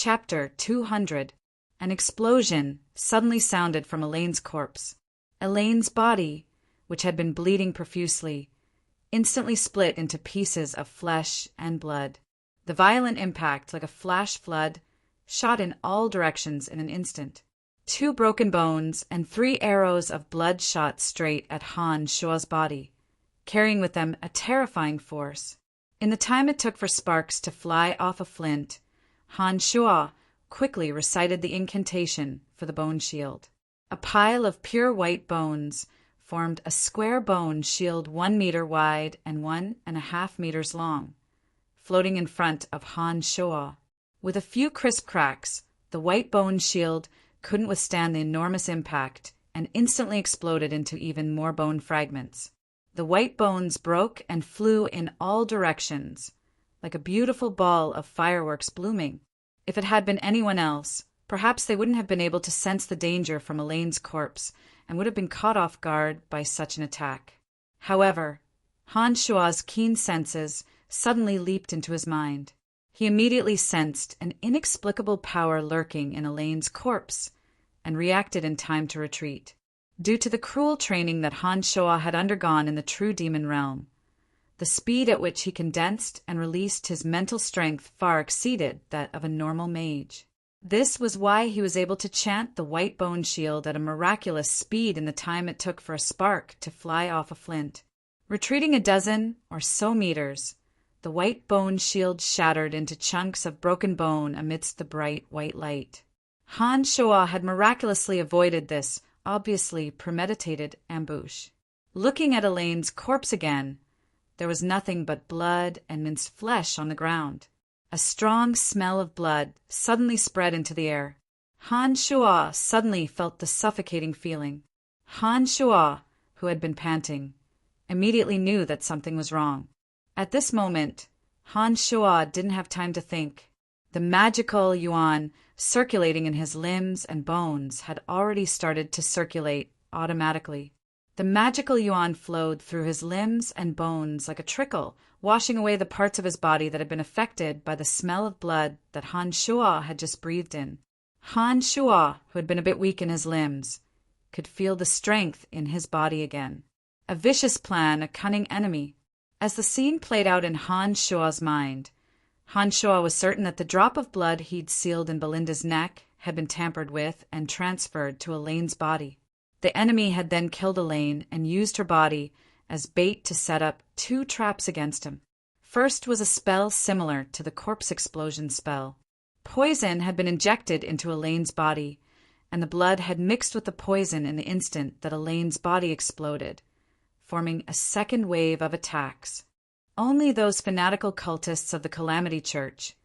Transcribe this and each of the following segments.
Chapter 200. An explosion suddenly sounded from Elaine's corpse. Elaine's body, which had been bleeding profusely, instantly split into pieces of flesh and blood. The violent impact, like a flash flood, shot in all directions in an instant. 2 broken bones and 3 arrows of blood shot straight at Han Shua's body, carrying with them a terrifying force. In the time it took for sparks to fly off a flint, Han Shua quickly recited the incantation for the bone shield. A pile of pure white bones formed a square bone shield 1 meter wide and 1.5 meters long, floating in front of Han Shua. With a few crisp cracks, the white bone shield couldn't withstand the enormous impact and instantly exploded into even more bone fragments. The white bones broke and flew in all directions, like a beautiful ball of fireworks blooming. If it had been anyone else, perhaps they wouldn't have been able to sense the danger from Elaine's corpse and would have been caught off guard by such an attack. However, Han Shua's keen senses suddenly leaped into his mind. He immediately sensed an inexplicable power lurking in Elaine's corpse and reacted in time to retreat. Due to the cruel training that Han Shua had undergone in the true demon realm, the speed at which he condensed and released his mental strength far exceeded that of a normal mage. This was why he was able to chant the white bone shield at a miraculous speed in the time it took for a spark to fly off a flint. Retreating a dozen or so meters, the white bone shield shattered into chunks of broken bone amidst the bright white light. Han Shua had miraculously avoided this obviously premeditated ambush. Looking at Elaine's corpse again, there was nothing but blood and minced flesh on the ground. A strong smell of blood suddenly spread into the air. Han Shua suddenly felt the suffocating feeling. Han Shua, who had been panting, immediately knew that something was wrong. At this moment, Han Shua didn't have time to think. The magical yuan circulating in his limbs and bones had already started to circulate automatically. The magical yuan flowed through his limbs and bones like a trickle, washing away the parts of his body that had been affected by the smell of blood that Han Shua had just breathed in. Han Shua, who had been a bit weak in his limbs, could feel the strength in his body again. A vicious plan, a cunning enemy. As the scene played out in Han Shua's mind, Han Shua was certain that the drop of blood he'd sealed in Belinda's neck had been tampered with and transferred to Elaine's body. The enemy had then killed Elaine and used her body as bait to set up 2 traps against him. First was a spell similar to the corpse explosion spell. Poison had been injected into Elaine's body, and the blood had mixed with the poison in the instant that Elaine's body exploded, forming a second wave of attacks. Only those fanatical cultists of the Calamity Church,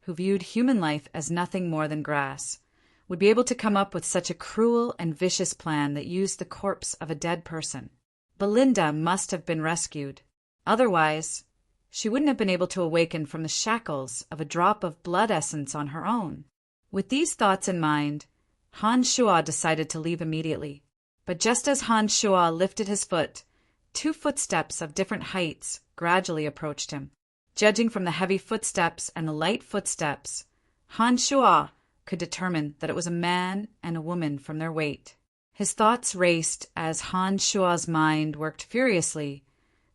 who viewed human life as nothing more than grass, would be able to come up with such a cruel and vicious plan that used the corpse of a dead person. Belinda must have been rescued. Otherwise, she wouldn't have been able to awaken from the shackles of a drop of blood essence on her own. With these thoughts in mind, Han Shua decided to leave immediately. But just as Han Shua lifted his foot, 2 footsteps of different heights gradually approached him. Judging from the heavy footsteps and the light footsteps, Han Shua could determine that it was a man and a woman from their weight. His thoughts raced as Han Shua's mind worked furiously,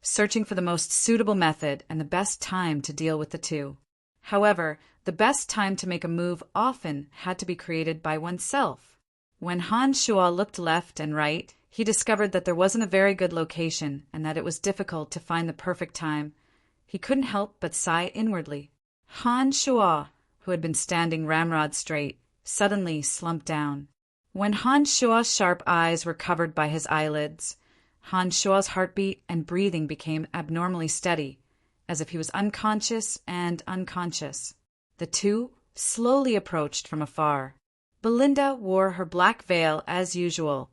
searching for the most suitable method and the best time to deal with the 2. However, the best time to make a move often had to be created by oneself. When Han Shua looked left and right, he discovered that there wasn't a very good location and that it was difficult to find the perfect time. He couldn't help but sigh inwardly. Han Shua, who had been standing ramrod straight, suddenly slumped down. When Han Shua's sharp eyes were covered by his eyelids, Han Shua's heartbeat and breathing became abnormally steady, as if he was unconscious and unconscious. The 2 slowly approached from afar. Belinda wore her black veil as usual,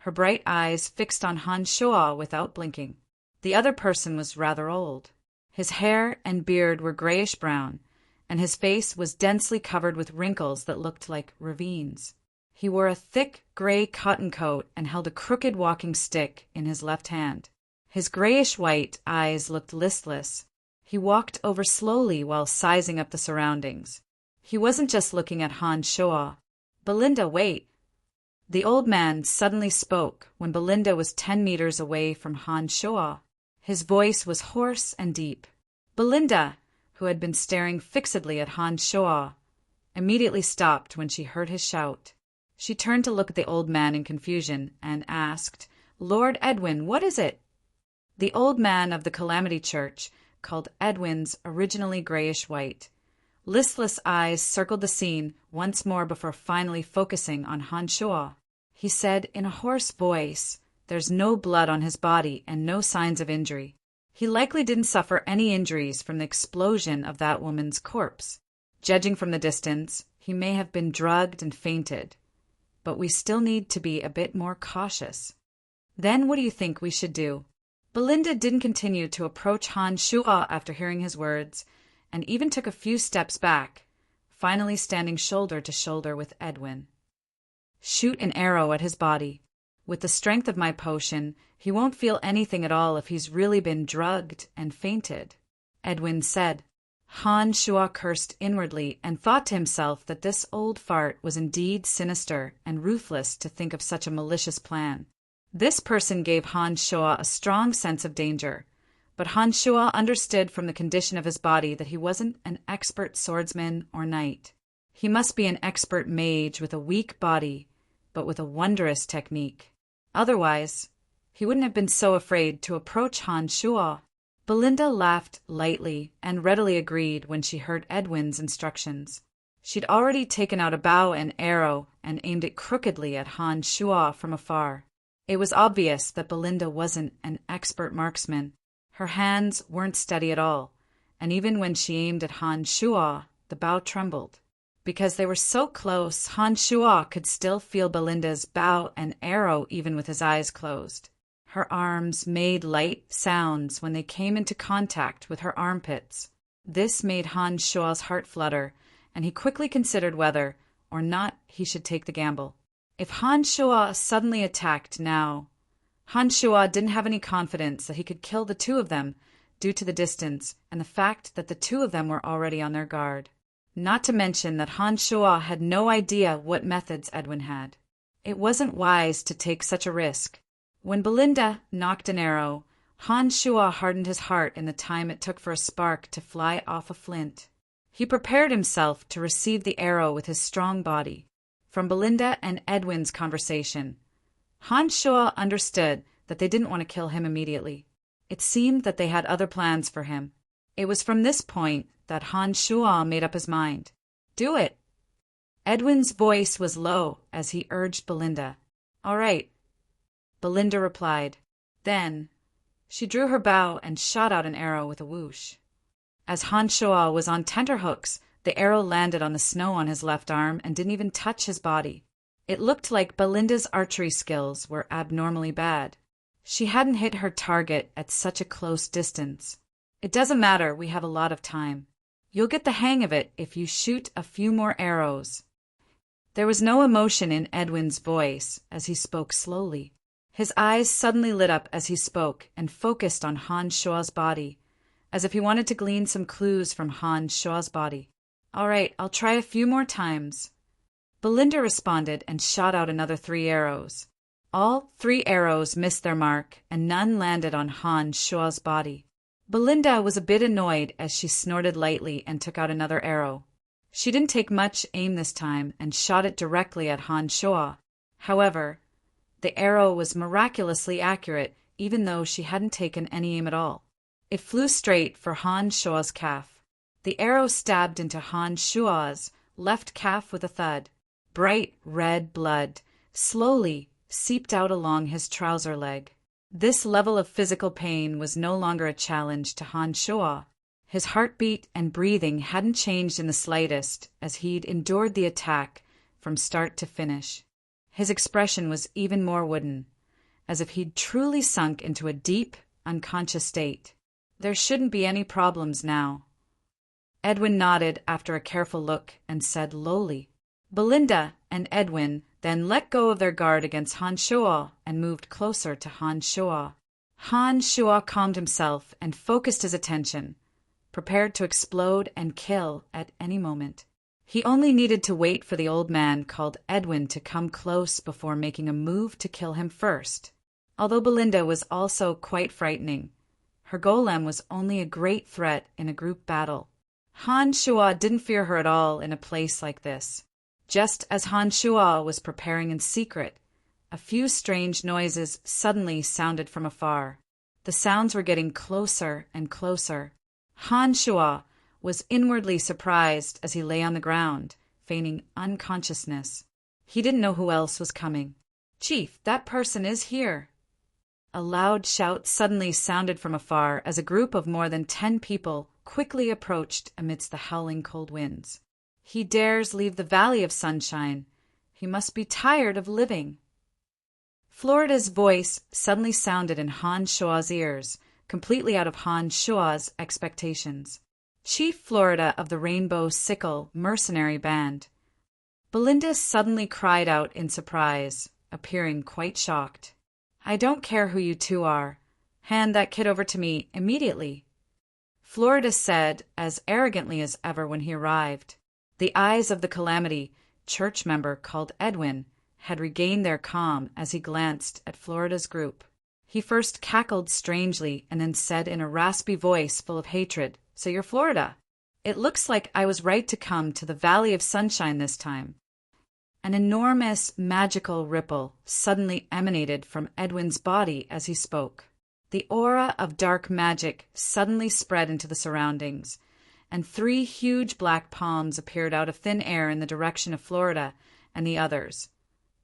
her bright eyes fixed on Han Shua without blinking. The other person was rather old. His hair and beard were grayish-brown, and his face was densely covered with wrinkles that looked like ravines. He wore a thick gray cotton coat and held a crooked walking stick in his left hand. His grayish-white eyes looked listless. He walked over slowly while sizing up the surroundings. He wasn't just looking at Han Shoa. Belinda, wait. The old man suddenly spoke when Belinda was 10 meters away from Han Shoa. His voice was hoarse and deep. Belinda, who had been staring fixedly at Han Shoa, immediately stopped when she heard his shout. She turned to look at the old man in confusion and asked, "Lord Edwin, what is it?" The old man of the Calamity Church, called Edwin's originally grayish-white, listless eyes circled the scene once more before finally focusing on Han Shoa. He said in a hoarse voice, "There's no blood on his body and no signs of injury. He likely didn't suffer any injuries from the explosion of that woman's corpse. Judging from the distance, he may have been drugged and fainted. But we still need to be a bit more cautious." "Then what do you think we should do?" Belinda didn't continue to approach Han Shoa after hearing his words, and even took a few steps back, finally standing shoulder to shoulder with Edwin. "Shoot an arrow at his body. With the strength of my potion, he won't feel anything at all if he's really been drugged and fainted," Edwin said. Han Shoa cursed inwardly and thought to himself that this old fart was indeed sinister and ruthless to think of such a malicious plan. This person gave Han Shoa a strong sense of danger, but Han Shoa understood from the condition of his body that he wasn't an expert swordsman or knight. He must be an expert mage with a weak body, but with a wondrous technique. Otherwise, he wouldn't have been so afraid to approach Han Shoa. Belinda laughed lightly and readily agreed when she heard Edwin's instructions. She'd already taken out a bow and arrow and aimed it crookedly at Han Shoa from afar. It was obvious that Belinda wasn't an expert marksman. Her hands weren't steady at all, and even when she aimed at Han Shoa, the bow trembled. Because they were so close, Han Shoa could still feel Belinda's bow and arrow even with his eyes closed. Her arms made light sounds when they came into contact with her armpits. This made Han Shoa's heart flutter, and he quickly considered whether or not he should take the gamble. If Han Shoa suddenly attacked now, Han Shoa didn't have any confidence that he could kill the two of them due to the distance and the fact that the two of them were already on their guard. Not to mention that Han Shoa had no idea what methods Edwin had. It wasn't wise to take such a risk. When Belinda knocked an arrow, Han Shoa hardened his heart in the time it took for a spark to fly off a flint. He prepared himself to receive the arrow with his strong body. From Belinda and Edwin's conversation, Han Shoa understood that they didn't want to kill him immediately. It seemed that they had other plans for him. It was from this point that Han Shoa made up his mind. "Do it." Edwin's voice was low as he urged Belinda. "All right," Belinda replied. Then she drew her bow and shot out an arrow with a whoosh. As Han Shoa was on tenterhooks, the arrow landed on the snow on his left arm and didn't even touch his body. It looked like Belinda's archery skills were abnormally bad. She hadn't hit her target at such a close distance. "It doesn't matter, we have a lot of time. You'll get the hang of it if you shoot a few more arrows." There was no emotion in Edwin's voice as he spoke slowly. His eyes suddenly lit up as he spoke and focused on Han Shoa's body, as if he wanted to glean some clues from Han Shoa's body. "All right, I'll try a few more times." Belinda responded and shot out another 3 arrows. All 3 arrows missed their mark, and none landed on Han Shoa's body. Belinda was a bit annoyed as she snorted lightly and took out another arrow. She didn't take much aim this time and shot it directly at Han Shoa. However, the arrow was miraculously accurate even though she hadn't taken any aim at all. It flew straight for Han Shoa's calf. The arrow stabbed into Han Shoa's left calf with a thud. Bright red blood slowly seeped out along his trouser leg. This level of physical pain was no longer a challenge to Han Shoa. His heartbeat and breathing hadn't changed in the slightest as he'd endured the attack from start to finish. His expression was even more wooden, as if he'd truly sunk into a deep, unconscious state. There shouldn't be any problems now. Edwin nodded after a careful look and said lowly. Belinda and Edwin then let go of their guard against Han Shoa and moved closer to Han Shoa. Han Shoa calmed himself and focused his attention, prepared to explode and kill at any moment. He only needed to wait for the old man called Edwin to come close before making a move to kill him first. Although Belinda was also quite frightening, her golem was only a great threat in a group battle. Han Shuo didn't fear her at all in a place like this. Just as Han Shuo was preparing in secret, a few strange noises suddenly sounded from afar. The sounds were getting closer and closer. Han Shuo was inwardly surprised as he lay on the ground, feigning unconsciousness. He didn't know who else was coming. "Chief, that person is here." A loud shout suddenly sounded from afar as a group of more than 10 people quickly approached amidst the howling cold winds. "He dares leave the Valley of Sunshine. He must be tired of living." Florida's voice suddenly sounded in Han Shuo's ears, completely out of Han Shuo's expectations. "Chief Florida of the Rainbow Sickle Mercenary Band." Belinda suddenly cried out in surprise, appearing quite shocked. "I don't care who you two are. Hand that kid over to me immediately," Florida said as arrogantly as ever when he arrived. The eyes of the Calamity church member called Edwin had regained their calm as he glanced at Florida's group. He first cackled strangely and then said in a raspy voice full of hatred, "So you're Florida? It looks like I was right to come to the Valley of Sunshine this time." An enormous magical ripple suddenly emanated from Edwin's body as he spoke. The aura of dark magic suddenly spread into the surroundings, and 3 huge black palms appeared out of thin air in the direction of Florida and the others,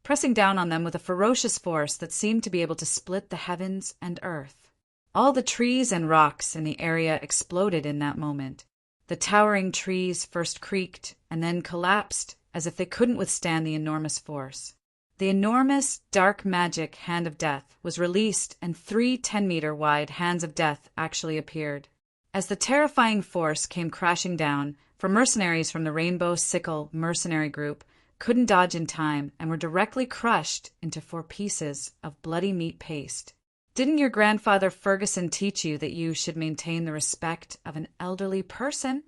pressing down on them with a ferocious force that seemed to be able to split the heavens and earth. All the trees and rocks in the area exploded in that moment. The towering trees first creaked and then collapsed as if they couldn't withstand the enormous force. The enormous, dark magic Hand of Death was released and 3 10-meter-wide Hands of Death actually appeared. As the terrifying force came crashing down, mercenaries from the Rainbow Sickle Mercenary Group couldn't dodge in time and were directly crushed into 4 pieces of bloody meat paste. "Didn't your grandfather Ferguson teach you that you should maintain the respect of an elderly person?"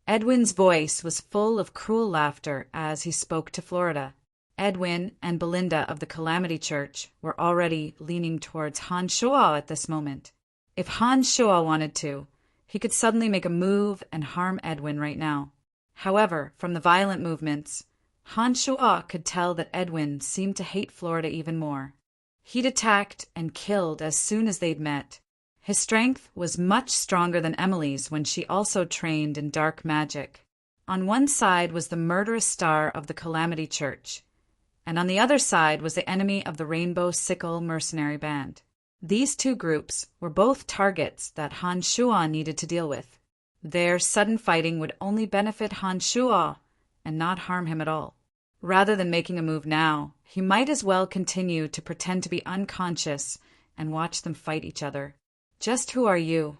Edwin's voice was full of cruel laughter as he spoke to Florida. Edwin and Belinda of the Calamity Church were already leaning towards Han Shuo at this moment. If Han Shuo wanted to, he could suddenly make a move and harm Edwin right now. However, from the violent movements, Han Shuo could tell that Edwin seemed to hate Florida even more. He'd attacked and killed as soon as they'd met. His strength was much stronger than Emily's when she also trained in dark magic. On one side was the murderous star of the Calamity Church, and on the other side was the enemy of the Rainbow Sickle Mercenary Band. These 2 groups were both targets that Han Shuo needed to deal with. Their sudden fighting would only benefit Han Shuo and not harm him at all. Rather than making a move now, he might as well continue to pretend to be unconscious and watch them fight each other. "Just who are you?"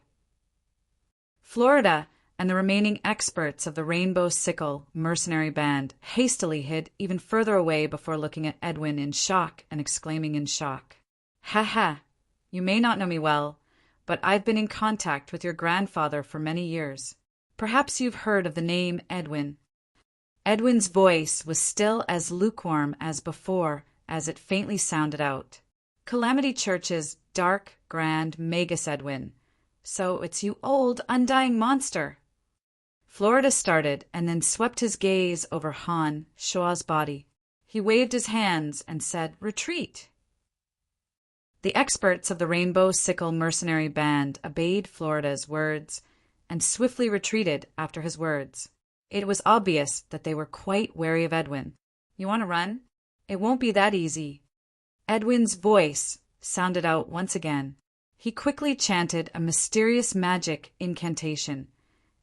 Florida and the remaining experts of the Rainbow Sickle Mercenary Band hastily hid even further away before looking at Edwin in shock and exclaiming in shock, "Ha ha! You may not know me well, but I've been in contact with your grandfather for many years. Perhaps you've heard of the name Edwin." Edwin's voice was still as lukewarm as before as it faintly sounded out. "Calamity Church's dark, grand Magus Edwin. So it's you old, undying monster." Florida started and then swept his gaze over Han Shuo's body. He waved his hands and said, "Retreat." The experts of the Rainbow Sickle Mercenary Band obeyed Florida's words and swiftly retreated after his words. It was obvious that they were quite wary of Edwin. "You want to run? It won't be that easy." Edwin's voice sounded out once again. He quickly chanted a mysterious magic incantation,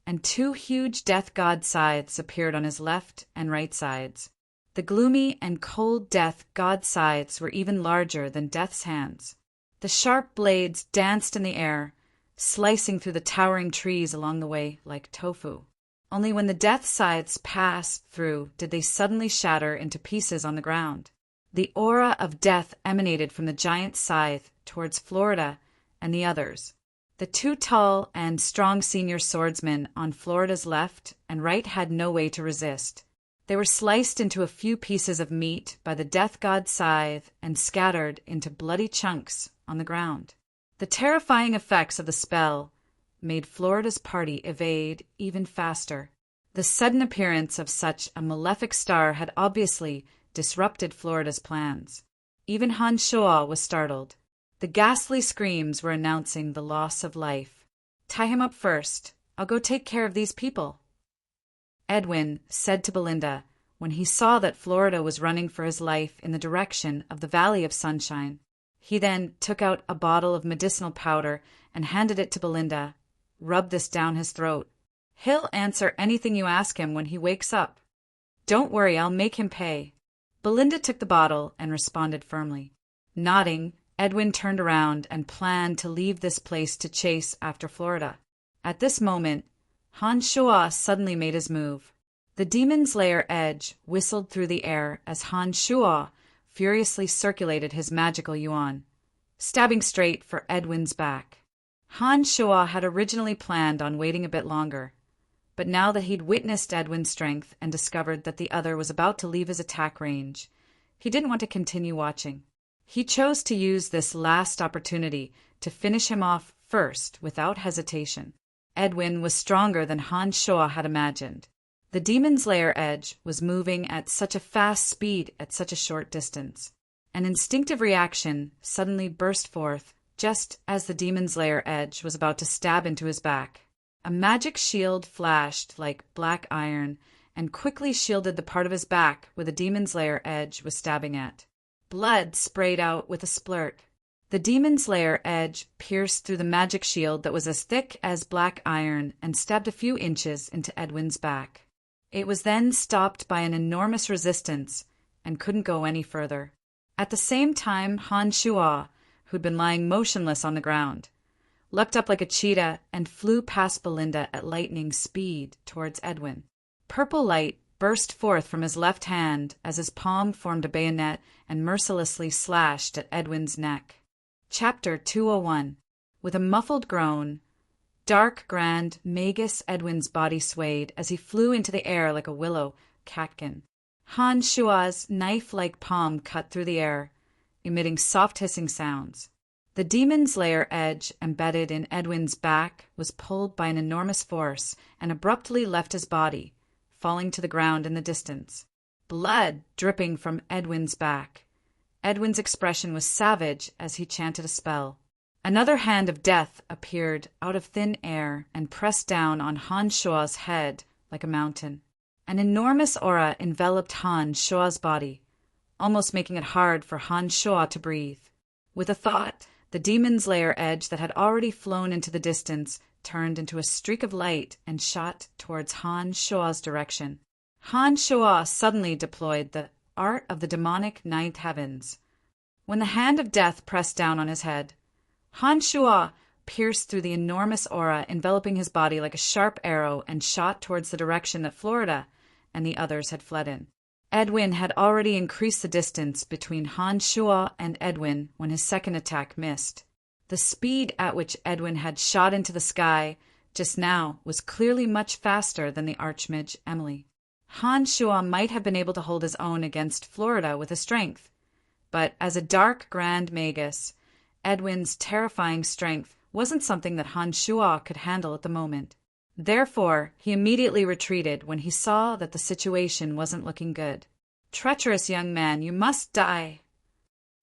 and 2 huge death god scythes appeared on his left and right sides. The gloomy and cold death god scythes were even larger than Death's hands. The sharp blades danced in the air, slicing through the towering trees along the way like tofu. Only when the death scythes passed through did they suddenly shatter into pieces on the ground. The aura of death emanated from the giant scythe towards Florida and the others. The two tall and strong senior swordsmen on Florida's left and right had no way to resist. They were sliced into a few pieces of meat by the death god's scythe and scattered into bloody chunks on the ground. The terrifying effects of the spell made Florida's party evade even faster. The sudden appearance of such a malefic star had obviously disrupted Florida's plans. Even Han Shuo was startled. The ghastly screams were announcing the loss of life. "Tie him up first. I'll go take care of these people," Edwin said to Belinda when he saw that Florida was running for his life in the direction of the Valley of Sunshine. He then took out a bottle of medicinal powder and handed it to Belinda. "Rub this down his throat. He'll answer anything you ask him when he wakes up. Don't worry, I'll make him pay." Belinda took the bottle and responded firmly. Nodding, Edwin turned around and planned to leave this place to chase after Florida. At this moment, Han Shuo suddenly made his move. The demon's lair edge whistled through the air as Han Shuo furiously circulated his magical yuan, stabbing straight for Edwin's back. Han Shuo had originally planned on waiting a bit longer, but now that he'd witnessed Edwin's strength and discovered that the other was about to leave his attack range, he didn't want to continue watching. He chose to use this last opportunity to finish him off first without hesitation. Edwin was stronger than Han Shuo had imagined. The demon's lair edge was moving at such a fast speed at such a short distance. An instinctive reaction suddenly burst forth just as the demon's lair edge was about to stab into his back. A magic shield flashed like black iron and quickly shielded the part of his back where the demon's lair edge was stabbing at. Blood sprayed out with a splurt. The demon's lair edge pierced through the magic shield that was as thick as black iron and stabbed a few inches into Edwin's back. It was then stopped by an enormous resistance and couldn't go any further. At the same time, Han Shuo, who'd been lying motionless on the ground, leapt up like a cheetah and flew past Belinda at lightning speed towards Edwin. Purple light burst forth from his left hand as his palm formed a bayonet and mercilessly slashed at Edwin's neck. Chapter 201. With a muffled groan, dark grand Magus Edwin's body swayed as he flew into the air like a willow catkin. Han Shuo's knife-like palm cut through the air, emitting soft hissing sounds. The demon's lair edge embedded in Edwin's back was pulled by an enormous force and abruptly left his body, falling to the ground in the distance. Blood dripping from Edwin's back. Edwin's expression was savage as he chanted a spell. Another hand of death appeared out of thin air and pressed down on Han Shuo's head like a mountain. An enormous aura enveloped Han Shuo's body, almost making it hard for Han Shuo to breathe. With a thought, the demon's lair edge that had already flown into the distance turned into a streak of light and shot towards Han Shuo's direction. Han Shuo suddenly deployed the art of the demonic ninth heavens. When the hand of death pressed down on his head, Han Shuo pierced through the enormous aura enveloping his body like a sharp arrow and shot towards the direction that Florida and the others had fled in. Edwin had already increased the distance between Han Shuo and Edwin when his second attack missed. The speed at which Edwin had shot into the sky just now was clearly much faster than the Archmage Emily. Han Shuo might have been able to hold his own against Florida with his strength, but as a dark Grand Magus, Edwin's terrifying strength wasn't something that Han Shuo could handle at the moment. Therefore, he immediately retreated when he saw that the situation wasn't looking good. "Treacherous young man, you must die!"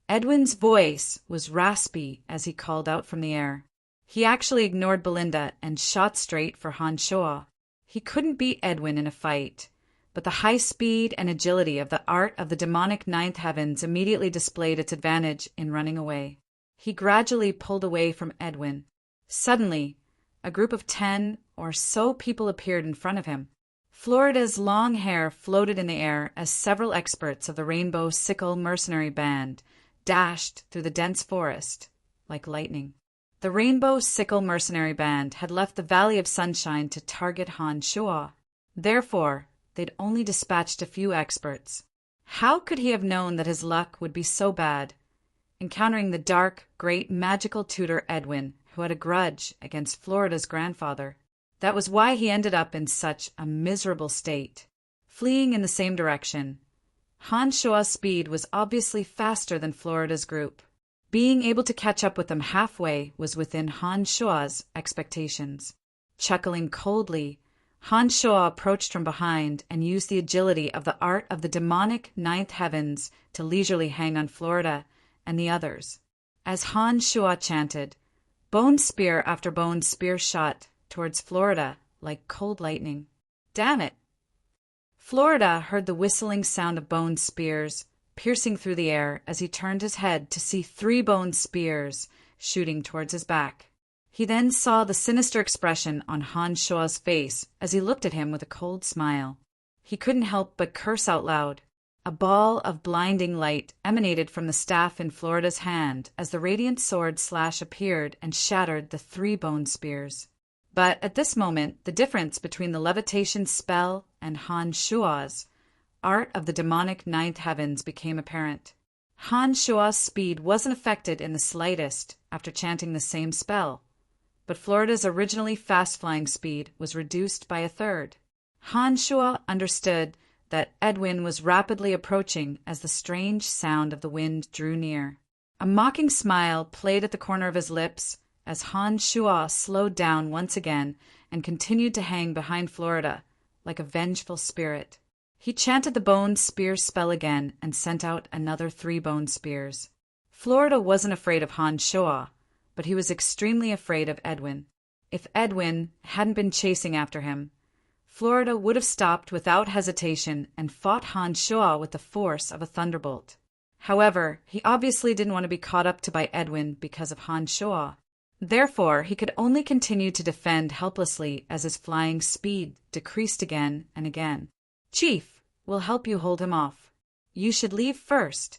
Edwin's voice was raspy as he called out from the air. He actually ignored Belinda and shot straight for Han Shuo. He couldn't beat Edwin in a fight, but the high speed and agility of the art of the demonic ninth heavens immediately displayed its advantage in running away. He gradually pulled away from Edwin. Suddenly, a group of 10 or so people appeared in front of him. Florida's long hair floated in the air as several experts of the Rainbow Sickle Mercenary Band dashed through the dense forest like lightning. The Rainbow Sickle Mercenary Band had left the Valley of Sunshine to target Han Shuo. Therefore, they'd only dispatched a few experts. How could he have known that his luck would be so bad, encountering the dark, great magical tutor Edwin, who who had a grudge against Florida's grandfather. That was why he ended up in such a miserable state. Fleeing in the same direction, Han Shua's speed was obviously faster than Florida's group. Being able to catch up with them halfway was within Han Shua's expectations. Chuckling coldly, Han Shua approached from behind and used the agility of the art of the demonic ninth heavens to leisurely hang on Florida and the others. As Han Shua chanted, bone spear after bone spear shot towards Florida like cold lightning. Damn it! Florida heard the whistling sound of bone spears piercing through the air as he turned his head to see 3 bone spears shooting towards his back. He then saw the sinister expression on Han Shua's face as he looked at him with a cold smile. He couldn't help but curse out loud. A ball of blinding light emanated from the staff in Florida's hand as the radiant sword slash appeared and shattered the 3 bone spears. But at this moment, the difference between the levitation spell and Han Shua's art of the demonic ninth heavens became apparent. Han Shua's speed wasn't affected in the slightest after chanting the same spell, but Florida's originally fast-flying speed was reduced by 1/3. Han Shua understood that Edwin was rapidly approaching as the strange sound of the wind drew near. A mocking smile played at the corner of his lips as Han Shua slowed down once again and continued to hang behind Florida like a vengeful spirit. He chanted the bone spear spell again and sent out another 3 bone spears. Florida wasn't afraid of Han Shua, but he was extremely afraid of Edwin. If Edwin hadn't been chasing after him, Florida would have stopped without hesitation and fought Han Shua with the force of a thunderbolt. However, he obviously didn't want to be caught up to by Edwin because of Han Shua. Therefore, he could only continue to defend helplessly as his flying speed decreased again and again. Chief, we'll help you hold him off. You should leave first.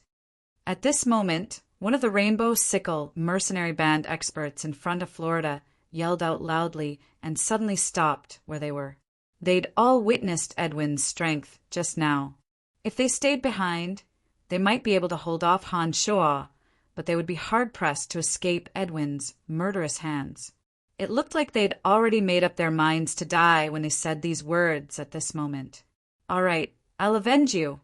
At this moment, one of the Rainbow Sickle mercenary band experts in front of Florida yelled out loudly and suddenly stopped where they were. They'd all witnessed Edwin's strength just now. If they stayed behind, they might be able to hold off Han Shua, but they would be hard-pressed to escape Edwin's murderous hands. It looked like they'd already made up their minds to die when they said these words at this moment. All right, I'll avenge you.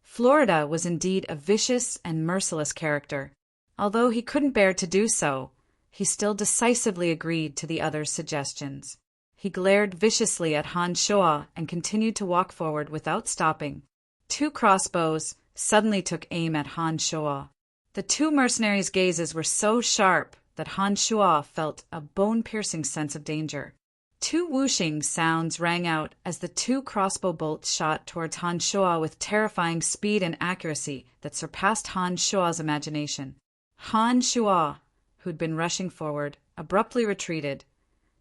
Florida was indeed a vicious and merciless character. Although he couldn't bear to do so, he still decisively agreed to the others' suggestions. He glared viciously at Han Shua and continued to walk forward without stopping. 2 crossbows suddenly took aim at Han Shua. The 2 mercenaries' gazes were so sharp that Han Shua felt a bone-piercing sense of danger. 2 whooshing sounds rang out as the 2 crossbow bolts shot towards Han Shua with terrifying speed and accuracy that surpassed Han Shua's imagination. Han Shua, who'd been rushing forward, abruptly retreated,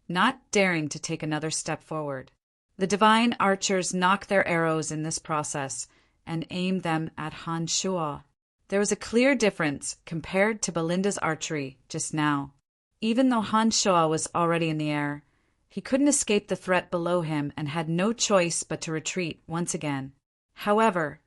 not daring to take another step forward. The divine archers knocked their arrows in this process and aimed them at Han Shua. There was a clear difference compared to Belinda's archery just now. Even though Han Shua was already in the air, he couldn't escape the threat below him and had no choice but to retreat once again. However,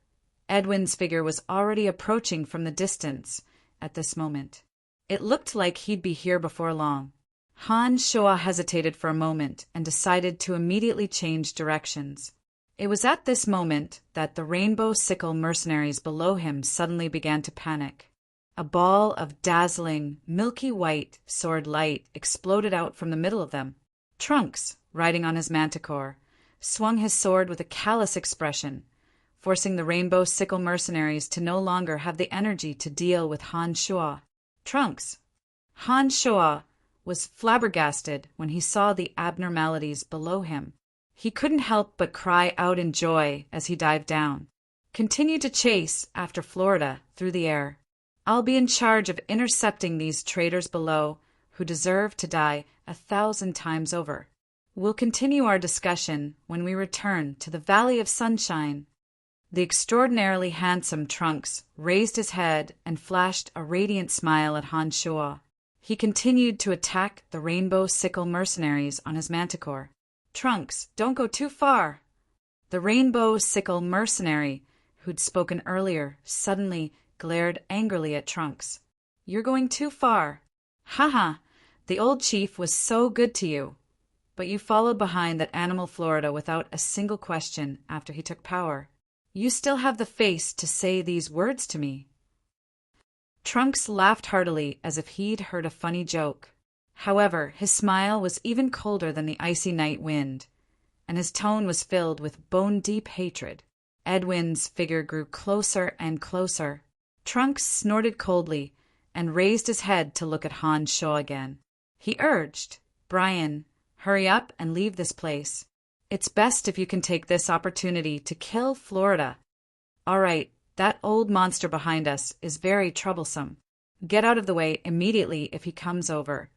Edwin's figure was already approaching from the distance at this moment. It looked like he'd be here before long. Han Shua hesitated for a moment and decided to immediately change directions. It was at this moment that the Rainbow Sickle mercenaries below him suddenly began to panic. A ball of dazzling, milky white sword light exploded out from the middle of them. Trunks, riding on his manticore, swung his sword with a callous expression, forcing the Rainbow Sickle mercenaries to no longer have the energy to deal with Han Shua. Trunks. Han Shua was flabbergasted when he saw the abnormalities below him. He couldn't help but cry out in joy as he dived down. Continue to chase after Florida through the air. I'll be in charge of intercepting these traitors below who deserve to die 1,000 times over. We'll continue our discussion when we return to the Valley of Sunshine. The extraordinarily handsome Trunks raised his head and flashed a radiant smile at Han Shua. He continued to attack the Rainbow Sickle mercenaries on his manticore. Trunks, don't go too far. The Rainbow Sickle mercenary, who'd spoken earlier, suddenly glared angrily at Trunks. You're going too far. Haha, The old chief was so good to you, but you followed behind that animal Florida without a single question after he took power. You still have the face to say these words to me." Trunks laughed heartily as if he'd heard a funny joke. However, his smile was even colder than the icy night wind, and his tone was filled with bone-deep hatred. Edwin's figure grew closer and closer. Trunks snorted coldly and raised his head to look at Han Sho again. He urged, "Brian, hurry up and leave this place. It's best if you can take this opportunity to kill Florida. All right, that old monster behind us is very troublesome. Get out of the way immediately if he comes over.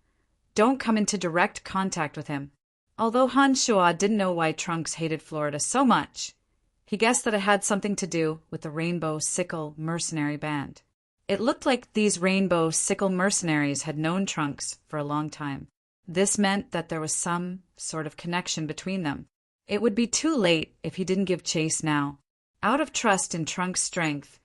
Don't come into direct contact with him." Although Han Sho didn't know why Trunks hated Florida so much, he guessed that it had something to do with the Rainbow Sickle mercenary band. It looked like these Rainbow Sickle mercenaries had known Trunks for a long time. This meant that there was some sort of connection between them. It would be too late if he didn't give chase now. Out of trust in Trunks' strength,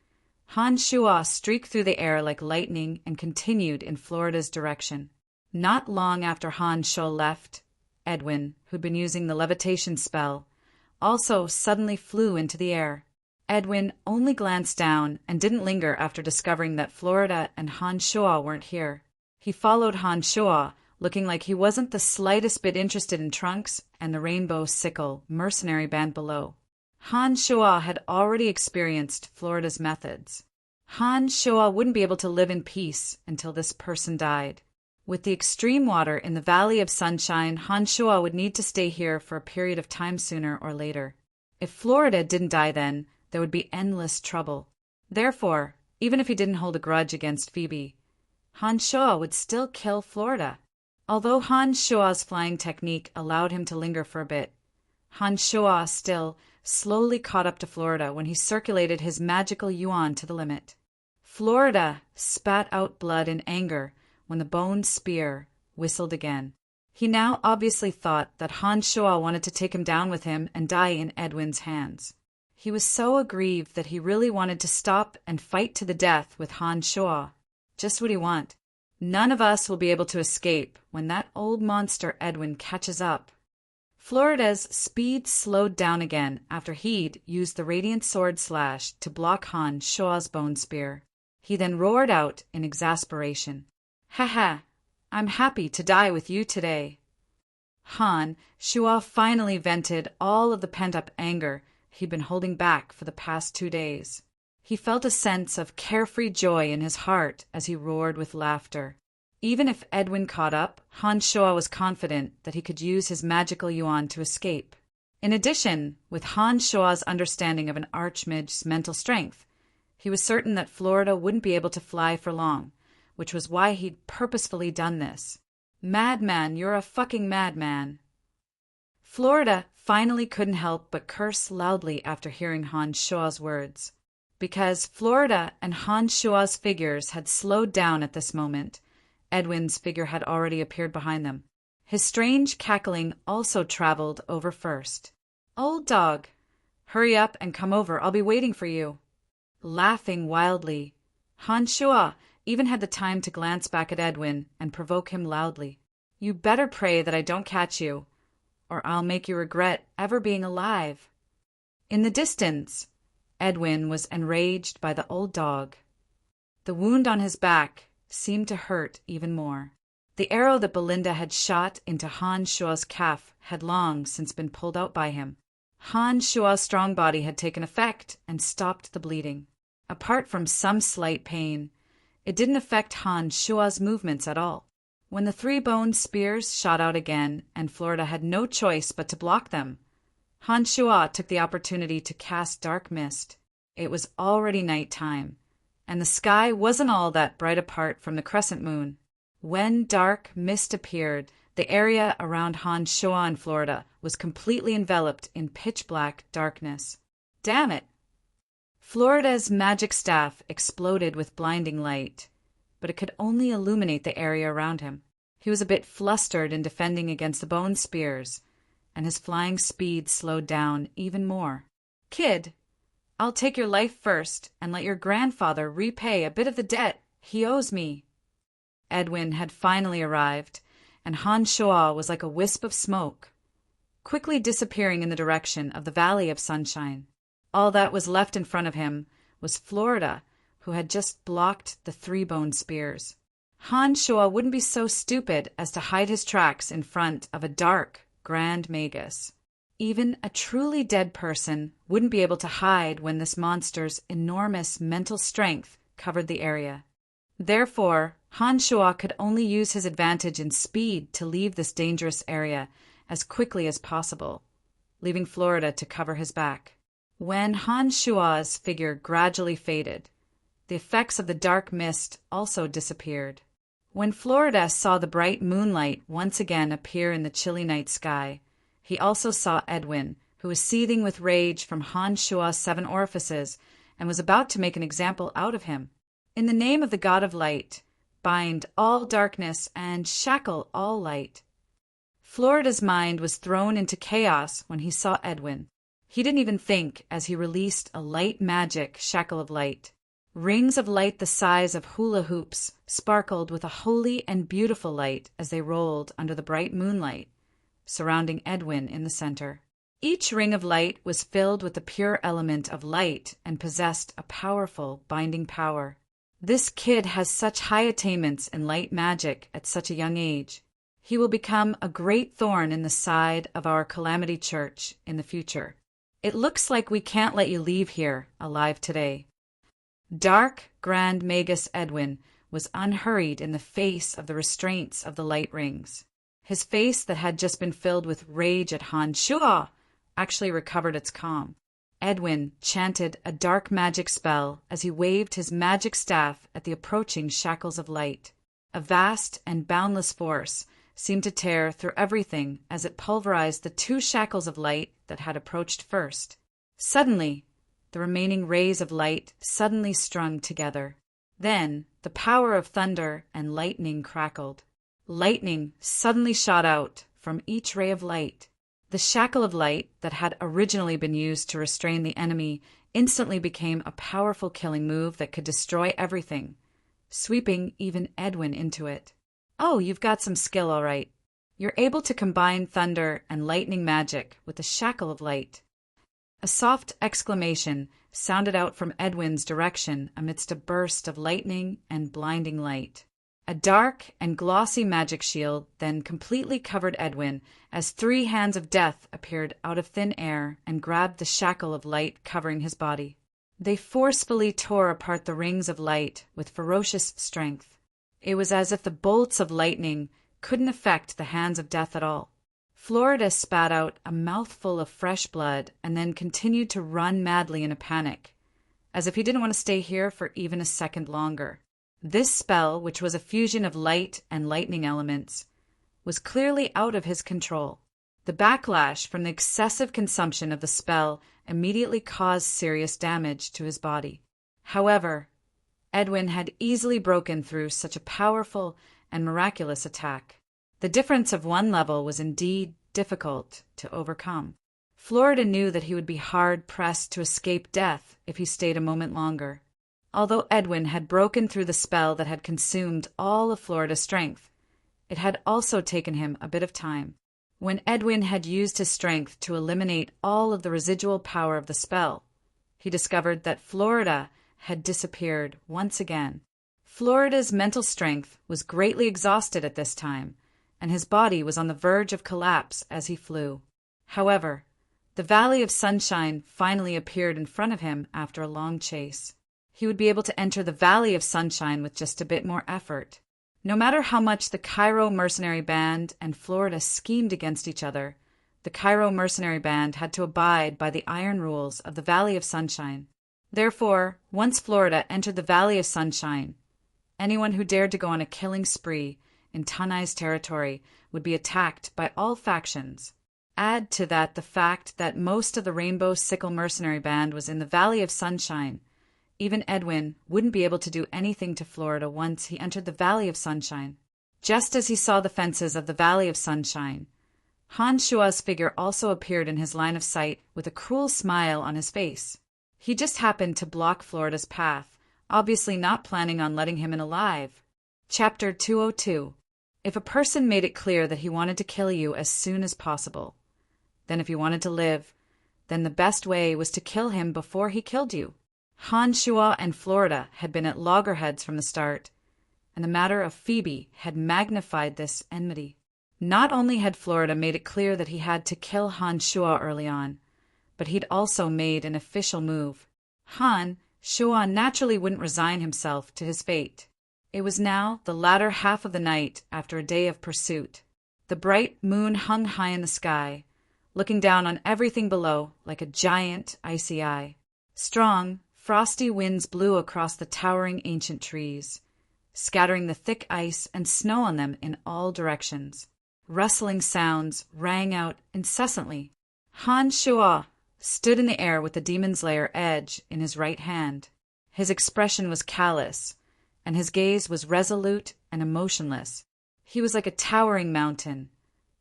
Han Sho streaked through the air like lightning and continued in Florida's direction. Not long after Han Sho left, Edwin, who'd been using the levitation spell, also suddenly flew into the air. Edwin only glanced down and didn't linger after discovering that Florida and Han Sho weren't here. He followed Han Sho, looking like he wasn't the slightest bit interested in Trunks and the Rainbow Sickle mercenary band below. Han Sho had already experienced Florida's methods. Han Sho wouldn't be able to live in peace until this person died. With the extreme water in the Valley of Sunshine, Han Sho would need to stay here for a period of time sooner or later. If Florida didn't die then, there would be endless trouble. Therefore, even if he didn't hold a grudge against Phoebe, Han Sho would still kill Florida. Although Han Sho's flying technique allowed him to linger for a bit, Han Sho still slowly caught up to Florida when he circulated his magical yuan to the limit. Florida spat out blood in anger when the bone spear whistled again. He now obviously thought that Han Sho wanted to take him down with him and die in Edwin's hands. He was so aggrieved that he really wanted to stop and fight to the death with Han Sho. Just what he wanted. None of us will be able to escape when that old monster Edwin catches up. Florida's speed slowed down again after he'd used the radiant sword slash to block Han Sho's bone spear. He then roared out in exasperation, "Haha, I'm happy to die with you today." Han Sho finally vented all of the pent-up anger he'd been holding back for the past 2 days. He felt a sense of carefree joy in his heart as he roared with laughter. Even if Edwin caught up, Han Sho was confident that he could use his magical yuan to escape. In addition, with Han Sho's understanding of an archmage's mental strength, he was certain that Florida wouldn't be able to fly for long, which was why he'd purposefully done this. "Madman, you're a fucking madman." Florida finally couldn't help but curse loudly after hearing Han Sho's words. Because Florida and Han Sho's figures had slowed down at this moment, Edwin's figure had already appeared behind them. His strange cackling also traveled over first. "Old dog, hurry up and come over, I'll be waiting for you." Laughing wildly, Han Sho even had the time to glance back at Edwin and provoke him loudly. "You better pray that I don't catch you, or I'll make you regret ever being alive." In the distance, Edwin was enraged by the old dog. The wound on his back seemed to hurt even more. The arrow that Belinda had shot into Han Sho's calf had long since been pulled out by him. Han Sho's strong body had taken effect and stopped the bleeding. Apart from some slight pain, it didn't affect Han Sho's movements at all. When the 3 bone spears shot out again and Florida had no choice but to block them, Han Sho took the opportunity to cast dark mist. It was already night time, and the sky wasn't all that bright apart from the crescent moon. When dark mist appeared, the area around Han Sho and Florida was completely enveloped in pitch-black darkness. Damn it! Florida's magic staff exploded with blinding light, but it could only illuminate the area around him. He was a bit flustered in defending against the bone spears, and his flying speed slowed down even more. "Kid, I'll take your life first and let your grandfather repay a bit of the debt he owes me." Edwin had finally arrived, and Han Shuo was like a wisp of smoke, quickly disappearing in the direction of the Valley of Sunshine. All that was left in front of him was Florida, who had just blocked the three-bone spears. Han Shuo wouldn't be so stupid as to hide his tracks in front of a dark, grand magus. Even a truly dead person wouldn't be able to hide when this monster's enormous mental strength covered the area. Therefore, Han Shuo could only use his advantage in speed to leave this dangerous area as quickly as possible, leaving Florida to cover his back. When Han Shuo's figure gradually faded, the effects of the dark mist also disappeared. When Florida saw the bright moonlight once again appear in the chilly night sky, he also saw Edwin, who was seething with rage from Han Shuo's 7 orifices and was about to make an example out of him. In the name of the God of Light, bind all darkness and shackle all light. Florida's mind was thrown into chaos when he saw Edwin. He didn't even think as he released a light magic shackle of light. Rings of light the size of hula hoops sparkled with a holy and beautiful light as they rolled under the bright moonlight, surrounding Edwin in the center. Each ring of light was filled with the pure element of light and possessed a powerful binding power. This kid has such high attainments in light magic at such a young age. He will become a great thorn in the side of our Calamity Church in the future. It looks like we can't let you leave here alive today. Dark, Grand Magus Edwin was unhurried in the face of the restraints of the light rings. His face that had just been filled with rage at Han Shuo actually recovered its calm. Edwin chanted a dark magic spell as he waved his magic staff at the approaching shackles of light. A vast and boundless force seemed to tear through everything as it pulverized the 2 shackles of light that had approached first. Suddenly, the remaining rays of light suddenly strung together. Then, the power of thunder and lightning crackled. Lightning suddenly shot out from each ray of light. The shackle of light that had originally been used to restrain the enemy instantly became a powerful killing move that could destroy everything, sweeping even Edwin into it. Oh, you've got some skill, all right. You're able to combine thunder and lightning magic with the shackle of light. A soft exclamation sounded out from Edwin's direction amidst a burst of lightning and blinding light. A dark and glossy magic shield then completely covered Edwin as 3 hands of death appeared out of thin air and grabbed the shackle of light covering his body. They forcefully tore apart the rings of light with ferocious strength. It was as if the bolts of lightning couldn't affect the hands of death at all. Florida spat out a mouthful of fresh blood and then continued to run madly in a panic, as if he didn't want to stay here for even a second longer. This spell, which was a fusion of light and lightning elements, was clearly out of his control. The backlash from the excessive consumption of the spell immediately caused serious damage to his body. However, Edwin had easily broken through such a powerful and miraculous attack. The difference of 1 level was indeed difficult to overcome. Florida knew that he would be hard-pressed to escape death if he stayed a moment longer. Although Edwin had broken through the spell that had consumed all of Florida's strength, it had also taken him a bit of time. When Edwin had used his strength to eliminate all of the residual power of the spell, he discovered that Florida had disappeared once again. Florida's mental strength was greatly exhausted at this time, and his body was on the verge of collapse as he flew. However, the Valley of Sunshine finally appeared in front of him after a long chase. He would be able to enter the Valley of Sunshine with just a bit more effort. No matter how much the Cairo mercenary band and Florida schemed against each other, the Cairo mercenary band had to abide by the iron rules of the Valley of Sunshine. Therefore, once Florida entered the Valley of Sunshine, anyone who dared to go on a killing spree in Tanai's territory would be attacked by all factions. Add to that the fact that most of the Rainbow Sickle mercenary band was in the Valley of Sunshine. Even Edwin wouldn't be able to do anything to Florida once he entered the Valley of Sunshine. Just as he saw the fences of the Valley of Sunshine, Han Shuo's figure also appeared in his line of sight with a cruel smile on his face. He just happened to block Florida's path, obviously not planning on letting him in alive. Chapter 202. If a person made it clear that he wanted to kill you as soon as possible, then if you wanted to live, then the best way was to kill him before he killed you. Han Shua and Florida had been at loggerheads from the start, and the matter of Phoebe had magnified this enmity. Not only had Florida made it clear that he had to kill Han Shua early on, but he'd also made an official move. Han Shua naturally wouldn't resign himself to his fate. It was now the latter half of the night after a day of pursuit. The bright moon hung high in the sky, looking down on everything below like a giant icy eye. Strong, frosty winds blew across the towering ancient trees, scattering the thick ice and snow on them in all directions. Rustling sounds rang out incessantly. Han Shua stood in the air with the demon's lair edge in his right hand. His expression was callous, and his gaze was resolute and emotionless. He was like a towering mountain,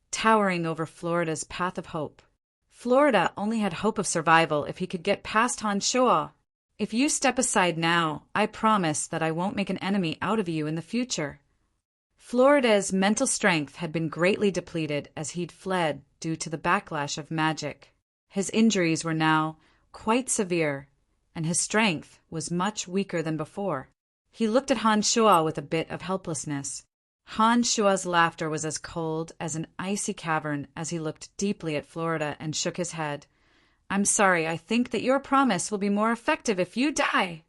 towering over Florida's path of hope. Florida only had hope of survival if he could get past Han Shua. If you step aside now, I promise that I won't make an enemy out of you in the future. Florida's mental strength had been greatly depleted as he'd fled due to the backlash of magic. His injuries were now quite severe, and his strength was much weaker than before. He looked at Han Shua with a bit of helplessness. Han Shua's laughter was as cold as an icy cavern as he looked deeply at Florida and shook his head. I'm sorry, I think that your promise will be more effective if you die.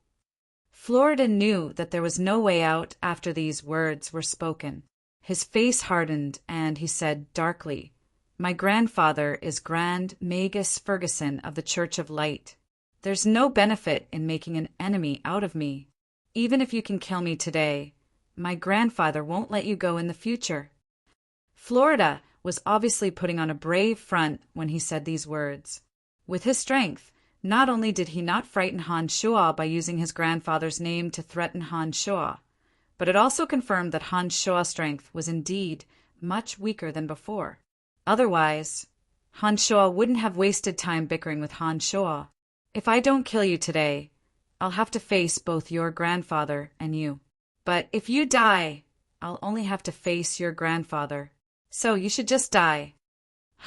Florida knew that there was no way out after these words were spoken. His face hardened, and he said darkly, My grandfather is Grand Magus Ferguson of the Church of Light. There's no benefit in making an enemy out of me. Even if you can kill me today, my grandfather won't let you go in the future. Florida was obviously putting on a brave front when he said these words. With his strength, not only did he not frighten Han Shua by using his grandfather's name to threaten Han Shua, but it also confirmed that Han Shua's strength was indeed much weaker than before. Otherwise, Han Shua wouldn't have wasted time bickering with Han Shua. If I don't kill you today, I'll have to face both your grandfather and you. But if you die, I'll only have to face your grandfather. So you should just die.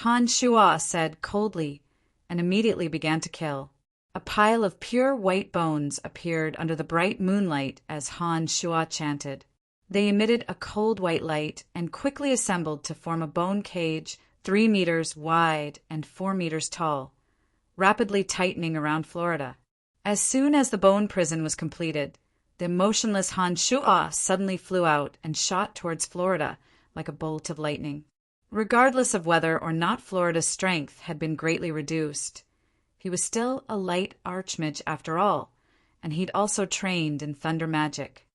Han Shua said coldly, and immediately began to kill. A pile of pure white bones appeared under the bright moonlight as Han Shua chanted. They emitted a cold white light and quickly assembled to form a bone cage 3 meters wide and 4 meters tall, rapidly tightening around Florida. As soon as the bone prison was completed, the motionless Han Shua suddenly flew out and shot towards Florida like a bolt of lightning. Regardless of whether or not Florida's strength had been greatly reduced, he was still a light archmage after all, and he'd also trained in thunder magic.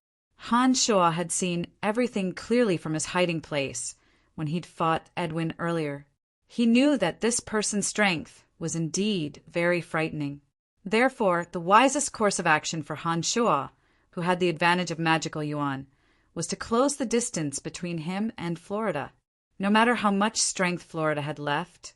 Han Shua had seen everything clearly from his hiding place when he'd fought Edwin earlier. He knew that this person's strength was indeed very frightening. Therefore, the wisest course of action for Han Shua, who had the advantage of magical yuan, was to close the distance between him and Florida. No matter how much strength Florida had left,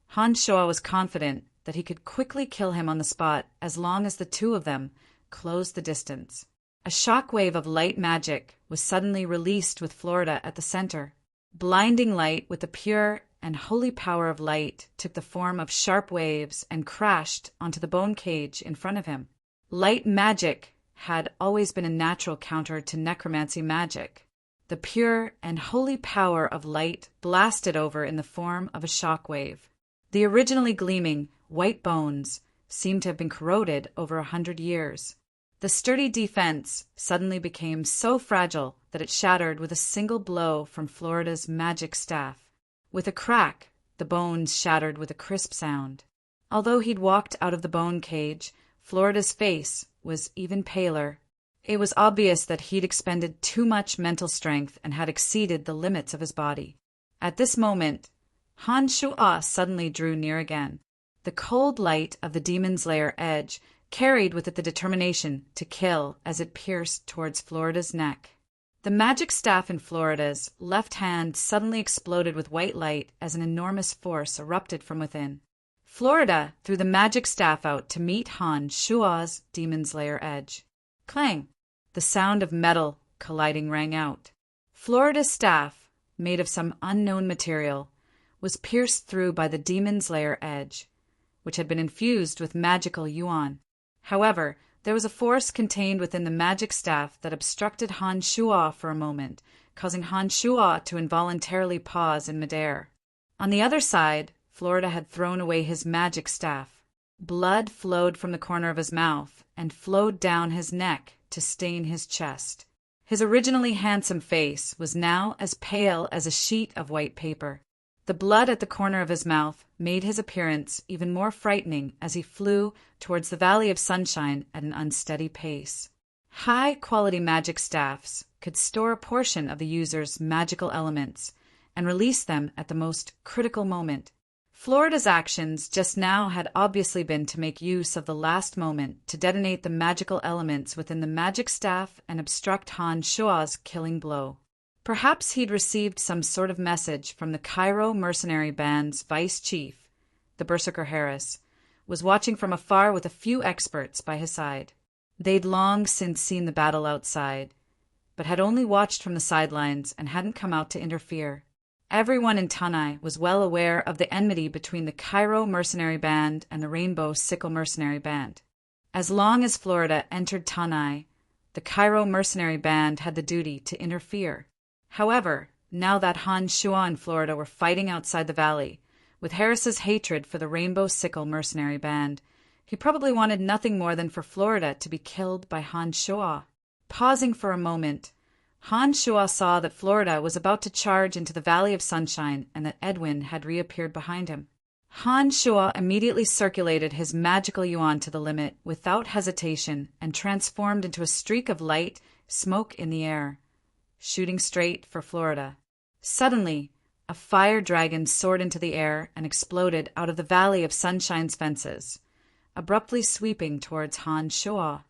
Han Shua was confident that he could quickly kill him on the spot as long as the two of them closed the distance. A shock wave of light magic was suddenly released with Florida at the center. Blinding light with the pure and holy power of light took the form of sharp waves and crashed onto the bone cage in front of him. Light magic had always been a natural counter to necromancy magic. The pure and holy power of light blasted over in the form of a shock wave. The originally gleaming white bones seemed to have been corroded over 100 years. The sturdy defense suddenly became so fragile that it shattered with a single blow from Florida's magic staff. With a crack, the bones shattered with a crisp sound. Although he'd walked out of the bone cage, Florida's face was even paler. It was obvious that he'd expended too much mental strength and had exceeded the limits of his body. At this moment, Han Shua suddenly drew near again. The cold light of the demon's lair edge carried with it the determination to kill as it pierced towards Florida's neck. The magic staff in Florida's left hand suddenly exploded with white light as an enormous force erupted from within. Florida threw the magic staff out to meet Han Shua's demon's lair edge. Clang! The sound of metal colliding rang out. Florida's staff made of some unknown material, was pierced through by the demon's lair edge, which had been infused with magical yuan. However, there was a force contained within the magic staff that obstructed Han Shuo for a moment, causing Han Shuo to involuntarily pause in midair. On the other side, Florida had thrown away his magic staff. Blood flowed from the corner of his mouth and flowed down his neck to stain his chest. His originally handsome face was now as pale as a sheet of white paper. The blood at the corner of his mouth made his appearance even more frightening as he flew towards the Valley of Sunshine at an unsteady pace. High-quality magic staffs could store a portion of the user's magical elements and release them at the most critical moment. Florida's actions just now had obviously been to make use of the last moment to detonate the magical elements within the magic staff and obstruct Han Shuo's killing blow. Perhaps he'd received some sort of message from the Cairo mercenary band's vice chief. The Berserker Harris was watching from afar with a few experts by his side. They'd long since seen the battle outside, but had only watched from the sidelines and hadn't come out to interfere. Everyone in Tanai was well aware of the enmity between the Cairo mercenary band and the Rainbow Sickle mercenary band. As long as Florida entered Tanai, the Cairo mercenary band had the duty to interfere. However, now that Han Shuo and Florida were fighting outside the valley, with Harris's hatred for the Rainbow Sickle mercenary band, he probably wanted nothing more than for Florida to be killed by Han Shuo. Pausing for a moment, Han Shuo saw that Florida was about to charge into the Valley of Sunshine and that Edwin had reappeared behind him. Han Shuo immediately circulated his magical yuan to the limit without hesitation and transformed into a streak of light, smoke in the air, shooting straight for Florida. Suddenly, a fire dragon soared into the air and exploded out of the Valley of Sunshine's fences, abruptly sweeping towards Han Shuo.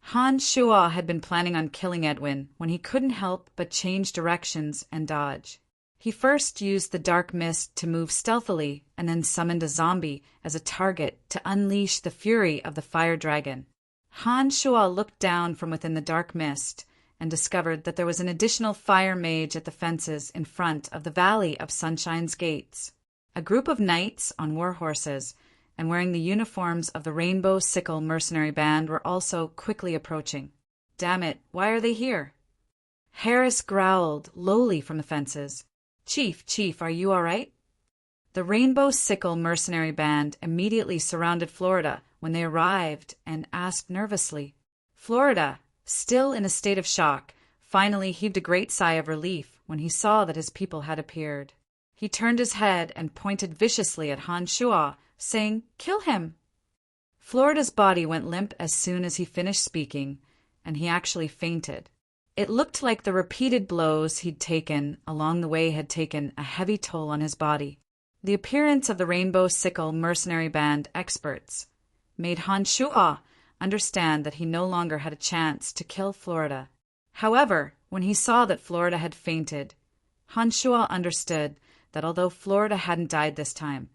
Han Shuo had been planning on killing Edwin when he couldn't help but change directions and dodge. He first used the dark mist to move stealthily and then summoned a zombie as a target to unleash the fury of the fire dragon. Han Shuo looked down from within the dark mist and discovered that there was an additional fire mage at the fences in front of the Valley of Sunshine's gates. A group of knights on war horses and wearing the uniforms of the Rainbow Sickle mercenary band were also quickly approaching. Damn it, why are they here? Harris growled lowly from the fences. Chief, are you all right? The Rainbow Sickle mercenary band immediately surrounded Florida when they arrived and asked nervously. Florida, still in a state of shock, finally heaved a great sigh of relief when he saw that his people had appeared. He turned his head and pointed viciously at Han Shuo, saying, "Kill him!" Florida's body went limp as soon as he finished speaking, and he actually fainted. It looked like the repeated blows he'd taken along the way had taken a heavy toll on his body. The appearance of the Rainbow Sickle mercenary band experts made Han Shuo understand that he no longer had a chance to kill Florida. However, when he saw that Florida had fainted, Han Shuo understood that although Florida hadn't died this time,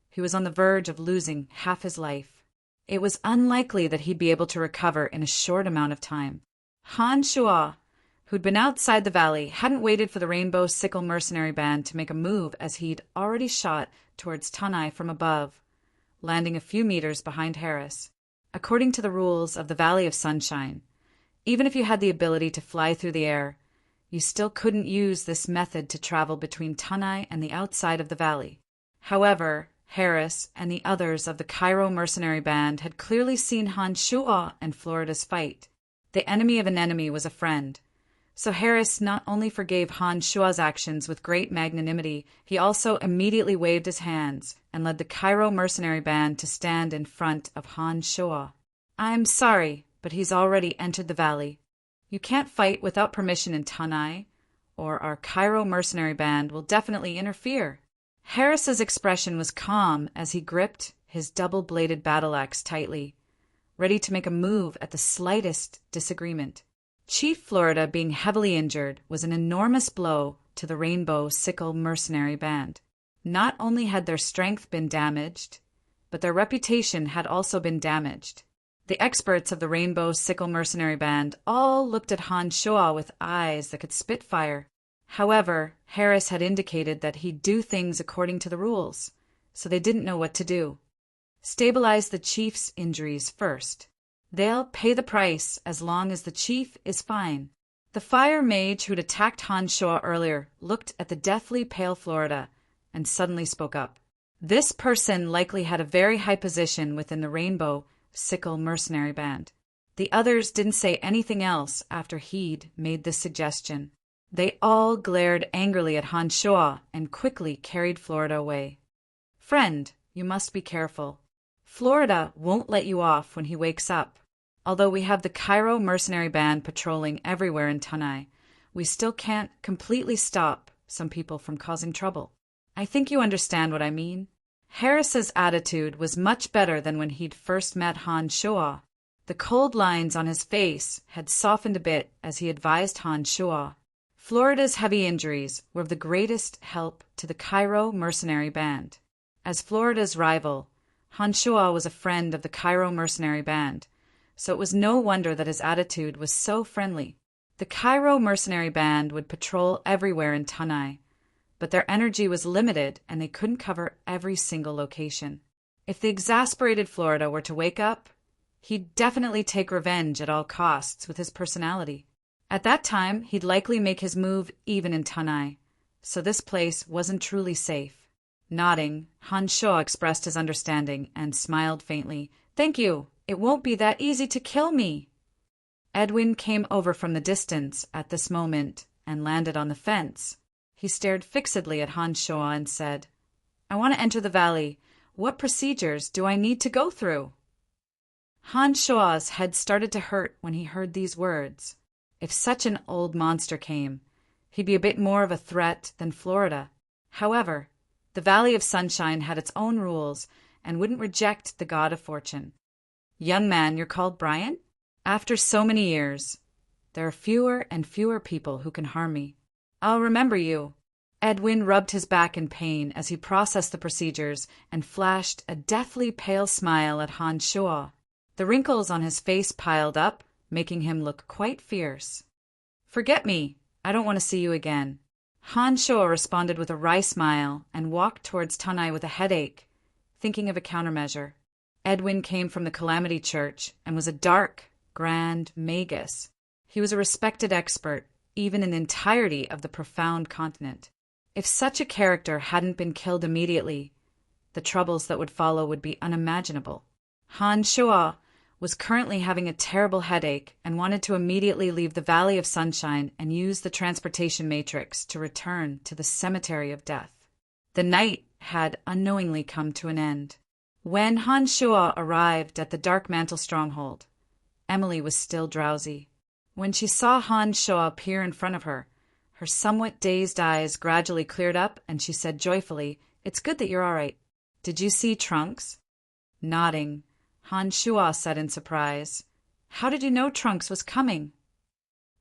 he was on the verge of losing half his life. It was unlikely that he'd be able to recover in a short amount of time. Han Shuo, who'd been outside the valley, hadn't waited for the Rainbow Sickle mercenary band to make a move as he'd already shot towards Tanai from above, landing a few meters behind Harris. According to the rules of the Valley of Sunshine, even if you had the ability to fly through the air, you still couldn't use this method to travel between Tanai and the outside of the valley. However, Harris and the others of the Cairo mercenary band had clearly seen Han Shuo and Florida's fight. The enemy of an enemy was a friend. So Harris not only forgave Han Shuo's actions with great magnanimity, he also immediately waved his hands and led the Cairo mercenary band to stand in front of Han Shuo. "I'm sorry, but he's already entered the valley. You can't fight without permission in Tanai, or our Cairo mercenary band will definitely interfere." Harris's expression was calm as he gripped his double-bladed battle axe tightly, ready to make a move at the slightest disagreement. Chief Florida being heavily injured was an enormous blow to the Rainbow Sickle mercenary band. Not only had their strength been damaged, but their reputation had also been damaged. The experts of the Rainbow Sickle mercenary band all looked at Han Shuo with eyes that could spit fire. However, Harris had indicated that he'd do things according to the rules, so they didn't know what to do. Stabilize the chief's injuries first. They'll pay the price as long as the chief is fine. The fire mage who'd attacked Han Shoa earlier looked at the deathly pale Florida and suddenly spoke up. This person likely had a very high position within the Rainbow Sickle mercenary band. The others didn't say anything else after he'd made this suggestion. They all glared angrily at Han Shoa and quickly carried Florida away. Friend, you must be careful. Florida won't let you off when he wakes up. Although we have the Cairo mercenary band patrolling everywhere in Tanai, we still can't completely stop some people from causing trouble. I think you understand what I mean. Harris's attitude was much better than when he'd first met Han Shoa. The cold lines on his face had softened a bit as he advised Han Shoa. Florida's heavy injuries were of the greatest help to the Cairo mercenary band. As Florida's rival, Han Shoa was a friend of the Cairo mercenary band, so it was no wonder that his attitude was so friendly. The Cairo mercenary band would patrol everywhere in Tanai, but their energy was limited and they couldn't cover every single location. If the exasperated Florida were to wake up, he'd definitely take revenge at all costs with his personality. At that time, he'd likely make his move even in Tanai, so this place wasn't truly safe. Nodding, Han Shoa expressed his understanding and smiled faintly. Thank you. It won't be that easy to kill me. Edwin came over from the distance at this moment and landed on the fence. He stared fixedly at Han Shoa and said, I want to enter the valley. What procedures do I need to go through? Han Shoa's head started to hurt when he heard these words. If such an old monster came, he'd be a bit more of a threat than Florida. However, the Valley of Sunshine had its own rules and wouldn't reject the god of fortune. Young man, you're called Brian? After so many years, there are fewer and fewer people who can harm me. I'll remember you. Edwin rubbed his back in pain as he processed the procedures and flashed a deathly pale smile at Han Shoa. The wrinkles on his face piled up, making him look quite fierce. Forget me. I don't want to see you again. Han Shoa responded with a wry smile and walked towards Tanai with a headache, thinking of a countermeasure. Edwin came from the Calamity Church and was a dark, grand magus. He was a respected expert, even in the entirety of the profound continent. If such a character hadn't been killed immediately, the troubles that would follow would be unimaginable. Han Shoa was currently having a terrible headache and wanted to immediately leave the Valley of Sunshine and use the transportation matrix to return to the Cemetery of Death. The night had unknowingly come to an end. When Han Shoa arrived at the Dark Mantle Stronghold, Emily was still drowsy. When she saw Han Shoa appear in front of her, her somewhat dazed eyes gradually cleared up and she said joyfully, It's good that you're all right. Did you see Trunks? Nodding, Han Shoa said in surprise, How did you know Trunks was coming?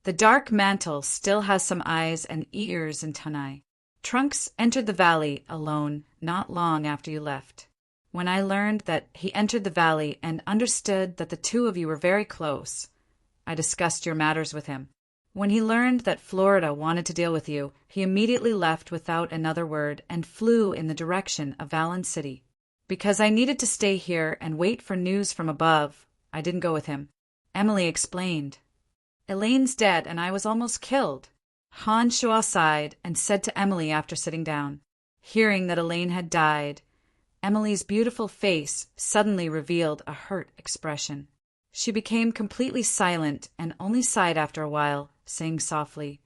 The Dark Mantle still has some eyes and ears in Tanai. Trunks entered the valley alone not long after you left. When I learned that he entered the valley and understood that the two of you were very close, I discussed your matters with him. When he learned that Florida wanted to deal with you, he immediately left without another word and flew in the direction of Valen City. Because I needed to stay here and wait for news from above, I didn't go with him. Emily explained. Elaine's dead and I was almost killed. Han Shoa sighed and said to Emily after sitting down. Hearing that Elaine had died, Emily's beautiful face suddenly revealed a hurt expression. She became completely silent and only sighed after a while, saying softly,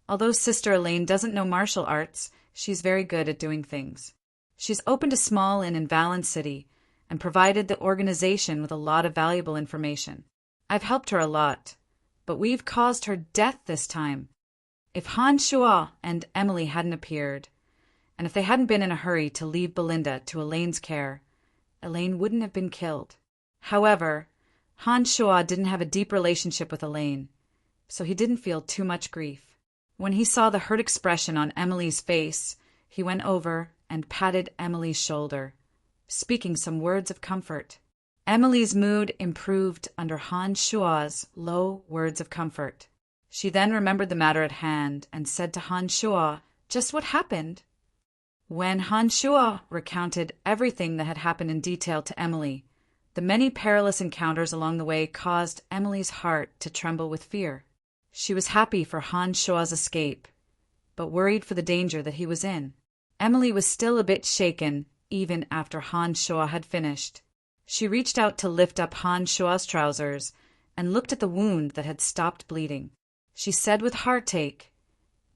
Although Sister Elaine doesn't know martial arts, she's very good at doing things. She's opened a small inn in Valen City and provided the organization with a lot of valuable information. I've helped her a lot, but we've caused her death this time. If Han Shoa and Emily hadn't appeared, and if they hadn't been in a hurry to leave Belinda to Elaine's care, Elaine wouldn't have been killed. However, Han Shoa didn't have a deep relationship with Elaine, so he didn't feel too much grief. When he saw the hurt expression on Emily's face, he went over and patted Emily's shoulder, speaking some words of comfort. Emily's mood improved under Han Shoa's low words of comfort. She then remembered the matter at hand and said to Han Shuo just what happened. When Han Shuo recounted everything that had happened in detail to Emily, the many perilous encounters along the way caused Emily's heart to tremble with fear. She was happy for Han Shuo's escape, but worried for the danger that he was in. Emily was still a bit shaken even after Han Shuo had finished. She reached out to lift up Han Shuo's trousers and looked at the wound that had stopped bleeding. She said with heartache,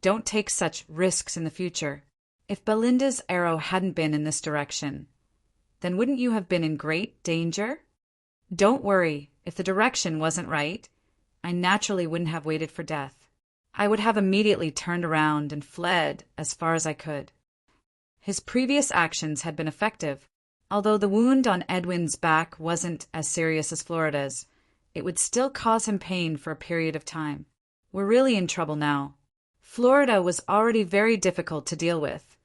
"Don't take such risks in the future. If Belinda's arrow hadn't been in this direction, then wouldn't you have been in great danger? Don't worry, if the direction wasn't right, I naturally wouldn't have waited for death. I would have immediately turned around and fled as far as I could." His previous actions had been effective. Although the wound on Edwin's back wasn't as serious as Florida's, it would still cause him pain for a period of time. We're really in trouble now. Florida was already very difficult to deal with,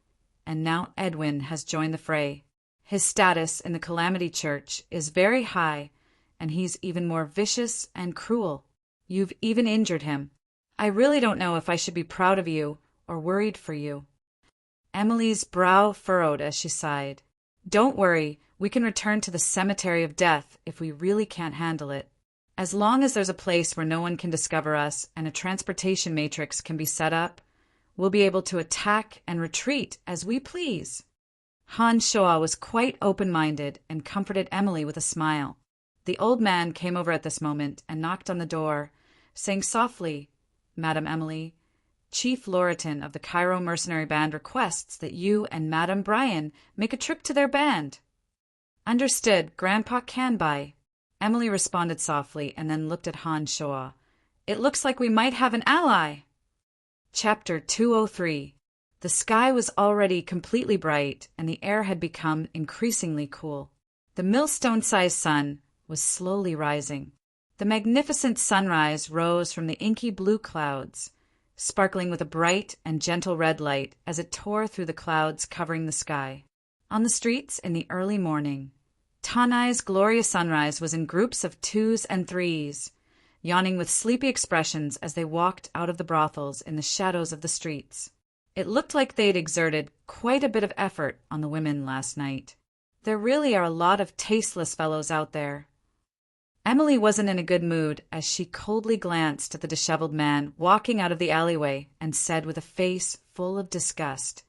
and now Edwin has joined the fray. His status in the Calamity Church is very high, and he's even more vicious and cruel. You've even injured him. I really don't know if I should be proud of you or worried for you. Emily's brow furrowed as she sighed. Don't worry, we can return to the cemetery of death if we really can't handle it. As long as there's a place where no one can discover us and a transportation matrix can be set up, we'll be able to attack and retreat as we please. Han Shuo was quite open-minded and comforted Emily with a smile. The old man came over at this moment and knocked on the door, saying softly, "Madam Emily, Chief Loriton of the Cairo Mercenary Band requests that you and Madam Brian make a trip to their band." "Understood, Grandpa Canby," Emily responded softly and then looked at Han Shuo. "It looks like we might have an ally." Chapter 203. The sky was already completely bright and the air had become increasingly cool. The millstone-sized sun was slowly rising. The magnificent sunrise rose from the inky blue clouds, sparkling with a bright and gentle red light as it tore through the clouds covering the sky. On the streets in the early morning, Tanai's glorious sunrise was in groups of 2s and 3s, yawning with sleepy expressions as they walked out of the brothels in the shadows of the streets. It looked like they'd exerted quite a bit of effort on the women last night. There really are a lot of tasteless fellows out there. Emily wasn't in a good mood as she coldly glanced at the disheveled man walking out of the alleyway and said with a face full of disgust,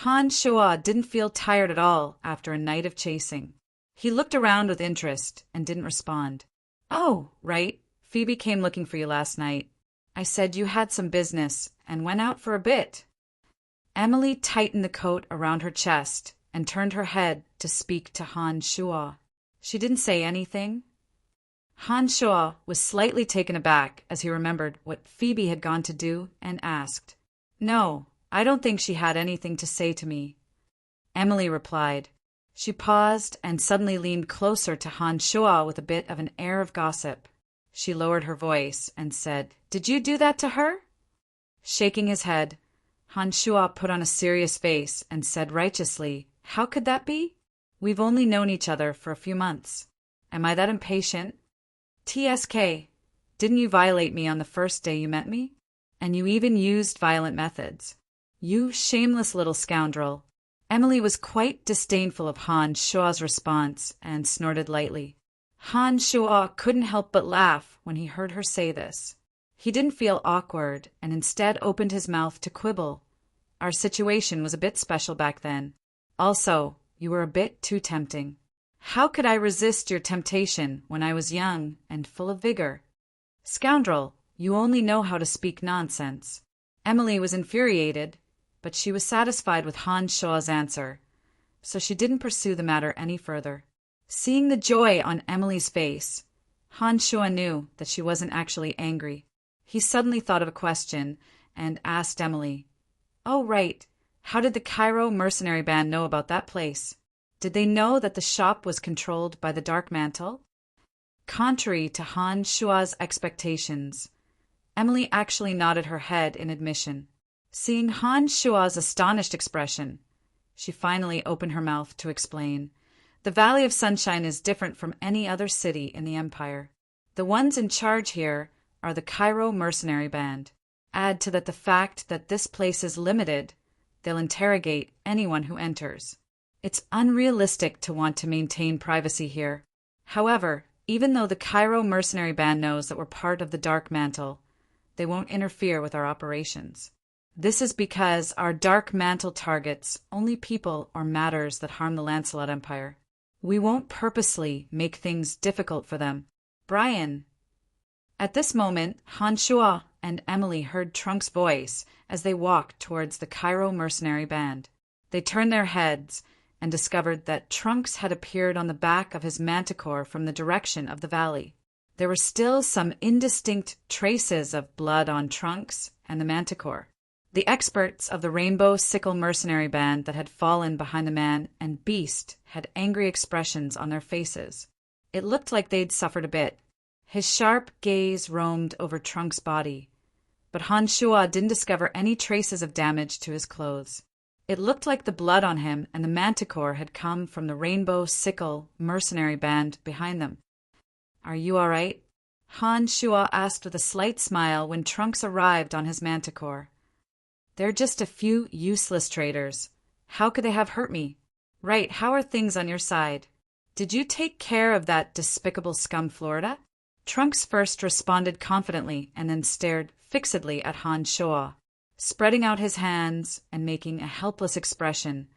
Han Shuo didn't feel tired at all after a night of chasing. He looked around with interest and didn't respond. "Oh, right. Phoebe came looking for you last night. I said you had some business and went out for a bit." Emily tightened the coat around her chest and turned her head to speak to Han Shuo. She didn't say anything. Han Shuo was slightly taken aback as he remembered what Phoebe had gone to do and asked, "No, I don't think she had anything to say to me." Emily replied. She paused and suddenly leaned closer to Han Shuo with a bit of an air of gossip. She lowered her voice and said, "Did you do that to her?" Shaking his head, Han Shuo put on a serious face and said righteously, "How could that be? We've only known each other for a few months. Am I that impatient? TSK, didn't you violate me on the first day you met me? And you even used violent methods. You shameless little scoundrel." Emily was quite disdainful of Han Shuo's response and snorted lightly. Han Shuo couldn't help but laugh when he heard her say this. He didn't feel awkward and instead opened his mouth to quibble. "Our situation was a bit special back then. Also, you were a bit too tempting. How could I resist your temptation when I was young and full of vigor? Scoundrel, you only know how to speak nonsense." Emily was infuriated, but she was satisfied with Han Shuo's answer, so she didn't pursue the matter any further. Seeing the joy on Emily's face, Han Shuo knew that she wasn't actually angry. He suddenly thought of a question and asked Emily, "Oh, right, how did the Cairo Mercenary Band know about that place? Did they know that the shop was controlled by the Dark Mantle?" Contrary to Han Shuo's expectations, Emily actually nodded her head in admission. Seeing Han Shuo's astonished expression, she finally opened her mouth to explain. "The Valley of Sunshine is different from any other city in the Empire. The ones in charge here are the Cairo Mercenary Band. Add to that the fact that this place is limited, they'll interrogate anyone who enters. It's unrealistic to want to maintain privacy here. However, even though the Cairo Mercenary Band knows that we're part of the Dark Mantle, they won't interfere with our operations. This is because our Dark Mantle targets only people or matters that harm the Lancelot Empire. We won't purposely make things difficult for them. Brian. At this moment, Han Shua and Emily heard Trunks' voice as they walked towards the Cairo Mercenary Band. They turned their heads and discovered that Trunks had appeared on the back of his manticore from the direction of the valley. There were still some indistinct traces of blood on Trunks and the manticore. The experts of the Rainbow Sickle Mercenary Band that had fallen behind the man and beast had angry expressions on their faces. It looked like they'd suffered a bit. His sharp gaze roamed over Trunks' body, but Han Shua didn't discover any traces of damage to his clothes. It looked like the blood on him and the manticore had come from the Rainbow Sickle Mercenary Band behind them. "Are you all right?" Han Shua asked with a slight smile when Trunks arrived on his manticore. "They're just a few useless traitors. How could they have hurt me? Right, how are things on your side? Did you take care of that despicable scum Florida?" Trunks first responded confidently and then stared fixedly at Han Shua. Spreading out his hands and making a helpless expression,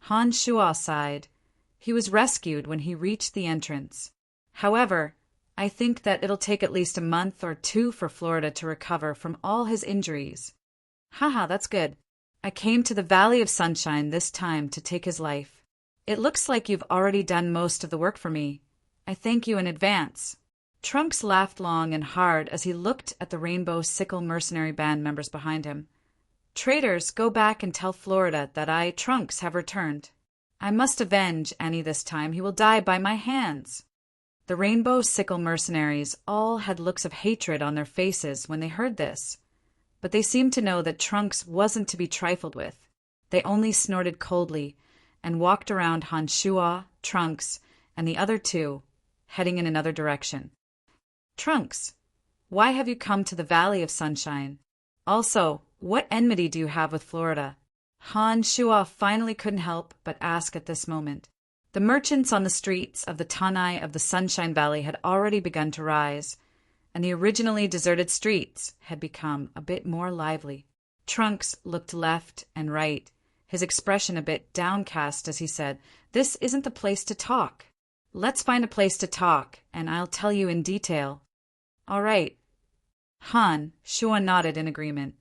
Han Shua sighed. He was rescued when he reached the entrance. "However, I think that it'll take at least a month or two for Florida to recover from all his injuries." "Haha, that's good. I came to the Valley of Sunshine this time to take his life. It looks like you've already done most of the work for me. I thank you in advance." Trunks laughed long and hard as he looked at the Rainbow Sickle Mercenary Band members behind him. "Traitors, go back and tell Florida that I, Trunks, have returned. I must avenge Annie this time. He will die by my hands." The Rainbow Sickle Mercenaries all had looks of hatred on their faces when they heard this, but they seemed to know that Trunks wasn't to be trifled with. They only snorted coldly and walked around Han Shua, Trunks, and the other two, heading in another direction. "Trunks, why have you come to the Valley of Sunshine? Also, what enmity do you have with Florida?" Han Shua finally couldn't help but ask at this moment. The merchants on the streets of the Tanai of the Sunshine Valley had already begun to rise, and the originally deserted streets had become a bit more lively. Trunks looked left and right, his expression a bit downcast as he said, "This isn't the place to talk. Let's find a place to talk, and I'll tell you in detail." "All right." Han Shua nodded in agreement.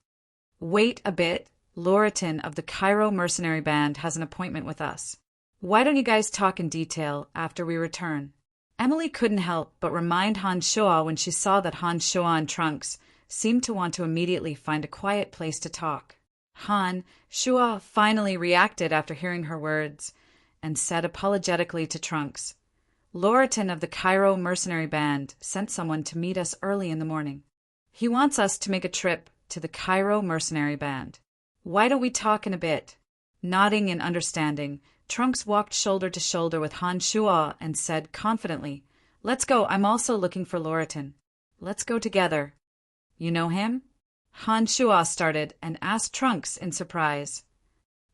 "Wait a bit. Loriton of the Cairo Mercenary Band has an appointment with us. Why don't you guys talk in detail after we return?" Emily couldn't help but remind Han Shua when she saw that Han Shua and Trunks seemed to want to immediately find a quiet place to talk. Han Shua finally reacted after hearing her words and said apologetically to Trunks, "Loriton of the Cairo Mercenary Band sent someone to meet us early in the morning. He wants us to make a trip to the Cairo Mercenary Band. Why don't we talk in a bit?" Nodding in understanding, Trunks walked shoulder to shoulder with Han Shua and said confidently, "Let's go. I'm also looking for Loriton. Let's go together." "You know him?" Han Shua started and asked Trunks in surprise.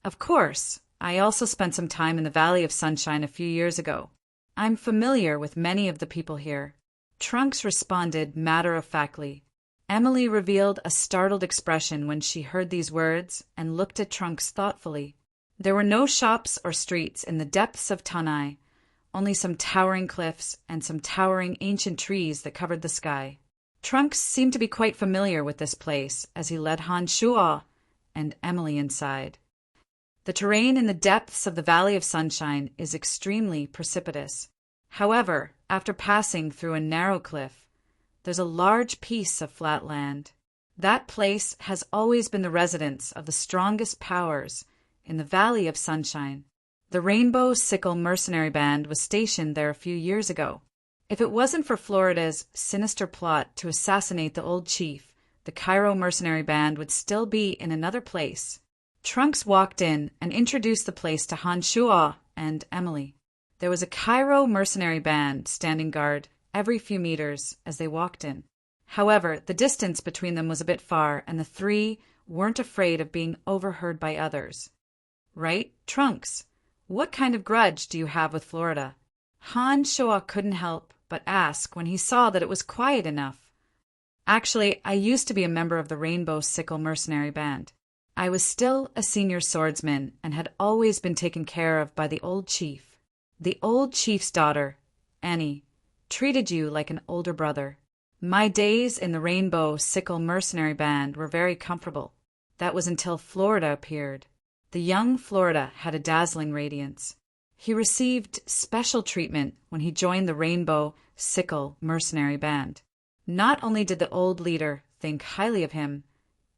"Of course. I also spent some time in the Valley of Sunshine a few years ago. I'm familiar with many of the people here." Trunks responded matter-of-factly. Emily revealed a startled expression when she heard these words and looked at Trunks thoughtfully. There were no shops or streets in the depths of Tanai, only some towering cliffs and some towering ancient trees that covered the sky. Trunks seemed to be quite familiar with this place as he led Han Shua and Emily inside. The terrain in the depths of the Valley of Sunshine is extremely precipitous. However, after passing through a narrow cliff, there's a large piece of flat land. That place has always been the residence of the strongest powers in the Valley of Sunshine. The Rainbow Sickle Mercenary Band was stationed there a few years ago. If it wasn't for Florida's sinister plot to assassinate the old chief, the Cairo Mercenary Band would still be in another place. Trunks walked in and introduced the place to Han Shua and Emily. There was a Cairo Mercenary Band standing guard every few meters as they walked in. However, the distance between them was a bit far, and the three weren't afraid of being overheard by others. Right, Trunks? What kind of grudge do you have with Florida? Han Shoa couldn't help but ask when he saw that it was quiet enough. Actually, I used to be a member of the Rainbow Sickle Mercenary Band. I was still a senior swordsman and had always been taken care of by the old chief. The old chief's daughter, Annie, treated you like an older brother. My days in the Rainbow Sickle Mercenary Band were very comfortable. That was until Florida appeared. The young Florida had a dazzling radiance. He received special treatment when he joined the Rainbow Sickle Mercenary Band. Not only did the old leader think highly of him,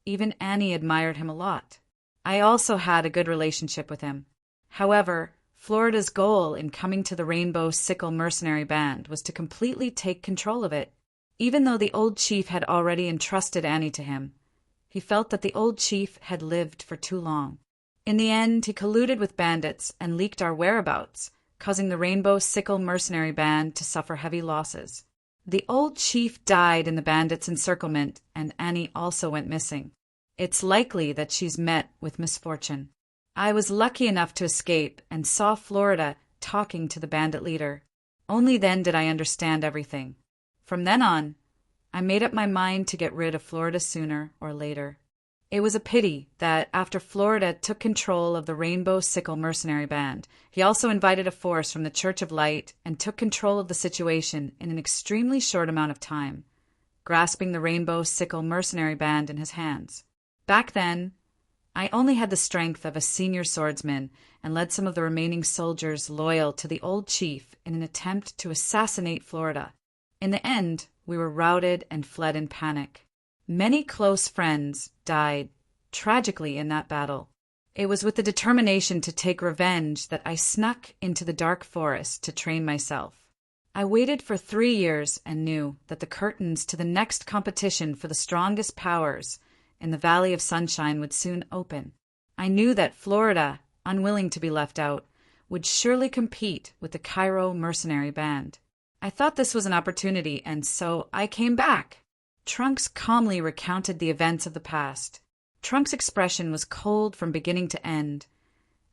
even Annie admired him a lot. I also had a good relationship with him. However, Florida's goal in coming to the Rainbow Sickle Mercenary Band was to completely take control of it. Even though the old chief had already entrusted Annie to him, he felt that the old chief had lived for too long. In the end, he colluded with bandits and leaked our whereabouts, causing the Rainbow Sickle Mercenary Band to suffer heavy losses. The old chief died in the bandits' encirclement, and Annie also went missing. It's likely that she's met with misfortune. I was lucky enough to escape and saw Florida talking to the bandit leader. Only then did I understand everything. From then on, I made up my mind to get rid of Florida sooner or later. It was a pity that after Florida took control of the Rainbow Sickle Mercenary Band, he also invited a force from the Church of Light and took control of the situation in an extremely short amount of time, grasping the Rainbow Sickle Mercenary Band in his hands. Back then, I only had the strength of a senior swordsman and led some of the remaining soldiers loyal to the old chief in an attempt to assassinate Florida. In the end, we were routed and fled in panic. Many close friends died tragically in that battle. It was with the determination to take revenge that I snuck into the dark forest to train myself. I waited for 3 years and knew that the curtains to the next competition for the strongest powers in the Valley of Sunshine would soon open. I knew that Florida, unwilling to be left out, would surely compete with the Cairo Mercenary Band. I thought this was an opportunity, and so I came back. Trunks calmly recounted the events of the past. Trunks' expression was cold from beginning to end,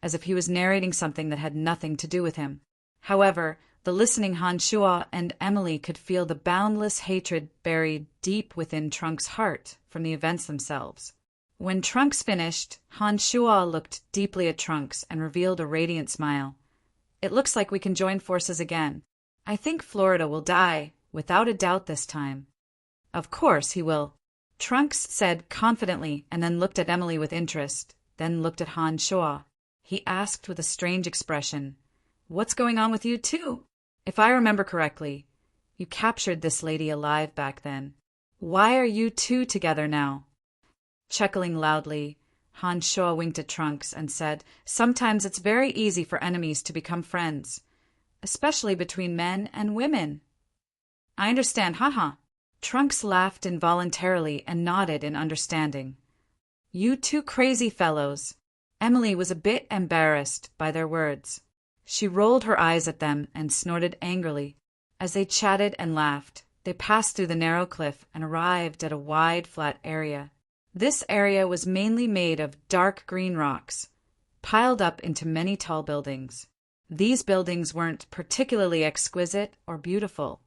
as if he was narrating something that had nothing to do with him. However, the listening Han Shua and Emily could feel the boundless hatred buried deep within Trunks' heart from the events themselves. When Trunks finished, Han Shua looked deeply at Trunks and revealed a radiant smile. It looks like we can join forces again. I think Florida will die, without a doubt this time. Of course he will, Trunks said confidently, and then looked at Emily with interest, then looked at Han Shua. He asked with a strange expression, "What's going on with you two? If I remember correctly, you captured this lady alive back then. Why are you two together now?" Chuckling loudly, Han Shua winked at Trunks and said, "Sometimes it's very easy for enemies to become friends, especially between men and women." "I understand, haha." Trunks laughed involuntarily and nodded in understanding. "You two crazy fellows." Emily was a bit embarrassed by their words. She rolled her eyes at them and snorted angrily. As they chatted and laughed, they passed through the narrow cliff and arrived at a wide, flat area. This area was mainly made of dark green rocks, piled up into many tall buildings. These buildings weren't particularly exquisite or beautiful,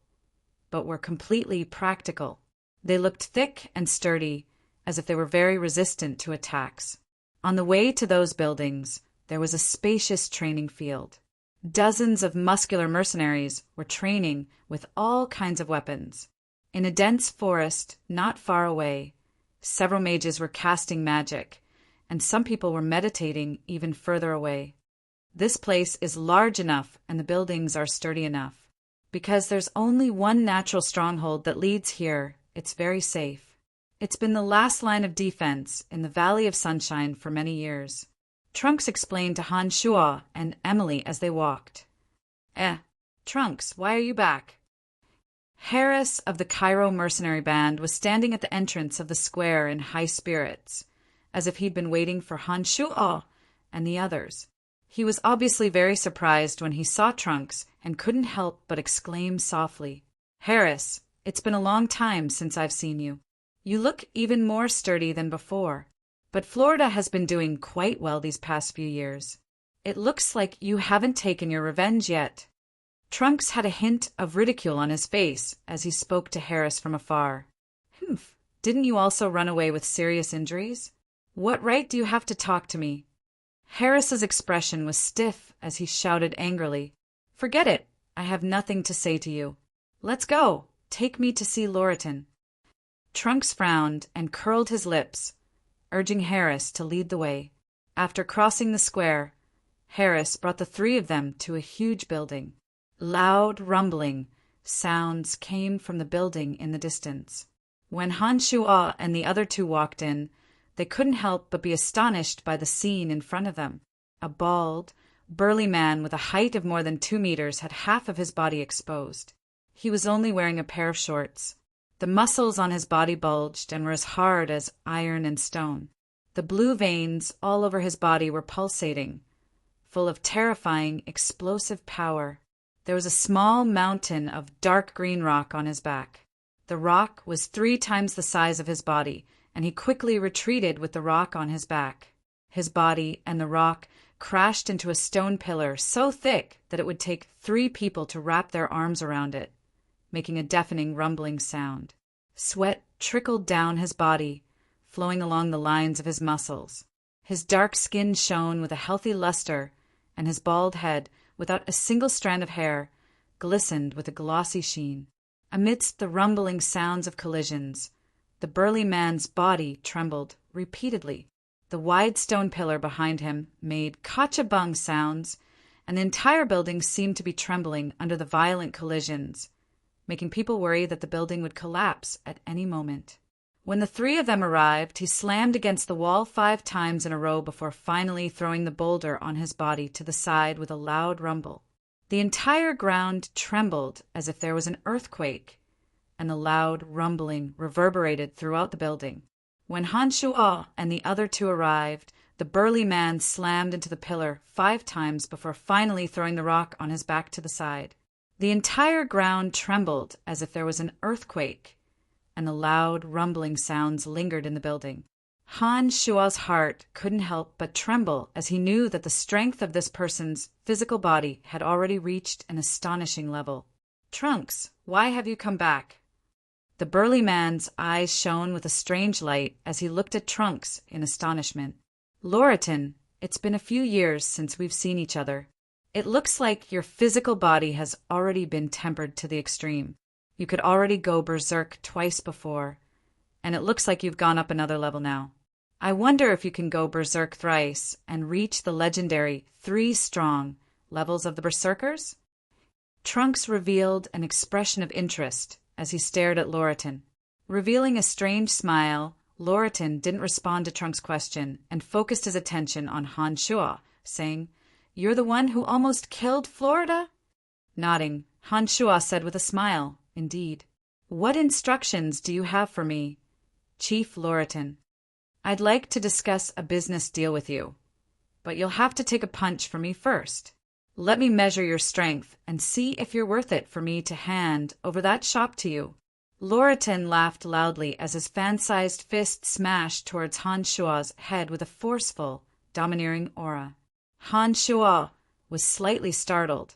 but were completely practical. They looked thick and sturdy, as if they were very resistant to attacks. On the way to those buildings, there was a spacious training field. Dozens of muscular mercenaries were training with all kinds of weapons. In a dense forest not far away, several mages were casting magic, and some people were meditating even further away. This place is large enough and the buildings are sturdy enough. Because there's only one natural stronghold that leads here, it's very safe. It's been the last line of defense in the Valley of Sunshine for many years. Trunks explained to Han Shua and Emily as they walked. Trunks, why are you back?" Harris of the Cairo Mercenary Band was standing at the entrance of the square in high spirits, as if he'd been waiting for Han Shua and the others. He was obviously very surprised when he saw Trunks and couldn't help but exclaim softly, "Harris, It's been a long time since I've seen you. You look even more sturdy than before. But Florida has been doing quite well these past few years. It looks like you haven't taken your revenge yet." Trunks had a hint of ridicule on his face as he spoke to Harris from afar. "Humph, didn't you also run away with serious injuries? What right do you have to talk to me?" Harris's expression was stiff as he shouted angrily, "Forget it. I have nothing to say to you. Let's go. Take me to see Lauriton." Trunks frowned and curled his lips, urging Harris to lead the way. After crossing the square, Harris brought the three of them to a huge building. Loud, rumbling sounds came from the building in the distance. When Han Shuo and the other two walked in, they couldn't help but be astonished by the scene in front of them. A bald, burly man with a height of more than 2 meters had half of his body exposed. He was only wearing a pair of shorts. The muscles on his body bulged and were as hard as iron and stone. The blue veins all over his body were pulsating, full of terrifying, explosive power. There was a small mountain of dark green rock on his back. The rock was 3 times the size of his body, and he quickly retreated with the rock on his back. His body and the rock crashed into a stone pillar so thick that it would take 3 people to wrap their arms around it, making a deafening rumbling sound. Sweat trickled down his body, flowing along the lines of his muscles. His dark skin shone with a healthy luster, and his bald head, without a single strand of hair, glistened with a glossy sheen. Amidst the rumbling sounds of collisions, the burly man's body trembled repeatedly. The wide stone pillar behind him made ka-cha-bung sounds, and the entire building seemed to be trembling under the violent collisions, making people worry that the building would collapse at any moment. When the 3 of them arrived, he slammed against the wall 5 times in a row before finally throwing the boulder on his body to the side with a loud rumble. The entire ground trembled as if there was an earthquake, and the loud rumbling reverberated throughout the building. When Han Shuo and the other 2 arrived, the burly man slammed into the pillar 5 times before finally throwing the rock on his back to the side. The entire ground trembled as if there was an earthquake, and the loud rumbling sounds lingered in the building. Han Shuo's heart couldn't help but tremble as he knew that the strength of this person's physical body had already reached an astonishing level. "Trunks, why have you come back?" The burly man's eyes shone with a strange light as he looked at Trunks in astonishment. "Lauriton, it's been a few years since we've seen each other. It looks like your physical body has already been tempered to the extreme. You could already go berserk twice before, and it looks like you've gone up another level now. I wonder if you can go berserk thrice and reach the legendary 3 strong levels of the berserkers?" Trunks revealed an expression of interest as he stared at Lauriton. Revealing a strange smile, Lauriton didn't respond to Trunks' question and focused his attention on Han Shuo, saying, "You're the one who almost killed Florida?" Nodding, Han Shuo said with a smile, "Indeed. What instructions do you have for me, Chief Lauriton?" "I'd like to discuss a business deal with you, but you'll have to take a punch for me first. Let me measure your strength and see if you're worth it for me to hand over that shop to you." Lauriton laughed loudly as his fan-sized fist smashed towards Han Shuo's head with a forceful, domineering aura. Han Shuo was slightly startled,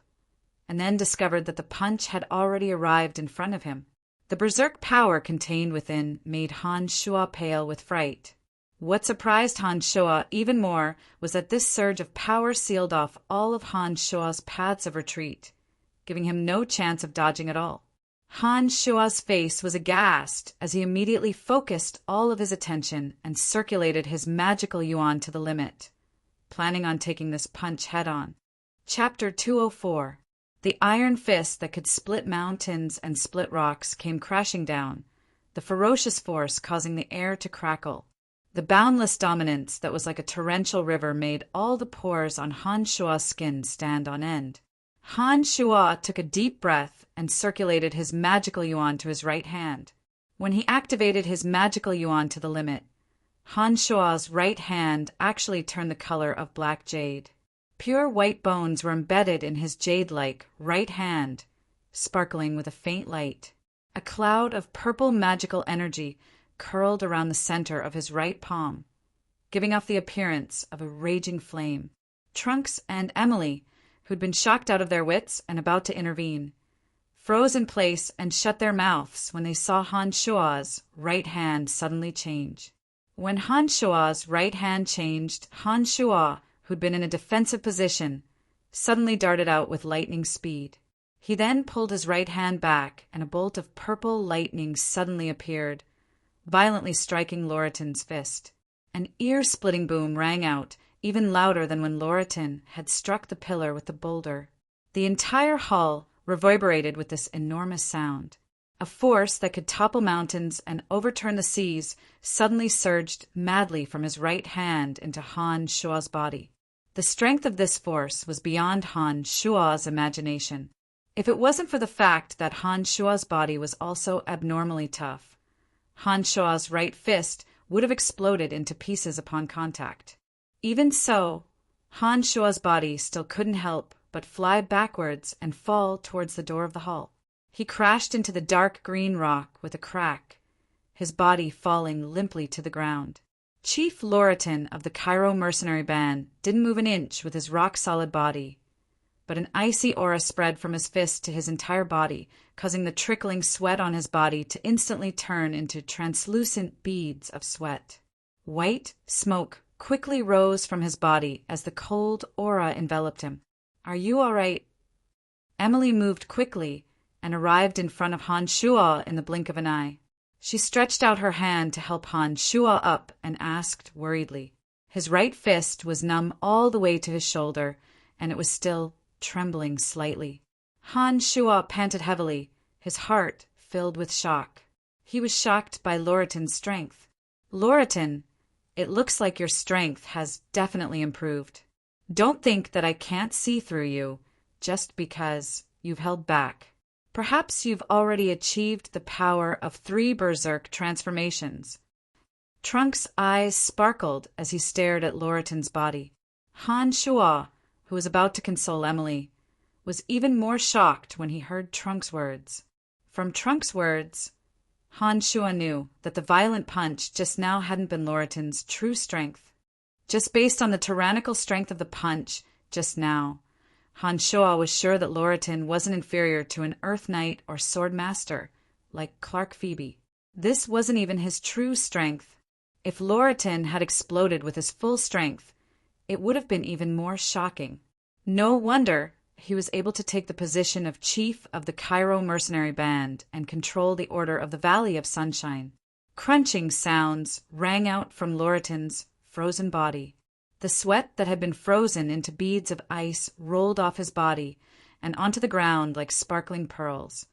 and then discovered that the punch had already arrived in front of him. The berserk power contained within made Han Shuo pale with fright. What surprised Han Shuo even more was that this surge of power sealed off all of Han Shuo's paths of retreat, giving him no chance of dodging at all. Han Shuo's face was aghast as he immediately focused all of his attention and circulated his magical yuan to the limit, planning on taking this punch head-on. Chapter 204. The iron fist that could split mountains and split rocks came crashing down, the ferocious force causing the air to crackle. The boundless dominance that was like a torrential river made all the pores on Han Shuo's skin stand on end. Han Shuo took a deep breath and circulated his magical yuan to his right hand. When he activated his magical yuan to the limit, Han Shuo's right hand actually turned the color of black jade. Pure white bones were embedded in his jade-like right hand, sparkling with a faint light. A cloud of purple magical energy curled around the center of his right palm, giving off the appearance of a raging flame. Trunks and Emily, who'd been shocked out of their wits and about to intervene, froze in place and shut their mouths when they saw Han Shua's right hand suddenly change. When Han Shua's right hand changed, Han Shua, who'd been in a defensive position, suddenly darted out with lightning speed. He then pulled his right hand back, and a bolt of purple lightning suddenly appeared, violently striking Loreton's fist. An ear-splitting boom rang out, even louder than when Loreton had struck the pillar with the boulder. The entire hall reverberated with this enormous sound. A force that could topple mountains and overturn the seas suddenly surged madly from his right hand into Han Shua's body. The strength of this force was beyond Han Shua's imagination. If it wasn't for the fact that Han Shua's body was also abnormally tough, Han Shua's right fist would have exploded into pieces upon contact. Even so, Han Shua's body still couldn't help but fly backwards and fall towards the door of the hall. He crashed into the dark green rock with a crack, his body falling limply to the ground. Chief Loreton of the Cairo mercenary band didn't move an inch with his rock-solid body, but an icy aura spread from his fist to his entire body, causing the trickling sweat on his body to instantly turn into translucent beads of sweat. White smoke quickly rose from his body as the cold aura enveloped him. "Are you all right?" Emily moved quickly and arrived in front of Han Shua in the blink of an eye. She stretched out her hand to help Han Shua up and asked worriedly. His right fist was numb all the way to his shoulder, and it was still trembling slightly. Han Shua panted heavily, his heart filled with shock. He was shocked by Loreton's strength. "Loreton, it looks like your strength has definitely improved. Don't think that I can't see through you just because you've held back. Perhaps you've already achieved the power of 3 berserk transformations." Trunk's eyes sparkled as he stared at Loreton's body. Han Shua, who was about to console Emily, was even more shocked when he heard Trunk's words. From Trunk's words, Han Shua knew that the violent punch just now hadn't been Loreton's true strength. Just based on the tyrannical strength of the punch just now, Han Shua was sure that Loreton wasn't inferior to an Earth Knight or Sword Master, like Clark Phoebe. This wasn't even his true strength. If Loreton had exploded with his full strength, it would have been even more shocking. No wonder he was able to take the position of chief of the Cairo mercenary band and control the Order of the Valley of Sunshine. Crunching sounds rang out from Loreton's frozen body. The sweat that had been frozen into beads of ice rolled off his body and onto the ground like sparkling pearls,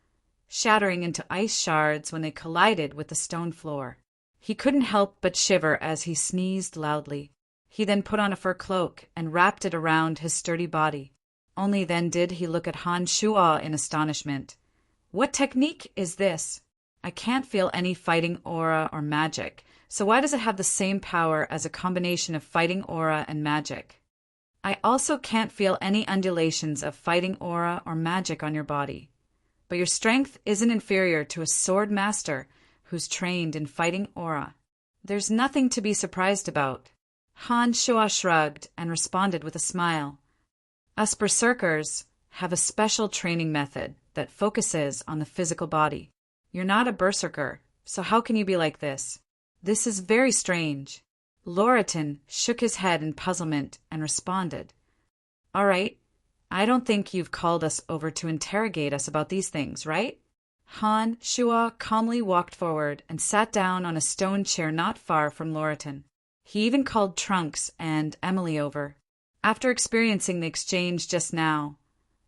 shattering into ice shards when they collided with the stone floor. He couldn't help but shiver as he sneezed loudly. He then put on a fur cloak and wrapped it around his sturdy body. Only then did he look at Han Shua in astonishment. "What technique is this? I can't feel any fighting aura or magic, so why does it have the same power as a combination of fighting aura and magic? I also can't feel any undulations of fighting aura or magic on your body. But your strength isn't inferior to a sword master who's trained in fighting aura. There's nothing to be surprised about." Han Shua shrugged and responded with a smile. "Us berserkers have a special training method that focuses on the physical body. You're not a berserker, so how can you be like this? This is very strange." Loreton shook his head in puzzlement and responded, "All right, I don't think you've called us over to interrogate us about these things, right?" Han Shua calmly walked forward and sat down on a stone chair not far from Loreton. He even called Trunks and Emily over. After experiencing the exchange just now,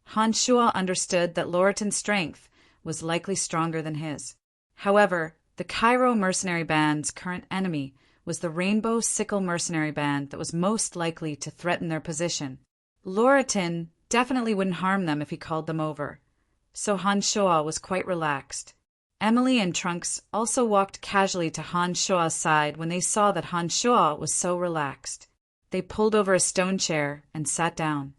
Han Shua understood that Loreton's strength was likely stronger than his. However, the Cairo mercenary band's current enemy was the Rainbow Sickle mercenary band that was most likely to threaten their position. Loreton definitely wouldn't harm them if he called them over, so Han Shua was quite relaxed. Emily and Trunks also walked casually to Han Shua's side when they saw that Han Shua was so relaxed. They pulled over a stone chair and sat down.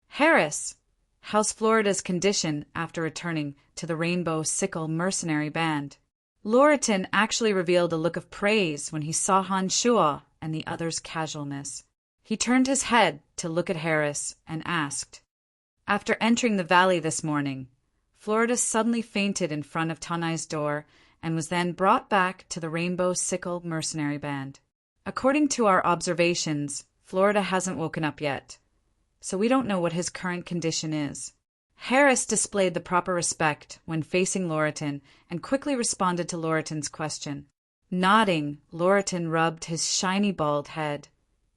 "Harris, How's Florida's condition after returning to the Rainbow Sickle Mercenary Band? Loriton actually revealed a look of praise when he saw Han Shua and the other's casualness. He turned his head to look at Harris and asked, "After entering the valley this morning, Florida suddenly fainted in front of Tanai's door and was then brought back to the Rainbow Sickle Mercenary Band. According to our observations, Florida hasn't woken up yet, so we don't know what his current condition is." Harris displayed the proper respect when facing Loriton and quickly responded to Loriton's question. Nodding, Loriton rubbed his shiny bald head,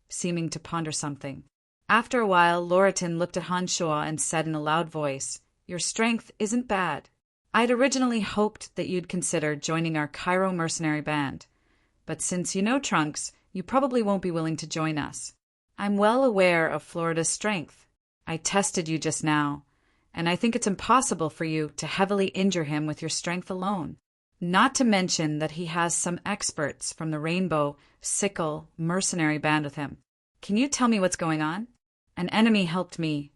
seeming to ponder something. After a while, Loriton looked at Han Shua and said in a loud voice, "Your strength isn't bad. I'd originally hoped that you'd consider joining our Cairo mercenary band, but since you know Trunks, you probably won't be willing to join us. I'm well aware of Florida's strength. I tested you just now, and I think it's impossible for you to heavily injure him with your strength alone. Not to mention that he has some experts from the Rainbow Sickle Mercenary Band with him. Can you tell me what's going on? An enemy helped me.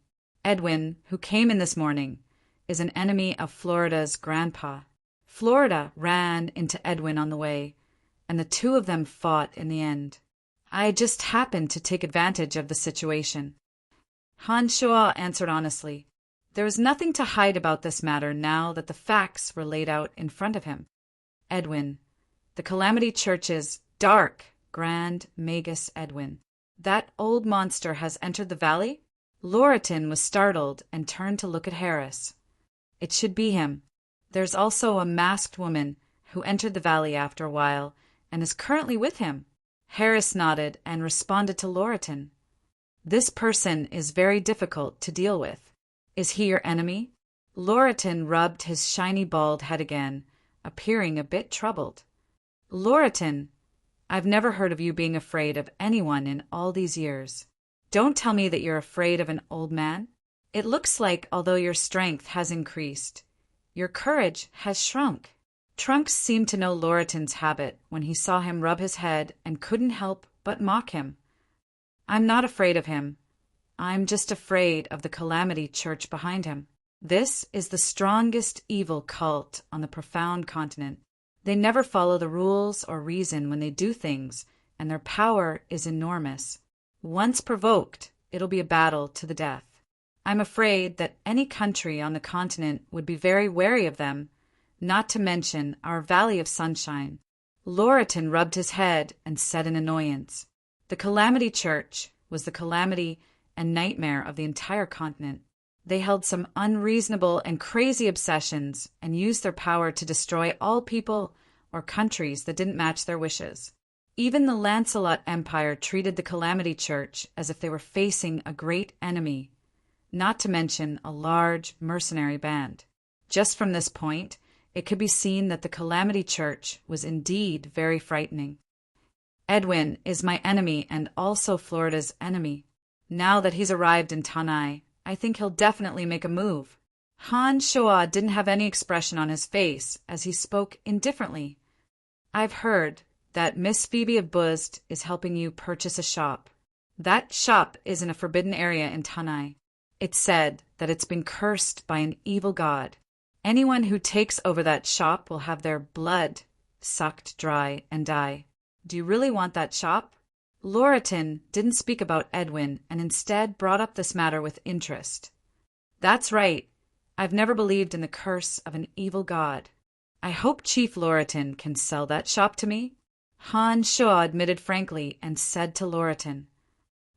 Edwin, who came in this morning, is an enemy of Florida's grandpa. Florida ran into Edwin on the way, and the two of them fought in the end. I just happened to take advantage of the situation." Han Shua answered honestly. There was nothing to hide about this matter now that the facts were laid out in front of him. Edwin, the Calamity Church's dark Grand Magus Edwin. That old monster has entered the valley? Loriton was startled and turned to look at Harris. It should be him. There's also a masked woman who entered the valley after a while and is currently with him. Harris nodded and responded to Loriton. This person is very difficult to deal with. Is he your enemy? Loriton rubbed his shiny bald head again, appearing a bit troubled. Loriton, I've never heard of you being afraid of anyone in all these years. Don't tell me that you're afraid of an old man. It looks like, although your strength has increased, your courage has shrunk. Trunks seemed to know Loriton's habit when he saw him rub his head and couldn't help but mock him. I'm not afraid of him. I'm just afraid of the Calamity Church behind him. This is the strongest evil cult on the profound continent. They never follow the rules or reason when they do things, and their power is enormous. Once provoked, it'll be a battle to the death. I'm afraid that any country on the continent would be very wary of them, not to mention our Valley of Sunshine. Loriton rubbed his head and said in annoyance. The Calamity Church was the calamity and nightmare of the entire continent. They held some unreasonable and crazy obsessions and used their power to destroy all people or countries that didn't match their wishes. Even the Lancelot Empire treated the Calamity Church as if they were facing a great enemy, not to mention a large mercenary band. Just from this point, it could be seen that the Calamity Church was indeed very frightening. Edwin is my enemy and also Florida's enemy. Now that he's arrived in Tanai, I think he'll definitely make a move. Han Shua didn't have any expression on his face as he spoke indifferently. I've heard that Miss Phoebe of Buzzed is helping you purchase a shop. That shop is in a forbidden area in Tanai. It's said that it's been cursed by an evil god. Anyone who takes over that shop will have their blood sucked dry and die. Do you really want that shop? Loriton didn't speak about Edwin and instead brought up this matter with interest. That's right. I've never believed in the curse of an evil god. I hope Chief Loriton can sell that shop to me. Han Shua admitted frankly and said to Loriton,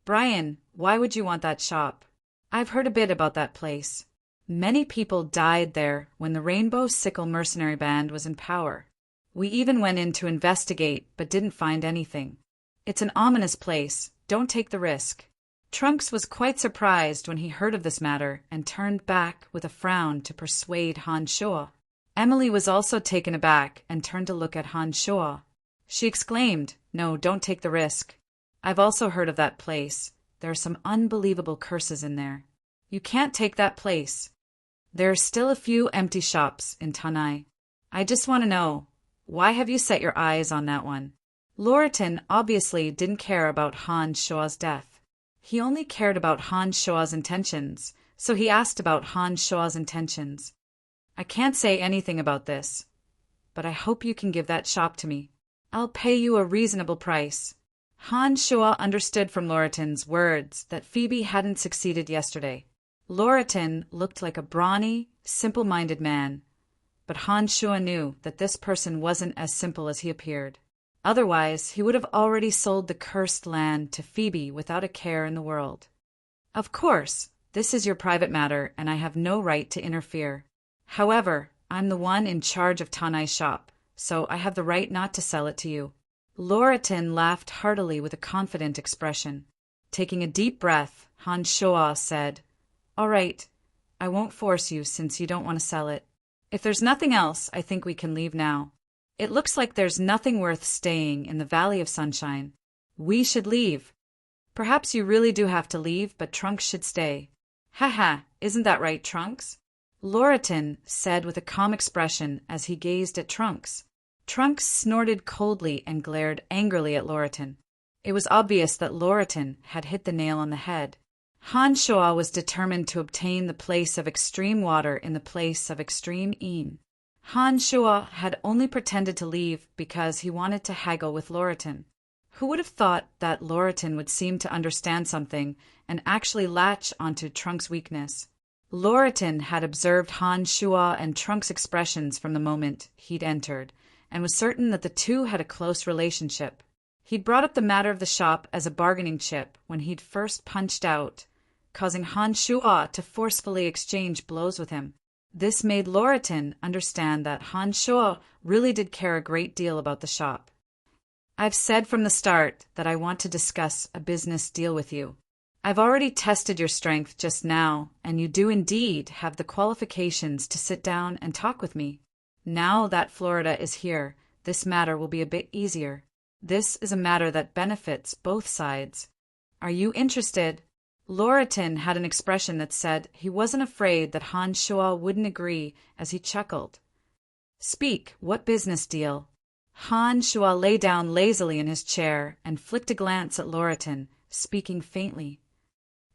Brian, why would you want that shop? I've heard a bit about that place. Many people died there when the Rainbow Sickle Mercenary Band was in power. We even went in to investigate but didn't find anything. It's an ominous place. Don't take the risk. Trunks was quite surprised when he heard of this matter and turned back with a frown to persuade Han Shua. Emily was also taken aback and turned to look at Han Shua. She exclaimed, No, don't take the risk. I've also heard of that place. There are some unbelievable curses in there. You can't take that place. There are still a few empty shops in Tanai. I just want to know, why have you set your eyes on that one? Loriton obviously didn't care about Han Shua's death. He only cared about Han Shua's intentions, So he asked about Han Shua's intentions. I can't say anything about this, but I hope you can give that shop to me. I'll pay you a reasonable price. Han Shua understood from Lauritan's words that Phoebe hadn't succeeded yesterday. Lauritan looked like a brawny, simple-minded man, but Han Shua knew that this person wasn't as simple as he appeared. Otherwise, he would have already sold the cursed land to Phoebe without a care in the world. Of course, this is your private matter, and I have no right to interfere. However, I'm the one in charge of Tanai's shop, so I have the right not to sell it to you. Lauritan laughed heartily with a confident expression. Taking a deep breath, Han Shua said, All right, I won't force you since you don't want to sell it. If there's nothing else, I think we can leave now. It looks like there's nothing worth staying in the Valley of Sunshine. We should leave. Perhaps you really do have to leave, but Trunks should stay. Haha, isn't that right, Trunks? Lauritan said with a calm expression as he gazed at Trunks. Trunks snorted coldly and glared angrily at Lauritan. It was obvious that Lauritan had hit the nail on the head. Han Shua was determined to obtain the place of extreme water in the place of extreme een. Han Shua had only pretended to leave because he wanted to haggle with Lauritan. Who would have thought that Lauritan would seem to understand something and actually latch onto Trunks' weakness? Lauritan had observed Han Shua and Trunks' expressions from the moment he'd entered, and was certain that the two had a close relationship. He'd brought up the matter of the shop as a bargaining chip when he'd first punched out, causing Han Shua to forcefully exchange blows with him. This made Lauritan understand that Han Shua really did care a great deal about the shop. I've said from the start that I want to discuss a business deal with you. I've already tested your strength just now, and you do indeed have the qualifications to sit down and talk with me. Now that Florida is here, this matter will be a bit easier. This is a matter that benefits both sides. Are you interested? Lauritan had an expression that said he wasn't afraid that Han Shua wouldn't agree as he chuckled. Speak, what business deal? Han Shua lay down lazily in his chair and flicked a glance at Lauritan, speaking faintly.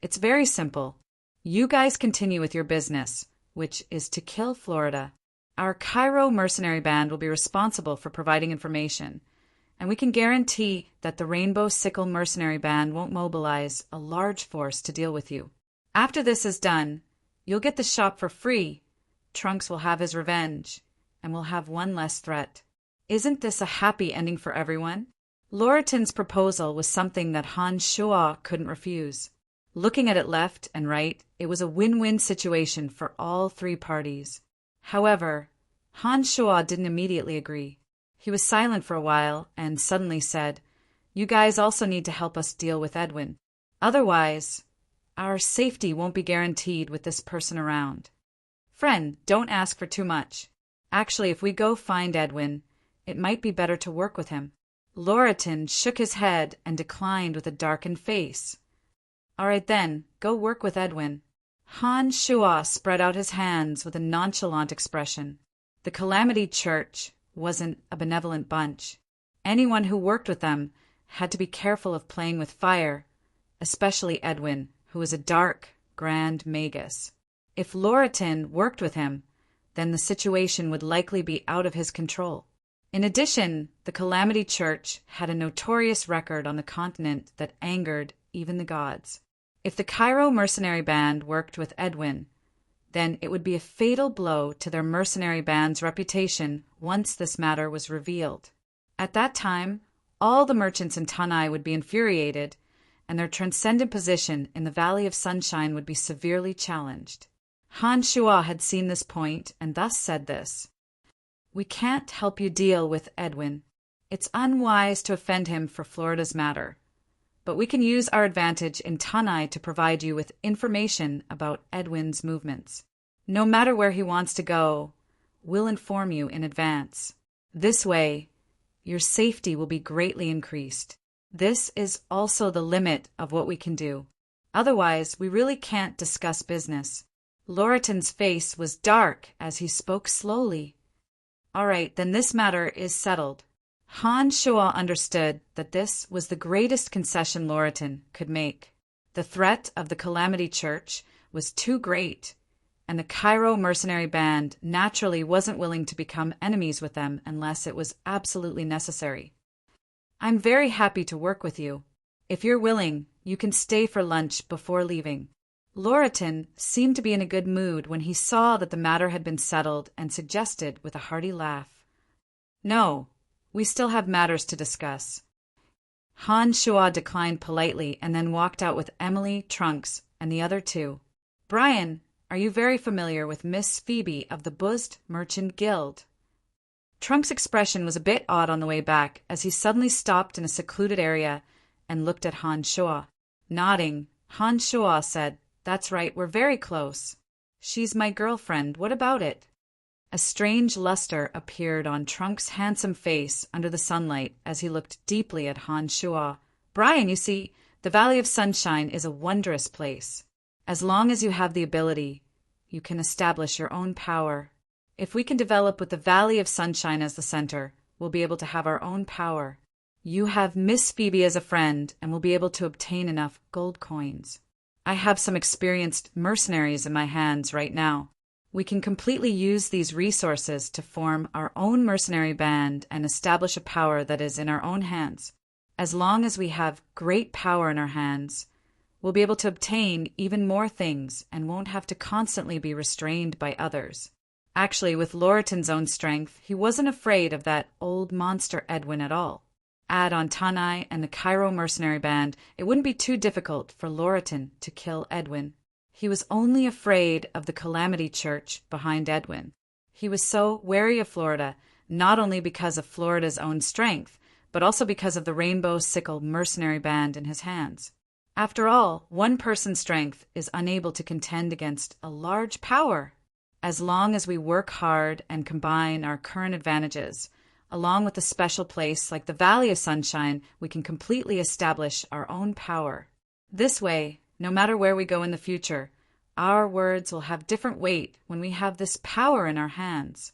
It's very simple. You guys continue with your business, which is to kill Florida. Our Cairo mercenary band will be responsible for providing information, and we can guarantee that the Rainbow Sickle mercenary band won't mobilize a large force to deal with you. After this is done, you'll get the shop for free. Trunks will have his revenge, and we'll have one less threat. Isn't this a happy ending for everyone? Lauritan's proposal was something that Han Shua couldn't refuse. Looking at it left and right, it was a win-win situation for all three parties. However, Han Shua didn't immediately agree. He was silent for a while and suddenly said, You guys also need to help us deal with Edwin. Otherwise, our safety won't be guaranteed with this person around. Friend, don't ask for too much. Actually, if we go find Edwin, it might be better to work with him. Lauritan shook his head and declined with a darkened face. All right then, go work with Edwin. Han Shua spread out his hands with a nonchalant expression. The Calamity Church wasn't a benevolent bunch. Anyone who worked with them had to be careful of playing with fire, especially Edwin, who was a dark, grand magus. If Lauritan worked with him, then the situation would likely be out of his control. In addition, the Calamity Church had a notorious record on the continent that angered even the gods. If the Cairo mercenary band worked with Edwin, then it would be a fatal blow to their mercenary band's reputation once this matter was revealed. At that time, all the merchants in Tanai would be infuriated, and their transcendent position in the Valley of Sunshine would be severely challenged. Han Shua had seen this point and thus said this. We can't help you deal with Edwin. It's unwise to offend him for Florida's matter. But we can use our advantage in Tanai to provide you with information about Edwin's movements. No matter where he wants to go, we'll inform you in advance. This way, your safety will be greatly increased. This is also the limit of what we can do. Otherwise, we really can't discuss business. Lauritan's face was dark as he spoke slowly. All right, then this matter is settled. Han Shua understood that this was the greatest concession Lauritan could make. The threat of the Calamity Church was too great, and the Cairo mercenary band naturally wasn't willing to become enemies with them unless it was absolutely necessary. "I'm very happy to work with you. If you're willing, you can stay for lunch before leaving." Loreton seemed to be in a good mood when he saw that the matter had been settled and suggested with a hearty laugh, "No, we still have matters to discuss." Han Shua declined politely and then walked out with Emily, Trunks, and the other two. "Brian, are you very familiar with Miss Phoebe of the Buzzed Merchant Guild?" Trunks' expression was a bit odd on the way back as he suddenly stopped in a secluded area and looked at Han Shua. Nodding, Han Shua said, "That's right, we're very close. She's my girlfriend. What about it?" A strange luster appeared on Trunks' handsome face under the sunlight as he looked deeply at Han Shua. "Brian, you see, the Valley of Sunshine is a wondrous place. As long as you have the ability, you can establish your own power. If we can develop with the Valley of Sunshine as the center, we'll be able to have our own power. You have Miss Phoebe as a friend and will be able to obtain enough gold coins. I have some experienced mercenaries in my hands right now. We can completely use these resources to form our own mercenary band and establish a power that is in our own hands. As long as we have great power in our hands, we'll be able to obtain even more things and won't have to constantly be restrained by others." Actually, with Loreton's own strength, he wasn't afraid of that old monster Edwin at all. Add on Tanai and the Cairo mercenary band, it wouldn't be too difficult for Loreton to kill Edwin. He was only afraid of the Calamity Church behind Edwin. He was so wary of Florida, not only because of Florida's own strength, but also because of the Rainbow Sickle mercenary band in his hands. After all, one person's strength is unable to contend against a large power. As long as we work hard and combine our current advantages, along with a special place like the Valley of Sunshine, we can completely establish our own power. This way, no matter where we go in the future, our words will have different weight when we have this power in our hands.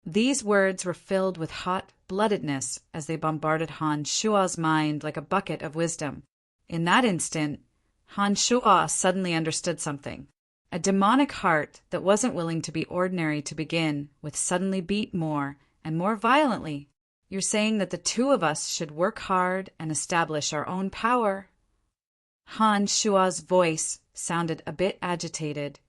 These words were filled with hot-bloodedness as they bombarded Han Shua's mind like a bucket of wisdom. In that instant, Han Shua suddenly understood something. A demonic heart that wasn't willing to be ordinary to begin with suddenly beat more and more violently. "You're saying that the two of us should work hard and establish our own power?" Han Shua's voice sounded a bit agitated,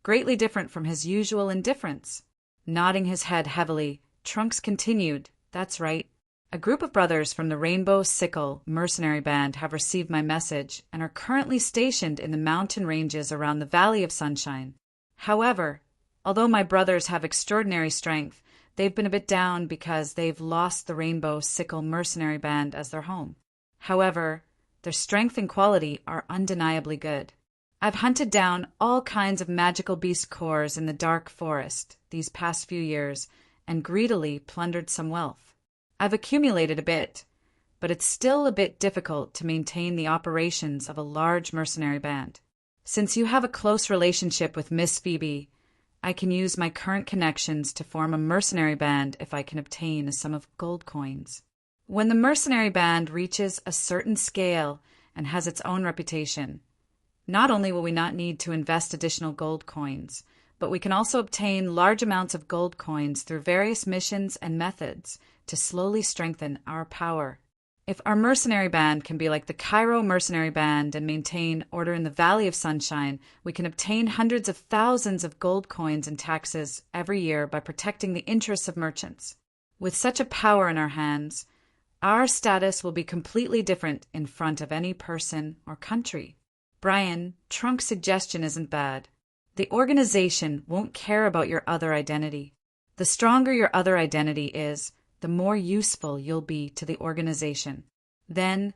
greatly different from his usual indifference. Nodding his head heavily, Trunks continued, "That's right. A group of brothers from the Rainbow Sickle mercenary band have received my message and are currently stationed in the mountain ranges around the Valley of Sunshine. However, although my brothers have extraordinary strength, they've been a bit down because they've lost the Rainbow Sickle mercenary band as their home. However, their strength and quality are undeniably good. I've hunted down all kinds of magical beast cores in the dark forest these past few years and greedily plundered some wealth. I've accumulated a bit, but it's still a bit difficult to maintain the operations of a large mercenary band. Since you have a close relationship with Miss Phoebe, I can use my current connections to form a mercenary band if I can obtain a sum of gold coins. When the mercenary band reaches a certain scale and has its own reputation, not only will we not need to invest additional gold coins, but we can also obtain large amounts of gold coins through various missions and methods to slowly strengthen our power. If our mercenary band can be like the Cairo mercenary band and maintain order in the Valley of Sunshine, we can obtain hundreds of thousands of gold coins and taxes every year by protecting the interests of merchants. With such a power in our hands, our status will be completely different in front of any person or country. Brian, Trunk's suggestion isn't bad. The organization won't care about your other identity. The stronger your other identity is, the more useful you'll be to the organization. Then,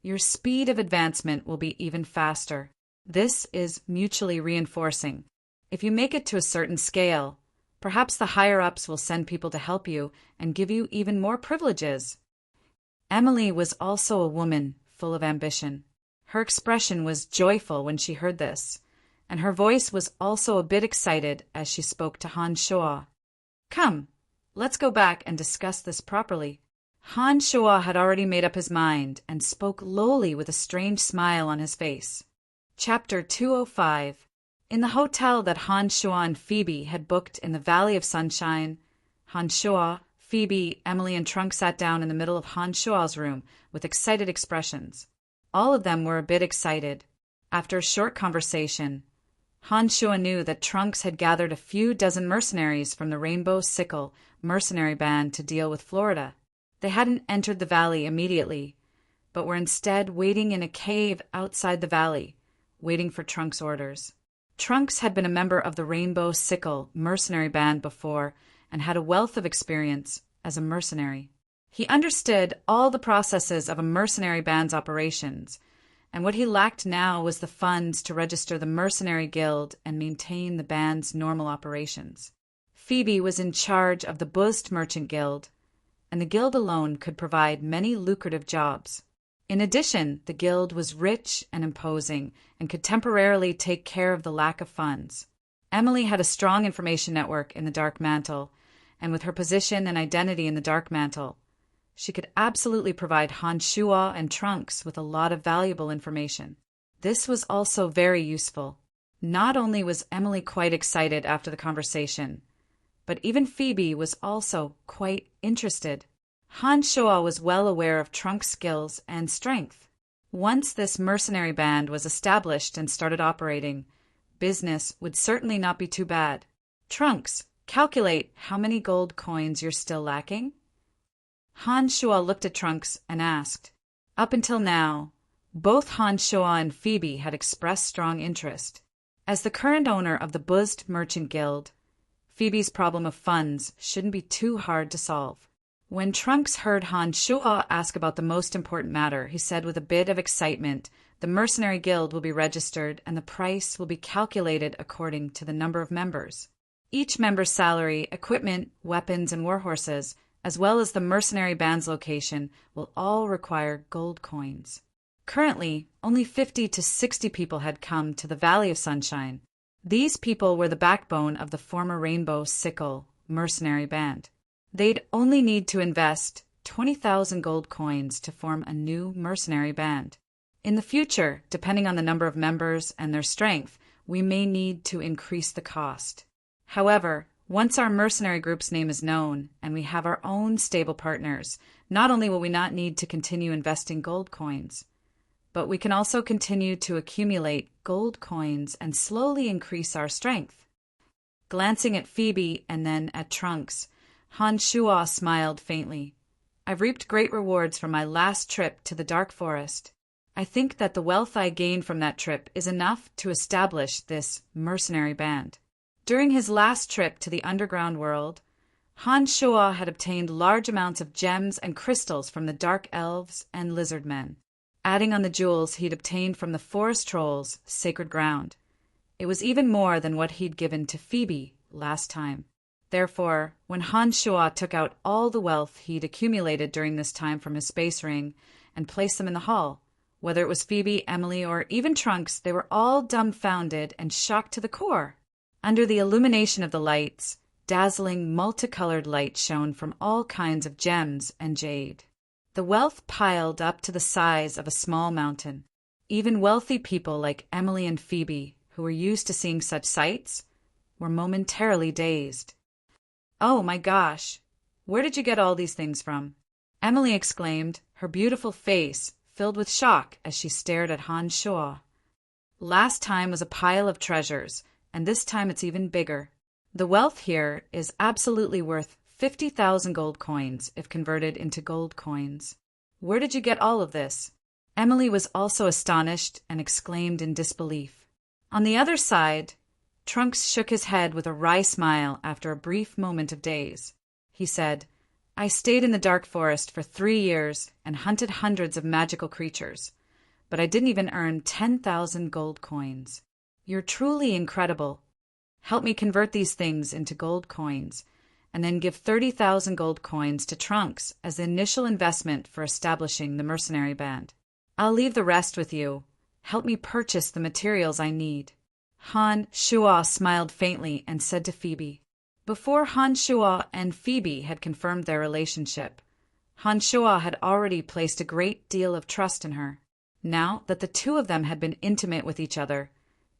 your speed of advancement will be even faster. This is mutually reinforcing. If you make it to a certain scale, perhaps the higher-ups will send people to help you and give you even more privileges. Emily was also a woman full of ambition. Her expression was joyful when she heard this, and her voice was also a bit excited as she spoke to Han Shua. "Come, let's go back and discuss this properly." Han Shua had already made up his mind and spoke lowly with a strange smile on his face. Chapter 205. In the hotel that Han Shua and Phoebe had booked in the Valley of Sunshine, Han Shua, Phoebe, Emily, and Trunks sat down in the middle of Han Shua's room with excited expressions. All of them were a bit excited. After a short conversation, Han Shua knew that Trunks had gathered a few dozen mercenaries from the Rainbow Sickle mercenary band to deal with Florida. They hadn't entered the valley immediately, but were instead waiting in a cave outside the valley, waiting for Trunks' orders. Trunks had been a member of the Rainbow Sickle mercenary band before and had a wealth of experience as a mercenary. He understood all the processes of a mercenary band's operations, and what he lacked now was the funds to register the mercenary guild and maintain the band's normal operations. Phoebe was in charge of the Buzzed Merchant Guild, and the guild alone could provide many lucrative jobs. In addition, the guild was rich and imposing and could temporarily take care of the lack of funds. Emily had a strong information network in the Dark Mantle, and with her position and identity in the Dark Mantle, she could absolutely provide Han Shua and Trunks with a lot of valuable information. This was also very useful. Not only was Emily quite excited after the conversation, but even Phoebe was also quite interested. Han Shua was well aware of Trunks' skills and strength. Once this mercenary band was established and started operating, business would certainly not be too bad. Trunks, calculate how many gold coins you're still lacking. Han Shua looked at Trunks and asked. Up until now, both Han Shua and Phoebe had expressed strong interest. As the current owner of the Buzzed Merchant Guild, Phoebe's problem of funds shouldn't be too hard to solve. When Trunks heard Han Shua ask about the most important matter, he said with a bit of excitement, the mercenary guild will be registered and the price will be calculated according to the number of members. Each member's salary, equipment, weapons, and warhorses, as well as the mercenary band's location, will all require gold coins. Currently, only 50 to 60 people had come to the Valley of Sunshine. These people were the backbone of the former Rainbow Sickle mercenary band. They'd only need to invest 20,000 gold coins to form a new mercenary band. In the future, depending on the number of members and their strength, we may need to increase the cost. However, once our mercenary group's name is known and we have our own stable partners, not only will we not need to continue investing gold coins, but we can also continue to accumulate gold coins and slowly increase our strength. Glancing at Phoebe and then at Trunks, Han Shua smiled faintly. I've reaped great rewards from my last trip to the Dark Forest. I think that the wealth I gained from that trip is enough to establish this mercenary band. During his last trip to the underground world, Han Shua had obtained large amounts of gems and crystals from the Dark Elves and Lizard Men, adding on the jewels he'd obtained from the Forest Trolls' sacred ground. It was even more than what he'd given to Phoebe last time. Therefore, when Han Shua took out all the wealth he'd accumulated during this time from his space ring and placed them in the hall, whether it was Phoebe, Emily, or even Trunks, they were all dumbfounded and shocked to the core. Under the illumination of the lights, dazzling multicolored light shone from all kinds of gems and jade. The wealth piled up to the size of a small mountain. Even wealthy people like Emily and Phoebe, who were used to seeing such sights, were momentarily dazed. Oh my gosh, where did you get all these things from? Emily exclaimed, her beautiful face filled with shock as she stared at Han Shua. Last time was a pile of treasures, and this time it's even bigger. The wealth here is absolutely worth 50,000 gold coins if converted into gold coins. Where did you get all of this? Emily was also astonished and exclaimed in disbelief. On the other side, Trunks shook his head with a wry smile after a brief moment of daze. He said, I stayed in the Dark Forest for 3 years and hunted hundreds of magical creatures, but I didn't even earn 10,000 gold coins. You're truly incredible. Help me convert these things into gold coins, and then give 30,000 gold coins to Trunks as the initial investment for establishing the mercenary band. I'll leave the rest with you. Help me purchase the materials I need. Han Shua smiled faintly and said to Phoebe. Before Han Shua and Phoebe had confirmed their relationship, Han Shua had already placed a great deal of trust in her. Now that the two of them had been intimate with each other,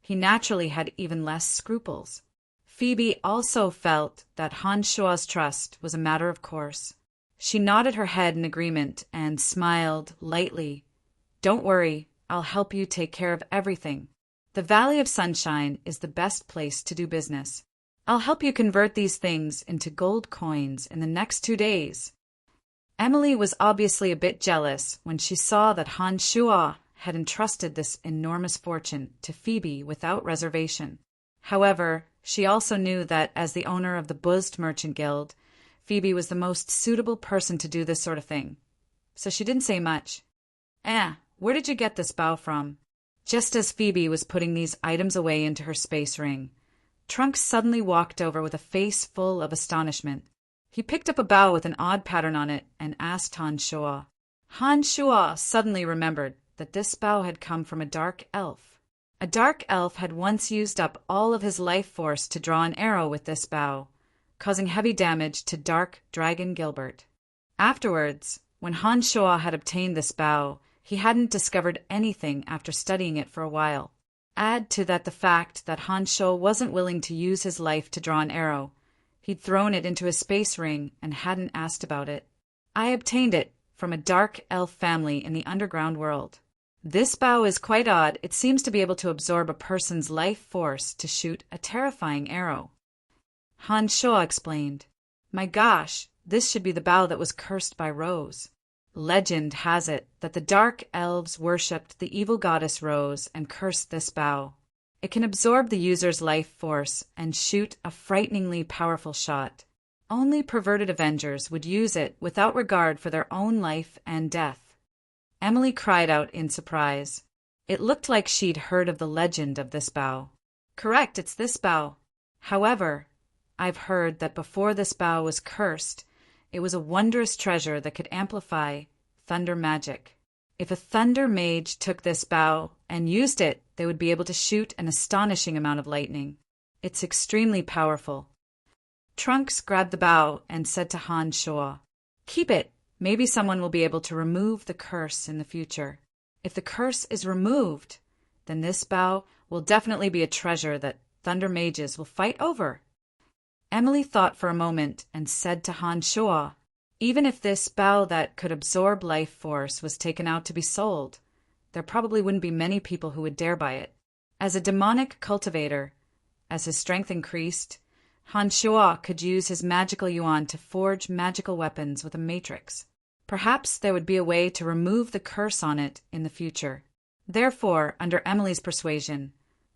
he naturally had even less scruples. Phoebe also felt that Han Shua's trust was a matter of course. She nodded her head in agreement and smiled lightly. "Don't worry, I'll help you take care of everything. The Valley of Sunshine is the best place to do business. I'll help you convert these things into gold coins in the next 2 days." Emily was obviously a bit jealous when she saw that Han Shua had entrusted this enormous fortune to Phoebe without reservation. However, she also knew that as the owner of the Buzzed Merchant Guild, Phoebe was the most suitable person to do this sort of thing. So she didn't say much. Where did you get this bow from?" Just as Phoebe was putting these items away into her space ring, Trunks suddenly walked over with a face full of astonishment. He picked up a bow with an odd pattern on it and asked Han Shua. Han Shua suddenly remembered that this bow had come from a dark elf. A dark elf had once used up all of his life force to draw an arrow with this bow, causing heavy damage to Dark Dragon Gilbert. Afterwards, when Han Shua had obtained this bow, he hadn't discovered anything after studying it for a while. Add to that the fact that Han Shua wasn't willing to use his life to draw an arrow. He'd thrown it into his space ring and hadn't asked about it. "I obtained it from a dark elf family in the underground world. This bow is quite odd. It seems to be able to absorb a person's life force to shoot a terrifying arrow." Han Shua explained. "My gosh, this should be the bow that was cursed by Rose. Legend has it that the dark elves worshipped the evil goddess Rose and cursed this bow. It can absorb the user's life force and shoot a frighteningly powerful shot. Only perverted Avengers would use it without regard for their own life and death." Emily cried out in surprise. It looked like she'd heard of the legend of this bow. "Correct, it's this bow. However, I've heard that before this bow was cursed, it was a wondrous treasure that could amplify thunder magic. If a thunder mage took this bow and used it, they would be able to shoot an astonishing amount of lightning. It's extremely powerful." Trunks grabbed the bow and said to Han Shua, "Keep it. Maybe someone will be able to remove the curse in the future. If the curse is removed, then this bow will definitely be a treasure that thunder mages will fight over." Emily thought for a moment and said to Han Shua, "Even if this bow that could absorb life force was taken out to be sold, there probably wouldn't be many people who would dare buy it. As a demonic cultivator, as his strength increased, Han Shua could use his magical yuan to forge magical weapons with a matrix. Perhaps there would be a way to remove the curse on it in the future." Therefore, under Emily's persuasion,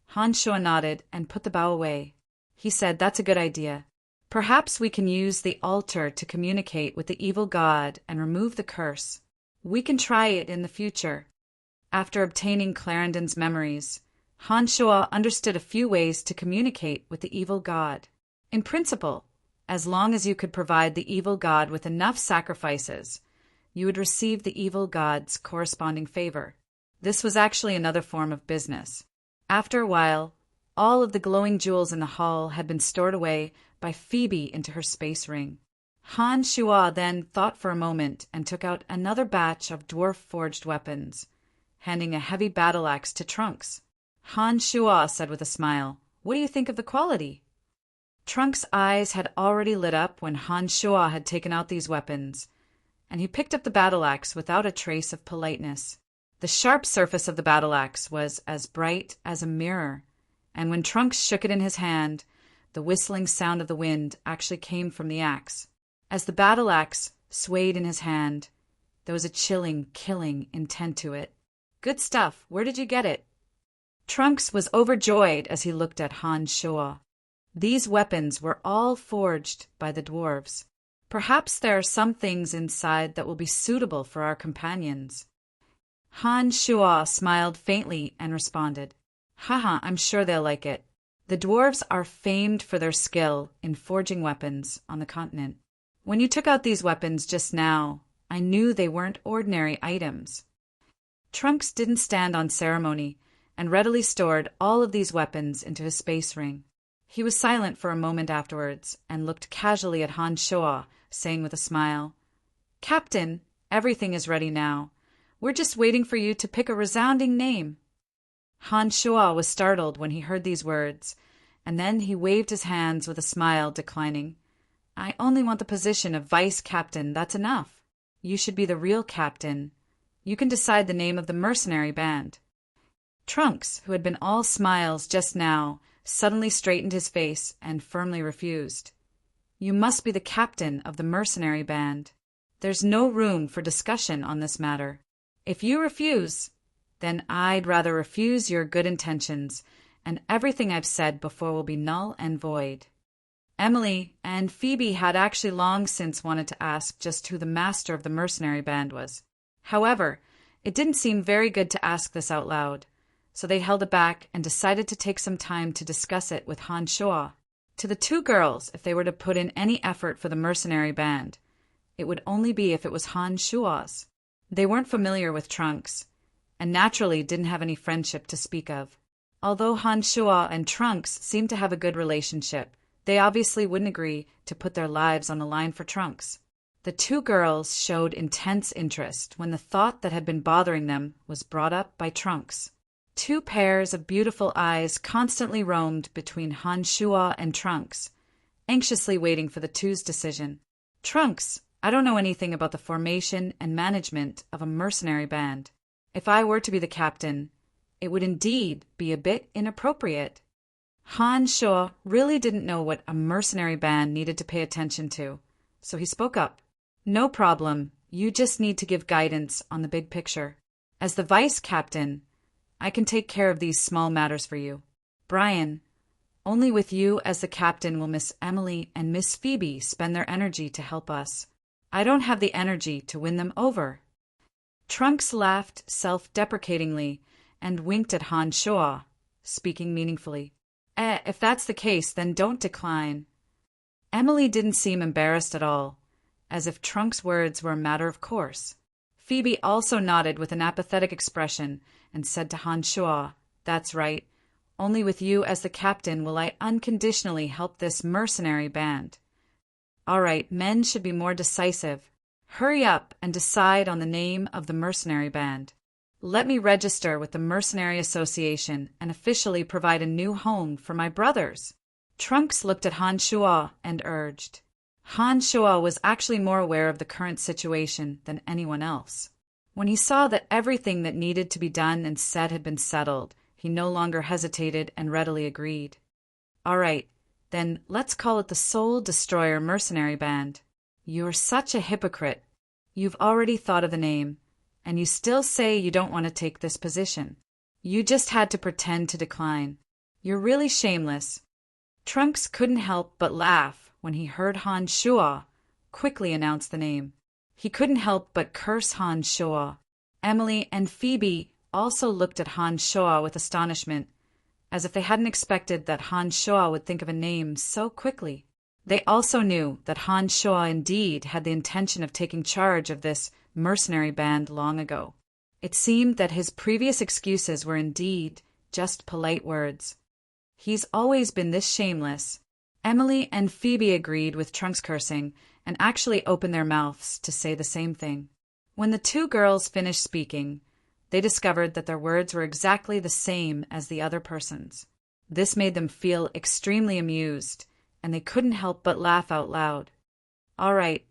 Han Shua nodded and put the bow away. He said, "That's a good idea. Perhaps we can use the altar to communicate with the evil god and remove the curse. We can try it in the future." After obtaining Clarendon's memories, Han Shua understood a few ways to communicate with the evil god. In principle, as long as you could provide the evil god with enough sacrifices, you would receive the evil god's corresponding favor. This was actually another form of business. After a while, all of the glowing jewels in the hall had been stored away by Phoebe into her space ring. Han Shua then thought for a moment and took out another batch of dwarf-forged weapons, handing a heavy battle axe to Trunks. Han Shua said with a smile, "What do you think of the quality?" Trunks' eyes had already lit up when Han Shua had taken out these weapons, and he picked up the battle axe without a trace of politeness. The sharp surface of the battle axe was as bright as a mirror, and when Trunks shook it in his hand, the whistling sound of the wind actually came from the axe. As the battle axe swayed in his hand, there was a chilling, killing intent to it. "Good stuff. Where did you get it?" Trunks was overjoyed as he looked at Han Shua. These weapons were all forged by the dwarves. Perhaps there are some things inside that will be suitable for our companions. Han Shua smiled faintly and responded, "Haha, I'm sure they'll like it. The dwarves are famed for their skill in forging weapons on the continent. When you took out these weapons just now, I knew they weren't ordinary items." Trunks didn't stand on ceremony and readily stored all of these weapons into his space ring. He was silent for a moment afterwards and looked casually at Han Shua, saying with a smile, "Captain, everything is ready now. We're just waiting for you to pick a resounding name." Han Shua was startled when he heard these words, and then he waved his hands with a smile, declining. I only want the position of vice captain, that's enough. You should be the real captain. You can decide the name of the mercenary band. Trunks, who had been all smiles just now, suddenly straightened his face and firmly refused. You must be the captain of the mercenary band. There's no room for discussion on this matter. If you refuse, then I'd rather refuse your good intentions, and everything I've said before will be null and void. Emily and Phoebe had actually long since wanted to ask just who the master of the mercenary band was. However, it didn't seem very good to ask this out loud, so they held it back and decided to take some time to discuss it with Han Shua. To the two girls, if they were to put in any effort for the mercenary band, it would only be if it was Han Shua's. They weren't familiar with Trunks, and naturally didn't have any friendship to speak of. Although Han Shua and Trunks seemed to have a good relationship, they obviously wouldn't agree to put their lives on the line for Trunks. The two girls showed intense interest when the thought that had been bothering them was brought up by Trunks. Two pairs of beautiful eyes constantly roamed between Han Shua and Trunks, anxiously waiting for the two's decision. Trunks, I don't know anything about the formation and management of a mercenary band. If I were to be the captain, it would indeed be a bit inappropriate. Han Shua really didn't know what a mercenary band needed to pay attention to, so he spoke up. No problem, you just need to give guidance on the big picture. As the vice captain, I can take care of these small matters for you. Brian, only with you as the captain will Miss Emily and Miss Phoebe spend their energy to help us. I don't have the energy to win them over. Trunks laughed self-deprecatingly and winked at Han Shua, speaking meaningfully. If that's the case, then don't decline. Emily didn't seem embarrassed at all, as if Trunks' words were a matter of course. Phoebe also nodded with an apathetic expression and said to Han Shua, That's right. Only with you as the captain will I unconditionally help this mercenary band. All right, men should be more decisive. Hurry up and decide on the name of the mercenary band. Let me register with the Mercenary Association and officially provide a new home for my brothers. Trunks looked at Han Shua and urged. Han Shua was actually more aware of the current situation than anyone else. When he saw that everything that needed to be done and said had been settled, he no longer hesitated and readily agreed. All right, then let's call it the Soul Destroyer Mercenary Band. You're such a hypocrite. You've already thought of the name, and you still say you don't want to take this position. You just had to pretend to decline. You're really shameless. Trunks couldn't help but laugh when he heard Han Shua quickly announce the name. He couldn't help but curse Han Shua. Emily and Phoebe also looked at Han Shua with astonishment, as if they hadn't expected that Han Shua would think of a name so quickly. They also knew that Han Shua indeed had the intention of taking charge of this mercenary band long ago. It seemed that his previous excuses were indeed just polite words. He's always been this shameless. Emily and Phoebe agreed with Trunks' cursing and actually opened their mouths to say the same thing. When the two girls finished speaking, they discovered that their words were exactly the same as the other person's. This made them feel extremely amused, and they couldn't help but laugh out loud. All right,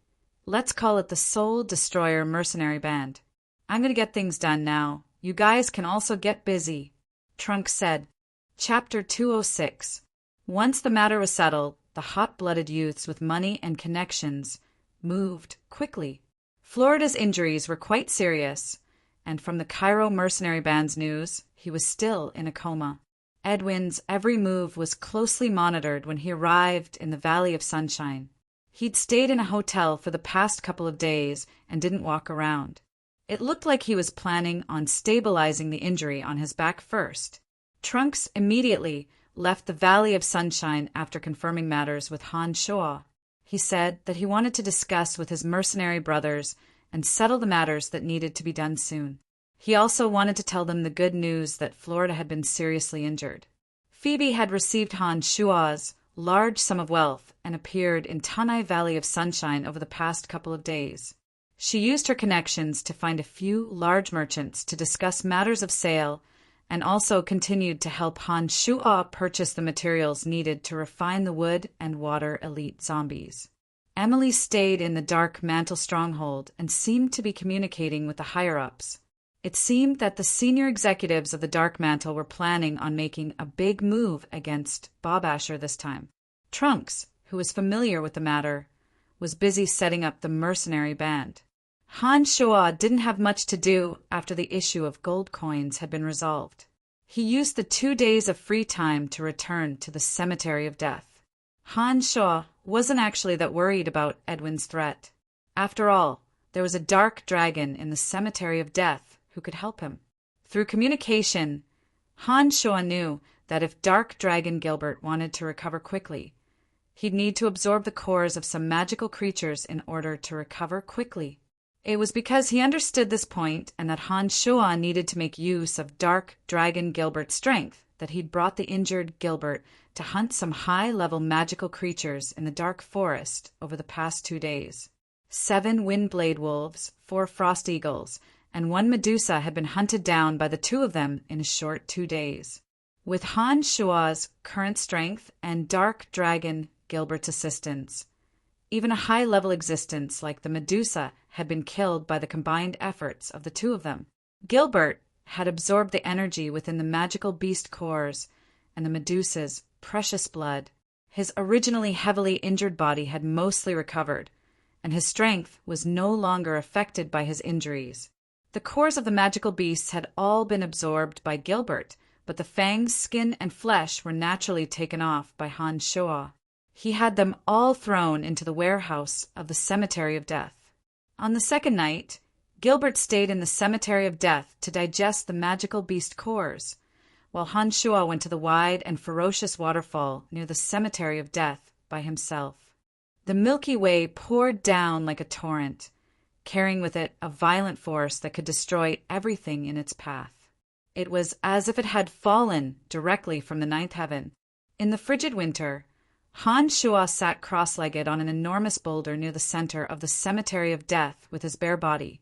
let's call it the Soul Destroyer Mercenary Band. I'm going to get things done now. You guys can also get busy, Trunks said. Chapter 206. Once the matter was settled, the hot-blooded youths with money and connections moved quickly. Florida's injuries were quite serious, and from the Cairo Mercenary Band's news, he was still in a coma. Edwin's every move was closely monitored when he arrived in the Valley of Sunshine. He'd stayed in a hotel for the past couple of days and didn't walk around. It looked like he was planning on stabilizing the injury on his back first. Trunks immediately left the Valley of Sunshine after confirming matters with Han Shua. He said that he wanted to discuss with his mercenary brothers and settle the matters that needed to be done soon. He also wanted to tell them the good news that Florida had been seriously injured. Phoebe had received Han Shua's large sum of wealth and appeared in Tanai Valley of Sunshine over the past couple of days. She used her connections to find a few large merchants to discuss matters of sale and also continued to help Han Shuo purchase the materials needed to refine the wood and water elite zombies. Emily stayed in the Dark Mantle stronghold and seemed to be communicating with the higher-ups. It seemed that the senior executives of the Dark Mantle were planning on making a big move against Bob Asher this time. Trunks, who was familiar with the matter, was busy setting up the mercenary band. Han Shuo didn't have much to do after the issue of gold coins had been resolved. He used the 2 days of free time to return to the Cemetery of Death. Han Shuo wasn't actually that worried about Edwin's threat. After all, there was a dark dragon in the Cemetery of Death who could help him. Through communication, Han Shuo knew that if Dark Dragon Gilbert wanted to recover quickly, he'd need to absorb the cores of some magical creatures in order to recover quickly. It was because he understood this point and that Han Shuo needed to make use of Dark Dragon Gilbert's strength that he'd brought the injured Gilbert to hunt some high-level magical creatures in the dark forest over the past 2 days. 7 Windblade Wolves, 4 Frost Eagles, and 1 Medusa had been hunted down by the 2 of them in a short 2 days. With Han Shuo's current strength and Dark Dragon Gilbert's assistance, even a high-level existence like the Medusa had been killed by the combined efforts of the 2 of them. Gilbert had absorbed the energy within the magical beast cores and the Medusa's precious blood. His originally heavily injured body had mostly recovered, and his strength was no longer affected by his injuries. The cores of the magical beasts had all been absorbed by Gilbert, but the fangs, skin, and flesh were naturally taken off by Han Shuo. He had them all thrown into the warehouse of the Cemetery of Death. On the second night, Gilbert stayed in the Cemetery of Death to digest the magical beast cores, while Han Shuo went to the wide and ferocious waterfall near the Cemetery of Death by himself. The Milky Way poured down like a torrent, carrying with it a violent force that could destroy everything in its path. It was as if it had fallen directly from the ninth heaven. In the frigid winter, Han Shuo sat cross-legged on an enormous boulder near the center of the Cemetery of Death with his bare body,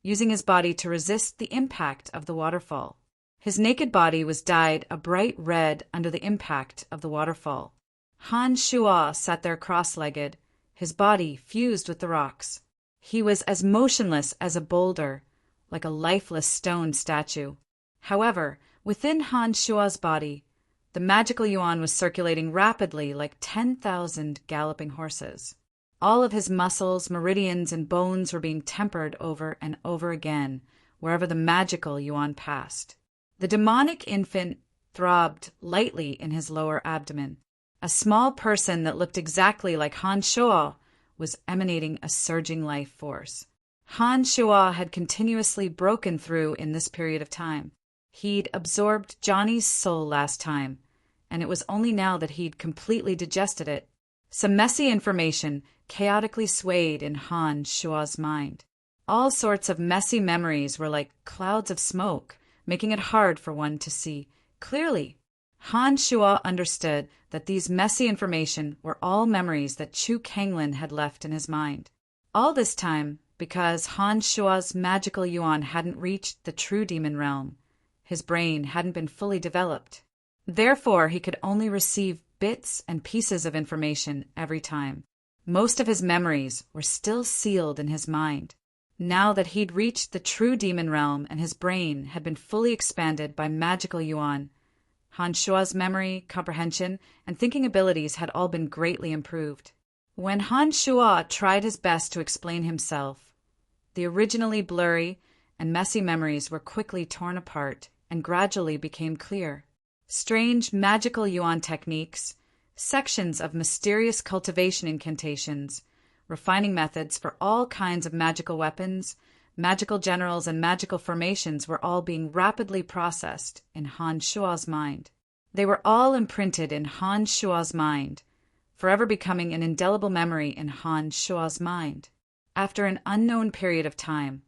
using his body to resist the impact of the waterfall. His naked body was dyed a bright red under the impact of the waterfall. Han Shuo sat there cross-legged, his body fused with the rocks. He was as motionless as a boulder, like a lifeless stone statue. However, within Han Shuo's body, the magical yuan was circulating rapidly like 10,000 galloping horses. All of his muscles, meridians, and bones were being tempered over and over again wherever the magical yuan passed. The demonic infant throbbed lightly in his lower abdomen. A small person that looked exactly like Han Shuo was emanating a surging life force. Han Shuo had continuously broken through in this period of time. He'd absorbed Johnny's soul last time, and it was only now that he'd completely digested it. Some messy information chaotically swayed in Han Shuo's mind. All sorts of messy memories were like clouds of smoke, making it hard for one to see clearly. Han Shuo understood that these messy information were all memories that Chu Kanglin had left in his mind. All this time because Han Shuo's magical yuan hadn't reached the true demon realm. His brain hadn't been fully developed. Therefore, he could only receive bits and pieces of information every time. Most of his memories were still sealed in his mind. Now that he'd reached the true demon realm and his brain had been fully expanded by magical yuan, Han Shuo's memory, comprehension, and thinking abilities had all been greatly improved. When Han Shuo tried his best to explain himself, the originally blurry and messy memories were quickly torn apart and gradually became clear. Strange magical yuan techniques, sections of mysterious cultivation incantations, refining methods for all kinds of magical weapons, magical generals, and magical formations were all being rapidly processed in Han Shuo's mind. They were all imprinted in Han Shuo's mind, forever becoming an indelible memory in Han Shuo's mind. After an unknown period of time,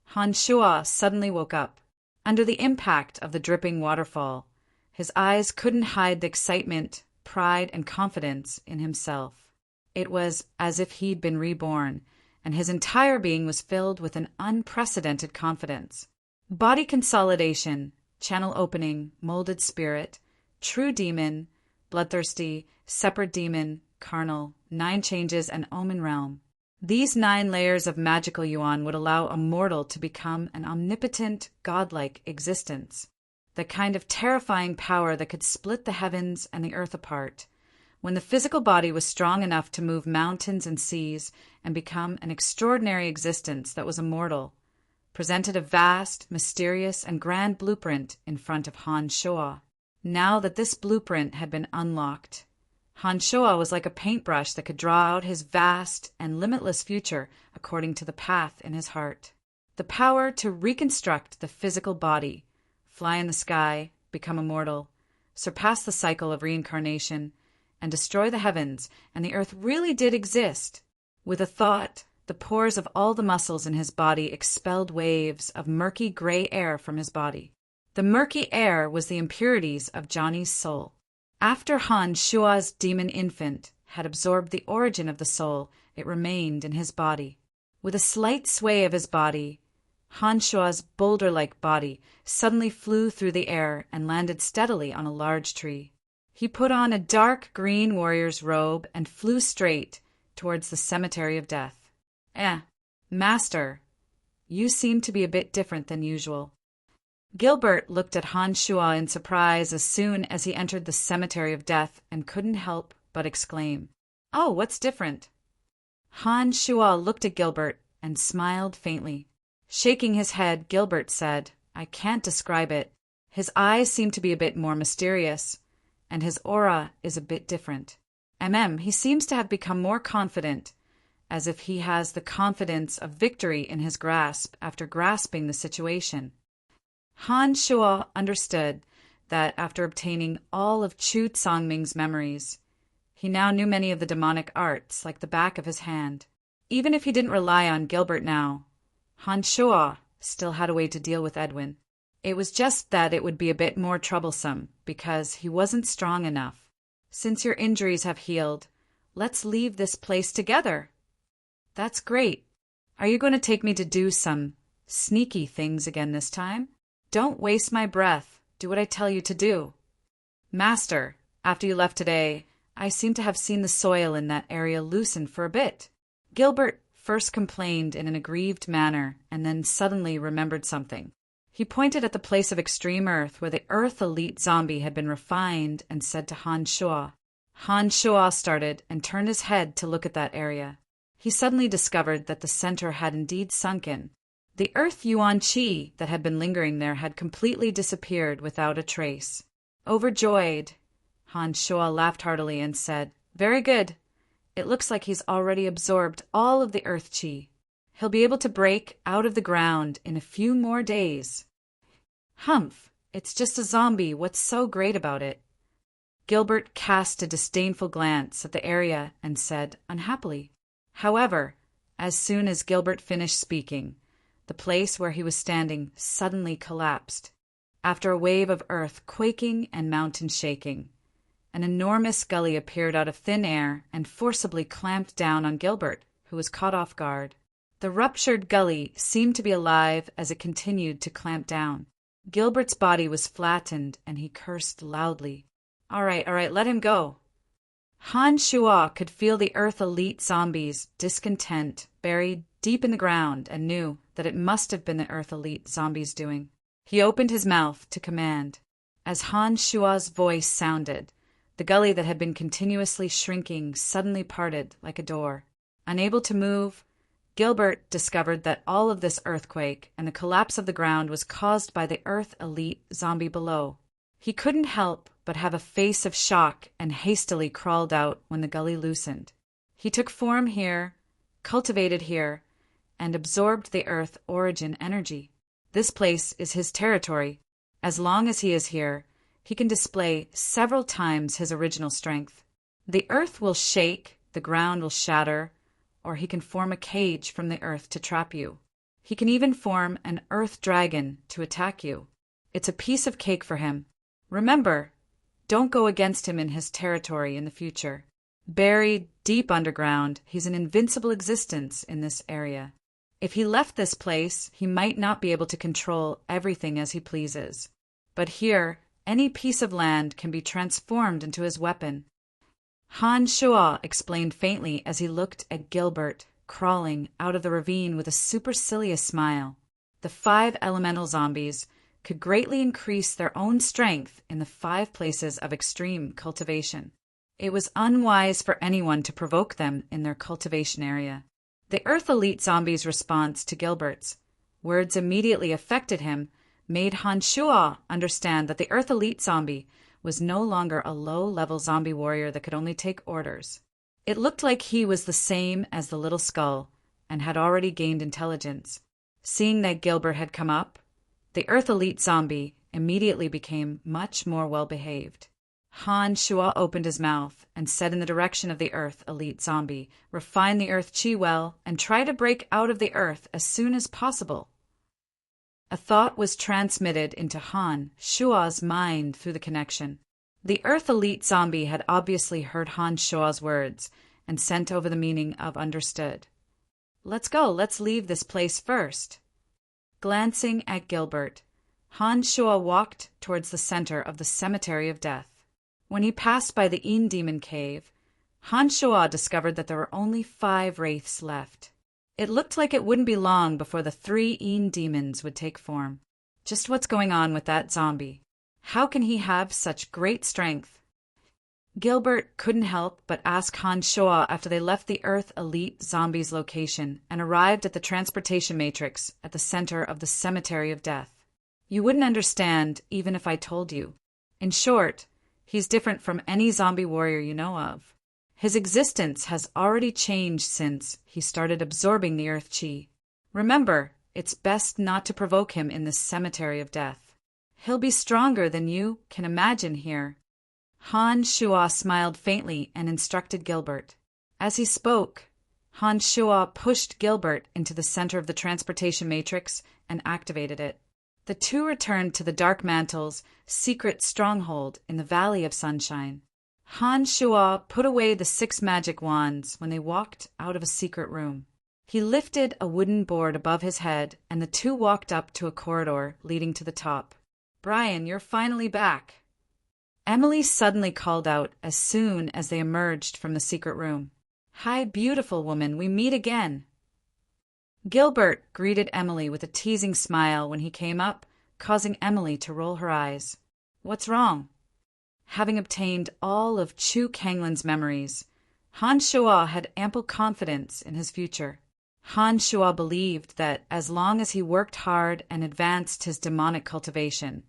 Han Shuo suddenly woke up. Under the impact of the dripping waterfall, his eyes couldn't hide the excitement, pride, and confidence in himself. It was as if he'd been reborn, and his entire being was filled with an unprecedented confidence. Body consolidation, channel opening, molded spirit, true demon, bloodthirsty, separate demon, carnal, 9 changes, and omen realm. These 9 layers of magical yuan would allow a mortal to become an omnipotent, godlike existence. The kind of terrifying power that could split the heavens and the earth apart. When the physical body was strong enough to move mountains and seas and become an extraordinary existence that was immortal, presented a vast, mysterious, and grand blueprint in front of Han Shuo. Now that this blueprint had been unlocked, Han Shuo was like a paintbrush that could draw out his vast and limitless future according to the path in his heart. The power to reconstruct the physical body, fly in the sky, become immortal, surpass the cycle of reincarnation, and destroy the heavens and the earth really did exist. With a thought, the pores of all the muscles in his body expelled waves of murky gray air from his body. The murky air was the impurities of Johnny's soul. After Han Shuo's demon infant had absorbed the origin of the soul, it remained in his body. With a slight sway of his body, Han Shuo's boulder-like body suddenly flew through the air and landed steadily on a large tree. He put on a dark green warrior's robe and flew straight towards the cemetery of death. Master, you seem to be a bit different than usual. Gilbert looked at Han Shuo in surprise as soon as he entered the cemetery of death and couldn't help but exclaim, "Oh, what's different?" Han Shuo looked at Gilbert and smiled faintly. Shaking his head, Gilbert said, "I can't describe it. His eyes seem to be a bit more mysterious, and his aura is a bit different. He seems to have become more confident, as if he has the confidence of victory in his grasp after grasping the situation." Han Shuo understood that after obtaining all of Chu Tsangming's memories, he now knew many of the demonic arts like the back of his hand. Even if he didn't rely on Gilbert now, Han Shuo still had a way to deal with Edwin. It was just that it would be a bit more troublesome because he wasn't strong enough. "Since your injuries have healed, let's leave this place together." "That's great. Are you going to take me to do some sneaky things again this time?" "Don't waste my breath. Do what I tell you to do." "Master, after you left today, I seem to have seen the soil in that area loosen for a bit." Gilbert first complained in an aggrieved manner and then suddenly remembered something. He pointed at the place of extreme earth where the Earth Elite zombie had been refined and said to Han Shuo. Han Shuo started and turned his head to look at that area. He suddenly discovered that the center had indeed sunken. The Earth Yuan Qi that had been lingering there had completely disappeared without a trace. Overjoyed, Han Shuo laughed heartily and said, "Very good. It looks like he's already absorbed all of the Earth Qi. He'll be able to break out of the ground in a few more days." "Humph, it's just a zombie. What's so great about it?" Gilbert cast a disdainful glance at the area and said unhappily. However, as soon as Gilbert finished speaking, the place where he was standing suddenly collapsed. After a wave of earth quaking and mountains shaking, an enormous gully appeared out of thin air and forcibly clamped down on Gilbert, who was caught off guard. The ruptured gully seemed to be alive as it continued to clamp down. Gilbert's body was flattened and he cursed loudly. All right, let him go." Han Shuo could feel the Earth Elite zombies' discontent buried deep in the ground and knew that it must have been the Earth Elite zombies' doing. He opened his mouth to command. As Han Shuo's voice sounded, the gully that had been continuously shrinking suddenly parted like a door. Unable to move, Gilbert discovered that all of this earthquake and the collapse of the ground was caused by the Earth Elite zombie below. He couldn't help but have a face of shock and hastily crawled out when the gully loosened. He took form here, cultivated here, and absorbed the Earth origin energy. This place is his territory. As long as he is here, he can display several times his original strength. The earth will shake, the ground will shatter, or he can form a cage from the earth to trap you. He can even form an earth dragon to attack you. It's a piece of cake for him. Remember, don't go against him in his territory in the future. Buried deep underground, he's an invincible existence in this area. If he left this place, he might not be able to control everything as he pleases. But here, any piece of land can be transformed into his weapon. Han Shuo explained faintly as he looked at Gilbert, crawling out of the ravine with a supercilious smile. The 5 elemental zombies could greatly increase their own strength in the 5 places of extreme cultivation. It was unwise for anyone to provoke them in their cultivation area. The Earth Elite Zombie's response to Gilbert's words immediately affected him, made Han Shuo understand that the Earth Elite Zombie was no longer a low-level zombie warrior that could only take orders. It looked like he was the same as the little skull and had already gained intelligence. Seeing that Gilbert had come up, the Earth Elite Zombie immediately became much more well-behaved. Han Shuo opened his mouth and said in the direction of the Earth Elite Zombie, "Refine the Earth Chi well and try to break out of the Earth as soon as possible." A thought was transmitted into Han Shuo's mind through the connection. The Earth Elite Zombie had obviously heard Han Shuo's words and sent over the meaning of understood. "Let's go, let's leave this place first." Glancing at Gilbert, Han Shuo walked towards the center of the Cemetery of Death. When he passed by the Een Demon Cave, Han Shuo discovered that there were only 5 wraiths left. It looked like it wouldn't be long before the 3 Een demons would take form. Just what's going on with that zombie? How can he have such great strength? Gilbert couldn't help but ask Han Shuo after they left the Earth Elite Zombies location and arrived at the transportation matrix at the center of the Cemetery of Death. "You wouldn't understand even if I told you. In short, he's different from any zombie warrior you know of. His existence has already changed since he started absorbing the Earth Chi. Remember, it's best not to provoke him in this Cemetery of Death. He'll be stronger than you can imagine here." Han Shuo smiled faintly and instructed Gilbert. As he spoke, Han Shuo pushed Gilbert into the center of the transportation matrix and activated it. The two returned to the Dark Mantle's secret stronghold in the Valley of Sunshine. Han Shuo put away the 6 magic wands when they walked out of a secret room. He lifted a wooden board above his head, and the two walked up to a corridor leading to the top. "Brian, you're finally back." Emily suddenly called out as soon as they emerged from the secret room. "Hi, beautiful woman, we meet again." Gilbert greeted Emily with a teasing smile when he came up, causing Emily to roll her eyes. "What's wrong?" Having obtained all of Chu Kanglin's memories, Han Shuo had ample confidence in his future. Han Shuo believed that as long as he worked hard and advanced his demonic cultivation,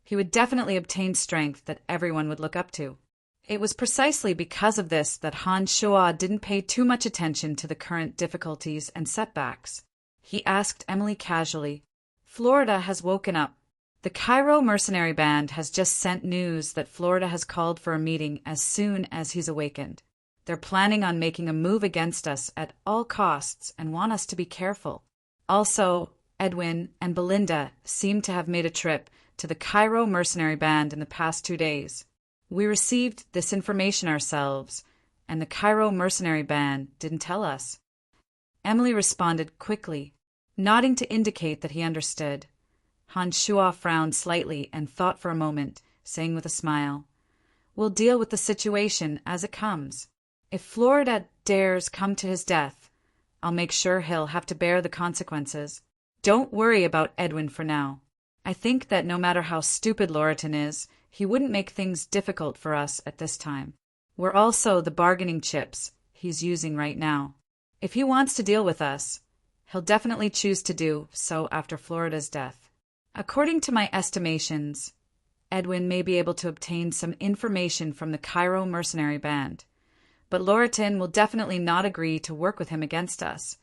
he would definitely obtain strength that everyone would look up to. It was precisely because of this that Han Shuo didn't pay too much attention to the current difficulties and setbacks. He asked Emily casually, "Florida has woken up. The Cairo mercenary band has just sent news that Florida has called for a meeting as soon as he's awakened. They're planning on making a move against us at all costs and want us to be careful. Also, Edwin and Belinda seem to have made a trip to the Cairo mercenary band in the past 2 days. We received this information ourselves, and the Cairo mercenary band didn't tell us." Emily responded quickly, nodding to indicate that he understood. Han Shuo frowned slightly and thought for a moment, saying with a smile, "We'll deal with the situation as it comes. If Florida dares come to his death, I'll make sure he'll have to bear the consequences. Don't worry about Edwin for now. I think that no matter how stupid Loriton is, he wouldn't make things difficult for us at this time. We're also the bargaining chips he's using right now. If he wants to deal with us, he'll definitely choose to do so after Florida's death. According to my estimations, Edwin may be able to obtain some information from the Cairo mercenary band, but Loriton will definitely not agree to work with him against us,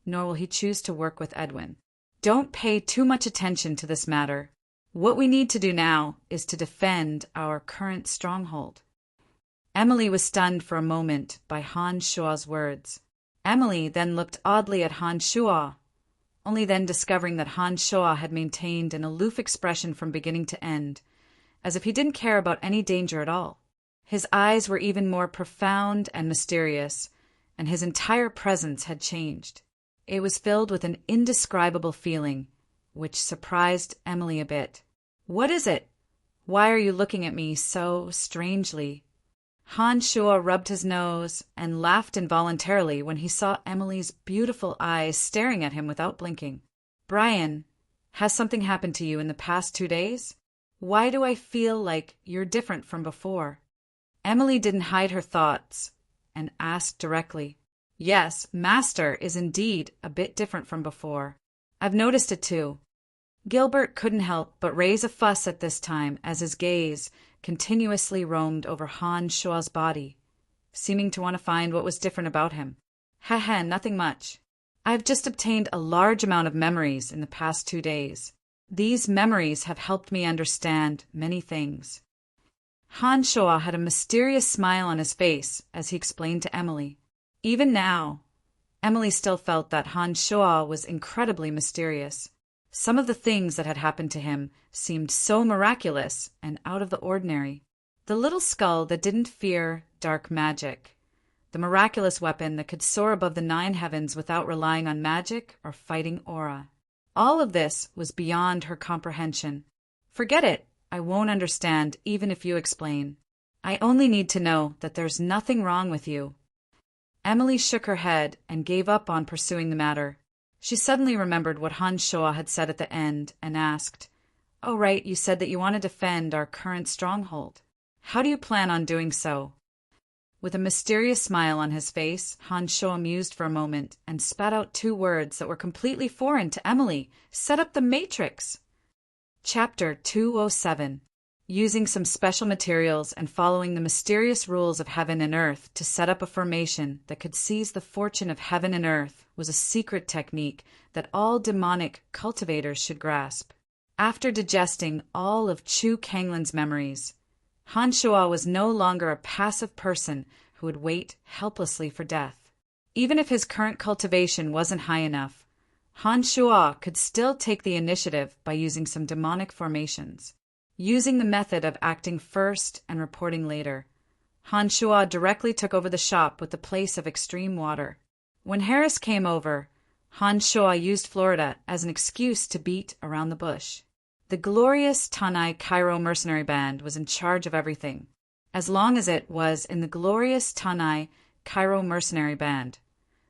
nor will he choose to work with Edwin. Don't pay too much attention to this matter. What we need to do now is to defend our current stronghold." Emily was stunned for a moment by Han Shuo's words. Emily then looked oddly at Han Shuo, only then discovering that Han Shuo had maintained an aloof expression from beginning to end, as if he didn't care about any danger at all. His eyes were even more profound and mysterious, and his entire presence had changed. It was filled with an indescribable feeling, which surprised Emily a bit. "What is it?" Why are you looking at me so strangely?" Han Shua rubbed his nose and laughed involuntarily when he saw Emily's beautiful eyes staring at him without blinking. "Brian, has something happened to you in the past 2 days? Why do I feel like you're different from before?" Emily didn't hide her thoughts and asked directly. "Yes, Master is indeed a bit different from before. I've noticed it too." Gilbert couldn't help but raise a fuss at this time as his gaze continuously roamed over Han Shua's body, seeming to want to find what was different about him. "Ha, nothing much. I've just obtained a large amount of memories in the past 2 days. These memories have helped me understand many things." Han Shua had a mysterious smile on his face as he explained to Emily. Even now, Emily still felt that Han Shua was incredibly mysterious. Some of the things that had happened to him seemed so miraculous and out of the ordinary. The little skull that didn't fear dark magic. The miraculous weapon that could soar above the 9 heavens without relying on magic or fighting aura. All of this was beyond her comprehension. "Forget it. I won't understand even if you explain. I only need to know that there's nothing wrong with you." Emily shook her head and gave up on pursuing the matter. She suddenly remembered what Han Shua had said at the end and asked, "Oh, right, you said that you want to defend our current stronghold. How do you plan on doing so?" With a mysterious smile on his face, Han Shua mused for a moment and spat out 2 words that were completely foreign to Emily. "Set up the Matrix." Chapter 207. Using some special materials and following the mysterious rules of heaven and earth to set up a formation that could seize the fortune of heaven and earth was a secret technique that all demonic cultivators should grasp. After digesting all of Chu Kanglin's memories, Han Shua was no longer a passive person who would wait helplessly for death. Even if his current cultivation wasn't high enough, Han Shua could still take the initiative by using some demonic formations. Using the method of acting first and reporting later, Han Shua directly took over the shop with the place of extreme water. When Harris came over, Han Shua used Florida as an excuse to beat around the bush. The glorious Tanai Cairo mercenary band was in charge of everything, as long as it was in the glorious Tanai Cairo mercenary band.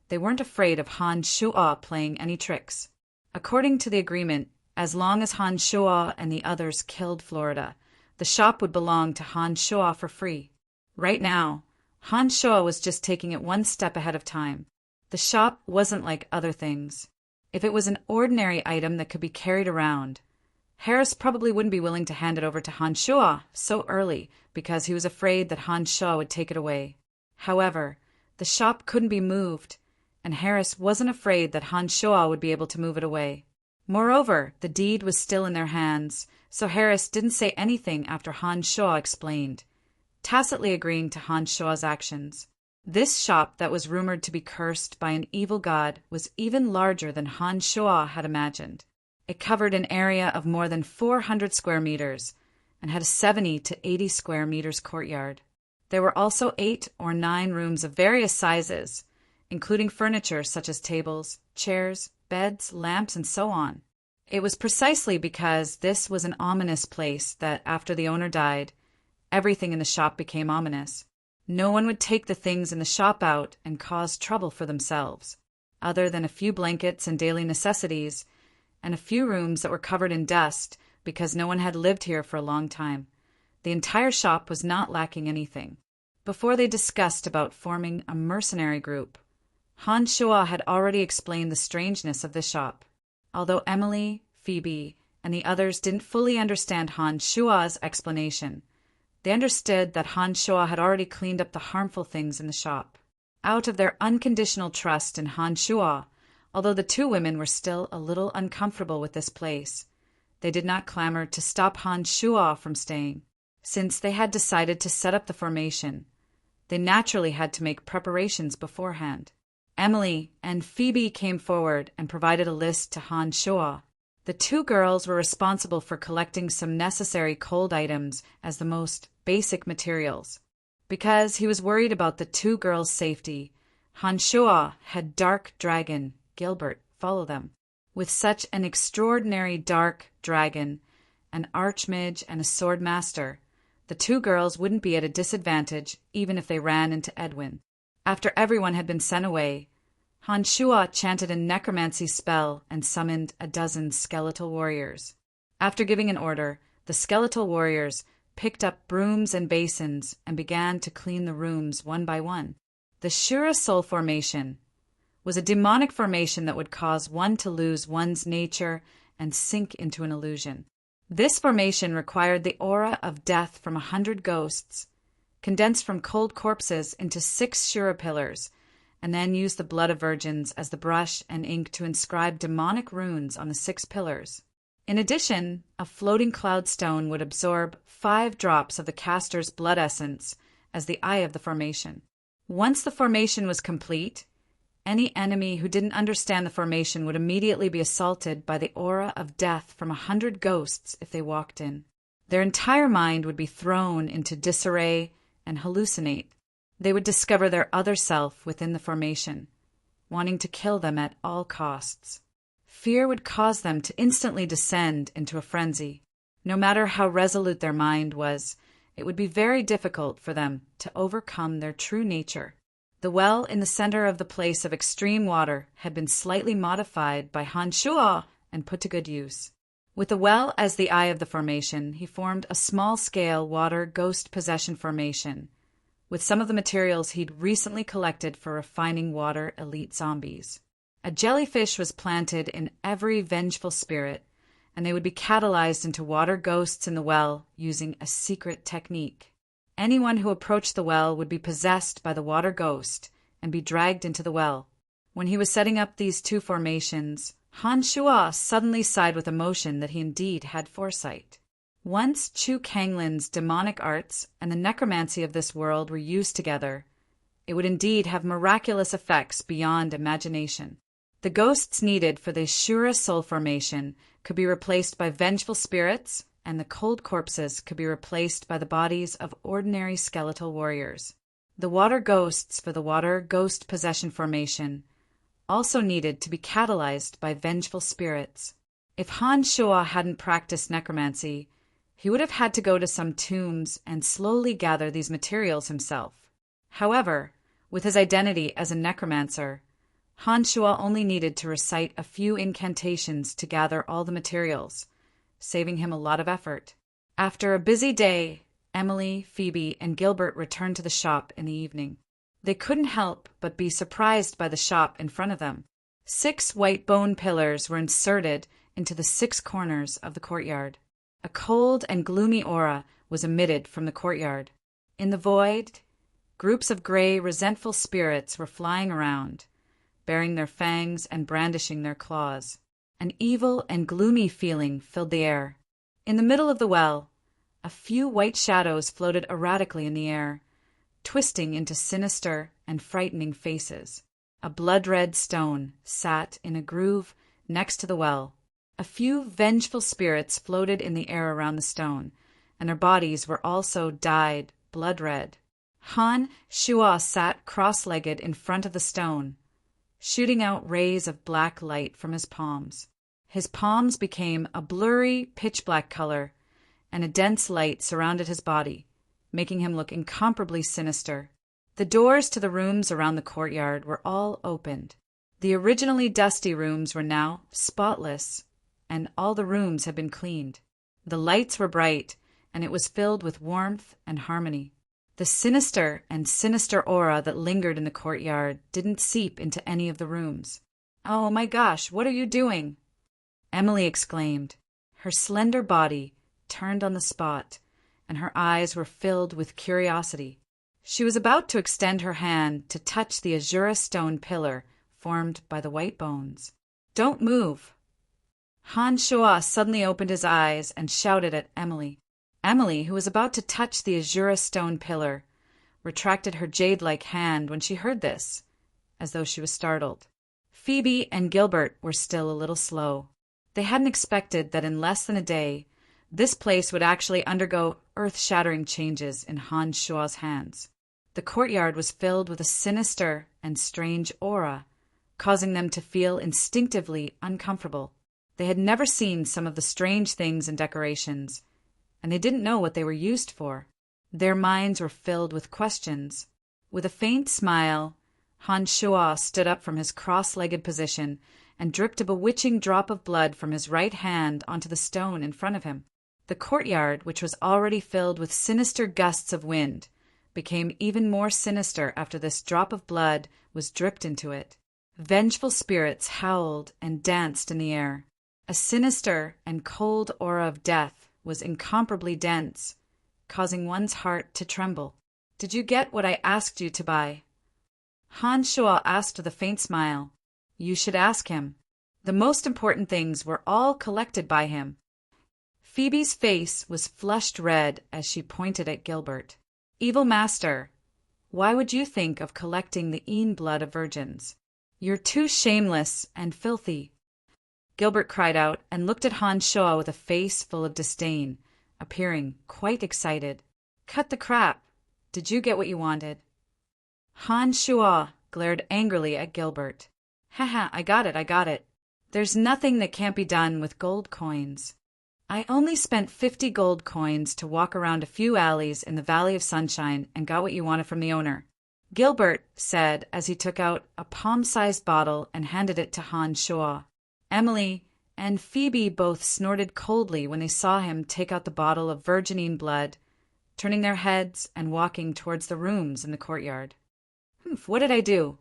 They weren't afraid of Han Shua playing any tricks. According to the agreement, as long as Han Shua and the others killed Florida, the shop would belong to Han Shua for free. Right now, Han Shua was just taking it one step ahead of time. The shop wasn't like other things. If it was an ordinary item that could be carried around, Harris probably wouldn't be willing to hand it over to Han Shua so early because he was afraid that Han Shua would take it away. However, the shop couldn't be moved, and Harris wasn't afraid that Han Shua would be able to move it away. Moreover, the deed was still in their hands, so Harris didn't say anything after Han Shua explained, tacitly agreeing to Han Shua's actions. This shop that was rumored to be cursed by an evil god was even larger than Han Shua had imagined. It covered an area of more than 400 square meters and had a 70 to 80 square meters courtyard. There were also 8 or 9 rooms of various sizes, including furniture such as tables, chairs, beds, lamps, and so on. It was precisely because this was an ominous place that, after the owner died, everything in the shop became ominous. No one would take the things in the shop out and cause trouble for themselves, other than a few blankets and daily necessities, and a few rooms that were covered in dust because no one had lived here for a long time. The entire shop was not lacking anything. Before they discussed about forming a mercenary group, Han Shua had already explained the strangeness of the shop. Although Emily, Phoebe, and the others didn't fully understand Han Shua's explanation, they understood that Han Shua had already cleaned up the harmful things in the shop. Out of their unconditional trust in Han Shua, although the 2 women were still a little uncomfortable with this place, they did not clamor to stop Han Shua from staying. Since they had decided to set up the formation, they naturally had to make preparations beforehand. Emily and Phoebe came forward and provided a list to Han Shua. The 2 girls were responsible for collecting some necessary cold items as the most basic materials. Because he was worried about the 2 girls' safety, Han Shua had Dark Dragon Gilbert follow them. With such an extraordinary dark dragon, an archmage, and a sword master, the two girls wouldn't be at a disadvantage even if they ran into Edwin. After everyone had been sent away, Han Shuo chanted a necromancy spell and summoned a dozen skeletal warriors. After giving an order, the skeletal warriors picked up brooms and basins and began to clean the rooms one by one. The Shura Soul formation was a demonic formation that would cause one to lose one's nature and sink into an illusion. This formation required the aura of death from 100 ghosts, condensed from cold corpses into 6 Shura pillars, and then used the blood of virgins as the brush and ink to inscribe demonic runes on the 6 pillars. In addition, a floating cloud stone would absorb 5 drops of the caster's blood essence as the eye of the formation. Once the formation was complete, any enemy who didn't understand the formation would immediately be assaulted by the aura of death from 100 ghosts if they walked in. Their entire mind would be thrown into disarray and hallucinate. They would discover their other self within the formation, wanting to kill them at all costs. Fear would cause them to instantly descend into a frenzy. No matter how resolute their mind was, it would be very difficult for them to overcome their true nature. The well in the center of the place of extreme water had been slightly modified by Han Shuo and put to good use. With the well as the eye of the formation, he formed a small-scale water ghost possession formation, with some of the materials he'd recently collected for refining water elite zombies. A jellyfish was planted in every vengeful spirit, and they would be catalyzed into water ghosts in the well using a secret technique. Anyone who approached the well would be possessed by the water ghost and be dragged into the well. When he was setting up these 2 formations, Han Shuo suddenly sighed with emotion that he indeed had foresight. Once Chu Kanglin's demonic arts and the necromancy of this world were used together, it would indeed have miraculous effects beyond imagination. The ghosts needed for the Shura Soul formation could be replaced by vengeful spirits, and the cold corpses could be replaced by the bodies of ordinary skeletal warriors. The water ghosts for the water ghost possession formation also needed to be catalyzed by vengeful spirits. If Han Shuo hadn't practiced necromancy, he would have had to go to some tombs and slowly gather these materials himself. However, with his identity as a necromancer, Han Shuo only needed to recite a few incantations to gather all the materials, saving him a lot of effort. After a busy day, Emily, Phoebe, and Gilbert returned to the shop in the evening. They couldn't help but be surprised by the shop in front of them. 6 white bone pillars were inserted into the 6 corners of the courtyard. A cold and gloomy aura was emitted from the courtyard. In the void, groups of gray, resentful spirits were flying around, baring their fangs and brandishing their claws. An evil and gloomy feeling filled the air. In the middle of the well, a few white shadows floated erratically in the air, twisting into sinister and frightening faces. A blood-red stone sat in a groove next to the well. A few vengeful spirits floated in the air around the stone, and their bodies were also dyed blood-red. Han Shuo sat cross-legged in front of the stone, shooting out rays of black light from his palms. His palms became a blurry, pitch-black color, and a dense light surrounded his body, making him look incomparably sinister. The doors to the rooms around the courtyard were all opened. The originally dusty rooms were now spotless, and all the rooms had been cleaned. The lights were bright, and it was filled with warmth and harmony. The sinister and sinister aura that lingered in the courtyard didn't seep into any of the rooms. "Oh my gosh, what are you doing?" Emily exclaimed. Her slender body turned on the spot, and her eyes were filled with curiosity. She was about to extend her hand to touch the azure stone pillar formed by the white bones. "Don't move!" Han Shuo suddenly opened his eyes and shouted at Emily. Emily, who was about to touch the azure stone pillar, retracted her jade-like hand when she heard this, as though she was startled. Phoebe and Gilbert were still a little slow. They hadn't expected that in less than a day, this place would actually undergo earth-shattering changes in Han Shuo's hands. The courtyard was filled with a sinister and strange aura, causing them to feel instinctively uncomfortable. They had never seen some of the strange things and decorations, and they didn't know what they were used for. Their minds were filled with questions. With a faint smile, Han Shuo stood up from his cross-legged position and dripped a bewitching drop of blood from his right hand onto the stone in front of him. The courtyard, which was already filled with sinister gusts of wind, became even more sinister after this drop of blood was dripped into it. Vengeful spirits howled and danced in the air. A sinister and cold aura of death was incomparably dense, causing one's heart to tremble. "Did you get what I asked you to buy?" Han Shuo asked with a faint smile. "You should ask him. The most important things were all collected by him." Phoebe's face was flushed red as she pointed at Gilbert. "Evil master, why would you think of collecting the blood of virgins? You're too shameless and filthy." Gilbert cried out and looked at Han Shuo with a face full of disdain, appearing quite excited. "Cut the crap. Did you get what you wanted?" Han Shuo glared angrily at Gilbert. "Haha, I got it. There's nothing that can't be done with gold coins. I only spent 50 gold coins to walk around a few alleys in the Valley of Sunshine and got what you wanted from the owner," Gilbert said as he took out a palm-sized bottle and handed it to Han Shuo. Emily and Phoebe both snorted coldly when they saw him take out the bottle of virginine blood, turning their heads and walking towards the rooms in the courtyard. "What did I do?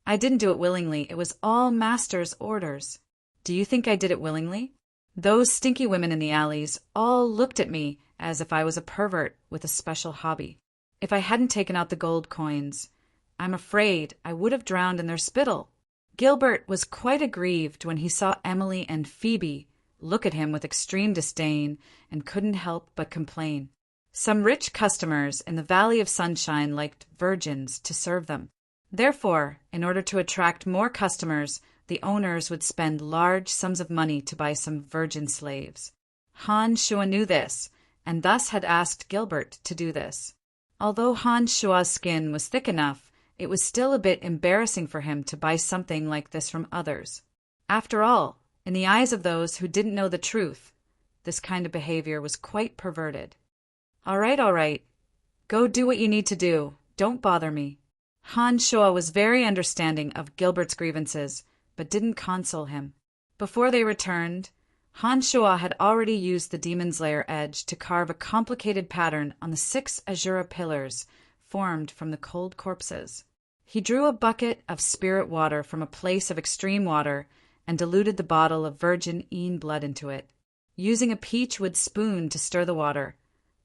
I didn't do it willingly. It was all Master's orders." "Do you think I did it willingly? Those stinky women in the alleys all looked at me as if I was a pervert with a special hobby. If I hadn't taken out the gold coins, I'm afraid I would have drowned in their spittle." Gilbert was quite aggrieved when he saw Emily and Phoebe look at him with extreme disdain and couldn't help but complain. Some rich customers in the Valley of Sunshine liked virgins to serve them. Therefore, in order to attract more customers, the owners would spend large sums of money to buy some virgin slaves. Han Shuo knew this, and thus had asked Gilbert to do this. Although Han Shuo's skin was thick enough, it was still a bit embarrassing for him to buy something like this from others. After all, in the eyes of those who didn't know the truth, this kind of behavior was quite perverted. All right. Go do what you need to do. Don't bother me." Han Shuo was very understanding of Gilbert's grievances, but didn't console him. Before they returned, Han Shuo had already used the Demon's Lair edge to carve a complicated pattern on the 6 Azura pillars formed from the cold corpses. He drew a bucket of spirit water from a place of extreme water and diluted the bottle of virgin blood into it. Using a peachwood spoon to stir the water,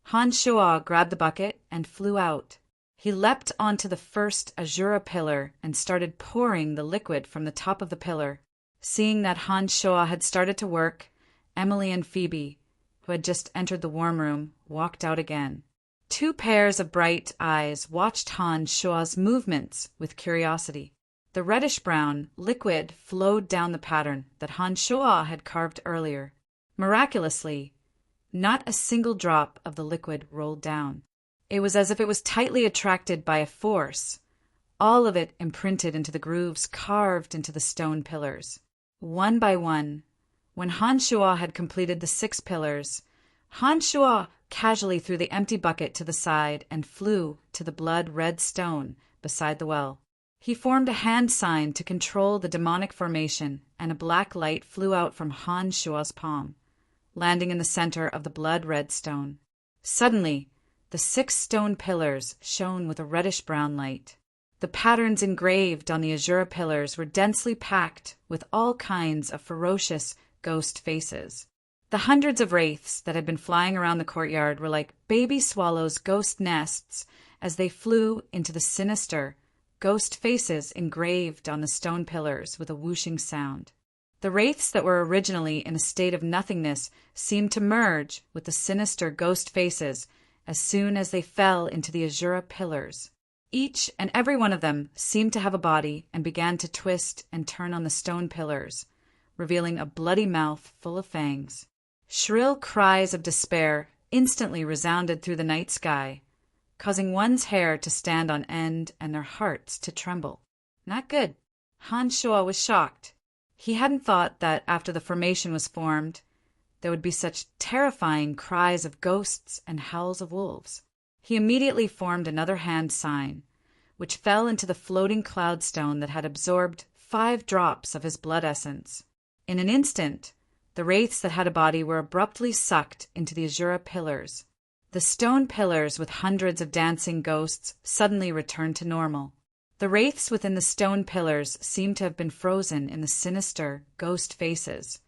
Han Shuo grabbed the bucket and flew out. He leapt onto the first Azura pillar and started pouring the liquid from the top of the pillar. Seeing that Han Shuo had started to work, Emily and Phoebe, who had just entered the warm room, walked out again. 2 pairs of bright eyes watched Han Shuo's movements with curiosity. The reddish-brown liquid flowed down the pattern that Han Shuo had carved earlier. Miraculously, not a single drop of the liquid rolled down. It was as if it was tightly attracted by a force, all of it imprinted into the grooves carved into the stone pillars. One by one, when Han Shuo had completed the 6 pillars, Han Shuo casually threw the empty bucket to the side and flew to the blood-red stone beside the well. He formed a hand sign to control the demonic formation, and a black light flew out from Han Shuo's palm, landing in the center of the blood-red stone. Suddenly, the 6 stone pillars shone with a reddish-brown light. The patterns engraved on the Azura pillars were densely packed with all kinds of ferocious ghost faces. The hundreds of wraiths that had been flying around the courtyard were like baby swallows' ghost nests as they flew into the sinister ghost faces engraved on the stone pillars with a whooshing sound. The wraiths that were originally in a state of nothingness seemed to merge with the sinister ghost faces as soon as they fell into the Azura pillars. Each and every one of them seemed to have a body and began to twist and turn on the stone pillars, revealing a bloody mouth full of fangs. Shrill cries of despair instantly resounded through the night sky, causing one's hair to stand on end and their hearts to tremble. Not good. Han Shuo was shocked. He hadn't thought that after the formation was formed, there would be such terrifying cries of ghosts and howls of wolves. He immediately formed another hand sign, which fell into the floating cloudstone that had absorbed 5 drops of his blood essence. In an instant, the wraiths that had a body were abruptly sucked into the azure pillars. The stone pillars with hundreds of dancing ghosts suddenly returned to normal. The wraiths within the stone pillars seemed to have been frozen in the sinister ghost faces,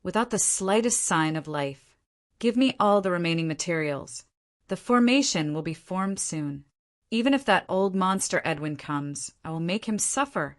without the slightest sign of life. Give me all the remaining materials. The formation will be formed soon. Even if that old monster Edwin comes, I will make him suffer.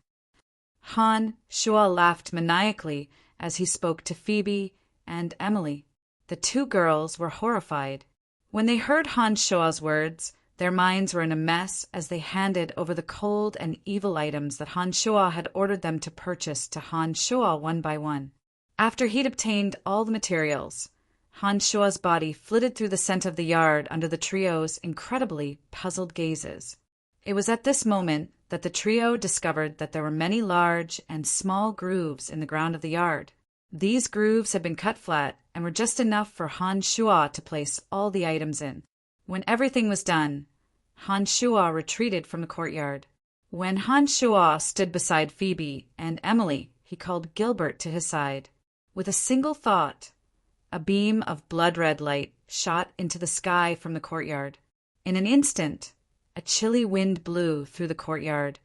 Han Shua laughed maniacally as he spoke to Phoebe and Emily. The 2 girls were horrified. When they heard Han Shua's words, their minds were in a mess as they handed over the cold and evil items that Han Shua had ordered them to purchase to Han Shua one by one. After he'd obtained all the materials, Han Shua's body flitted through the scent of the yard under the trio's incredibly puzzled gazes. It was at this moment that the trio discovered that there were many large and small grooves in the ground of the yard. These grooves had been cut flat and were just enough for Han Shua to place all the items in. When everything was done, Han Shua retreated from the courtyard. When Han Shua stood beside Phoebe and Emily, he called Gilbert to his side. With a single thought, a beam of blood-red light shot into the sky from the courtyard. In an instant, a chilly wind blew through the courtyard,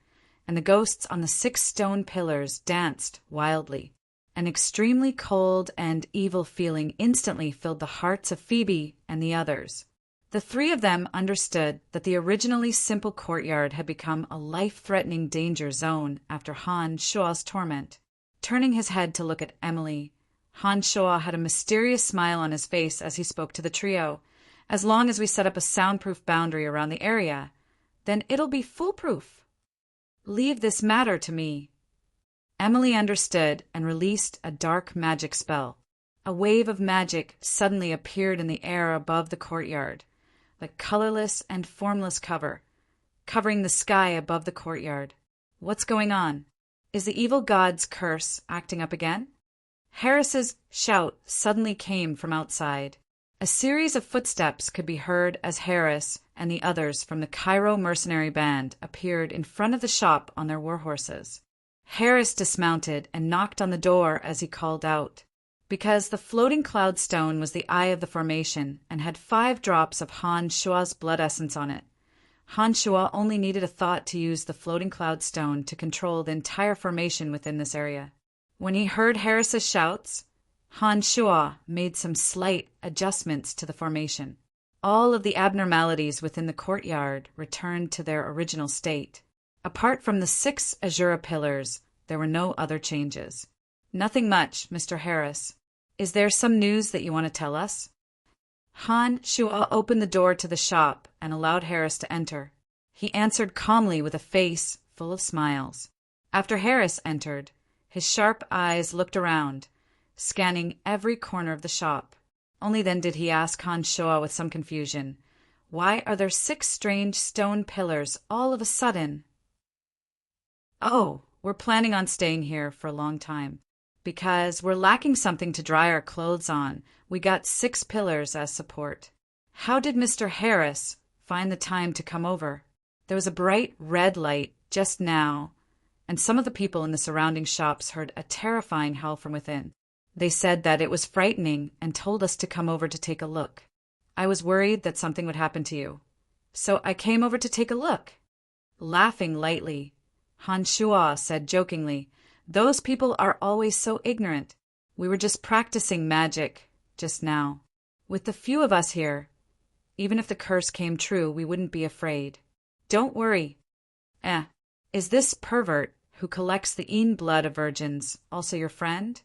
and the ghosts on the 6 stone pillars danced wildly. An extremely cold and evil feeling instantly filled the hearts of Phoebe and the others. The 3 of them understood that the originally simple courtyard had become a life-threatening danger zone after Han Shua's torment. Turning his head to look at Emily, Han Shua had a mysterious smile on his face as he spoke to the trio. As long as we set up a soundproof boundary around the area, then it'll be foolproof. Leave this matter to me. Emily understood and released a dark magic spell. A wave of magic suddenly appeared in the air above the courtyard, like colorless and formless cover, covering the sky above the courtyard. What's going on? Is the evil god's curse acting up again? Harris's shout suddenly came from outside. A series of footsteps could be heard as Harris and the others from the Cairo mercenary band appeared in front of the shop on their warhorses. Harris dismounted and knocked on the door as he called out. Because the floating cloudstone was the eye of the formation and had 5 drops of Han Shua's blood essence on it, Han Shua only needed a thought to use the floating cloudstone to control the entire formation within this area. When he heard Harris's shouts, Han Shua made some slight adjustments to the formation. All of the abnormalities within the courtyard returned to their original state. Apart from the 6 azure pillars, there were no other changes. Nothing much, Mr. Harris. Is there some news that you want to tell us? Han Shua opened the door to the shop and allowed Harris to enter. He answered calmly with a face full of smiles. After Harris entered, his sharp eyes looked around, scanning every corner of the shop. Only then did he ask Han Shua with some confusion, "Why are there 6 strange stone pillars all of a sudden?" "Oh, we're planning on staying here for a long time. Because we're lacking something to dry our clothes on, we got 6 pillars as support." "How did Mr. Harris find the time to come over?" "There was a bright red light just now, and some of the people in the surrounding shops heard a terrifying howl from within. They said that it was frightening and told us to come over to take a look. I was worried that something would happen to you, so I came over to take a look." Laughing lightly, Han Shua said jokingly, "Those people are always so ignorant. We were just practicing magic just now. With the few of us here, even if the curse came true, we wouldn't be afraid. Don't worry. Is this pervert who collects the Een blood of virgins also your friend?"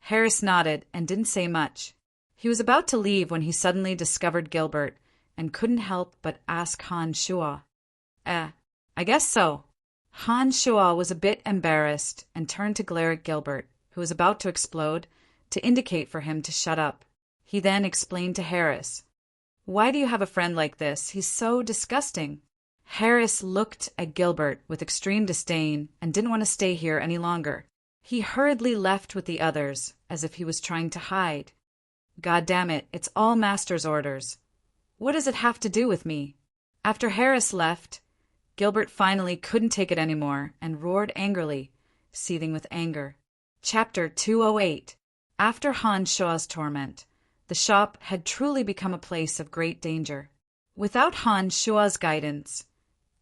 Harris nodded and didn't say much. He was about to leave when he suddenly discovered Gilbert and couldn't help but ask Han Shua. I guess so." Han Shua was a bit embarrassed and turned to glare at Gilbert, who was about to explode, to indicate for him to shut up. He then explained to Harris, "Why do you have a friend like this? He's so disgusting." Harris looked at Gilbert with extreme disdain and didn't want to stay here any longer. He hurriedly left with the others, as if he was trying to hide. God damn it, it's all Master's orders. What does it have to do with me? After Harris left, Gilbert finally couldn't take it anymore and roared angrily, seething with anger. Chapter 208. After Han Shua's torment, the shop had truly become a place of great danger. Without Han Shua's guidance,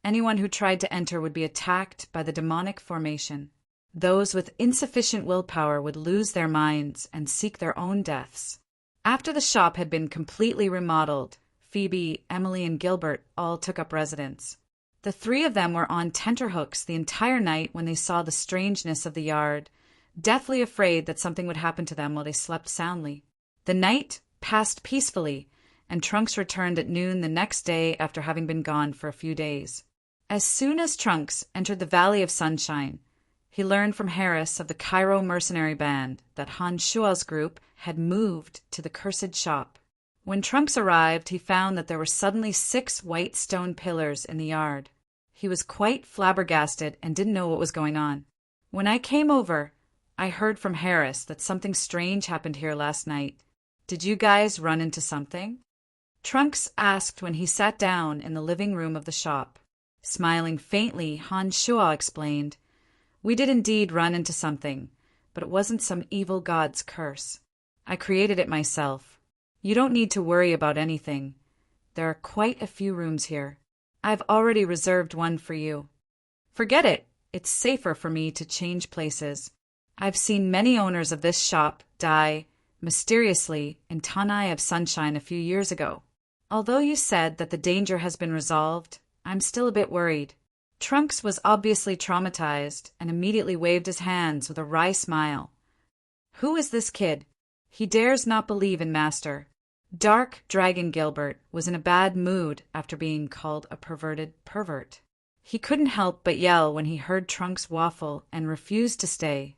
anyone who tried to enter would be attacked by the demonic formation. Those with insufficient willpower would lose their minds and seek their own deaths. After the shop had been completely remodeled, Phoebe, Emily, and Gilbert all took up residence. The three of them were on tenterhooks the entire night when they saw the strangeness of the yard, deathly afraid that something would happen to them while they slept soundly. The night passed peacefully, and Trunks returned at noon the next day after having been gone for a few days. As soon as Trunks entered the Valley of Sunshine, he learned from Harris of the Cairo mercenary band that Han Shua's group had moved to the cursed shop. When Trunks arrived, he found that there were suddenly 6 white stone pillars in the yard. He was quite flabbergasted and didn't know what was going on. When I came over, I heard from Harris that something strange happened here last night. Did you guys run into something? Trunks asked when he sat down in the living room of the shop. Smiling faintly, Han Shua explained, "We did indeed run into something, but it wasn't some evil god's curse. I created it myself. You don't need to worry about anything. There are quite a few rooms here. I've already reserved one for you. Forget it. It's safer for me to change places. I've seen many owners of this shop die mysteriously in Tanai of Sunshine a few years ago. Although you said that the danger has been resolved, I'm still a bit worried." Trunks was obviously traumatized and immediately waved his hands with a wry smile. "Who is this kid? He dares not believe in Master." Dark Dragon Gilbert was in a bad mood after being called a perverted pervert. He couldn't help but yell when he heard Trunks waffle and refused to stay.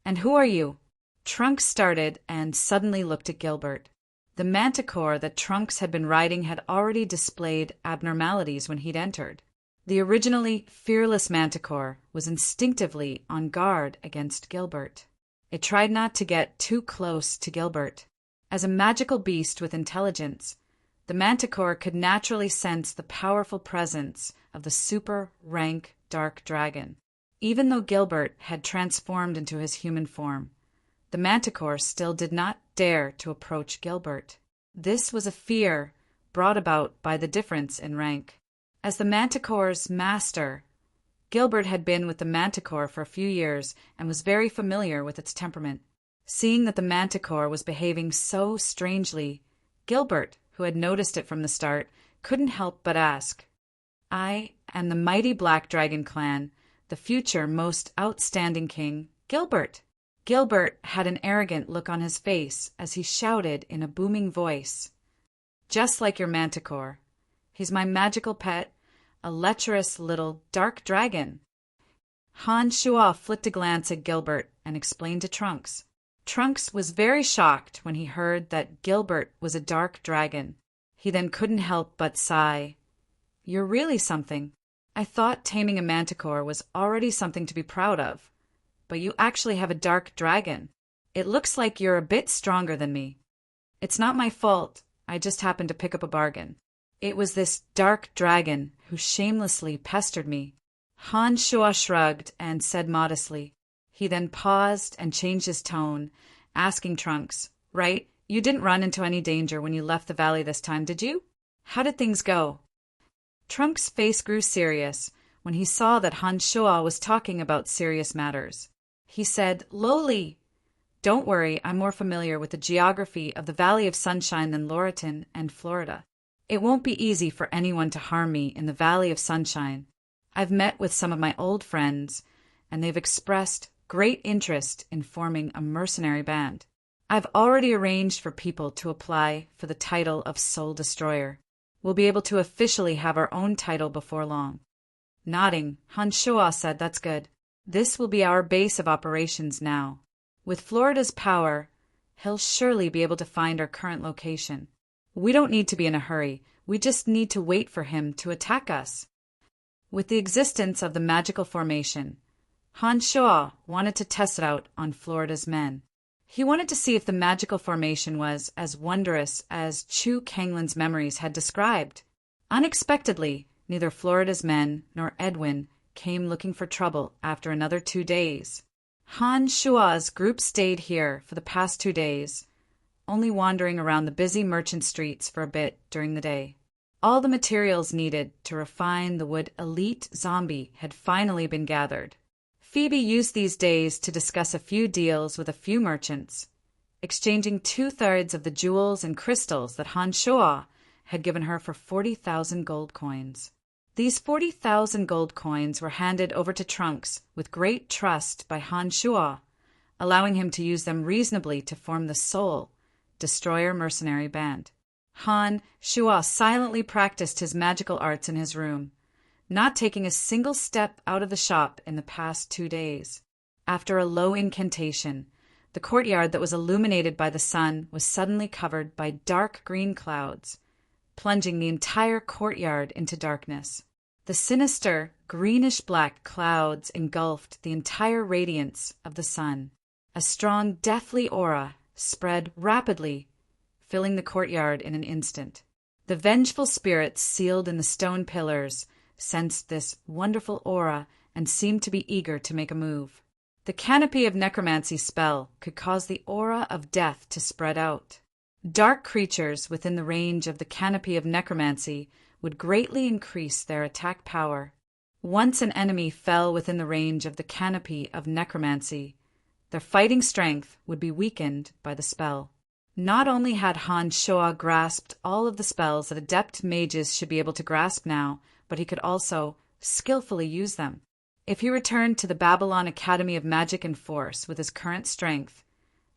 "And who are you?" Trunks started and suddenly looked at Gilbert. The manticore that Trunks had been riding had already displayed abnormalities when he'd entered. The originally fearless manticore was instinctively on guard against Gilbert. It tried not to get too close to Gilbert. As a magical beast with intelligence, the manticore could naturally sense the powerful presence of the super-rank dark dragon. Even though Gilbert had transformed into his human form, the manticore still did not dare to approach Gilbert. This was a fear brought about by the difference in rank. As the manticore's master, Gilbert had been with the manticore for a few years and was very familiar with its temperament. Seeing that the manticore was behaving so strangely, Gilbert, who had noticed it from the start, couldn't help but ask, "I am the mighty Black Dragon clan, the future most outstanding king, Gilbert." Gilbert had an arrogant look on his face as he shouted in a booming voice, "Just like your manticore. He's my magical pet, a lecherous little dark dragon." Han Shua flicked a glance at Gilbert and explained to Trunks. Trunks was very shocked when he heard that Gilbert was a dark dragon. He then couldn't help but sigh. "You're really something. I thought taming a manticore was already something to be proud of, but you actually have a dark dragon. It looks like you're a bit stronger than me." "It's not my fault. I just happened to pick up a bargain. It was this dark dragon who shamelessly pestered me." Han Shua shrugged and said modestly. He then paused and changed his tone, asking Trunks, "Right, you didn't run into any danger when you left the valley this time, did you? How did things go?" Trunks' face grew serious when he saw that Han Shua was talking about serious matters. He said, lowly, "Don't worry, I'm more familiar with the geography of the Valley of Sunshine than Laurelton and Florida. It won't be easy for anyone to harm me in the Valley of Sunshine. I've met with some of my old friends, and they've expressed great interest in forming a mercenary band. I've already arranged for people to apply for the title of Soul Destroyer. We'll be able to officially have our own title before long." Nodding, Han Shua said, "That's good. This will be our base of operations now. With Florida's power, he'll surely be able to find our current location. We don't need to be in a hurry. We just need to wait for him to attack us." With the existence of the magical formation, Han Shuo wanted to test it out on Florida's men. He wanted to see if the magical formation was as wondrous as Chu Kanglin's memories had described. Unexpectedly, neither Florida's men nor Edwin came looking for trouble after another 2 days. Han Shuo's group stayed here for the past 2 days, only wandering around the busy merchant streets for a bit during the day. All the materials needed to refine the wood elite zombie had finally been gathered. Phoebe used these days to discuss a few deals with a few merchants, exchanging 2/3 of the jewels and crystals that Han Shuo had given her for 40,000 gold coins. These 40,000 gold coins were handed over to Trunks with great trust by Han Shuo, allowing him to use them reasonably to form the Soul Destroyer mercenary band. Han Shuo silently practiced his magical arts in his room, not taking a single step out of the shop in the past 2 days. After a low incantation, the courtyard that was illuminated by the sun was suddenly covered by dark green clouds, plunging the entire courtyard into darkness. The sinister, greenish-black clouds engulfed the entire radiance of the sun. A strong, deathly aura spread rapidly, filling the courtyard in an instant. The vengeful spirits sealed in the stone pillars sensed this wonderful aura and seemed to be eager to make a move. The canopy of necromancy spell could cause the aura of death to spread out. Dark creatures within the range of the canopy of necromancy would greatly increase their attack power. Once an enemy fell within the range of the canopy of necromancy, their fighting strength would be weakened by the spell. Not only had Han Shuo grasped all of the spells that adept mages should be able to grasp now, but he could also skillfully use them. If he returned to the Babylon Academy of Magic and Force with his current strength,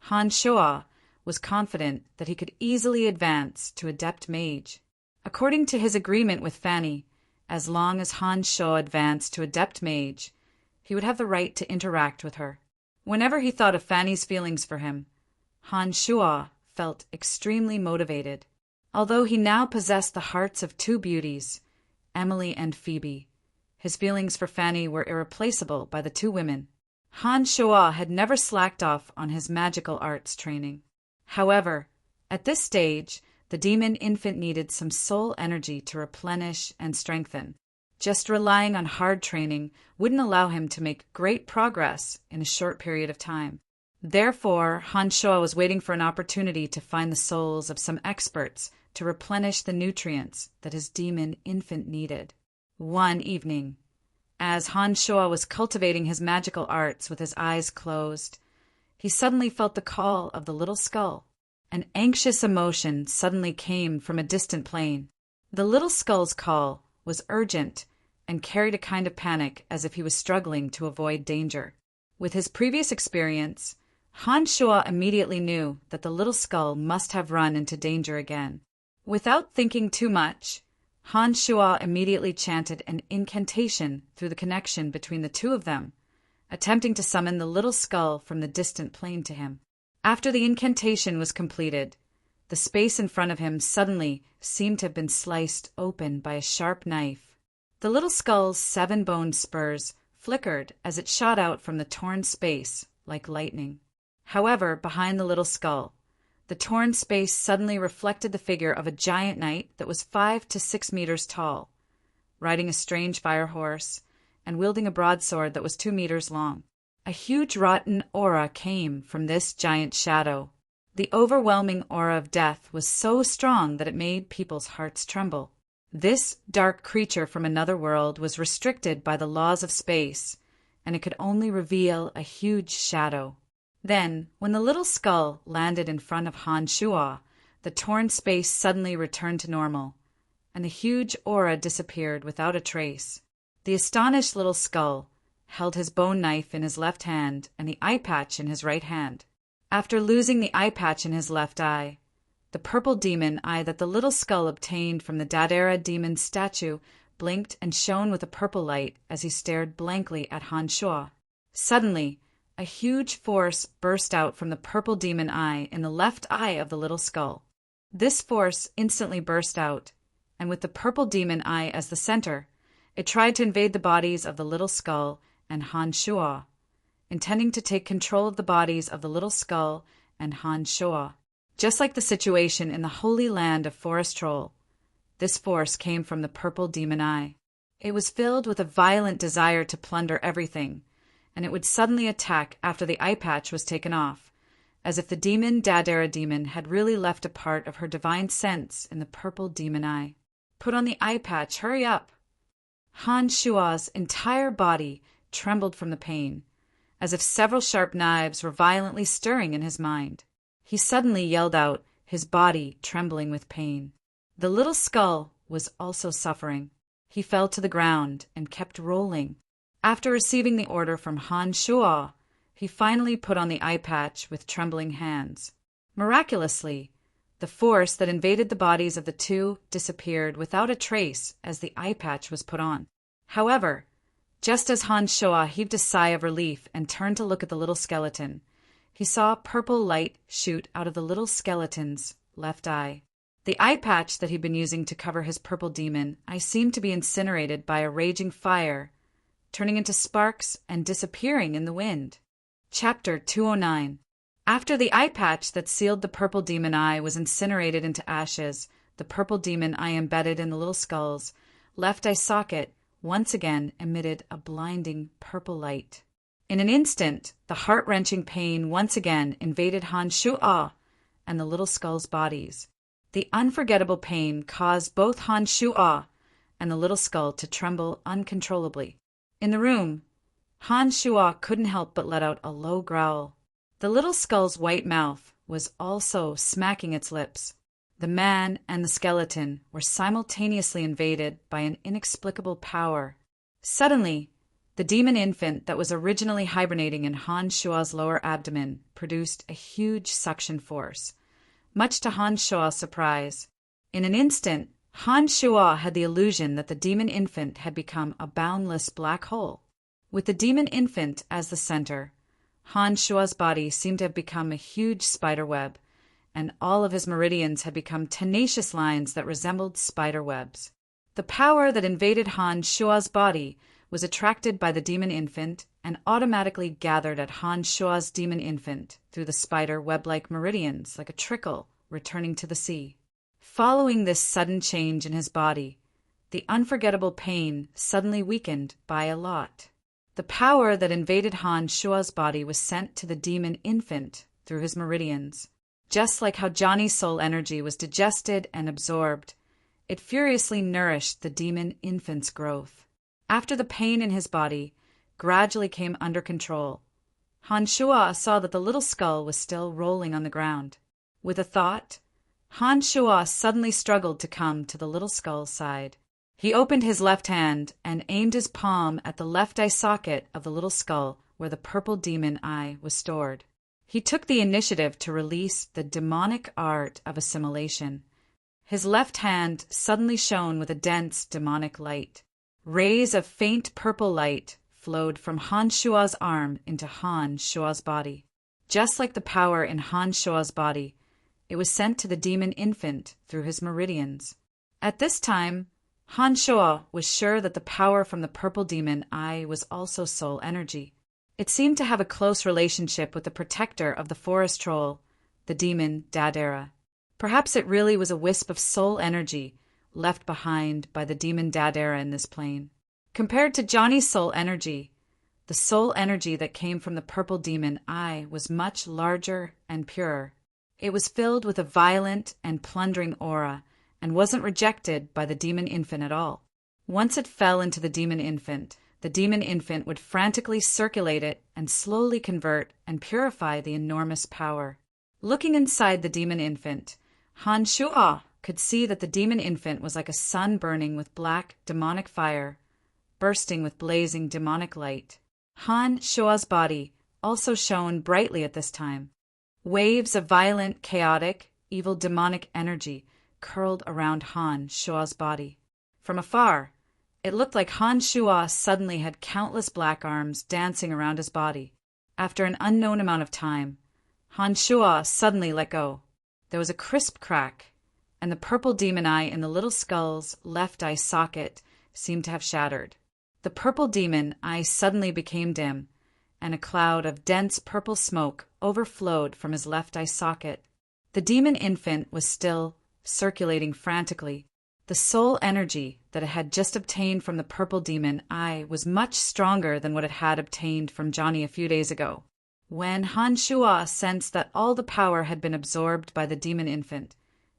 Han Shuo was confident that he could easily advance to Adept Mage. According to his agreement with Fanny, as long as Han Shuo advanced to Adept Mage, he would have the right to interact with her. Whenever he thought of Fanny's feelings for him, Han Shuo felt extremely motivated. Although he now possessed the hearts of 2 beauties, Emily and Phoebe, his feelings for Fanny were irreplaceable by the 2 women. Han Shuo had never slacked off on his magical arts training. However, at this stage, the demon infant needed some soul energy to replenish and strengthen. Just relying on hard training wouldn't allow him to make great progress in a short period of time. Therefore, Han Shuo was waiting for an opportunity to find the souls of some experts to replenish the nutrients that his demon infant needed. One evening, as Han Shuo was cultivating his magical arts with his eyes closed, he suddenly felt the call of the little skull. An anxious emotion suddenly came from a distant plane. The little skull's call was urgent and carried a kind of panic, as if he was struggling to avoid danger. With his previous experience, Han Shuo immediately knew that the little skull must have run into danger again. Without thinking too much, Han Shuo immediately chanted an incantation through the connection between the 2 of them, attempting to summon the little skull from the distant plane to him. After the incantation was completed, the space in front of him suddenly seemed to have been sliced open by a sharp knife. The little skull's 7-boned spurs flickered as it shot out from the torn space like lightning. However, behind the little skull, the torn space suddenly reflected the figure of a giant knight that was 5 to 6 meters tall, riding a strange fire horse and wielding a broadsword that was 2 meters long. A huge rotten aura came from this giant shadow. The overwhelming aura of death was so strong that it made people's hearts tremble. This dark creature from another world was restricted by the laws of space, and it could only reveal a huge shadow. Then, when the little skull landed in front of Han Shuo, the torn space suddenly returned to normal, and the huge aura disappeared without a trace. The astonished little skull held his bone knife in his left hand and the eye patch in his right hand. After losing the eye patch in his left eye, the purple demon eye that the little skull obtained from the Dadera demon statue blinked and shone with a purple light as he stared blankly at Han Shuo. Suddenly, a huge force burst out from the purple demon eye in the left eye of the little skull. This force instantly burst out, and with the purple demon eye as the center, it tried to invade the bodies of the little skull and Han Shuo intending to take control of the bodies of the little skull and Han Shoa. Just like the situation in the holy land of Forest Troll, this force came from the purple demon eye. It was filled with a violent desire to plunder everything, and it would suddenly attack after the eye patch was taken off, as if the demon Dadera demon had really left a part of her divine sense in the purple demon eye. Put on the eye patch, hurry up! Han Shua's entire body trembled from the pain, as if several sharp knives were violently stirring in his mind. He suddenly yelled out, his body trembling with pain. The little skull was also suffering. He fell to the ground and kept rolling. After receiving the order from Han Shua, he finally put on the eye patch with trembling hands. Miraculously, the force that invaded the bodies of the two disappeared without a trace as the eye patch was put on. However, just as Han Shua heaved a sigh of relief and turned to look at the little skeleton, he saw purple light shoot out of the little skeleton's left eye. The eye patch that he'd been using to cover his purple demon eye seemed to be incinerated by a raging fire, turning into sparks and disappearing in the wind. Chapter 209. After the eye patch that sealed the purple demon eye was incinerated into ashes, the purple demon eye embedded in the little skull's left eye socket once again emitted a blinding purple light. In an instant, the heart-wrenching pain once again invaded Han Shua and the little skull's bodies. The unforgettable pain caused both Han Shua and the little skull to tremble uncontrollably. In the room, Han Shua couldn't help but let out a low growl. The little skull's white mouth was also smacking its lips. The man and the skeleton were simultaneously invaded by an inexplicable power. Suddenly, the demon infant that was originally hibernating in Han Shua's lower abdomen produced a huge suction force, much to Han Shua's surprise. In an instant, Han Shua had the illusion that the demon infant had become a boundless black hole. With the demon infant as the center, Han Shua's body seemed to have become a huge spider web, and all of his meridians had become tenacious lines that resembled spider webs. The power that invaded Han Shua's body was attracted by the demon infant and automatically gathered at Han Shua's demon infant through the spider web-like meridians like a trickle returning to the sea. Following this sudden change in his body, the unforgettable pain suddenly weakened by a lot. The power that invaded Han Shua's body was sent to the demon infant through his meridians. Just like how Johnny's soul energy was digested and absorbed, it furiously nourished the demon infant's growth. After the pain in his body gradually came under control, Han Shua saw that the little skull was still rolling on the ground. With a thought, Han Shua suddenly struggled to come to the little skull's side. He opened his left hand and aimed his palm at the left eye socket of the little skull where the purple demon eye was stored. He took the initiative to release the demonic art of assimilation. His left hand suddenly shone with a dense demonic light. Rays of faint purple light flowed from Han Shua's arm into Han Shua's body. Just like the power in Han Shua's body, it was sent to the demon infant through his meridians. At this time, Han Shua was sure that the power from the purple demon eye was also soul energy. It seemed to have a close relationship with the protector of the forest troll, the demon Dadera. Perhaps it really was a wisp of soul energy left behind by the demon Dadera in this plane. Compared to Johnny's soul energy, the soul energy that came from the purple demon eye was much larger and purer. It was filled with a violent and plundering aura and wasn't rejected by the demon infant at all. Once it fell into the demon infant would frantically circulate it and slowly convert and purify the enormous power. Looking inside the demon infant, Han Shua could see that the demon infant was like a sun burning with black demonic fire, bursting with blazing demonic light. Han Shua's body also shone brightly at this time. Waves of violent, chaotic, evil demonic energy curled around Han Shua's body. From afar, it looked like Han Shua suddenly had countless black arms dancing around his body. After an unknown amount of time, Han Shua suddenly let go. There was a crisp crack, and the purple demon eye in the little skull's left eye socket seemed to have shattered. The purple demon eye suddenly became dim, and a cloud of dense purple smoke overflowed from his left eye socket. The demon infant was still circulating frantically. The soul energy that it had just obtained from the purple demon eye was much stronger than what it had obtained from Johnny a few days ago. When Han Shuo sensed that all the power had been absorbed by the demon infant,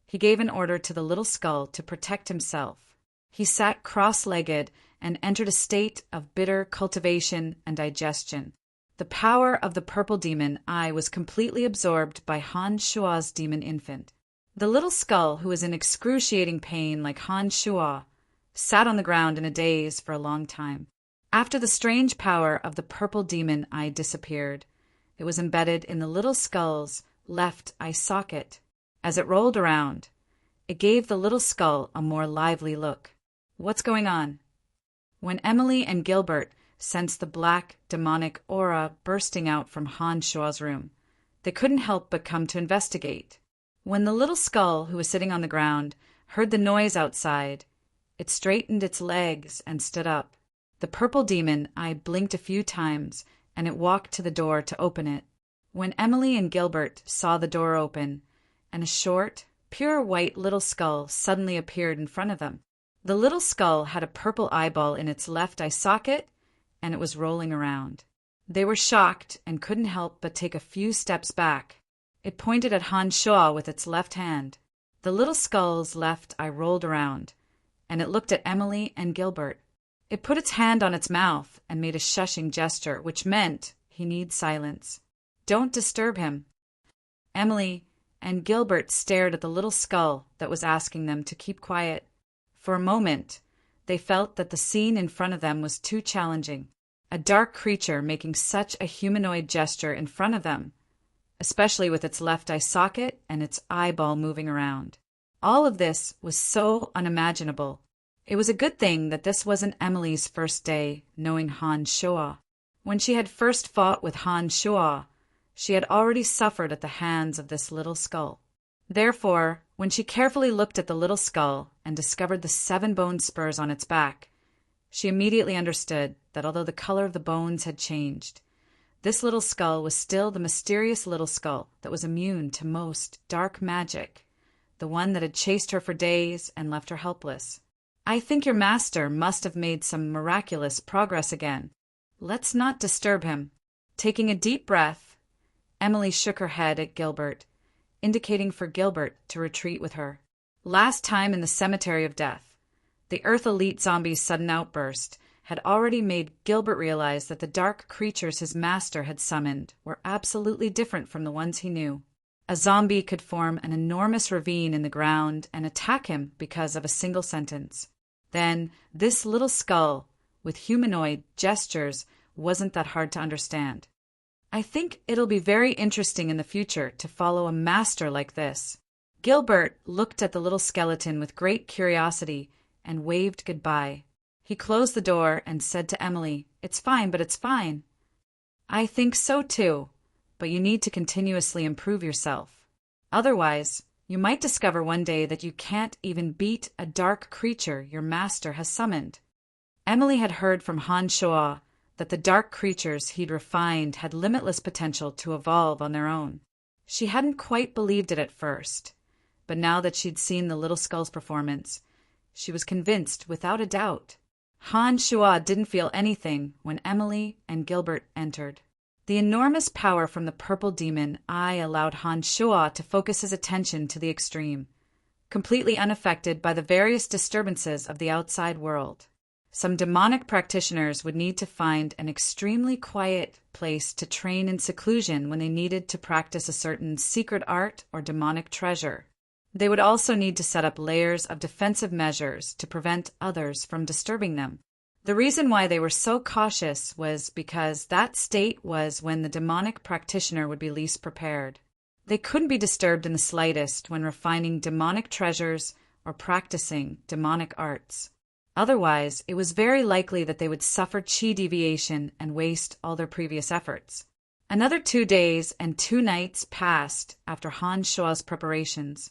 he gave an order to the little skull to protect himself. He sat cross-legged and entered a state of bitter cultivation and digestion. The power of the purple demon eye was completely absorbed by Han Shuo's demon infant. The little skull, who was in excruciating pain like Han Shuo, sat on the ground in a daze for a long time. After the strange power of the purple demon eye disappeared, it was embedded in the little skull's left eye socket. As it rolled around, it gave the little skull a more lively look. What's going on? When Emily and Gilbert sensed the black, demonic aura bursting out from Han Shuo's room, they couldn't help but come to investigate. When the little skull, who was sitting on the ground, heard the noise outside, it straightened its legs and stood up. The purple demon eye blinked a few times, and it walked to the door to open it. When Emily and Gilbert saw the door open, and a short, pure white little skull suddenly appeared in front of them. The little skull had a purple eyeball in its left eye socket, and it was rolling around. They were shocked and couldn't help but take a few steps back. It pointed at Han Shuo with its left hand. The little skull's left eye rolled around, and it looked at Emily and Gilbert. It put its hand on its mouth and made a shushing gesture, which meant he needs silence. Don't disturb him. Emily and Gilbert stared at the little skull that was asking them to keep quiet. For a moment, they felt that the scene in front of them was too challenging. A dark creature making such a humanoid gesture in front of them, especially with its left eye socket and its eyeball moving around. All of this was so unimaginable. It was a good thing that this wasn't Emily's first day knowing Han Shuo. When she had first fought with Han Shuo, she had already suffered at the hands of this little skull. Therefore, when she carefully looked at the little skull and discovered the 7 bone spurs on its back, she immediately understood that although the color of the bones had changed, this little skull was still the mysterious little skull that was immune to most dark magic, the one that had chased her for days and left her helpless. I think your master must have made some miraculous progress again. Let's not disturb him. Taking a deep breath, Emily shook her head at Gilbert, indicating for Gilbert to retreat with her. Last time in the Cemetery of Death, the Earth Elite Zombie's sudden outburst had already made Gilbert realize that the dark creatures his master had summoned were absolutely different from the ones he knew. A zombie could form an enormous ravine in the ground and attack him because of a single sentence. Then, this little skull, with humanoid gestures, wasn't that hard to understand. I think it'll be very interesting in the future to follow a master like this. Gilbert looked at the little skeleton with great curiosity and waved goodbye. He closed the door and said to Emily, "It's fine, but it's fine." "I think so too, but you need to continuously improve yourself. Otherwise, you might discover one day that you can't even beat a dark creature your master has summoned." Emily had heard from Han Shuo that the dark creatures he'd refined had limitless potential to evolve on their own. She hadn't quite believed it at first, but now that she'd seen the little skull's performance, she was convinced without a doubt. Han Shuo didn't feel anything when Emily and Gilbert entered. The enormous power from the purple demon eye allowed Han Shuo to focus his attention to the extreme, completely unaffected by the various disturbances of the outside world. Some demonic practitioners would need to find an extremely quiet place to train in seclusion when they needed to practice a certain secret art or demonic treasure. They would also need to set up layers of defensive measures to prevent others from disturbing them. The reason why they were so cautious was because that state was when the demonic practitioner would be least prepared. They couldn't be disturbed in the slightest when refining demonic treasures or practicing demonic arts. Otherwise, it was very likely that they would suffer chi deviation and waste all their previous efforts. Another 2 days and 2 nights passed after Han Shuo's preparations.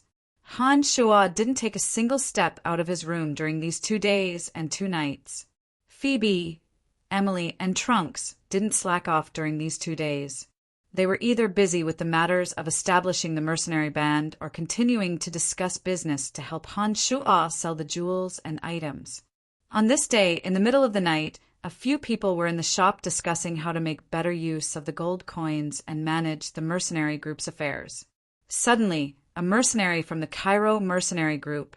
Han Shuo didn't take a single step out of his room during these 2 days and 2 nights. Phoebe, Emily, and Trunks didn't slack off during these 2 days. They were either busy with the matters of establishing the mercenary band or continuing to discuss business to help Han Shuo sell the jewels and items. On this day, in the middle of the night, a few people were in the shop discussing how to make better use of the gold coins and manage the mercenary group's affairs. Suddenly, a mercenary from the Cairo mercenary group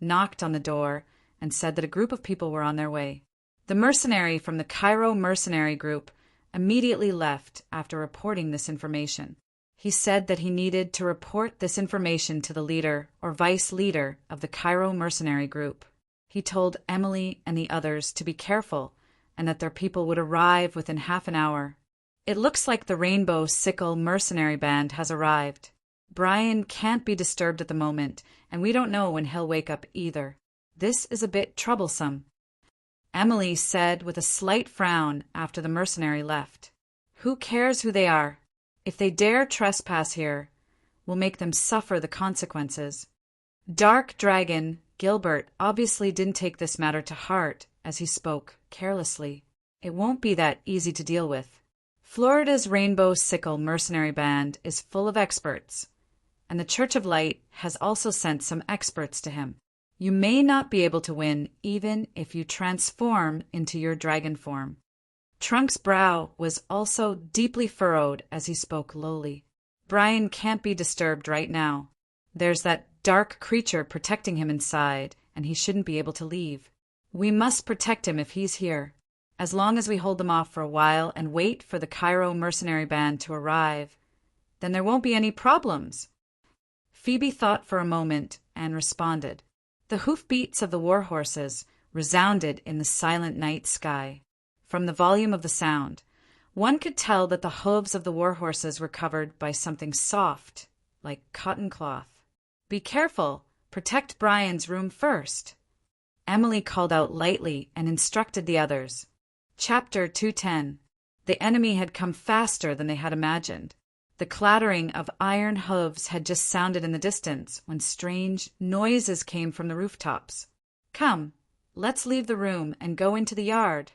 knocked on the door and said that a group of people were on their way. The mercenary from the Cairo mercenary group immediately left after reporting this information. He said that he needed to report this information to the leader or vice leader of the Cairo mercenary group. He told Emily and the others to be careful and that their people would arrive within half an hour. It looks like the Rainbow Sickle mercenary band has arrived. Brian can't be disturbed at the moment, and we don't know when he'll wake up either. This is a bit troublesome, Emily said with a slight frown after the mercenary left. Who cares who they are? If they dare trespass here, we'll make them suffer the consequences. Dark Dragon Gilbert obviously didn't take this matter to heart as he spoke carelessly. It won't be that easy to deal with. Florida's Rainbow Sickle mercenary band is full of experts, and the Church of Light has also sent some experts to him. You may not be able to win even if you transform into your dragon form. Trunk's brow was also deeply furrowed as he spoke lowly. Brian can't be disturbed right now. There's that dark creature protecting him inside, and he shouldn't be able to leave. We must protect him if he's here. As long as we hold them off for a while and wait for the Cairo mercenary band to arrive, then there won't be any problems. Phoebe thought for a moment and responded. The hoofbeats of the war horses resounded in the silent night sky. From the volume of the sound, one could tell that the hooves of the war horses were covered by something soft, like cotton cloth. Be careful, protect Brian's room first. Emily called out lightly and instructed the others. Chapter 210. The enemy had come faster than they had imagined. The clattering of iron hooves had just sounded in the distance when strange noises came from the rooftops. Come, let's leave the room and go into the yard.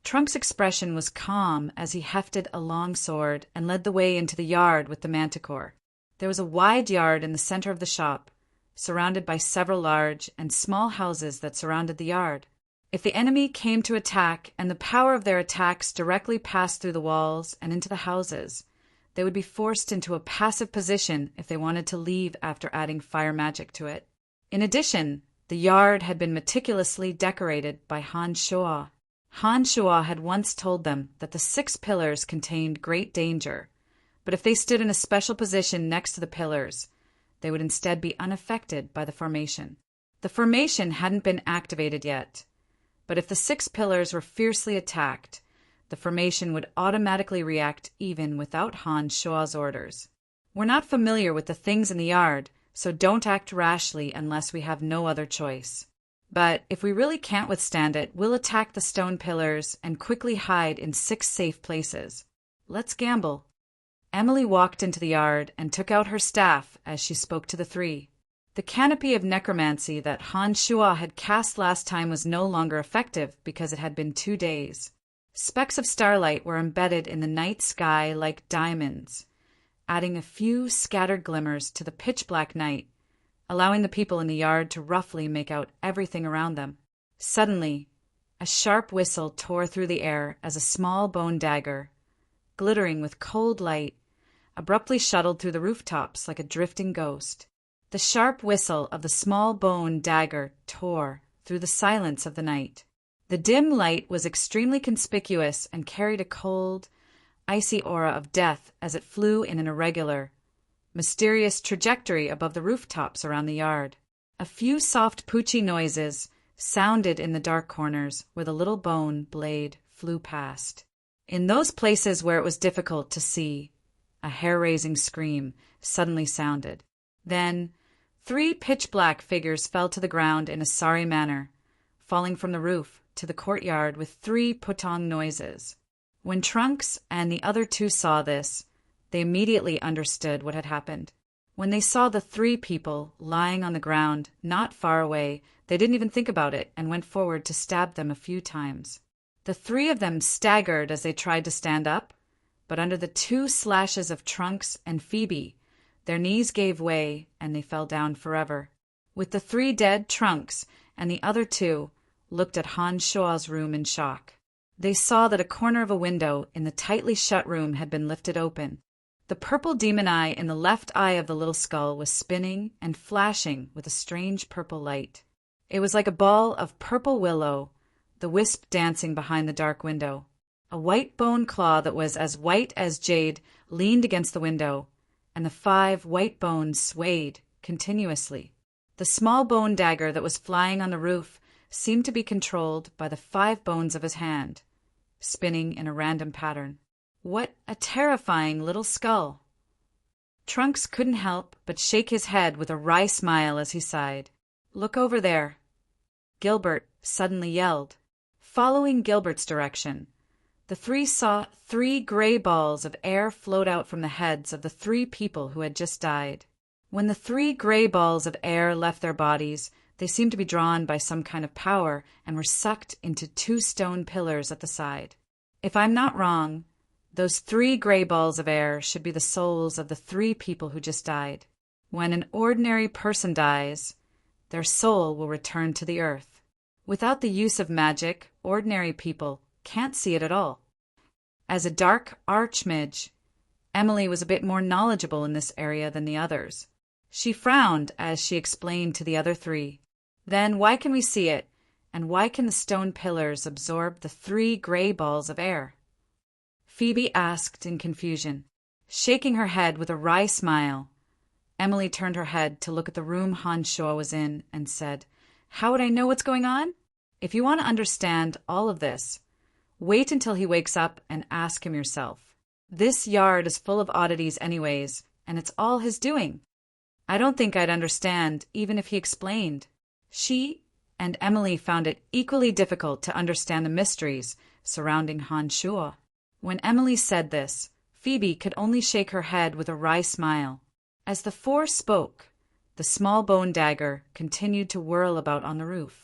Trunk's expression was calm as he hefted a long sword and led the way into the yard with the manticore. There was a wide yard in the center of the shop, surrounded by several large and small houses that surrounded the yard. If the enemy came to attack and the power of their attacks directly passed through the walls and into the houses, they would be forced into a passive position if they wanted to leave after adding fire magic to it. In addition, the yard had been meticulously decorated by Han Shuo. Han Shuo had once told them that the 6 pillars contained great danger, but if they stood in a special position next to the pillars, they would instead be unaffected by the formation. The formation hadn't been activated yet, but if the 6 pillars were fiercely attacked, the formation would automatically react even without Han Shuo's orders. We're not familiar with the things in the yard, so don't act rashly unless we have no other choice. But if we really can't withstand it, we'll attack the stone pillars and quickly hide in 6 safe places. Let's gamble. Emily walked into the yard and took out her staff as she spoke to the 3. The canopy of necromancy that Han Shuo had cast last time was no longer effective because it had been 2 days. Specks of starlight were embedded in the night sky like diamonds, adding a few scattered glimmers to the pitch-black night, allowing the people in the yard to roughly make out everything around them. Suddenly, a sharp whistle tore through the air as a small bone dagger, glittering with cold light, abruptly shuttled through the rooftops like a drifting ghost. The sharp whistle of the small bone dagger tore through the silence of the night. The dim light was extremely conspicuous and carried a cold, icy aura of death as it flew in an irregular, mysterious trajectory above the rooftops around the yard. A few soft poochy noises sounded in the dark corners where the little bone blade flew past. In those places where it was difficult to see, a hair-raising scream suddenly sounded. Then 3 pitch-black figures fell to the ground in a sorry manner, falling from the roof to the courtyard with 3 putong noises. When Trunks and the other 2 saw this, they immediately understood what had happened. When they saw the 3 people lying on the ground not far away, they didn't even think about it and went forward to stab them a few times. The three of them staggered as they tried to stand up, but under the two slashes of Trunks and Phoebe, their knees gave way and they fell down forever. With the three dead, Trunks and the other two looked at Han Shuo's room in shock. They saw that a corner of a window in the tightly shut room had been lifted open. The purple demon eye in the left eye of the little skull was spinning and flashing with a strange purple light. It was like a ball of purple willow, the wisp dancing behind the dark window. A white bone claw that was as white as jade leaned against the window, and the 5 white bones swayed continuously. The small bone dagger that was flying on the roof seemed to be controlled by the 5 bones of his hand, spinning in a random pattern. What a terrifying little skull! Trunks couldn't help but shake his head with a wry smile as he sighed. "Look over there," Gilbert suddenly yelled. Following Gilbert's direction, the three saw 3 gray balls of air float out from the heads of the 3 people who had just died. When the 3 gray balls of air left their bodies, they seemed to be drawn by some kind of power and were sucked into 2 stone pillars at the side. If I'm not wrong, those 3 gray balls of air should be the souls of the 3 people who just died. When an ordinary person dies, their soul will return to the earth. Without the use of magic, ordinary people can't see it at all. As a dark archmage, Emily was a bit more knowledgeable in this area than the others. She frowned as she explained to the other 3. "Then why can we see it, and why can the stone pillars absorb the 3 gray balls of air?" Phoebe asked in confusion. Shaking her head with a wry smile, Emily turned her head to look at the room Han Shuo was in and said, "How would I know what's going on? If you want to understand all of this, wait until he wakes up and ask him yourself. This yard is full of oddities anyways, and it's all his doing. I don't think I'd understand even if he explained." She and Emily found it equally difficult to understand the mysteries surrounding Han Shuo. When Emily said this, Phoebe could only shake her head with a wry smile. As the 4 spoke, the small bone dagger continued to whirl about on the roof.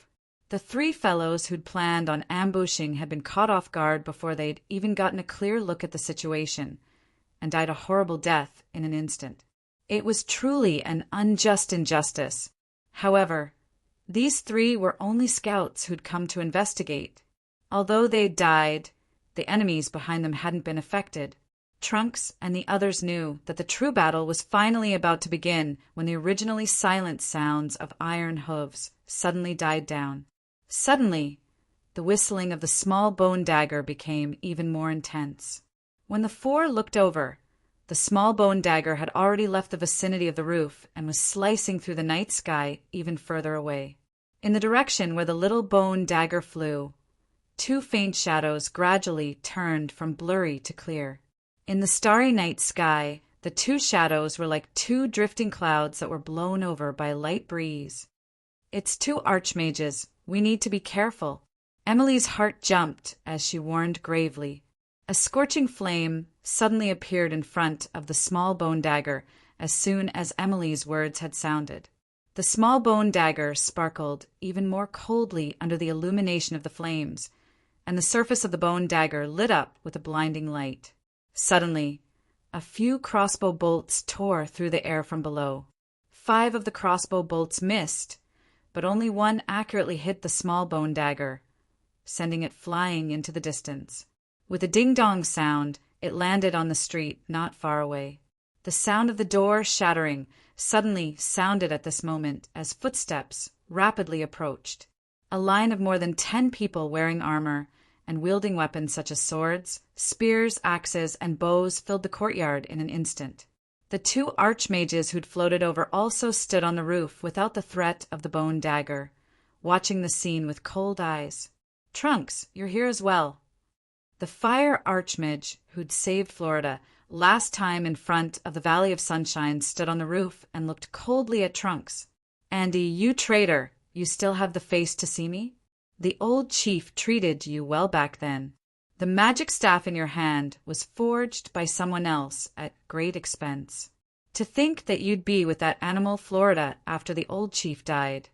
The 3 fellows who'd planned on ambushing had been caught off guard before they'd even gotten a clear look at the situation, and died a horrible death in an instant. It was truly an unjust injustice. However, these 3 were only scouts who'd come to investigate. Although they'd died, the enemies behind them hadn't been affected. Trunks and the others knew that the true battle was finally about to begin when the originally silent sounds of iron hooves suddenly died down. Suddenly, the whistling of the small bone dagger became even more intense. When the 4 looked over, the small bone dagger had already left the vicinity of the roof and was slicing through the night sky even further away. In the direction where the little bone dagger flew, 2 faint shadows gradually turned from blurry to clear. In the starry night sky, the 2 shadows were like 2 drifting clouds that were blown over by a light breeze. "It's 2 archmages. We need to be careful." Emily's heart jumped as she warned gravely. A scorching flame suddenly appeared in front of the small bone dagger as soon as Emily's words had sounded. The small bone dagger sparkled even more coldly under the illumination of the flames, and the surface of the bone dagger lit up with a blinding light. Suddenly, a few crossbow bolts tore through the air from below. 5 of the crossbow bolts missed, but only 1 accurately hit the small bone dagger, sending it flying into the distance. With a ding-dong sound, it landed on the street not far away. The sound of the door shattering suddenly sounded at this moment as footsteps rapidly approached. A line of more than 10 people wearing armor and wielding weapons such as swords, spears, axes, and bows filled the courtyard in an instant. The 2 archmages who'd floated over also stood on the roof without the threat of the bone dagger, watching the scene with cold eyes. "Trunks, you're here as well." The fire archmage who'd saved Florida last time in front of the Valley of Sunshine stood on the roof and looked coldly at Trunks. "Andy, you traitor, you still have the face to see me? The old chief treated you well back then. The magic staff in your hand was forged by someone else at great expense. To think that you'd be with that animal Florida after the old chief died."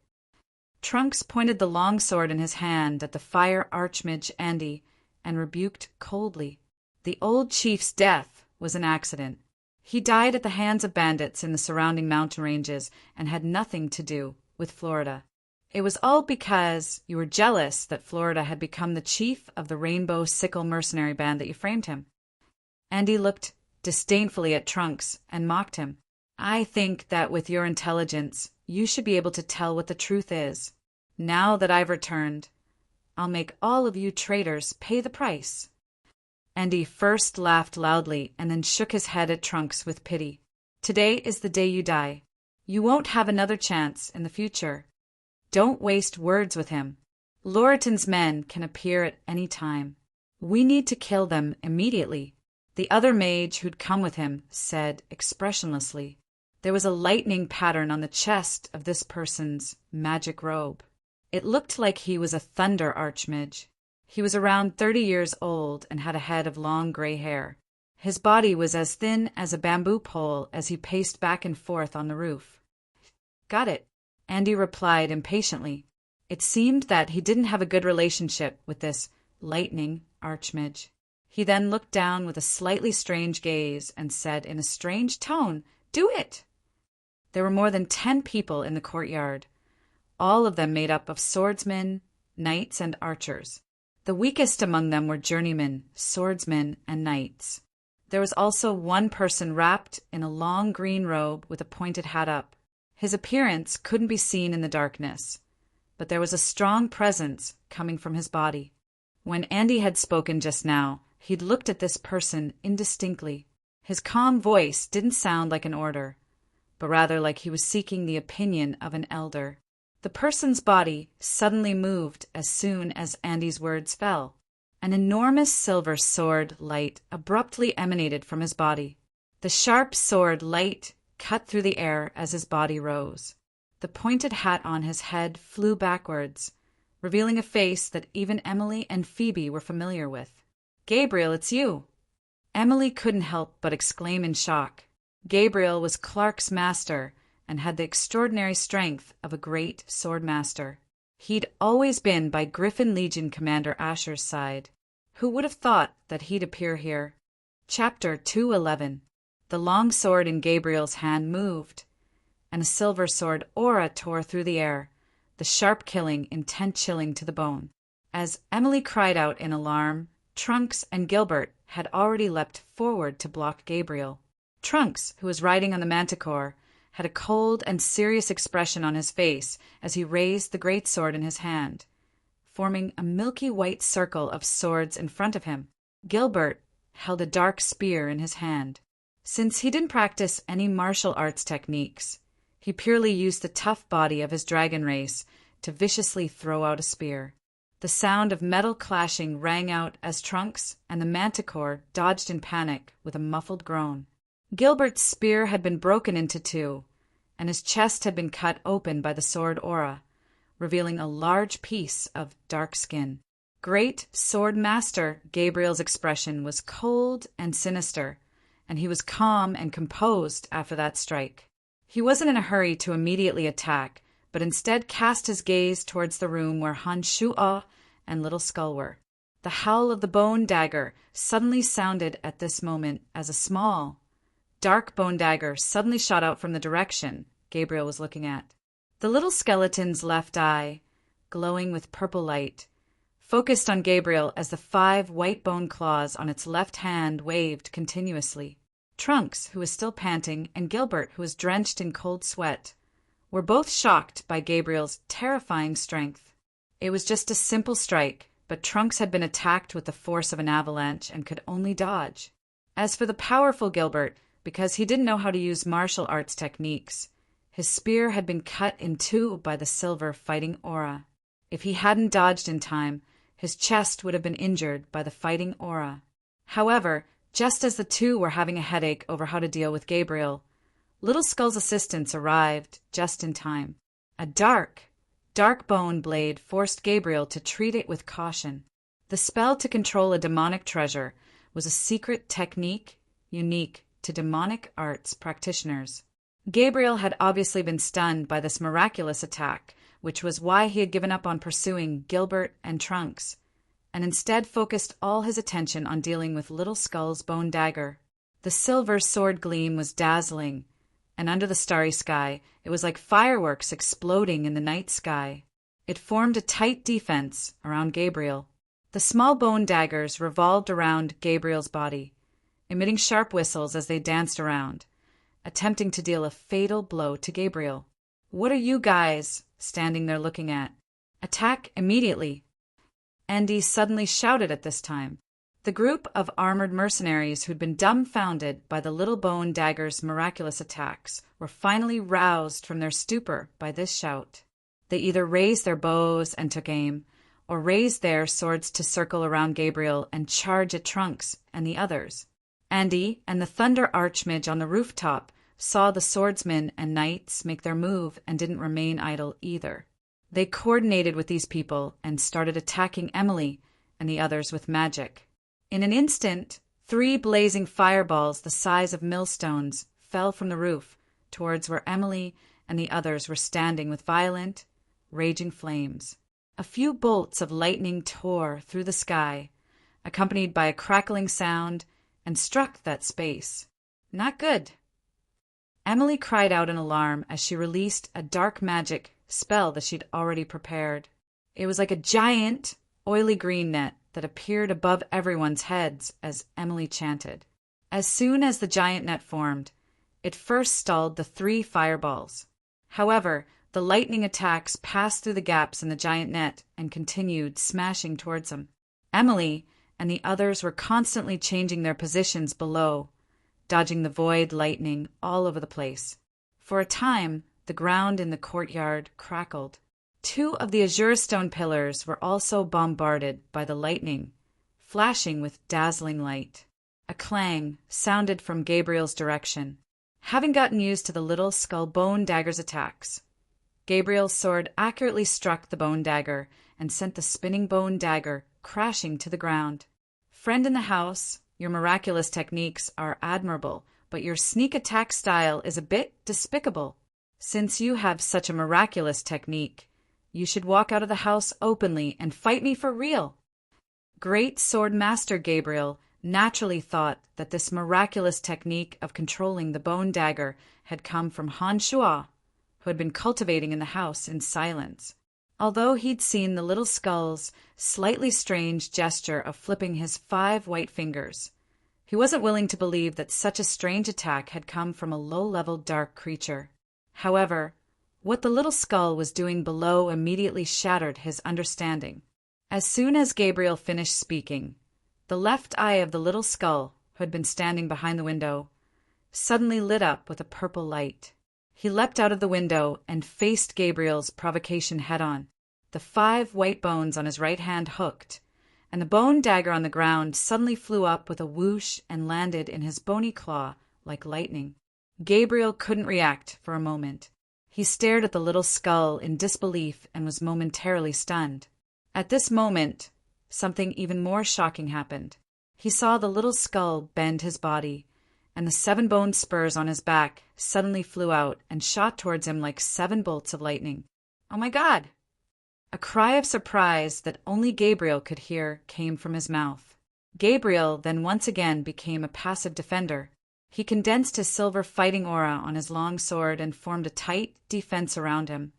Trunks pointed the long sword in his hand at the fire archmage Andy and rebuked coldly. The old chief's death was an accident. He died at the hands of bandits in the surrounding mountain ranges and had nothing to do with Florida. It was all because you were jealous that Florida had become the chief of the Rainbow Sickle mercenary band that you framed him. Andy looked disdainfully at Trunks and mocked him. I think that with your intelligence, you should be able to tell what the truth is. Now that I've returned, I'll make all of you traitors pay the price. Andy first laughed loudly and then shook his head at Trunks with pity. Today is the day you die. You won't have another chance in the future. Don't waste words with him. Loriton's men can appear at any time. We need to kill them immediately. The other mage who'd come with him said expressionlessly. There was a lightning pattern on the chest of this person's magic robe. It looked like he was a thunder archmage. He was around 30 years old and had a head of long gray hair. His body was as thin as a bamboo pole as he paced back and forth on the roof. Got it, Andy replied impatiently. It seemed that he didn't have a good relationship with this lightning archmage. He then looked down with a slightly strange gaze and said in a strange tone, "Do it!" There were more than 10 people in the courtyard, all of them made up of swordsmen, knights, and archers. The weakest among them were journeymen, swordsmen, and knights. There was also one person wrapped in a long green robe with a pointed hat up. His appearance couldn't be seen in the darkness, but there was a strong presence coming from his body. When Andy had spoken just now, he'd looked at this person indistinctly. His calm voice didn't sound like an order, but rather like he was seeking the opinion of an elder. The person's body suddenly moved as soon as Andy's words fell. An enormous silver sword light abruptly emanated from his body. The sharp sword light cut through the air as his body rose. The pointed hat on his head flew backwards, revealing a face that even Emily and Phoebe were familiar with. "Gabriel, it's you!" Emily couldn't help but exclaim in shock. Gabriel was Clark's master and had the extraordinary strength of a great swordmaster. He'd always been by Griffin Legion Commander Asher's side. Who would have thought that he'd appear here? Chapter 211. The long sword in Gabriel's hand moved, and a silver sword aura tore through the air, the sharp killing intent chilling to the bone. As Emily cried out in alarm, Trunks and Gilbert had already leapt forward to block Gabriel. Trunks, who was riding on the manticore, had a cold and serious expression on his face as he raised the great sword in his hand, forming a milky white circle of swords in front of him. Gilbert held a dark spear in his hand. Since he didn't practice any martial arts techniques, he purely used the tough body of his dragon race to viciously throw out a spear. The sound of metal clashing rang out as Trunks and the manticore dodged in panic with a muffled groan. Gilbert's spear had been broken into two, and his chest had been cut open by the sword aura, revealing a large piece of dark skin. Great Sword Master Gabriel's expression was cold and sinister, and he was calm and composed after that strike. He wasn't in a hurry to immediately attack, but instead cast his gaze towards the room where Han Shu-ah and Little Skull were. The howl of the bone dagger suddenly sounded at this moment as a small, dark bone dagger suddenly shot out from the direction Gabriel was looking at. The little skeleton's left eye, glowing with purple light, focused on Gabriel as the 5 white bone claws on its left hand waved continuously. Trunks, who was still panting, and Gilbert, who was drenched in cold sweat, were both shocked by Gabriel's terrifying strength. It was just a simple strike, but Trunks had been attacked with the force of an avalanche and could only dodge. As for the powerful Gilbert, because he didn't know how to use martial arts techniques, his spear had been cut in two by the silver fighting aura. If he hadn't dodged in time, his chest would have been injured by the fighting aura. However, just as the two were having a headache over how to deal with Gabriel, Little Skull's assistants arrived just in time. A dark bone blade forced Gabriel to treat it with caution. The spell to control a demonic treasure was a secret technique unique to demonic arts practitioners. Gabriel had obviously been stunned by this miraculous attack, which was why he had given up on pursuing Gilbert and Trunks. and instead focused all his attention on dealing with Little Skull's bone dagger. The silver sword gleam was dazzling, and under the starry sky, it was like fireworks exploding in the night sky. It formed a tight defense around Gabriel. The small bone daggers revolved around Gabriel's body, emitting sharp whistles as they danced around, attempting to deal a fatal blow to Gabriel. "What are you guys standing there looking at? Attack immediately!" Andy suddenly shouted at this time. The group of armored mercenaries who'd been dumbfounded by the little bone dagger's miraculous attacks were finally roused from their stupor by this shout. They either raised their bows and took aim, or raised their swords to circle around Gabriel and charge at Trunks and the others. Andy and the Thunder Archmage on the rooftop saw the swordsmen and knights make their move and didn't remain idle either. They coordinated with these people and started attacking Emily and the others with magic. In an instant, 3 blazing fireballs the size of millstones fell from the roof towards where Emily and the others were standing with violent, raging flames. A few bolts of lightning tore through the sky, accompanied by a crackling sound, and struck that space. Not good. Emily cried out in alarm as she released a dark magic spell that she'd already prepared. It was like a giant, oily green net that appeared above everyone's heads as Emily chanted. As soon as the giant net formed, it first stalled the 3 fireballs. However, the lightning attacks passed through the gaps in the giant net and continued smashing towards them. Emily and the others were constantly changing their positions below, dodging the void lightning all over the place. For a time, the ground in the courtyard crackled. 2 of the azure stone pillars were also bombarded by the lightning, flashing with dazzling light. A clang sounded from Gabriel's direction. Having gotten used to the Little Skull bone dagger's attacks, Gabriel's sword accurately struck the bone dagger and sent the spinning bone dagger crashing to the ground. "Friend in the house, your miraculous techniques are admirable, but your sneak attack style is a bit despicable. Since you have such a miraculous technique, you should walk out of the house openly and fight me for real." Great Sword Master Gabriel naturally thought that this miraculous technique of controlling the bone dagger had come from Han Shua, who had been cultivating in the house in silence. Although he'd seen the Little Skull's slightly strange gesture of flipping his 5 white fingers, he wasn't willing to believe that such a strange attack had come from a low-level dark creature. However, what the Little Skull was doing below immediately shattered his understanding. As soon as Gabriel finished speaking, the left eye of the Little Skull, who had been standing behind the window, suddenly lit up with a purple light. He leapt out of the window and faced Gabriel's provocation head-on. The 5 white bones on his right hand hooked, and the bone dagger on the ground suddenly flew up with a whoosh and landed in his bony claw like lightning. Gabriel couldn't react for a moment. He stared at the Little Skull in disbelief and was momentarily stunned. At this moment, something even more shocking happened. He saw the Little Skull bend his body, and the 7 bone spurs on his back suddenly flew out and shot towards him like 7 bolts of lightning. "Oh my God!" A cry of surprise that only Gabriel could hear came from his mouth. Gabriel then once again became a passive defender. He condensed his silver fighting aura on his long sword and formed a tight defense around him,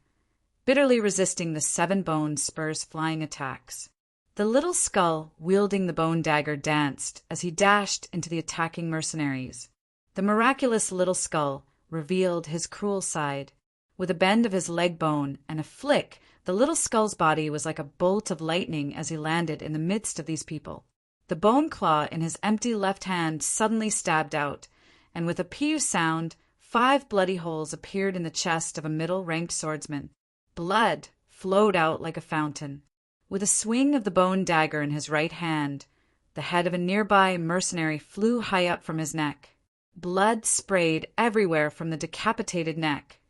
bitterly resisting the 7 bone spurs' flying attacks. The Little Skull, wielding the bone dagger, danced as he dashed into the attacking mercenaries. The miraculous Little Skull revealed his cruel side. With a bend of his leg bone and a flick, the Little Skull's body was like a bolt of lightning as he landed in the midst of these people. The bone claw in his empty left hand suddenly stabbed out, and with a pew sound, 5 bloody holes appeared in the chest of a middle-ranked swordsman. Blood flowed out like a fountain. With a swing of the bone dagger in his right hand, the head of a nearby mercenary flew high up from his neck. Blood sprayed everywhere from the decapitated neck,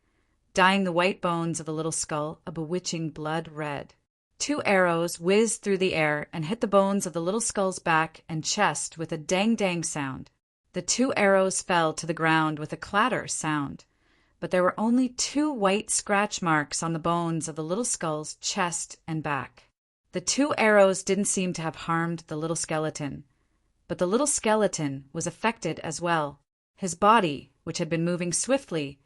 dyeing the white bones of the Little Skull a bewitching blood red. 2 arrows whizzed through the air and hit the bones of the Little Skull's back and chest with a dang-dang sound. The 2 arrows fell to the ground with a clatter sound, but there were only 2 white scratch marks on the bones of the Little Skull's chest and back. The 2 arrows didn't seem to have harmed the little skeleton, but the little skeleton was affected as well. His body, which had been moving swiftly,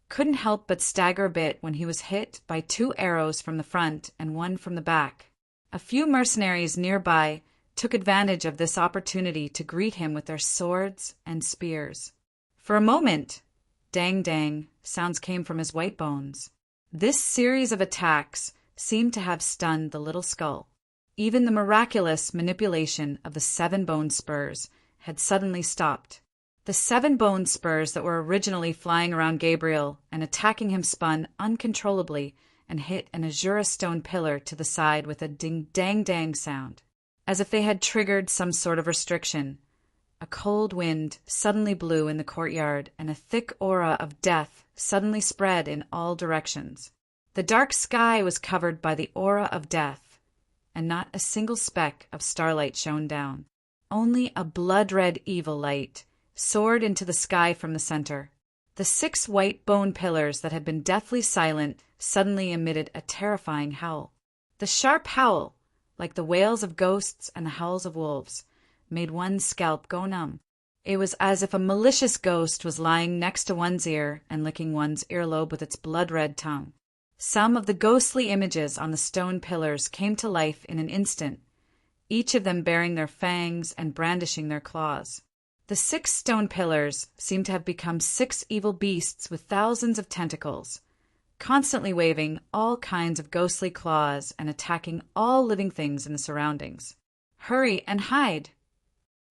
couldn't help but stagger a bit when he was hit by 2 arrows from the front and 1 from the back. A few mercenaries nearby took advantage of this opportunity to greet him with their swords and spears. For a moment, dang dang sounds came from his white bones. This series of attacks seemed to have stunned the little skull. Even the miraculous manipulation of the 7 bone spurs had suddenly stopped. The 7 bone spurs that were originally flying around Gabriel and attacking him spun uncontrollably and hit an azure stone pillar to the side with a ding-dang-dang sound, as if they had triggered some sort of restriction. A cold wind suddenly blew in the courtyard, and a thick aura of death suddenly spread in all directions. The dark sky was covered by the aura of death, and not a single speck of starlight shone down. Only a blood-red evil light soared into the sky from the center. The 6 white bone pillars that had been deathly silent suddenly emitted a terrifying howl. The sharp howl, like the wails of ghosts and the howls of wolves, made one's scalp go numb. It was as if a malicious ghost was lying next to one's ear and licking one's earlobe with its blood-red tongue. Some of the ghostly images on the stone pillars came to life in an instant, each of them baring their fangs and brandishing their claws. The 6 stone pillars seemed to have become 6 evil beasts with thousands of tentacles, constantly waving all kinds of ghostly claws and attacking all living things in the surroundings. "Hurry and hide!"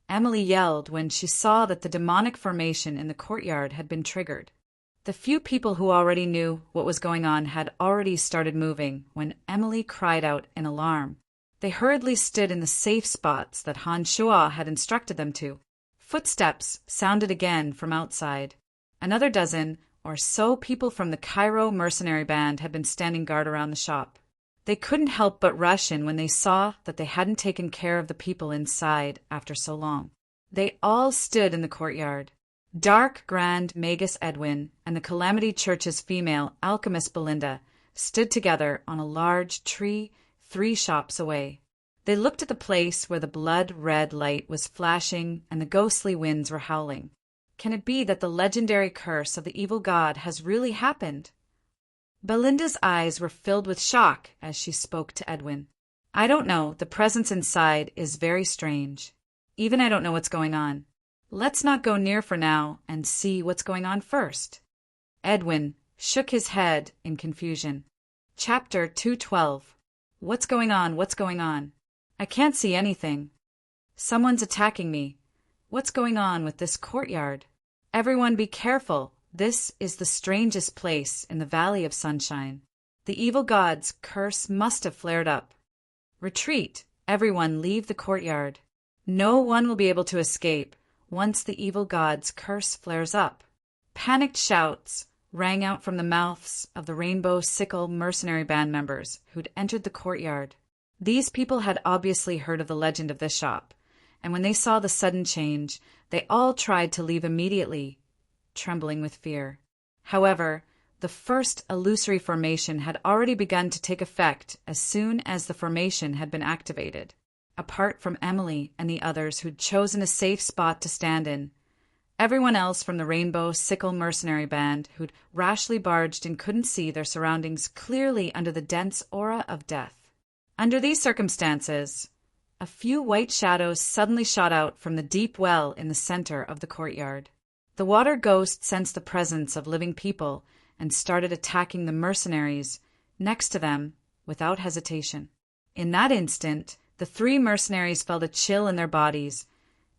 Emily yelled when she saw that the demonic formation in the courtyard had been triggered. The few people who already knew what was going on had already started moving when Emily cried out in alarm. They hurriedly stood in the safe spots that Han Shuo had instructed them to. Footsteps sounded again from outside. Another dozen or so people from the Cairo mercenary band had been standing guard around the shop. They couldn't help but rush in when they saw that they hadn't taken care of the people inside after so long. They all stood in the courtyard. Dark Grand Magus Edwin and the Calamity Church's female alchemist Belinda stood together on a large tree 3 shops away. They looked at the place where the blood-red light was flashing and the ghostly winds were howling. Can it be that the legendary curse of the evil god has really happened? Belinda's eyes were filled with shock as she spoke to Edwin. "I don't know. The presence inside is very strange. Even I don't know what's going on. Let's not go near for now and see what's going on first." Edwin shook his head in confusion. Chapter 212. What's going on? What's going on? I can't see anything. Someone's attacking me. What's going on with this courtyard? Everyone be careful. This is the strangest place in the Valley of Sunshine. The evil god's curse must have flared up. Retreat. Everyone leave the courtyard. No one will be able to escape once the evil god's curse flares up. Panicked shouts rang out from the mouths of the Rainbow Sickle mercenary band members who'd entered the courtyard. These people had obviously heard of the legend of this shop, and when they saw the sudden change, they all tried to leave immediately, trembling with fear. However, the first illusory formation had already begun to take effect as soon as the formation had been activated. Apart from Emily and the others who'd chosen a safe spot to stand in, everyone else from the Rainbow Sickle mercenary band who'd rashly barged and couldn't see their surroundings clearly under the dense aura of death. Under these circumstances, a few white shadows suddenly shot out from the deep well in the center of the courtyard. The water ghost sensed the presence of living people and started attacking the mercenaries next to them without hesitation. In that instant, the 3 mercenaries felt a chill in their bodies,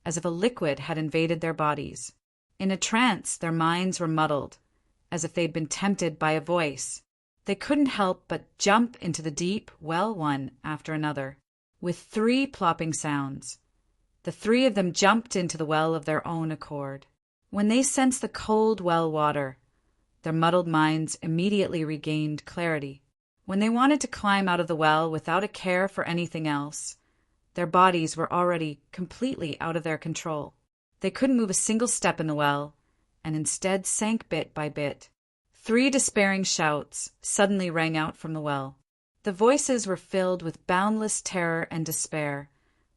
as if a liquid had invaded their bodies. In a trance, their minds were muddled, as if they'd been tempted by a voice. They couldn't help but jump into the deep well one after another, with 3 plopping sounds. The 3 of them jumped into the well of their own accord. When they sensed the cold well water, their muddled minds immediately regained clarity. When they wanted to climb out of the well without a care for anything else, their bodies were already completely out of their control. They couldn't move a single step in the well, and instead sank bit by bit. 3 despairing shouts suddenly rang out from the well. The voices were filled with boundless terror and despair,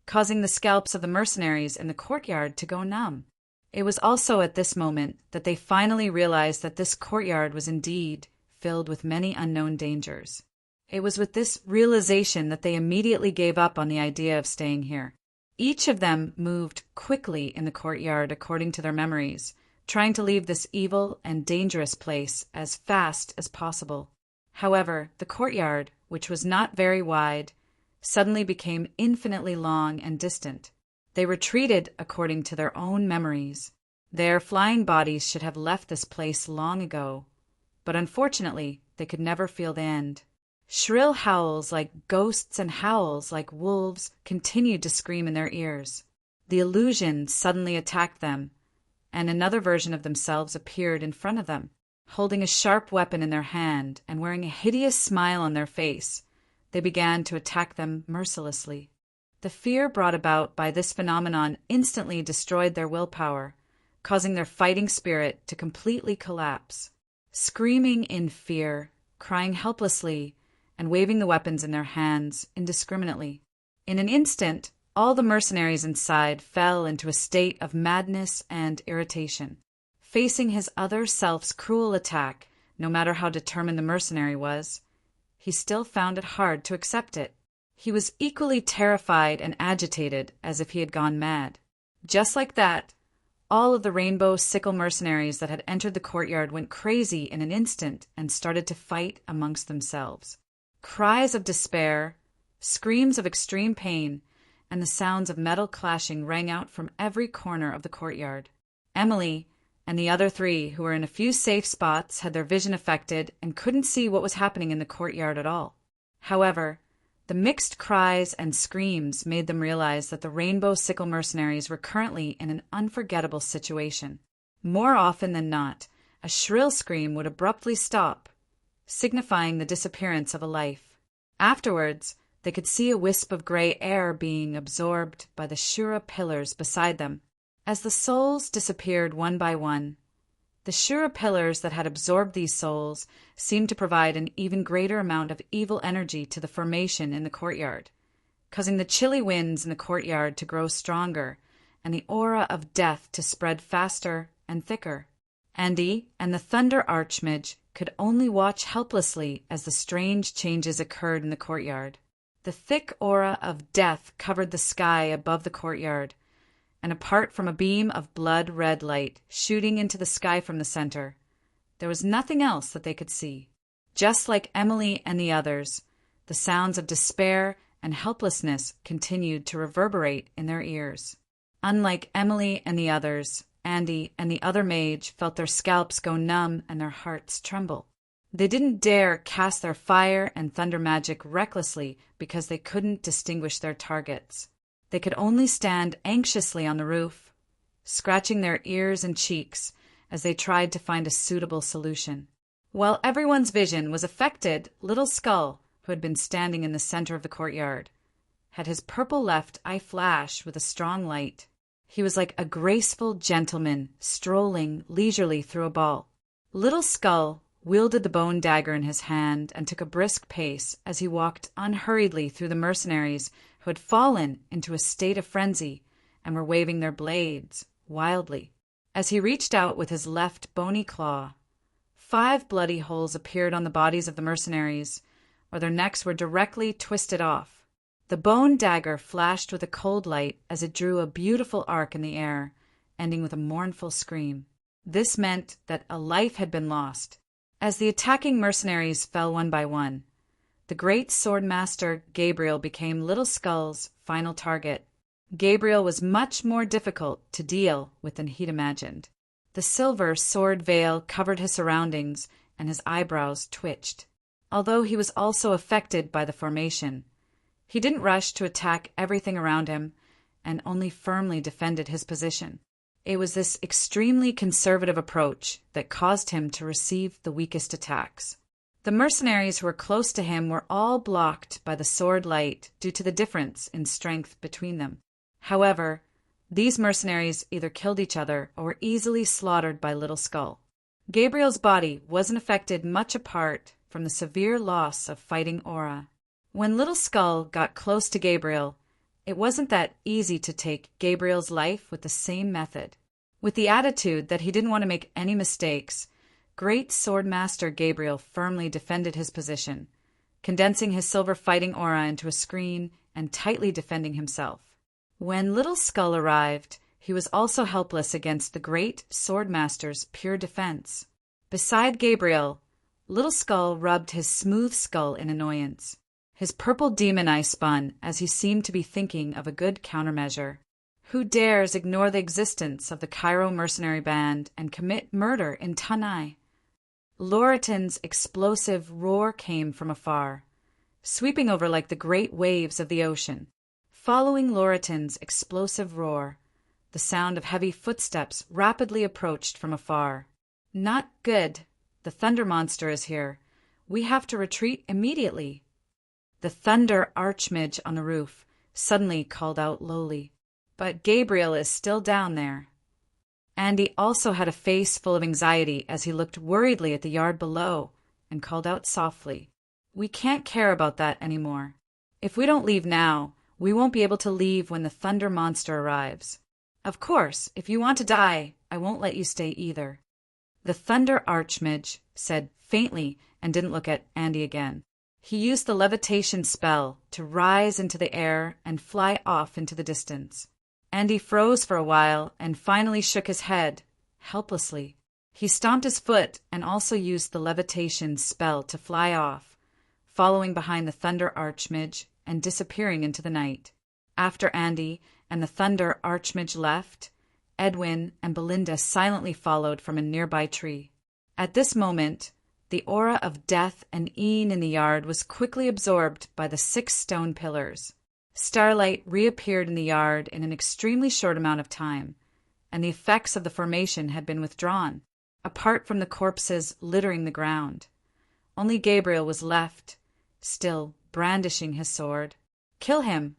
causing the scalps of the mercenaries in the courtyard to go numb. It was also at this moment that they finally realized that this courtyard was indeed filled with many unknown dangers. It was with this realization that they immediately gave up on the idea of staying here. Each of them moved quickly in the courtyard according to their memories, trying to leave this evil and dangerous place as fast as possible. However, the courtyard, which was not very wide, suddenly became infinitely long and distant. They retreated according to their own memories. Their flying bodies should have left this place long ago, but unfortunately they could never feel the end. Shrill howls like ghosts and howls like wolves continued to scream in their ears. The illusion suddenly attacked them, and another version of themselves appeared in front of them, holding a sharp weapon in their hand and wearing a hideous smile on their face. They began to attack them mercilessly. The fear brought about by this phenomenon instantly destroyed their willpower, causing their fighting spirit to completely collapse. Screaming in fear, crying helplessly, and waving the weapons in their hands indiscriminately. In an instant, all the mercenaries inside fell into a state of madness and irritation. Facing his other self's cruel attack, no matter how determined the mercenary was, he still found it hard to accept it. He was equally terrified and agitated as if he had gone mad. Just like that, all of the rainbow sickle mercenaries that had entered the courtyard went crazy in an instant and started to fight amongst themselves. Cries of despair, screams of extreme pain, and the sounds of metal clashing rang out from every corner of the courtyard. Emily and the other three, who were in a few safe spots, had their vision affected and couldn't see what was happening in the courtyard at all. However, the mixed cries and screams made them realize that the rainbow sickle mercenaries were currently in an unforgettable situation. More often than not, a shrill scream would abruptly stop, signifying the disappearance of a life. Afterwards, they could see a wisp of gray air being absorbed by the Shura pillars beside them. As the souls disappeared one by one, the Shura pillars that had absorbed these souls seemed to provide an even greater amount of evil energy to the formation in the courtyard, causing the chilly winds in the courtyard to grow stronger and the aura of death to spread faster and thicker. Andy and the Thunder Archmage could only watch helplessly as the strange changes occurred in the courtyard. The thick aura of death covered the sky above the courtyard, and apart from a beam of blood-red light shooting into the sky from the center, there was nothing else that they could see. Just like Emily and the others, the sounds of despair and helplessness continued to reverberate in their ears. Unlike Emily and the others, Andy and the other mage felt their scalps go numb and their hearts tremble. They didn't dare cast their fire and thunder magic recklessly because they couldn't distinguish their targets. They could only stand anxiously on the roof, scratching their ears and cheeks as they tried to find a suitable solution. While everyone's vision was affected, Little Skull, who had been standing in the center of the courtyard, had his purple left eye flash with a strong light. He was like a graceful gentleman strolling leisurely through a ball. Little Skull wielded the bone dagger in his hand and took a brisk pace as he walked unhurriedly through the mercenaries who had fallen into a state of frenzy and were waving their blades wildly. As he reached out with his left bony claw, 5 bloody holes appeared on the bodies of the mercenaries, or their necks were directly twisted off. The bone dagger flashed with a cold light as it drew a beautiful arc in the air, ending with a mournful scream. This meant that a life had been lost. As the attacking mercenaries fell one by one, the great swordmaster Gabriel became Little Skull's final target. Gabriel was much more difficult to deal with than he'd imagined. The silver sword veil covered his surroundings, and his eyebrows twitched. Although he was also affected by the formation, he didn't rush to attack everything around him and only firmly defended his position. It was this extremely conservative approach that caused him to receive the weakest attacks. The mercenaries who were close to him were all blocked by the sword light due to the difference in strength between them. However, these mercenaries either killed each other or were easily slaughtered by Little Skull. Gabriel's body wasn't affected much apart from the severe loss of fighting aura. When Little Skull got close to Gabriel, it wasn't that easy to take Gabriel's life with the same method. With the attitude that he didn't want to make any mistakes, Great Swordmaster Gabriel firmly defended his position, condensing his silver fighting aura into a screen and tightly defending himself. When Little Skull arrived, he was also helpless against the Great Swordmaster's pure defense. Beside Gabriel, Little Skull rubbed his smooth skull in annoyance. His purple demon eye spun as he seemed to be thinking of a good countermeasure. Who dares ignore the existence of the Cairo mercenary band and commit murder in Tanai? Loreton's explosive roar came from afar, sweeping over like the great waves of the ocean. Following Loreton's explosive roar, the sound of heavy footsteps rapidly approached from afar. Not good. The Thunder Monster is here. We have to retreat immediately. The Thunder Archmage on the roof suddenly called out lowly. But Gabriel is still down there. Andy also had a face full of anxiety as he looked worriedly at the yard below and called out softly, "We can't care about that anymore. If we don't leave now, we won't be able to leave when the Thunder Monster arrives. Of course, if you want to die, I won't let you stay either." The Thunder Archmage said faintly and didn't look at Andy again. He used the levitation spell to rise into the air and fly off into the distance. Andy froze for a while and finally shook his head, helplessly. He stomped his foot and also used the levitation spell to fly off, following behind the Thunder Archmage and disappearing into the night. After Andy and the Thunder Archmage left, Edwin and Belinda silently followed from a nearby tree. At this moment, the aura of death and Ian in the yard was quickly absorbed by the 6 stone pillars. Starlight reappeared in the yard in an extremely short amount of time, and the effects of the formation had been withdrawn, apart from the corpses littering the ground. Only Gabriel was left, still brandishing his sword. "Kill him!"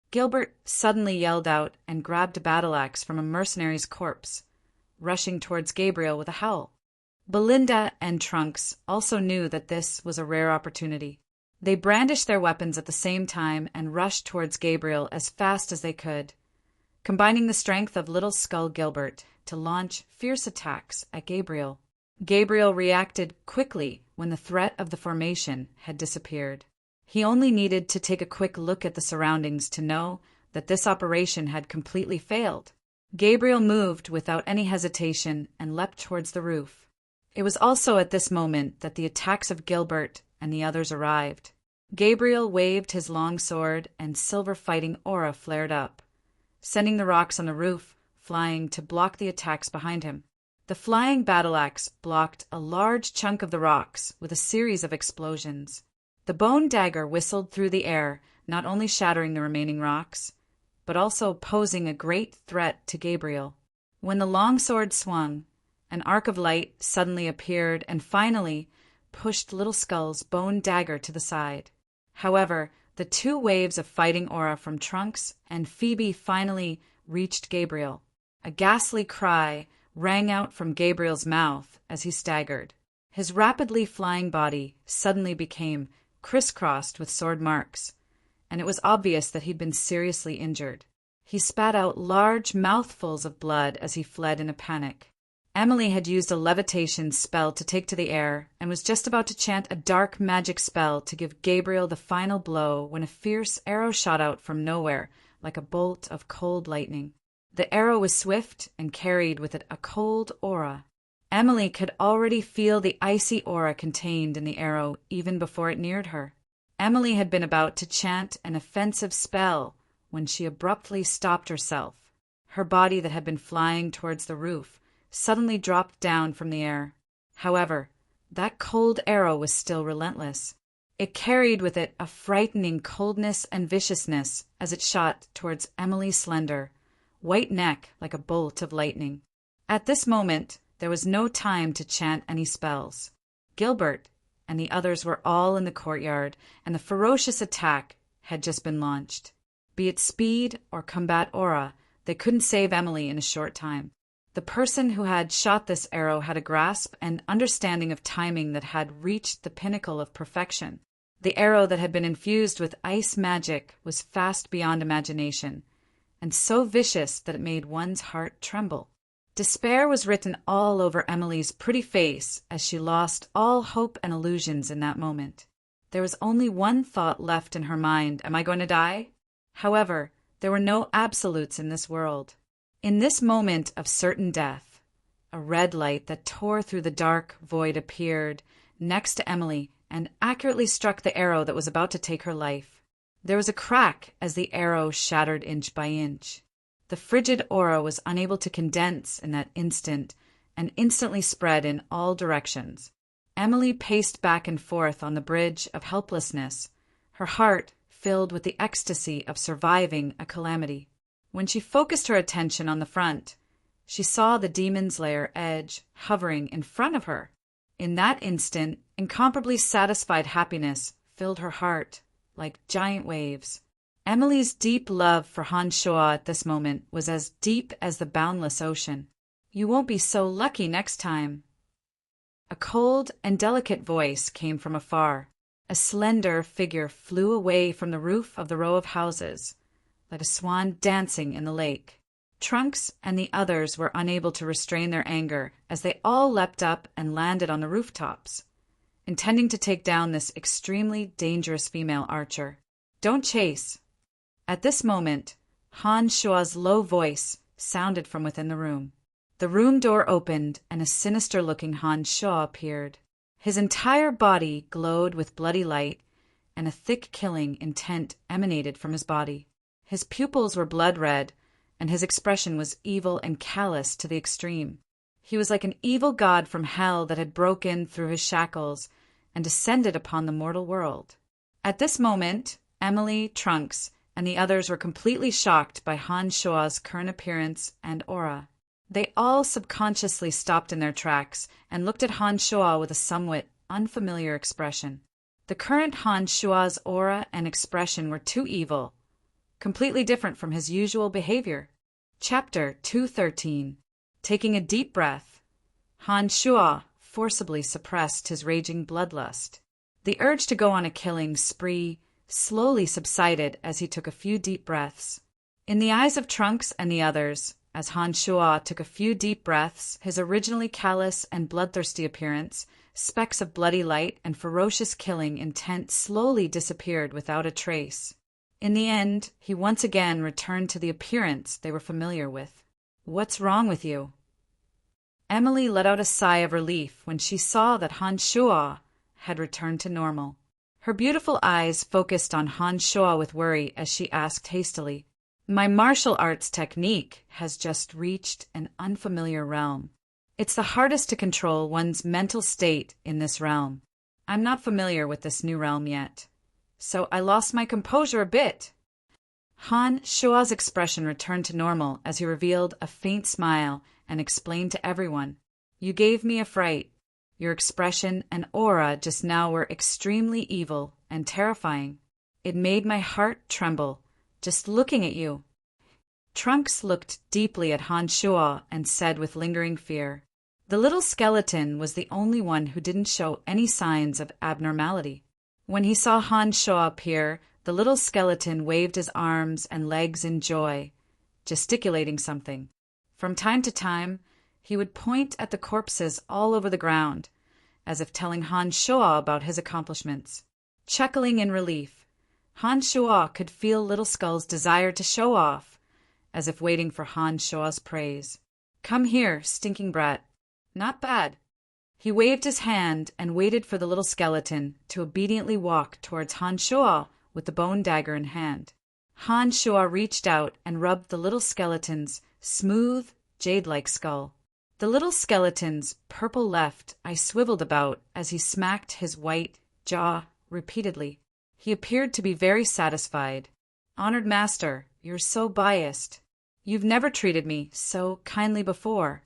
Gilbert suddenly yelled out and grabbed a battle-axe from a mercenary's corpse, rushing towards Gabriel with a howl. Belinda and Trunks also knew that this was a rare opportunity. They brandished their weapons at the same time and rushed towards Gabriel as fast as they could, combining the strength of Little Skull Gilbert to launch fierce attacks at Gabriel. Gabriel reacted quickly when the threat of the formation had disappeared. He only needed to take a quick look at the surroundings to know that this operation had completely failed. Gabriel moved without any hesitation and leapt towards the roof. It was also at this moment that the attacks of Gilbert and the others arrived. Gabriel waved his long sword and silver fighting aura flared up, sending the rocks on the roof flying to block the attacks behind him. The flying battle-axe blocked a large chunk of the rocks with a series of explosions. The bone dagger whistled through the air, not only shattering the remaining rocks, but also posing a great threat to Gabriel. When the long sword swung, an arc of light suddenly appeared and finally pushed Little Skull's bone dagger to the side. However, the 2 waves of fighting aura from Trunks and Phoebe finally reached Gabriel. A ghastly cry rang out from Gabriel's mouth as he staggered. His rapidly flying body suddenly became crisscrossed with sword marks, and it was obvious that he'd been seriously injured. He spat out large mouthfuls of blood as he fled in a panic. Emily had used a levitation spell to take to the air and was just about to chant a dark magic spell to give Gabriel the final blow when a fierce arrow shot out from nowhere like a bolt of cold lightning. The arrow was swift and carried with it a cold aura. Emily could already feel the icy aura contained in the arrow even before it neared her. Emily had been about to chant an offensive spell when she abruptly stopped herself. Her body that had been flying towards the roof suddenly dropped down from the air. However, that cold arrow was still relentless. It carried with it a frightening coldness and viciousness as it shot towards Emily's slender, white neck like a bolt of lightning. At this moment, there was no time to chant any spells. Gilbert and the others were all in the courtyard, and the ferocious attack had just been launched. Be it speed or combat aura, they couldn't save Emily in a short time. The person who had shot this arrow had a grasp and understanding of timing that had reached the pinnacle of perfection. The arrow that had been infused with ice magic was fast beyond imagination, and so vicious that it made one's heart tremble. Despair was written all over Emily's pretty face as she lost all hope and illusions in that moment. There was only one thought left in her mind: am I going to die? However, there were no absolutes in this world. In this moment of certain death, a red light that tore through the dark void appeared next to Emily and accurately struck the arrow that was about to take her life. There was a crack as the arrow shattered inch by inch. The frigid aura was unable to condense in that instant and instantly spread in all directions. Emily paced back and forth on the bridge of helplessness, her heart filled with the ecstasy of surviving a calamity. When she focused her attention on the front, she saw the demon's lair edge hovering in front of her. In that instant, incomparably satisfied happiness filled her heart like giant waves. Emily's deep love for Han Shuo at this moment was as deep as the boundless ocean. You won't be so lucky next time. A cold and delicate voice came from afar. A slender figure flew away from the roof of the row of houses, like a swan dancing in the lake. Trunks and the others were unable to restrain their anger as they all leapt up and landed on the rooftops, intending to take down this extremely dangerous female archer. Don't chase. At this moment, Han Shuo's low voice sounded from within the room. The room door opened and a sinister-looking Han Shuo appeared. His entire body glowed with bloody light, and a thick killing intent emanated from his body. His pupils were blood-red, and his expression was evil and callous to the extreme. He was like an evil god from hell that had broken through his shackles and descended upon the mortal world. At this moment, Emily, Trunks, and the others were completely shocked by Han Shuo's current appearance and aura. They all subconsciously stopped in their tracks and looked at Han Shuo with a somewhat unfamiliar expression. The current Han Shuo's aura and expression were too evil, completely different from his usual behavior. Chapter 213. Taking a deep breath, Han Shuo forcibly suppressed his raging bloodlust. The urge to go on a killing spree slowly subsided as he took a few deep breaths. In the eyes of Trunks and the others, as Han Shuo took a few deep breaths, his originally callous and bloodthirsty appearance, specks of bloody light and ferocious killing intent slowly disappeared without a trace. In the end, he once again returned to the appearance they were familiar with. What's wrong with you? Emily let out a sigh of relief when she saw that Han Shuo had returned to normal. Her beautiful eyes focused on Han Shuo with worry as she asked hastily, "My martial arts technique has just reached an unfamiliar realm. It's the hardest to control one's mental state in this realm. I'm not familiar with this new realm yet, so I lost my composure a bit." Han Shuo's expression returned to normal as he revealed a faint smile and explained to everyone, "You gave me a fright. Your expression and aura just now were extremely evil and terrifying. It made my heart tremble just looking at you." Trunks looked deeply at Han Shuo and said with lingering fear, "The little skeleton was the only one who didn't show any signs of abnormality." When he saw Han Shuo appear, the little skeleton waved his arms and legs in joy, gesticulating something. From time to time, he would point at the corpses all over the ground, as if telling Han Shuo about his accomplishments. Chuckling in relief, Han Shuo could feel Little Skull's desire to show off, as if waiting for Han Shuo's praise. "Come here, stinking brat. Not bad." He waved his hand and waited for the little skeleton to obediently walk towards Han Shuo with the bone dagger in hand. Han Shuo reached out and rubbed the little skeleton's smooth, jade-like skull. The little skeleton's purple left eye swiveled about as he smacked his white jaw repeatedly. He appeared to be very satisfied. "Honored master, you're so biased. You've never treated me so kindly before."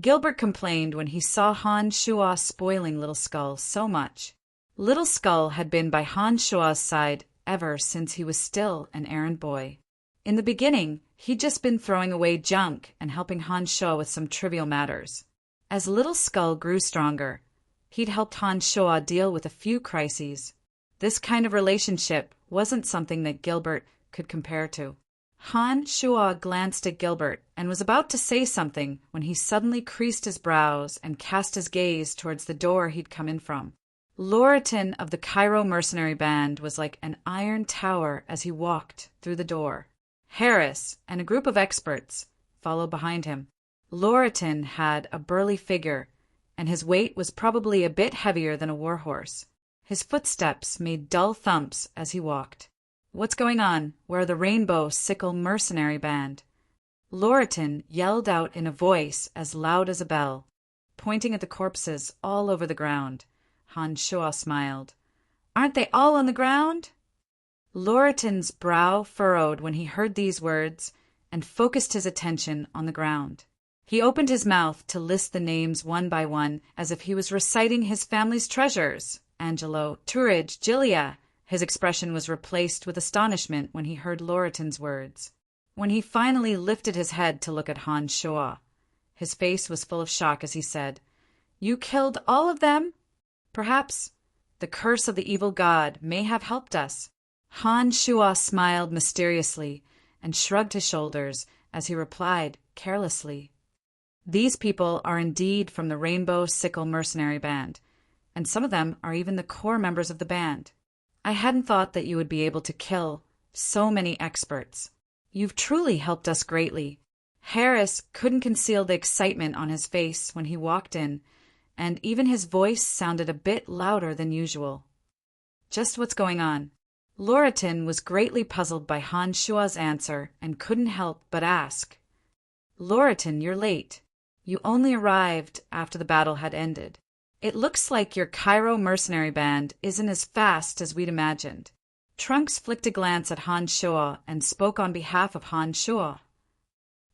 Gilbert complained when he saw Han Shuo spoiling Little Skull so much. Little Skull had been by Han Shuo's side ever since he was still an errand boy. In the beginning, he'd just been throwing away junk and helping Han Shuo with some trivial matters. As Little Skull grew stronger, he'd helped Han Shuo deal with a few crises. This kind of relationship wasn't something that Gilbert could compare to. Han Shuo glanced at Gilbert and was about to say something when he suddenly creased his brows and cast his gaze towards the door he'd come in from. Loriton of the Cairo mercenary band was like an iron tower as he walked through the door. Harris and a group of experts followed behind him. Loriton had a burly figure, and his weight was probably a bit heavier than a warhorse. His footsteps made dull thumps as he walked. "What's going on? Where are the Rainbow Sickle Mercenary Band?" Loriton yelled out in a voice as loud as a bell, pointing at the corpses all over the ground. Han Shuo smiled. "Aren't they all on the ground?" Loriton's brow furrowed when he heard these words and focused his attention on the ground. He opened his mouth to list the names one by one as if he was reciting his family's treasures. Angelo, Turidge, Gilia. His expression was replaced with astonishment when he heard Loriton's words. When he finally lifted his head to look at Han Shuo, his face was full of shock as he said, "You killed all of them? Perhaps the curse of the evil god may have helped us." Han Shuo smiled mysteriously and shrugged his shoulders as he replied carelessly, "These people are indeed from the Rainbow Sickle Mercenary Band, and some of them are even the core members of the band. I hadn't thought that you would be able to kill so many experts. You've truly helped us greatly." Harris couldn't conceal the excitement on his face when he walked in, and even his voice sounded a bit louder than usual. "Just what's going on?" Loriton was greatly puzzled by Han Shuo's answer and couldn't help but ask. "Loriton, you're late. You only arrived after the battle had ended. It looks like your Cairo mercenary band isn't as fast as we'd imagined." Trunks flicked a glance at Han Shuo and spoke on behalf of Han Shuo.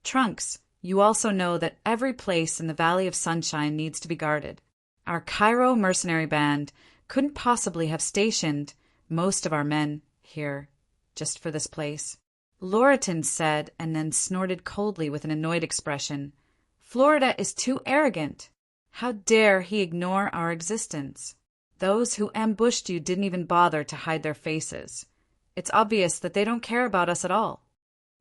"Trunks, you also know that every place in the Valley of Sunshine needs to be guarded. Our Cairo mercenary band couldn't possibly have stationed most of our men here just for this place," Loriton said, and then snorted coldly with an annoyed expression. "Florida is too arrogant. How dare he ignore our existence? Those who ambushed you didn't even bother to hide their faces. It's obvious that they don't care about us at all.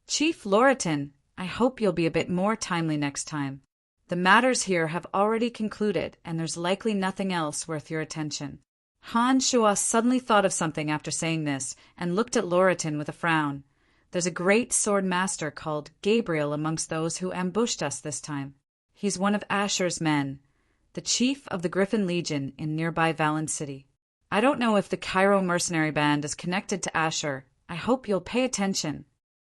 Chief Loriton, I hope you'll be a bit more timely next time. The matters here have already concluded, and there's likely nothing else worth your attention." Han Shuo suddenly thought of something after saying this and looked at Loriton with a frown. "There's a great sword master called Gabriel amongst those who ambushed us this time. He's one of Asher's men, the chief of the Griffin Legion in nearby Valen City. I don't know if the Cairo mercenary band is connected to Asher. I hope you'll pay attention."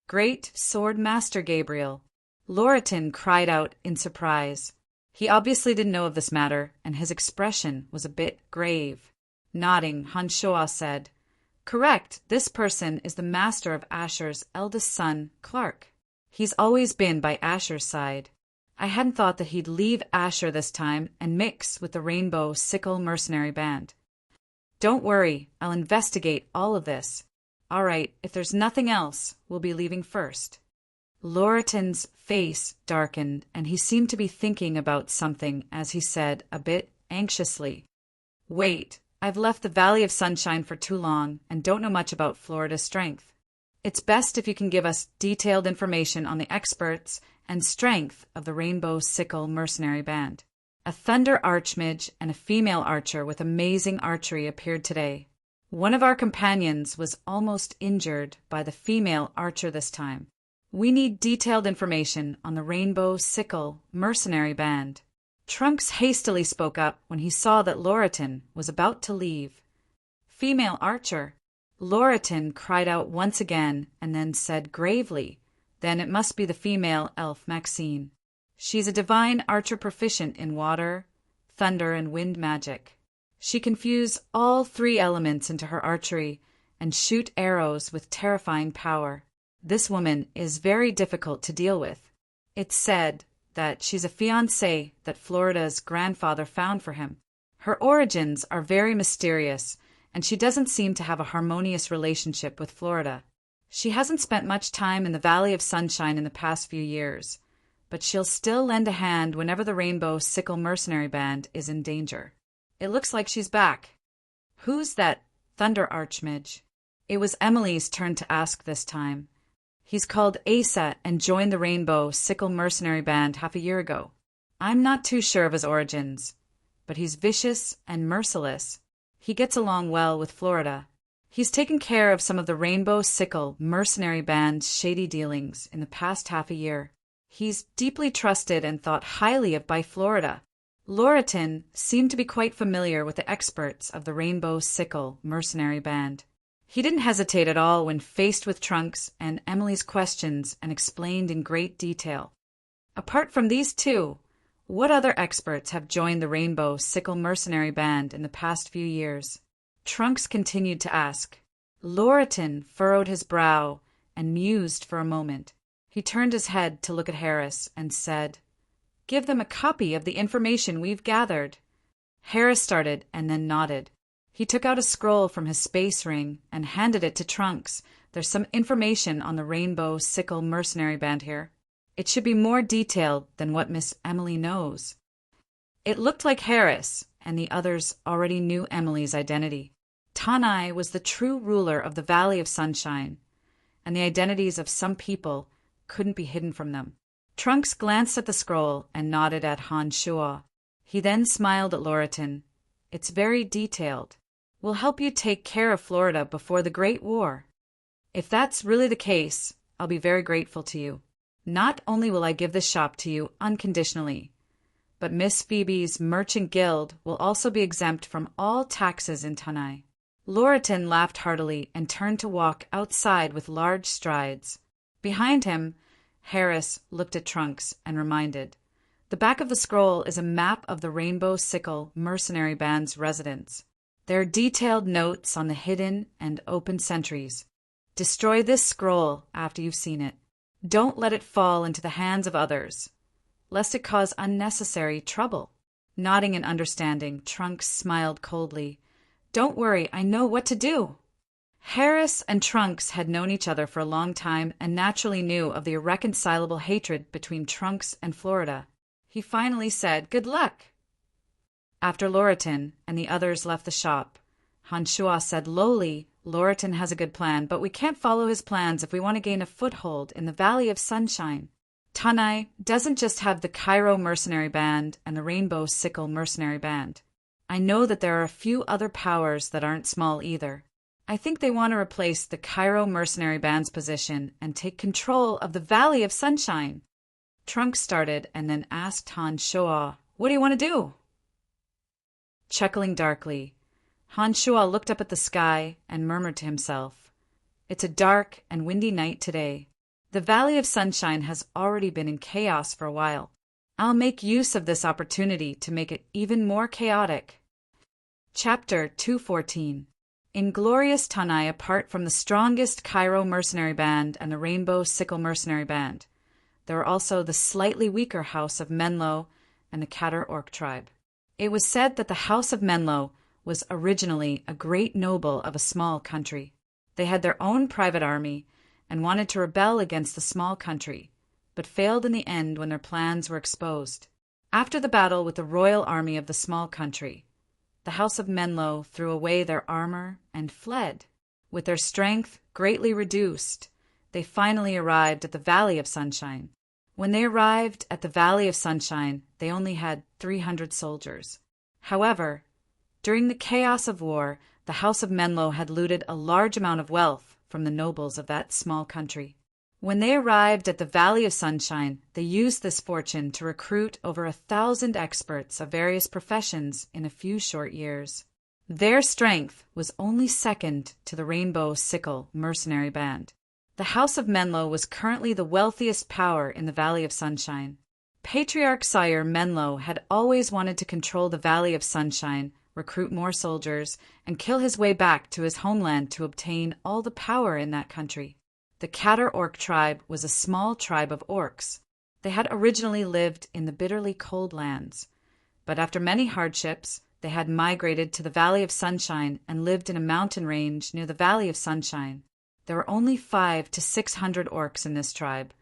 "Great Sword Master Gabriel!" Loriton cried out in surprise. He obviously didn't know of this matter, and his expression was a bit grave. Nodding, Han Shuo said, "Correct, this person is the master of Asher's eldest son, Clark. He's always been by Asher's side. I hadn't thought that he'd leave Asher this time and mix with the Rainbow Sickle Mercenary Band. Don't worry, I'll investigate all of this. All right, if there's nothing else, we'll be leaving first." Loriton's face darkened, and he seemed to be thinking about something as he said, a bit anxiously, "Wait, I've left the Valley of Sunshine for too long and don't know much about Florida's strength. It's best if you can give us detailed information on the experts and strength of the Rainbow Sickle Mercenary Band." A Thunder Archmage and a female archer with amazing archery appeared today. One of our companions was almost injured by the female archer this time. We need detailed information on the Rainbow Sickle Mercenary Band. Trunks hastily spoke up when he saw that Loriton was about to leave. "Female archer," Loriton cried out once again and then said gravely, "Then it must be the female elf Maxine. She's a divine archer proficient in water, thunder, and wind magic. She can fuse all three elements into her archery and shoot arrows with terrifying power. This woman is very difficult to deal with. It's said that she's a fiancée that Florida's grandfather found for him. Her origins are very mysterious, and she doesn't seem to have a harmonious relationship with Florida. She hasn't spent much time in the Valley of Sunshine in the past few years, but she'll still lend a hand whenever the Rainbow Sickle Mercenary Band is in danger. It looks like she's back." "Who's that Thunder Archmage. It was Emily's turn to ask this time. He's called Asa and joined the Rainbow Sickle Mercenary Band half a year ago. I'm not too sure of his origins, but he's vicious and merciless. He gets along well with Florida. He's taken care of some of the Rainbow Sickle Mercenary Band's shady dealings in the past half a year. He's deeply trusted and thought highly of by Florida. Loreton seemed to be quite familiar with the experts of the Rainbow Sickle Mercenary Band. He didn't hesitate at all when faced with Trunks and Emily's questions and explained in great detail. Apart from these two, what other experts have joined the Rainbow Sickle Mercenary Band in the past few years? Trunks continued to ask. Loreton furrowed his brow and mused for a moment. He turned his head to look at Harris and said, "Give them a copy of the information we've gathered." Harris started and then nodded. He took out a scroll from his space ring and handed it to Trunks. "There's some information on the Rainbow Sickle Mercenary Band here. It should be more detailed than what Miss Emily knows." It looked like Harris and the others already knew Emily's identity. Tanai was the true ruler of the Valley of Sunshine, and the identities of some people couldn't be hidden from them. Trunks glanced at the scroll and nodded at Han Shua. He then smiled at Loreton. "It's very detailed. We'll help you take care of Florida before the Great War. If that's really the case, I'll be very grateful to you. Not only will I give this shop to you unconditionally, but Miss Phoebe's merchant guild will also be exempt from all taxes in Tanai." Loreton laughed heartily and turned to walk outside with large strides. Behind him, Harris looked at Trunks and reminded, "The back of the scroll is a map of the Rainbow Sickle Mercenary Band's residence. There are detailed notes on the hidden and open sentries. Destroy this scroll after you've seen it. Don't let it fall into the hands of others, lest it cause unnecessary trouble." Nodding in understanding, Trunks smiled coldly. "Don't worry, I know what to do." Harris and Trunks had known each other for a long time and naturally knew of the irreconcilable hatred between Trunks and Florida. He finally said, "Good luck." After Loreton and the others left the shop, Han Shua said lowly, "Loreton has a good plan, but we can't follow his plans if we want to gain a foothold in the Valley of Sunshine. Tanai doesn't just have the Cairo Mercenary Band and the Rainbow Sickle Mercenary Band. I know that there are a few other powers that aren't small either. I think they want to replace the Cairo Mercenary Band's position and take control of the Valley of Sunshine." Trunks started and then asked Han Shua, "What do you want to do?" Chuckling darkly, Han Shua looked up at the sky and murmured to himself, "It's a dark and windy night today. The Valley of Sunshine has already been in chaos for a while. I'll make use of this opportunity to make it even more chaotic." Chapter 214. In glorious Tanai, apart from the strongest Cairo Mercenary Band and the Rainbow Sickle Mercenary Band, there were also the slightly weaker House of Menlo and the Katter Orc tribe. It was said that the House of Menlo was originally a great noble of a small country. They had their own private army and wanted to rebel against the small country, but failed in the end when their plans were exposed. After the battle with the royal army of the small country, the House of Menlo threw away their armor and fled. With their strength greatly reduced, they finally arrived at the Valley of Sunshine. When they arrived at the Valley of Sunshine, they only had 300 soldiers. However, during the chaos of war, the House of Menlo had looted a large amount of wealth from the nobles of that small country. When they arrived at the Valley of Sunshine, they used this fortune to recruit over 1,000 experts of various professions in a few short years. Their strength was only second to the Rainbow Sickle Mercenary Band. The House of Menlo was currently the wealthiest power in the Valley of Sunshine. Patriarch Sire Menlo had always wanted to control the Valley of Sunshine, recruit more soldiers, and kill his way back to his homeland to obtain all the power in that country. The Katter Orc tribe was a small tribe of orcs. They had originally lived in the bitterly cold lands, but after many hardships, they had migrated to the Valley of Sunshine and lived in a mountain range near the Valley of Sunshine. There were only 500 to 600 orcs in this tribe,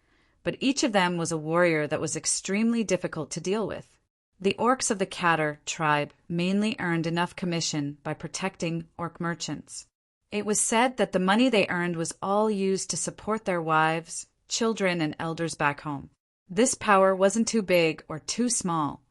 but each of them was a warrior that was extremely difficult to deal with. The orcs of the Katter tribe mainly earned enough commission by protecting orc merchants. It was said that the money they earned was all used to support their wives, children, and elders back home. This power wasn't too big or too small,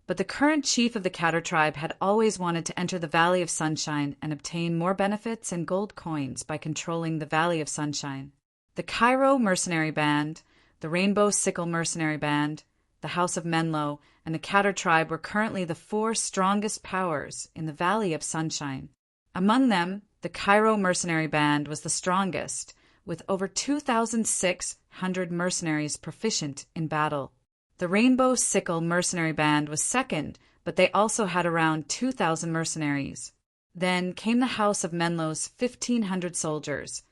but the current chief of the Katter tribe had always wanted to enter the Valley of Sunshine and obtain more benefits and gold coins by controlling the Valley of Sunshine. The Cairo Mercenary Band, the Rainbow Sickle Mercenary Band, the House of Menlo, and the Katter tribe were currently the 4 strongest powers in the Valley of Sunshine. Among them, the Cairo Mercenary Band was the strongest, with over 2,600 mercenaries proficient in battle. The Rainbow Sickle Mercenary Band was second, but they also had around 2,000 mercenaries. Then came the House of Menlo's 1,500 soldiers,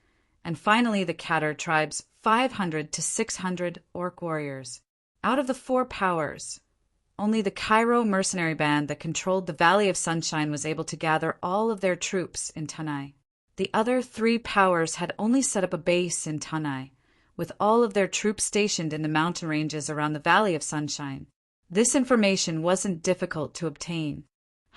and finally the Katter tribe's 500 to 600 orc warriors. Out of the 4 powers, only the Cairo Mercenary Band that controlled the Valley of Sunshine was able to gather all of their troops in Tanai. The other 3 powers had only set up a base in Tanai, with all of their troops stationed in the mountain ranges around the Valley of Sunshine. This information wasn't difficult to obtain.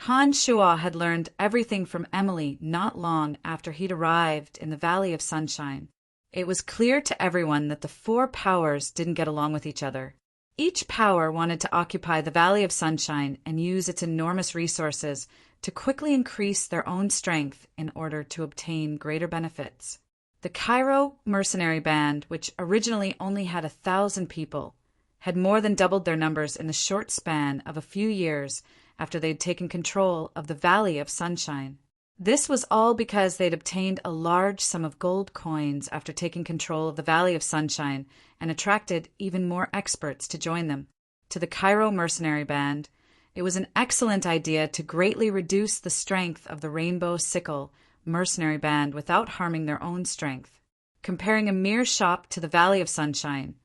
Han Shua had learned everything from Emily not long after he'd arrived in the Valley of Sunshine. It was clear to everyone that the 4 powers didn't get along with each other. Each power wanted to occupy the Valley of Sunshine and use its enormous resources to quickly increase their own strength in order to obtain greater benefits. The Cairo Mercenary Band, which originally only had 1,000 people, had more than doubled their numbers in the short span of a few years after they'd taken control of the Valley of Sunshine. This was all because they'd obtained a large sum of gold coins after taking control of the Valley of Sunshine and attracted even more experts to join them. To the Cairo Mercenary Band, it was an excellent idea to greatly reduce the strength of the Rainbow Sickle Mercenary Band without harming their own strength. Comparing a mere shop to the Valley of Sunshine,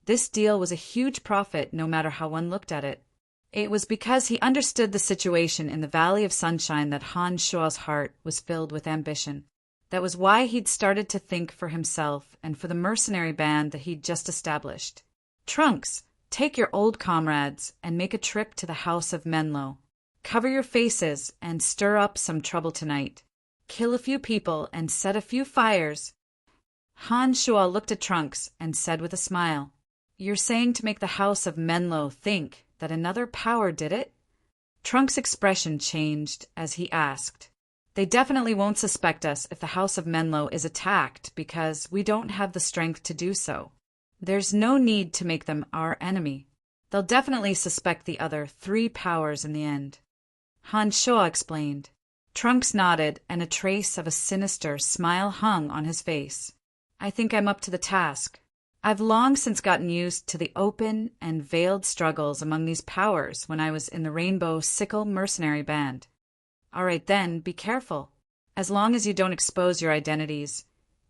this deal was a huge profit no matter how one looked at it. It was because he understood the situation in the Valley of Sunshine that Han Shua's heart was filled with ambition. That was why he'd started to think for himself and for the mercenary band that he'd just established. Trunks, take your old comrades and make a trip to the House of Menlo. Cover your faces and stir up some trouble tonight. Kill a few people and set a few fires. Han Shua looked at Trunks and said with a smile, "You're saying to make the House of Menlo think that another power did it?" Trunks' expression changed as he asked, "They definitely won't suspect us if the House of Menlo is attacked because we don't have the strength to do so. There's no need to make them our enemy. They'll definitely suspect the other 3 powers in the end." Han Shua explained. Trunks nodded, and a trace of a sinister smile hung on his face. "I think I'm up to the task. I've long since gotten used to the open and veiled struggles among these powers when I was in the Rainbow Sickle Mercenary Band. All right then, be careful. As long as you don't expose your identities,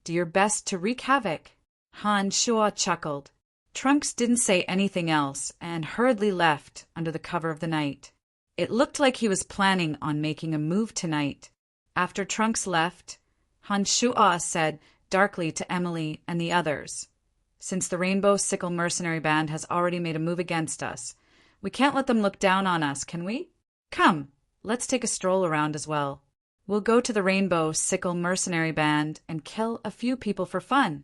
do your best to wreak havoc." Han Shua chuckled. Trunks didn't say anything else and hurriedly left under the cover of the night. It looked like he was planning on making a move tonight. After Trunks left, Han Shua said darkly to Emily and the others, "Since the Rainbow Sickle Mercenary Band has already made a move against us, we can't let them look down on us, can we? Come, let's take a stroll around as well. We'll go to the Rainbow Sickle Mercenary Band and kill a few people for fun."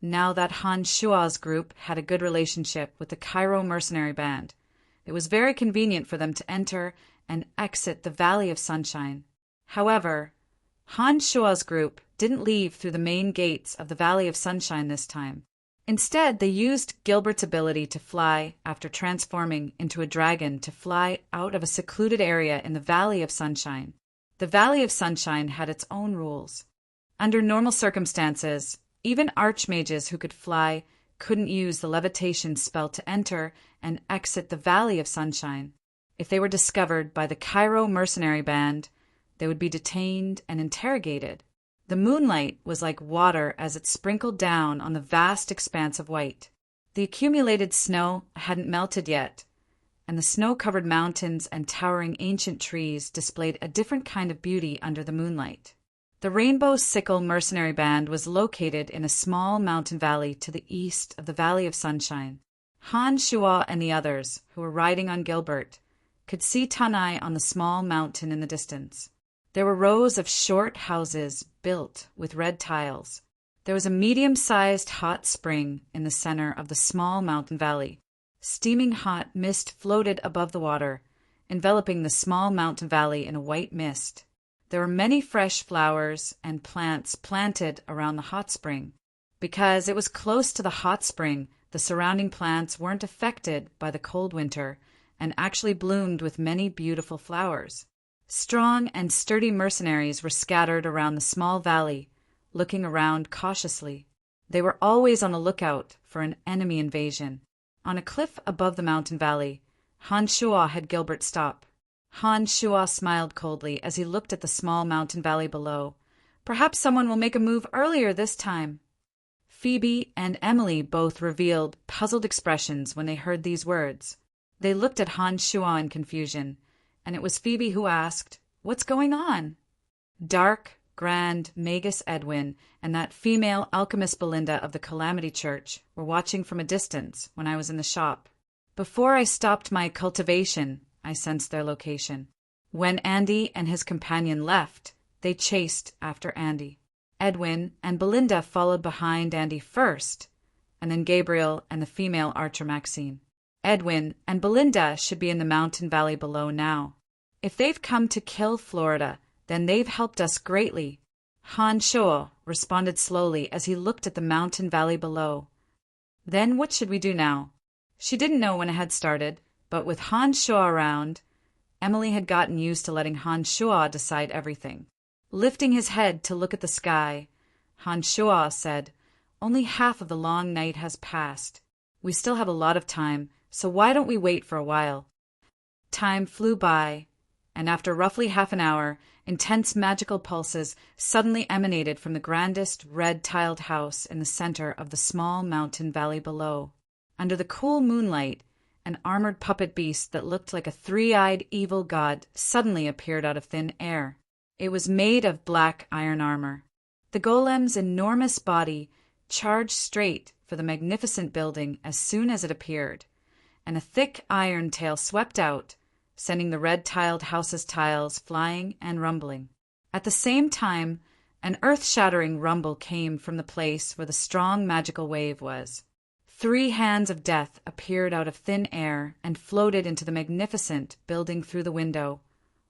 Now that Han Shua's group had a good relationship with the Cairo Mercenary Band, it was very convenient for them to enter and exit the Valley of Sunshine. However, Han Shua's group didn't leave through the main gates of the Valley of Sunshine this time. Instead, they used Gilbert's ability to fly after transforming into a dragon to fly out of a secluded area in the Valley of Sunshine. The Valley of Sunshine had its own rules. Under normal circumstances, even archmages who could fly couldn't use the levitation spell to enter and exit the Valley of Sunshine. If they were discovered by the Cairo Mercenary Band, they would be detained and interrogated. The moonlight was like water as it sprinkled down on the vast expanse of white. The accumulated snow hadn't melted yet, and the snow-covered mountains and towering ancient trees displayed a different kind of beauty under the moonlight. The Rainbow Sickle Mercenary Band was located in a small mountain valley to the east of the Valley of Sunshine. Han Shua and the others, who were riding on Gilbert, could see Tanai on the small mountain in the distance. There were rows of short houses built with red tiles. There was a medium-sized hot spring in the center of the small mountain valley. Steaming hot mist floated above the water, enveloping the small mountain valley in a white mist. There were many fresh flowers and plants planted around the hot spring. Because it was close to the hot spring, the surrounding plants weren't affected by the cold winter and actually bloomed with many beautiful flowers. Strong and sturdy mercenaries were scattered around the small valley, looking around cautiously. They were always on the lookout for an enemy invasion. On a cliff above the mountain valley, Han Shua had Gilbert stop. Han Shua smiled coldly as he looked at the small mountain valley below. Perhaps someone will make a move earlier this time. Phoebe and Emily both revealed puzzled expressions when they heard these words. They looked at Han Shua in confusion, and it was Phoebe who asked, "What's going on?" Dark, grand Magus Edwin and that female alchemist Belinda of the Calamity Church were watching from a distance when I was in the shop. Before I stopped my cultivation, I sensed their location. When Andy and his companion left, they chased after Andy. Edwin and Belinda followed behind Andy first, and then Gabriel and the female archer Maxine. Edwin and Belinda should be in the mountain valley below now. If they've come to kill Florida, then they've helped us greatly. Han Shua responded slowly as he looked at the mountain valley below. Then what should we do now? She didn't know when it had started, but with Han Shua around, Emily had gotten used to letting Han Shua decide everything. Lifting his head to look at the sky, Han Shua said, "Only half of the long night has passed. We still have a lot of time, so why don't we wait for a while?" Time flew by, and after roughly half an hour, intense magical pulses suddenly emanated from the grandest red-tiled house in the center of the small mountain valley below. Under the cool moonlight, an armored puppet beast that looked like a three-eyed evil god suddenly appeared out of thin air. It was made of black iron armor. The golem's enormous body charged straight for the magnificent building as soon as it appeared, and a thick iron tail swept out, sending the red-tiled house's tiles flying and rumbling. At the same time, an earth-shattering rumble came from the place where the strong magical wave was. 3 hands of death appeared out of thin air and floated into the magnificent building through the window,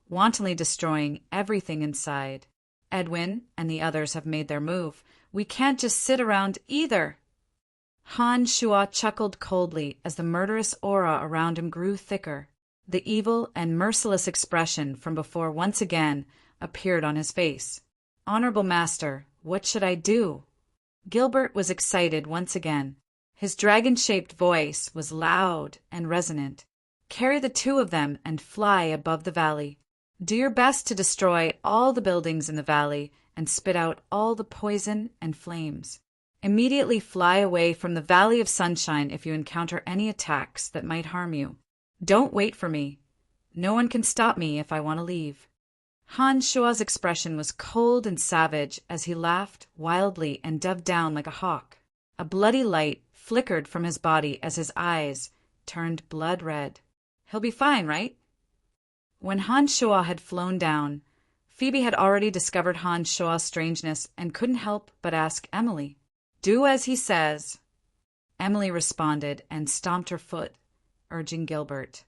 wantonly destroying everything inside. Edwin and the others have made their move. We can't just sit around either. Han Shua chuckled coldly as the murderous aura around him grew thicker. The evil and merciless expression from before once again appeared on his face. "Honorable Master, what should I do?" Gilbert was excited once again. His dragon-shaped voice was loud and resonant. "Carry the 2 of them and fly above the valley. Do your best to destroy all the buildings in the valley and spit out all the poison and flames. Immediately fly away from the Valley of Sunshine if you encounter any attacks that might harm you. Don't wait for me. No one can stop me if I want to leave." Han Shua's expression was cold and savage as he laughed wildly and dove down like a hawk. A bloody light flickered from his body as his eyes turned blood red. "He'll be fine, right?" When Han Shua had flown down, Phoebe had already discovered Han Shua's strangeness and couldn't help but ask Emily. "Do as he says." Emily responded and stomped her foot, urging Gilbert.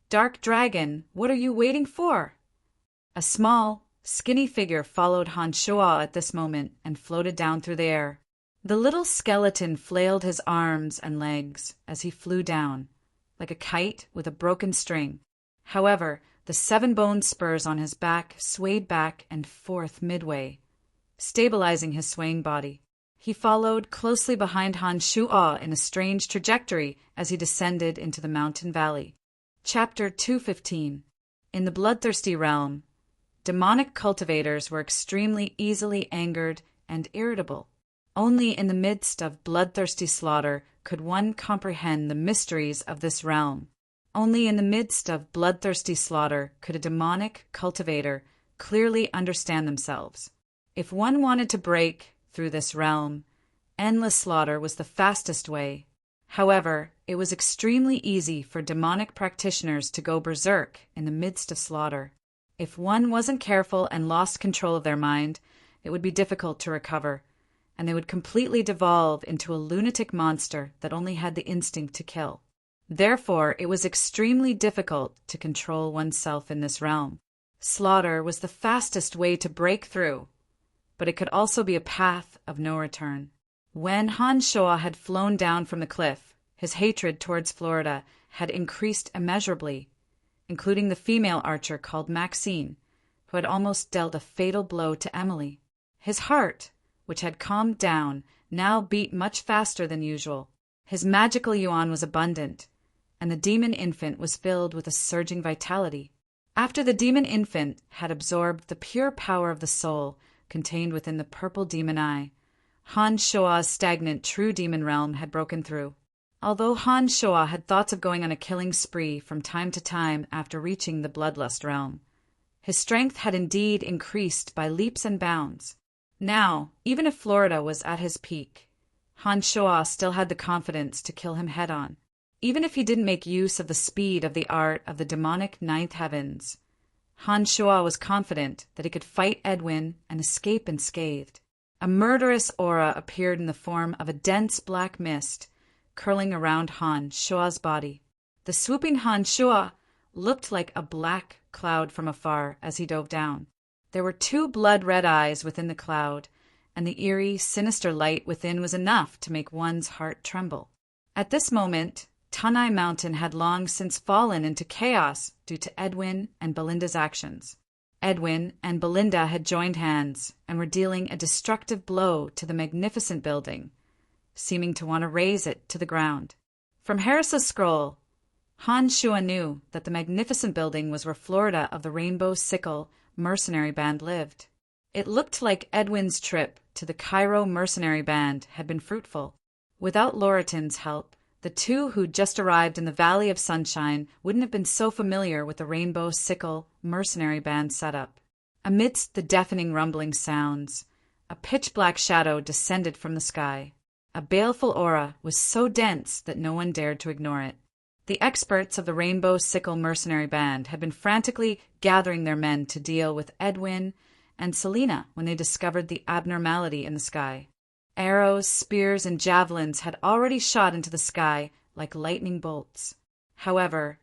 "Dark Dragon, what are you waiting for?" A small, skinny figure followed Han Shua at this moment and floated down through the air. The little skeleton flailed his arms and legs as he flew down, like a kite with a broken string. However, the 7-bone spurs on his back swayed back and forth midway, stabilizing his swaying body. He followed closely behind Han Shua in a strange trajectory as he descended into the mountain valley. Chapter 215. In the Bloodthirsty Realm, demonic cultivators were extremely easily angered and irritable. Only in the midst of bloodthirsty slaughter could one comprehend the mysteries of this realm. Only in the midst of bloodthirsty slaughter could a demonic cultivator clearly understand themselves. If one wanted to break through this realm, endless slaughter was the fastest way. However, it was extremely easy for demonic practitioners to go berserk in the midst of slaughter. If one wasn't careful and lost control of their mind, it would be difficult to recover, and they would completely devolve into a lunatic monster that only had the instinct to kill. Therefore, it was extremely difficult to control oneself in this realm. Slaughter was the fastest way to break through, but it could also be a path of no return. When Han Shoa had flown down from the cliff, his hatred towards Florida had increased immeasurably, including the female archer called Maxine, who had almost dealt a fatal blow to Emily. His heart, which had calmed down, now beat much faster than usual. His magical yuan was abundant, and the demon infant was filled with a surging vitality. After the demon infant had absorbed the pure power of the soul contained within the purple demon eye, Han Shoa's stagnant true demon realm had broken through. Although Han Shoa had thoughts of going on a killing spree from time to time after reaching the bloodlust realm, his strength had indeed increased by leaps and bounds. Now, even if Florida was at his peak, Han Shoa still had the confidence to kill him head-on. Even if he didn't make use of the speed of the art of the demonic ninth heavens, Han Shoa was confident that he could fight Edwin and escape unscathed. A murderous aura appeared in the form of a dense black mist curling around Han Shoa's body. The swooping Han Shoa looked like a black cloud from afar as he dove down. There were 2 blood-red eyes within the cloud, and the eerie, sinister light within was enough to make one's heart tremble. At this moment, Tanai Mountain had long since fallen into chaos due to Edwin and Belinda's actions. Edwin and Belinda had joined hands and were dealing a destructive blow to the magnificent building, seeming to want to raze it to the ground. From Harris's scroll, Han Shoa knew that the magnificent building was where Florida of the Rainbow Sickle mercenary band lived. It looked like Edwin's trip to the Cairo mercenary band had been fruitful. Without Lauratin's help, the two who'd just arrived in the Valley of Sunshine wouldn't have been so familiar with the Rainbow Sickle mercenary band setup. Amidst the deafening rumbling sounds, a pitch-black shadow descended from the sky. A baleful aura was so dense that no one dared to ignore it. The experts of the Rainbow Sickle mercenary band had been frantically gathering their men to deal with Edwin and Selena when they discovered the abnormality in the sky. Arrows, spears, and javelins had already shot into the sky like lightning bolts. However,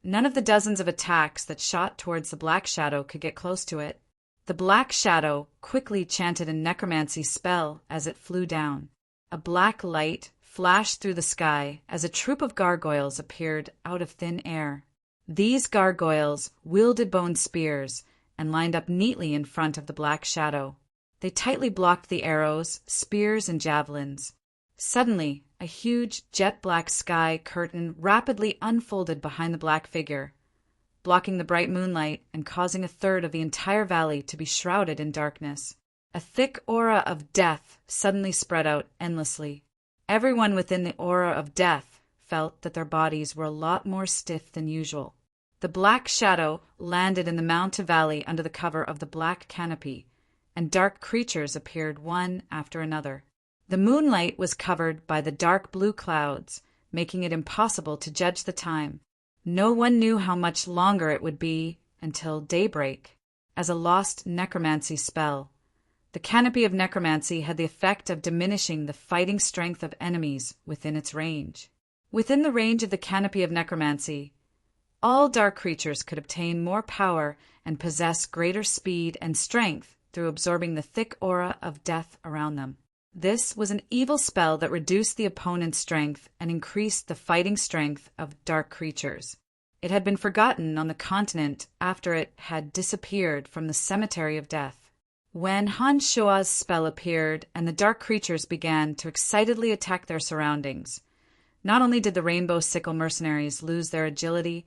none of the dozens of attacks that shot towards the Black Shadow could get close to it. The Black Shadow quickly chanted a necromancy spell as it flew down. A black light flashed through the sky as a troop of gargoyles appeared out of thin air. These gargoyles wielded bone spears and lined up neatly in front of the Black Shadow. They tightly blocked the arrows, spears, and javelins. Suddenly, a huge jet-black sky curtain rapidly unfolded behind the black figure, blocking the bright moonlight and causing a third of the entire valley to be shrouded in darkness. A thick aura of death suddenly spread out endlessly. Everyone within the aura of death felt that their bodies were a lot more stiff than usual. The Black Shadow landed in the mountain valley under the cover of the black canopy, and dark creatures appeared one after another. The moonlight was covered by the dark blue clouds, making it impossible to judge the time. No one knew how much longer it would be until daybreak. As a lost necromancy spell, the canopy of necromancy had the effect of diminishing the fighting strength of enemies within its range. Within the range of the canopy of necromancy, all dark creatures could obtain more power and possess greater speed and strength through absorbing the thick aura of death around them. This was an evil spell that reduced the opponent's strength and increased the fighting strength of dark creatures. It had been forgotten on the continent after it had disappeared from the cemetery of death. When Han Shoa's spell appeared and the dark creatures began to excitedly attack their surroundings, not only did the Rainbow Sickle mercenaries lose their agility,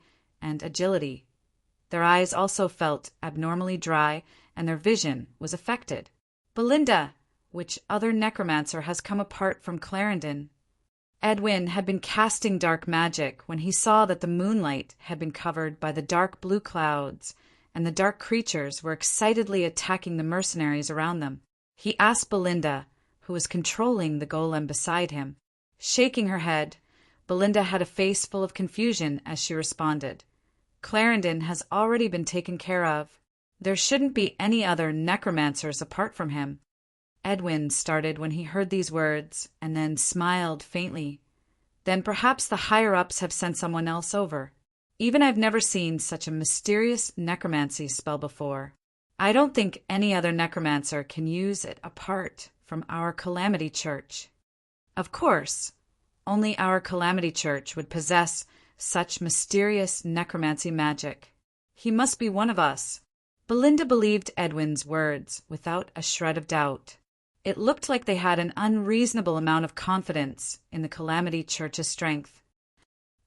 their eyes also felt abnormally dry and their vision was affected. Belinda, which other necromancer has come apart from Clarendon? Edwin had been casting dark magic when he saw that the moonlight had been covered by the dark blue clouds and the dark creatures were excitedly attacking the mercenaries around them. He asked Belinda, who was controlling the golem beside him. Shaking her head, Belinda had a face full of confusion as she responded. Clarendon has already been taken care of. There shouldn't be any other necromancers apart from him. Edwin started when he heard these words, and then smiled faintly. Then perhaps the higher-ups have sent someone else over. Even I've never seen such a mysterious necromancy spell before. I don't think any other necromancer can use it apart from our Calamity Church. Of course, only our Calamity Church would possess such mysterious necromancy magic. He must be one of us. Belinda believed Edwin's words without a shred of doubt. It looked like they had an unreasonable amount of confidence in the Calamity Church's strength.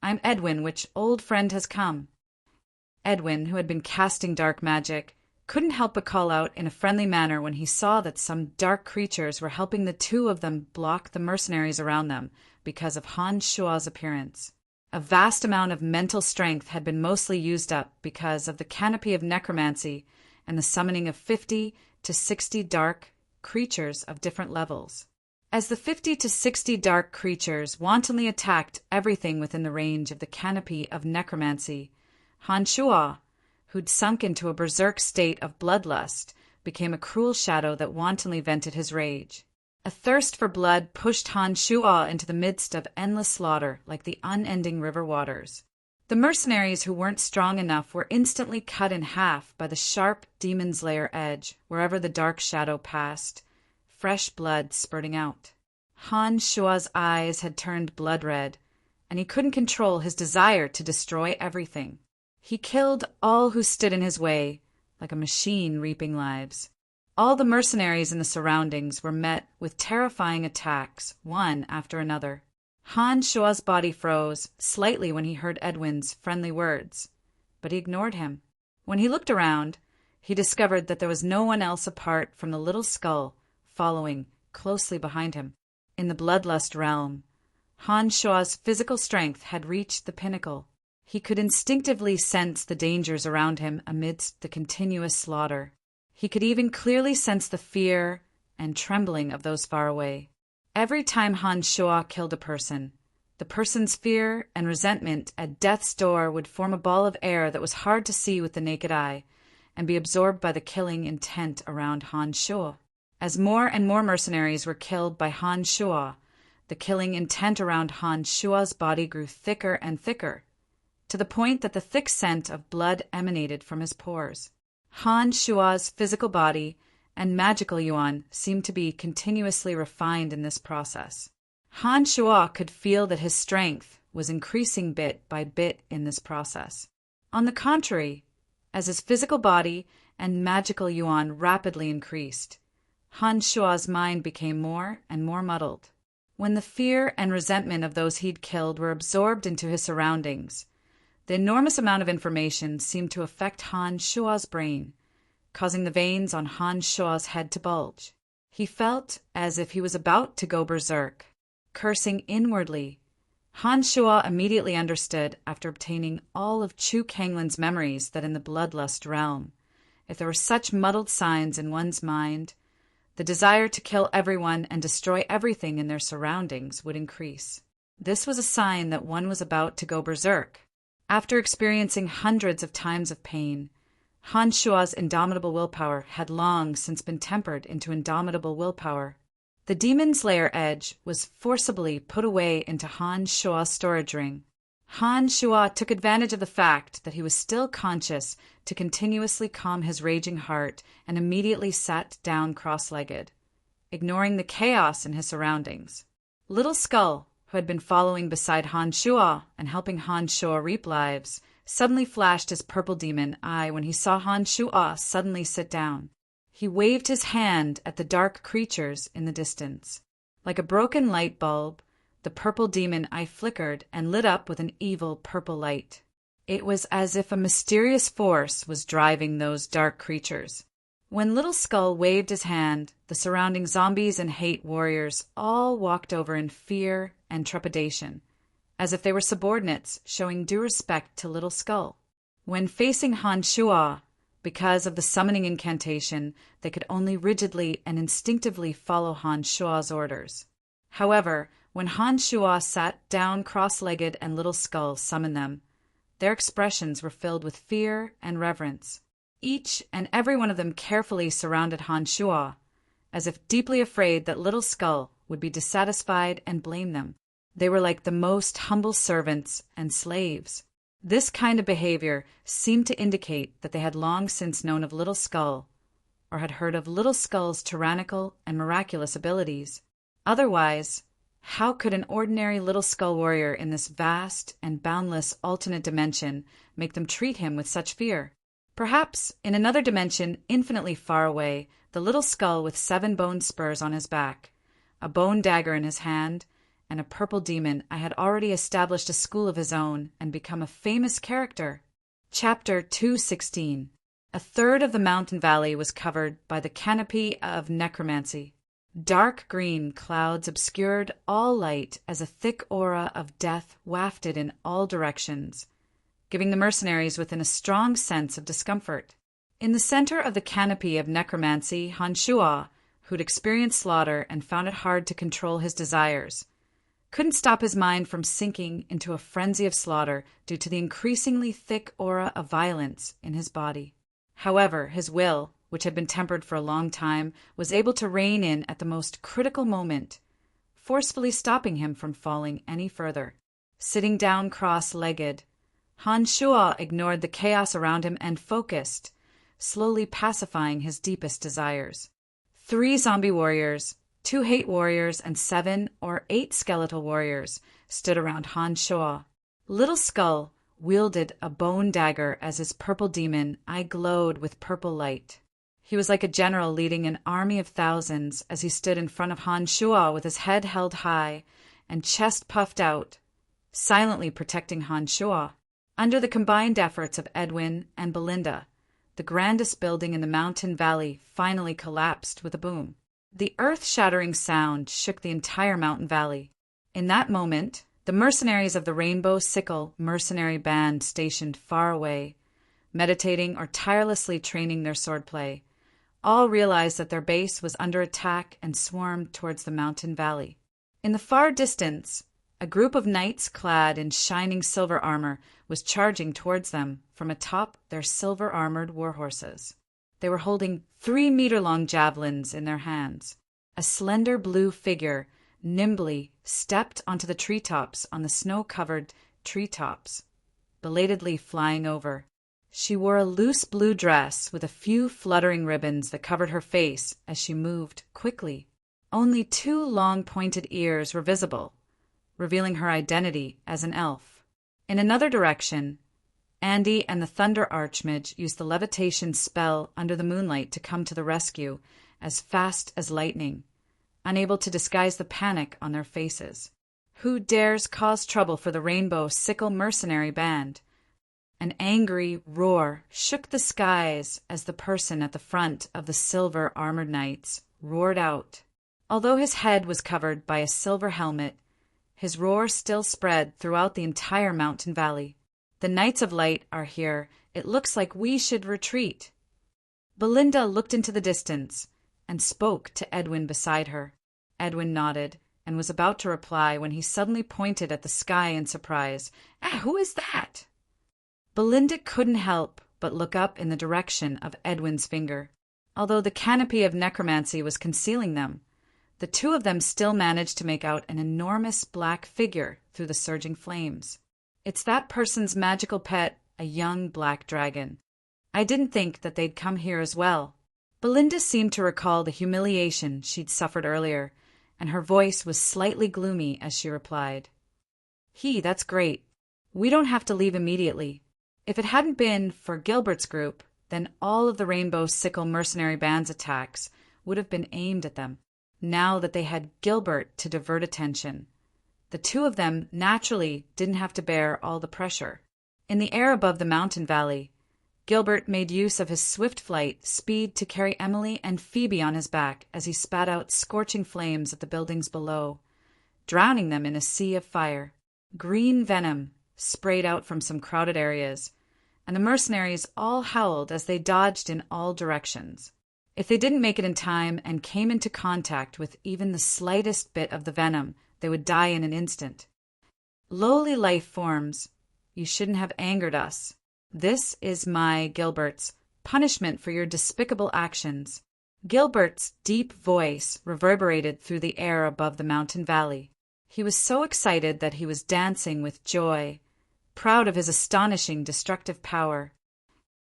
"I'm Edwin, which old friend has come?" Edwin, who had been casting dark magic, couldn't help but call out in a friendly manner when he saw that some dark creatures were helping the two of them block the mercenaries around them because of Han Shua's appearance. A vast amount of mental strength had been mostly used up because of the canopy of necromancy and the summoning of 50 to 60 dark creatures of different levels. As the 50 to 60 dark creatures wantonly attacked everything within the range of the canopy of necromancy, Han Shua, who'd sunk into a berserk state of bloodlust, became a cruel shadow that wantonly vented his rage. A thirst for blood pushed Han Shua into the midst of endless slaughter like the unending river waters. The mercenaries who weren't strong enough were instantly cut in half by the sharp demon's lair edge wherever the dark shadow passed, fresh blood spurting out. Han Shua's eyes had turned blood red, and he couldn't control his desire to destroy everything. He killed all who stood in his way, like a machine reaping lives. All the mercenaries in the surroundings were met with terrifying attacks, one after another. Han Shua's body froze slightly when he heard Edwin's friendly words, but he ignored him. When he looked around, he discovered that there was no one else apart from the little skull following closely behind him. In the bloodlust realm, Han Shua's physical strength had reached the pinnacle. He could instinctively sense the dangers around him amidst the continuous slaughter. He could even clearly sense the fear and trembling of those far away. Every time Han Shua killed a person, the person's fear and resentment at death's door would form a ball of air that was hard to see with the naked eye and be absorbed by the killing intent around Han Shua. As more and more mercenaries were killed by Han Shua, the killing intent around Han Shua's body grew thicker and thicker, to the point that the thick scent of blood emanated from his pores. Han Shua's physical body and magical yuan seemed to be continuously refined in this process. Han Shua could feel that his strength was increasing bit by bit in this process. On the contrary, as his physical body and magical yuan rapidly increased, Han Shua's mind became more and more muddled. When the fear and resentment of those he'd killed were absorbed into his surroundings, the enormous amount of information seemed to affect Han Shua's brain, causing the veins on Han Shua's head to bulge. He felt as if he was about to go berserk. Cursing inwardly, Han Shua immediately understood, after obtaining all of Chu Kanglin's memories, that in the bloodlust realm, if there were such muddled signs in one's mind, the desire to kill everyone and destroy everything in their surroundings would increase. This was a sign that one was about to go berserk. After experiencing hundreds of times of pain, Han Shua's indomitable willpower had long since been tempered into indomitable willpower. The demon's lair edge was forcibly put away into Han Shua's storage ring. Han Shua took advantage of the fact that he was still conscious to continuously calm his raging heart and immediately sat down cross-legged, ignoring the chaos in his surroundings. Little Skull, who had been following beside Han Shua and helping Han Shua reap lives, suddenly flashed his purple demon eye when he saw Han Shua suddenly sit down. He waved his hand at the dark creatures in the distance. Like a broken light bulb, the purple demon eye flickered and lit up with an evil purple light. It was as if a mysterious force was driving those dark creatures. When Little Skull waved his hand, the surrounding zombies and hate warriors all walked over in fear and trepidation, as if they were subordinates showing due respect to Little Skull. When facing Han Shua, because of the summoning incantation, they could only rigidly and instinctively follow Han Shua's orders. However, When Han Shuo sat down cross-legged and Little Skull summoned them, their expressions were filled with fear and reverence. Each and every one of them carefully surrounded Han Shuo, as if deeply afraid that Little Skull would be dissatisfied and blame them. They were like the most humble servants and slaves. This kind of behavior seemed to indicate that they had long since known of Little Skull, or had heard of Little Skull's tyrannical and miraculous abilities. Otherwise, how could an ordinary Little Skull warrior in this vast and boundless alternate dimension make them treat him with such fear? Perhaps, in another dimension infinitely far away, the Little Skull with 7 bone spurs on his back, a bone dagger in his hand, and a purple demon had already established a school of his own and become a famous character. Chapter 216. A third of the mountain valley was covered by the canopy of necromancy. Dark green clouds obscured all light as a thick aura of death wafted in all directions, giving the mercenaries within a strong sense of discomfort. In the center of the canopy of necromancy, Han Shuo, who'd experienced slaughter and found it hard to control his desires, couldn't stop his mind from sinking into a frenzy of slaughter due to the increasingly thick aura of violence in his body. However, his will, which had been tempered for a long time, was able to rein in at the most critical moment, forcefully stopping him from falling any further. Sitting down cross-legged, Han Shuo ignored the chaos around him and focused, slowly pacifying his deepest desires. 3 zombie warriors, 2 hate warriors, and 7 or 8 skeletal warriors stood around Han Shuo. Little Skull wielded a bone dagger as his purple demon eye glowed with purple light. He was like a general leading an army of thousands as he stood in front of Han Shuo with his head held high and chest puffed out, silently protecting Han Shuo. Under the combined efforts of Edwin and Belinda, the grandest building in the mountain valley finally collapsed with a boom. The earth-shattering sound shook the entire mountain valley. In that moment, the mercenaries of the Rainbow Sickle mercenary band stationed far away, meditating or tirelessly training their swordplay, all realized that their base was under attack and swarmed towards the mountain valley. In the far distance, a group of knights clad in shining silver armor was charging towards them from atop their silver-armored warhorses. They were holding 3-meter-long javelins in their hands. A slender blue figure nimbly stepped onto the treetops on the snow-covered treetops, belatedly flying over. She wore a loose blue dress with a few fluttering ribbons that covered her face as she moved quickly. Only 2 long pointed ears were visible, revealing her identity as an elf. In another direction, Andy and the Thunder Archmage used the levitation spell under the moonlight to come to the rescue as fast as lightning, unable to disguise the panic on their faces. Who dares cause trouble for the Rainbow Sickle mercenary band? An angry roar shook the skies as the person at the front of the silver-armored knights roared out. Although his head was covered by a silver helmet, his roar still spread throughout the entire mountain valley. The Knights of Light are here. It looks like we should retreat. Belinda looked into the distance and spoke to Edwin beside her. Edwin nodded and was about to reply when he suddenly pointed at the sky in surprise. Who is that?" Belinda couldn't help but look up in the direction of Edwin's finger. Although the canopy of necromancy was concealing them, the 2 of them still managed to make out an enormous black figure through the surging flames. "It's that person's magical pet, a young black dragon. I didn't think that they'd come here as well." Belinda seemed to recall the humiliation she'd suffered earlier, and her voice was slightly gloomy as she replied. That's great. We don't have to leave immediately. If it hadn't been for Gilbert's group, then all of the Rainbow Sickle mercenary band's attacks would have been aimed at them. Now that they had Gilbert to divert attention, the 2 of them naturally didn't have to bear all the pressure. In the air above the mountain valley, Gilbert made use of his swift flight speed to carry Emily and Phoebe on his back as he spat out scorching flames at the buildings below, drowning them in a sea of fire. Green venom sprayed out from some crowded areas, and the mercenaries all howled as they dodged in all directions. If they didn't make it in time and came into contact with even the slightest bit of the venom, they would die in an instant. Lowly life forms, you shouldn't have angered us. This is my Gilbert's punishment for your despicable actions. Gilbert's deep voice reverberated through the air above the mountain valley. He was so excited that he was dancing with joy, proud of his astonishing destructive power.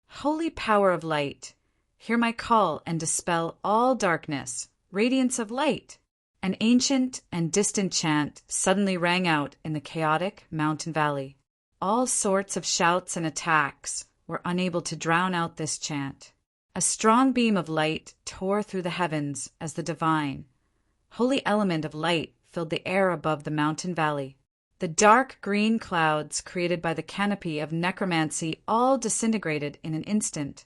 Holy power of light, hear my call and dispel all darkness, radiance of light. An ancient and distant chant suddenly rang out in the chaotic mountain valley. All sorts of shouts and attacks were unable to drown out this chant. A strong beam of light tore through the heavens as the divine, holy element of light filled the air above the mountain valley. The dark green clouds created by the canopy of necromancy all disintegrated in an instant,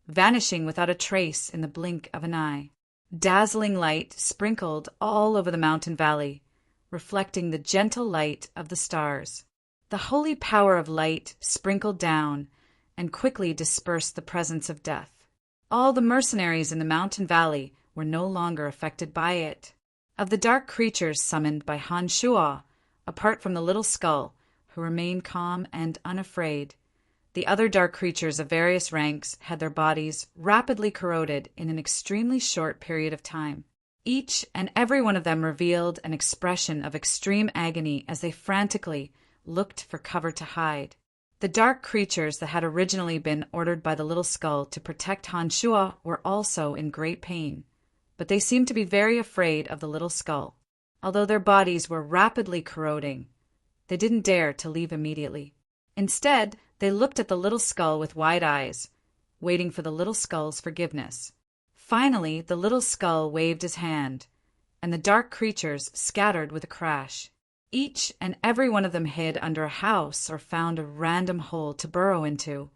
vanishing without a trace in the blink of an eye. Dazzling light sprinkled all over the mountain valley, reflecting the gentle light of the stars. The holy power of light sprinkled down and quickly dispersed the presence of death. All the mercenaries in the mountain valley were no longer affected by it. Of the dark creatures summoned by Han Shuo, apart from the little skull, who remained calm and unafraid, the other dark creatures of various ranks had their bodies rapidly corroded in an extremely short period of time. Each and every one of them revealed an expression of extreme agony as they frantically looked for cover to hide. The dark creatures that had originally been ordered by the little skull to protect Han Shuo were also in great pain, but they seemed to be very afraid of the little skull. Although their bodies were rapidly corroding, they didn't dare to leave immediately. Instead, they looked at the little skull with wide eyes, waiting for the little skull's forgiveness. Finally, the little skull waved his hand, and the dark creatures scattered with a crash. Each and every one of them hid under a house or found a random hole to burrow into,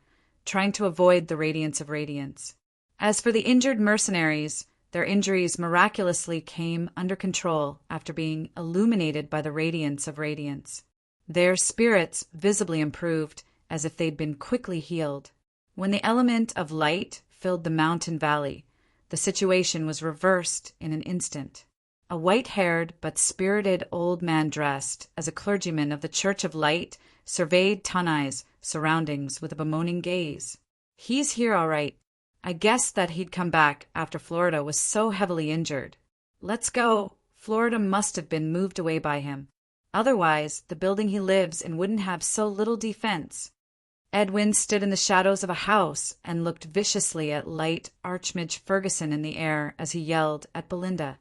trying to avoid the radiance of radiance. As for the injured mercenaries, their injuries miraculously came under control after being illuminated by the radiance of radiance. Their spirits visibly improved as if they'd been quickly healed. When the element of light filled the mountain valley, the situation was reversed in an instant. A white-haired but spirited old man dressed as a clergyman of the Church of Light surveyed Tanai's surroundings with a bemoaning gaze. "He's here all right. I guessed that he'd come back after Florida was so heavily injured. Let's go. Florida must have been moved away by him. Otherwise, the building he lives in wouldn't have so little defense." Edwin stood in the shadows of a house and looked viciously at light Archmage Ferguson in the air as he yelled at Belinda.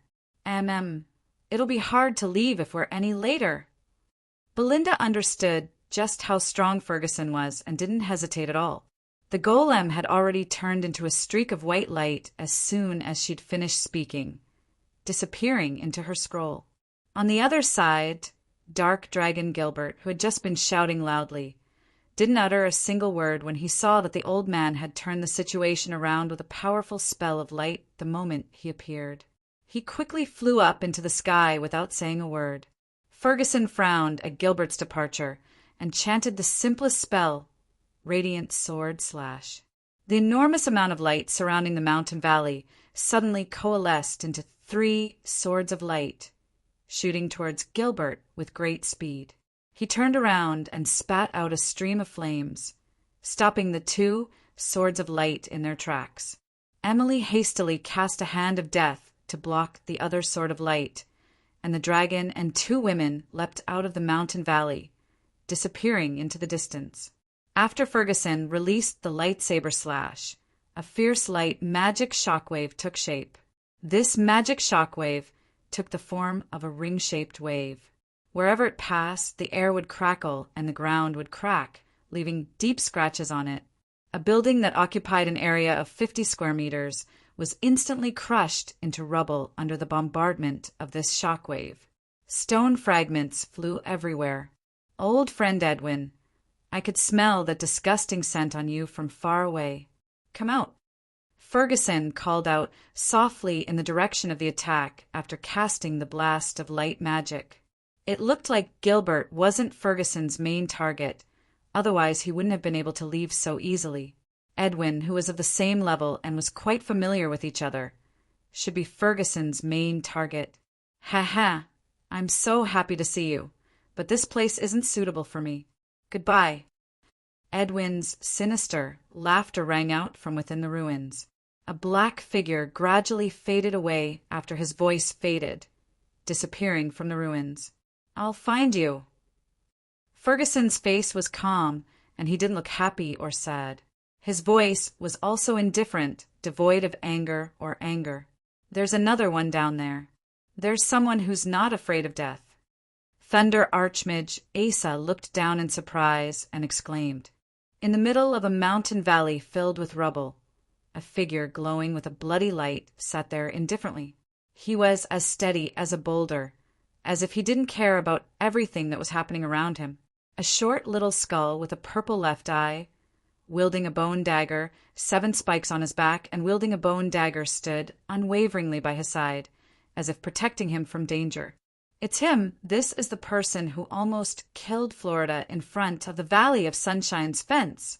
It'll be hard to leave if we're any later." Belinda understood just how strong Ferguson was and didn't hesitate at all. The golem had already turned into a streak of white light as soon as she'd finished speaking, disappearing into her scroll. On the other side, Dark Dragon Gilbert, who had just been shouting loudly, didn't utter a single word when he saw that the old man had turned the situation around with a powerful spell of light the moment he appeared. He quickly flew up into the sky without saying a word. Ferguson frowned at Gilbert's departure and chanted the simplest spell, Radiant Sword Slash. The enormous amount of light surrounding the mountain valley suddenly coalesced into 3 swords of light, shooting towards Gilbert with great speed. He turned around and spat out a stream of flames, stopping the 2 swords of light in their tracks. Emily hastily cast a hand of death to block the other sword of light, and the dragon and 2 women leapt out of the mountain valley, disappearing into the distance. After Ferguson released the lightsaber slash, a fierce light magic shockwave took shape. This magic shockwave took the form of a ring-shaped wave. Wherever it passed, the air would crackle and the ground would crack, leaving deep scratches on it. A building that occupied an area of 50 square meters was instantly crushed into rubble under the bombardment of this shockwave. Stone fragments flew everywhere. "Old friend Edwin, I could smell that disgusting scent on you from far away. Come out." Ferguson called out softly in the direction of the attack after casting the blast of light magic. It looked like Gilbert wasn't Ferguson's main target, otherwise he wouldn't have been able to leave so easily. Edwin, who was of the same level and was quite familiar with each other, should be Ferguson's main target. "Ha ha, I'm so happy to see you, but this place isn't suitable for me. Goodbye." Edwin's sinister laughter rang out from within the ruins. A black figure gradually faded away after his voice faded, disappearing from the ruins. "I'll find you." Ferguson's face was calm, and he didn't look happy or sad. His voice was also indifferent, devoid of anger or anger. "There's another one down there. There's someone who's not afraid of death." Thunder Archmage Asa looked down in surprise and exclaimed. In the middle of a mountain valley filled with rubble, a figure glowing with a bloody light sat there indifferently. He was as steady as a boulder, as if he didn't care about everything that was happening around him. A short little skull with a purple left eye, wielding a bone dagger, 7 spikes on his back, and wielding a bone dagger stood unwaveringly by his side, as if protecting him from danger. "It's him. This is the person who almost killed Florida in front of the Valley of Sunshine's fence."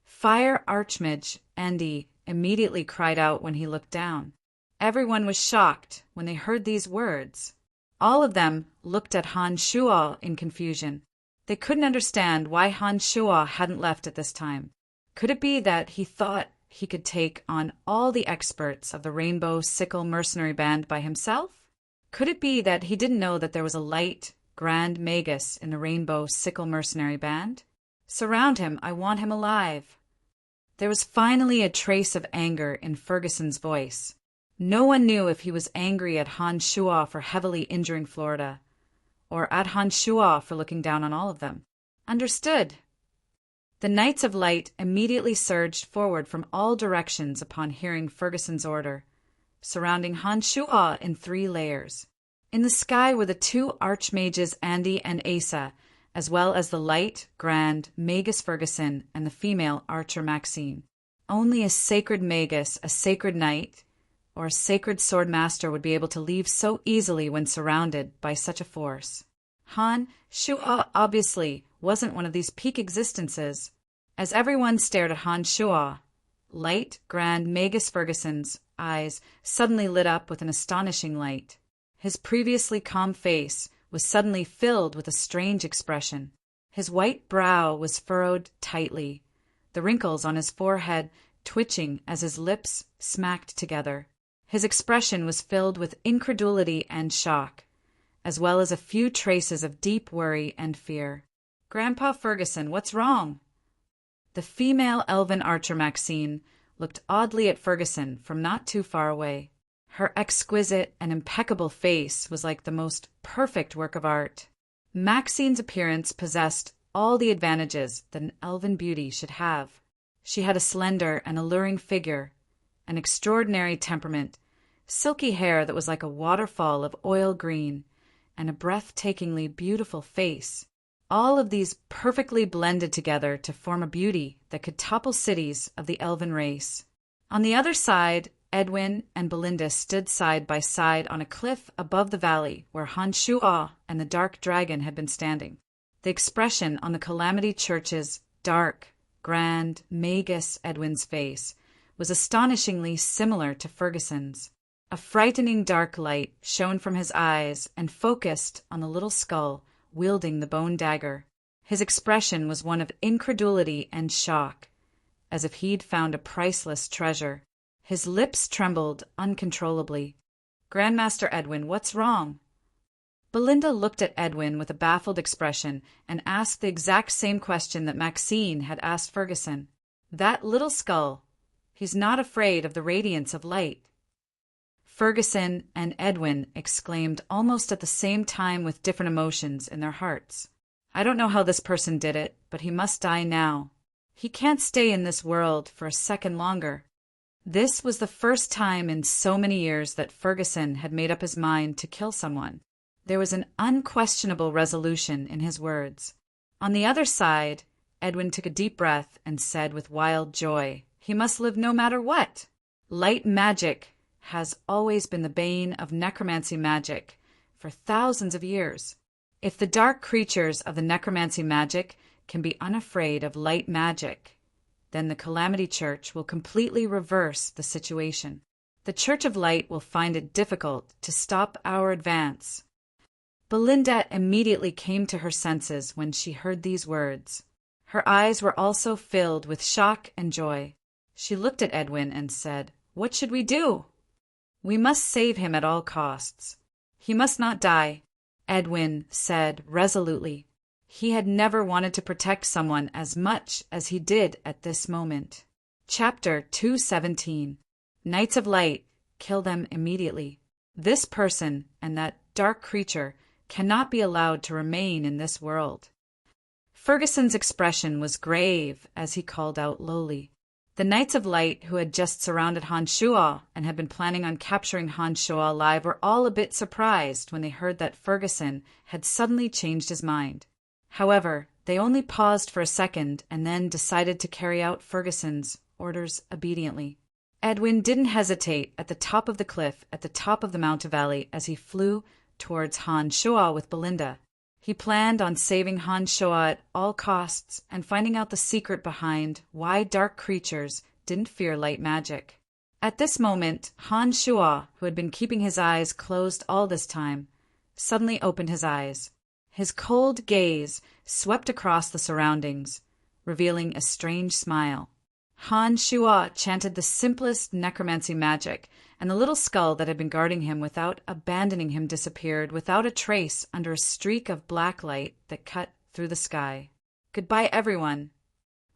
Fire Archmage Andy immediately cried out when he looked down. Everyone was shocked when they heard these words. All of them looked at Han Shuo in confusion. They couldn't understand why Han Shuo hadn't left at this time. Could it be that he thought he could take on all the experts of the Rainbow Sickle Mercenary Band by himself? Could it be that he didn't know that there was a light, grand magus in the Rainbow Sickle Mercenary Band? "Surround him, I want him alive." There was finally a trace of anger in Ferguson's voice. No one knew if he was angry at Han Shuo for heavily injuring Florida, or at Han Shuo for looking down on all of them. Understood. The Knights of Light immediately surged forward from all directions upon hearing Ferguson's order, surrounding Han Shuo in 3 layers. In the sky were the 2 Archmages Andy and Asa, as well as the light, grand Magus Ferguson and the female Archer Maxine. Only a sacred Magus, a sacred knight, or a sacred sword master would be able to leave so easily when surrounded by such a force. Han Shuo obviously wasn't one of these peak existences. As everyone stared at Han Shuo, light, grand Magus Ferguson's eyes suddenly lit up with an astonishing light. His previously calm face was suddenly filled with a strange expression. His white brow was furrowed tightly, the wrinkles on his forehead twitching as his lips smacked together. His expression was filled with incredulity and shock, as well as a few traces of deep worry and fear. "Grandpa Ferguson, what's wrong?" The female elven Archer Maxine looked oddly at Ferguson from not too far away. Her exquisite and impeccable face was like the most perfect work of art. Maxine's appearance possessed all the advantages that an elven beauty should have. She had a slender and alluring figure, an extraordinary temperament, silky hair that was like a waterfall of oil green, and a breathtakingly beautiful face. All of these perfectly blended together to form a beauty that could topple cities of the elven race. On the other side, Edwin and Belinda stood side by side on a cliff above the valley where Han Shuo and the Dark Dragon had been standing. The expression on the Calamity Church's dark, grand, magus Edwin's face was astonishingly similar to Ferguson's. A frightening dark light shone from his eyes and focused on the little skull wielding the bone dagger. His expression was one of incredulity and shock, as if he'd found a priceless treasure. His lips trembled uncontrollably. "Grandmaster Edwin, what's wrong?" Belinda looked at Edwin with a baffled expression and asked the exact same question that Maxine had asked Ferguson. "That little skull, he's not afraid of the radiance of light." Ferguson and Edwin exclaimed almost at the same time with different emotions in their hearts. "I don't know how this person did it, but he must die now. He can't stay in this world for a second longer." This was the first time in so many years that Ferguson had made up his mind to kill someone. There was an unquestionable resolution in his words. On the other side, Edwin took a deep breath and said with wild joy, "He must live no matter what. Light magic has always been the bane of necromancy magic for thousands of years. If the dark creatures of the necromancy magic can be unafraid of light magic, then the Calamity Church will completely reverse the situation. The Church of Light will find it difficult to stop our advance. Belinda immediately came to her senses when she heard these words. Her eyes were also filled with shock and joy. She looked at Edwin and said, "What should we do?" "We must save him at all costs. He must not die," Edwin said resolutely. He had never wanted to protect someone as much as he did at this moment. Chapter 217. Knights of Light, kill them immediately. This person and that dark creature cannot be allowed to remain in this world. Ferguson's expression was grave as he called out lowly. The Knights of Light, who had just surrounded Han Shuo and had been planning on capturing Han Shuo alive, were all a bit surprised when they heard that Ferguson had suddenly changed his mind. However, they only paused for a second and then decided to carry out Ferguson's orders obediently. Edwin didn't hesitate at the top of the cliff at the top of the mountain valley as he flew towards Han Shuo with Belinda. He planned on saving Han Shuo at all costs and finding out the secret behind why dark creatures didn't fear light magic. At this moment, Han Shuo, who had been keeping his eyes closed all this time, suddenly opened his eyes. His cold gaze swept across the surroundings, revealing a strange smile. Han Shuo chanted the simplest necromancy magic, and the little skull that had been guarding him without abandoning him disappeared without a trace under a streak of black light that cut through the sky. "Goodbye, everyone."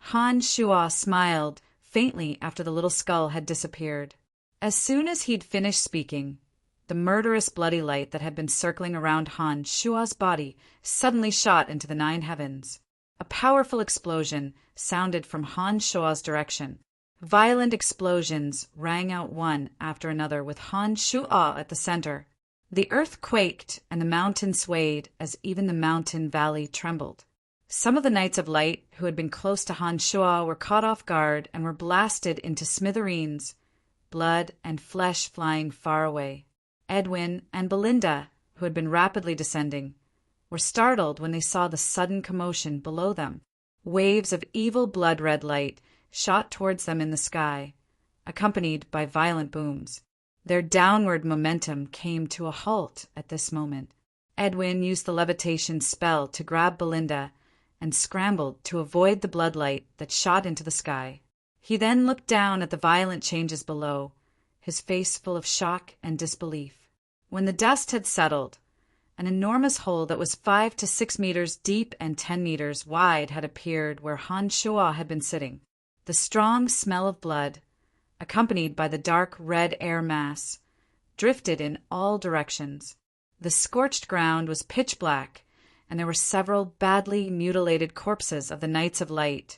Han Shuo smiled faintly after the little skull had disappeared. As soon as he'd finished speaking, the murderous bloody light that had been circling around Han Shuo's body suddenly shot into the 9 heavens. A powerful explosion sounded from Han Shuo's direction. Violent explosions rang out one after another with Han Shuo at the center. The earth quaked and the mountain swayed as even the mountain valley trembled. Some of the Knights of Light who had been close to Han Shuo were caught off guard and were blasted into smithereens, blood and flesh flying far away. Edwin and Belinda, who had been rapidly descending, were startled when they saw the sudden commotion below them. Waves of evil blood-red light shot towards them in the sky, accompanied by violent booms. Their downward momentum came to a halt at this moment. Edwin used the levitation spell to grab Belinda and scrambled to avoid the bloodlight that shot into the sky. He then looked down at the violent changes below, his face full of shock and disbelief. When the dust had settled, an enormous hole that was 5 to 6 meters deep and 10 meters wide had appeared where Han Shuo had been sitting. The strong smell of blood, accompanied by the dark red air mass, drifted in all directions. The scorched ground was pitch black, and there were several badly mutilated corpses of the Knights of Light,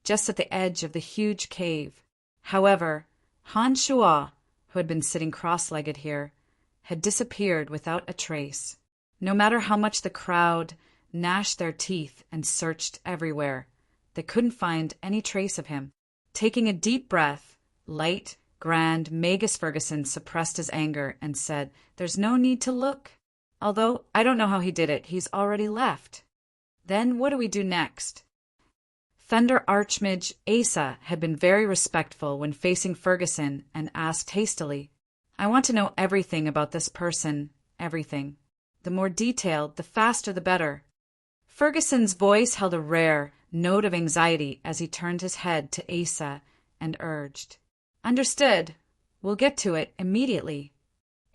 just at the edge of the huge cave. However, Han Shuo, who had been sitting cross-legged here, had disappeared without a trace. No matter how much the crowd gnashed their teeth and searched everywhere, they couldn't find any trace of him. Taking a deep breath, light, grand Magus Ferguson suppressed his anger and said, "There's no need to look. Although I don't know how he did it, he's already left. Then what do we do next?" Thunder Archmage Asa had been very respectful when facing Ferguson and asked hastily, "I want to know everything about this person, everything. The more detailed, the faster the better." Ferguson's voice held a rare note of anxiety as he turned his head to Asa and urged, "Understood. We'll get to it immediately."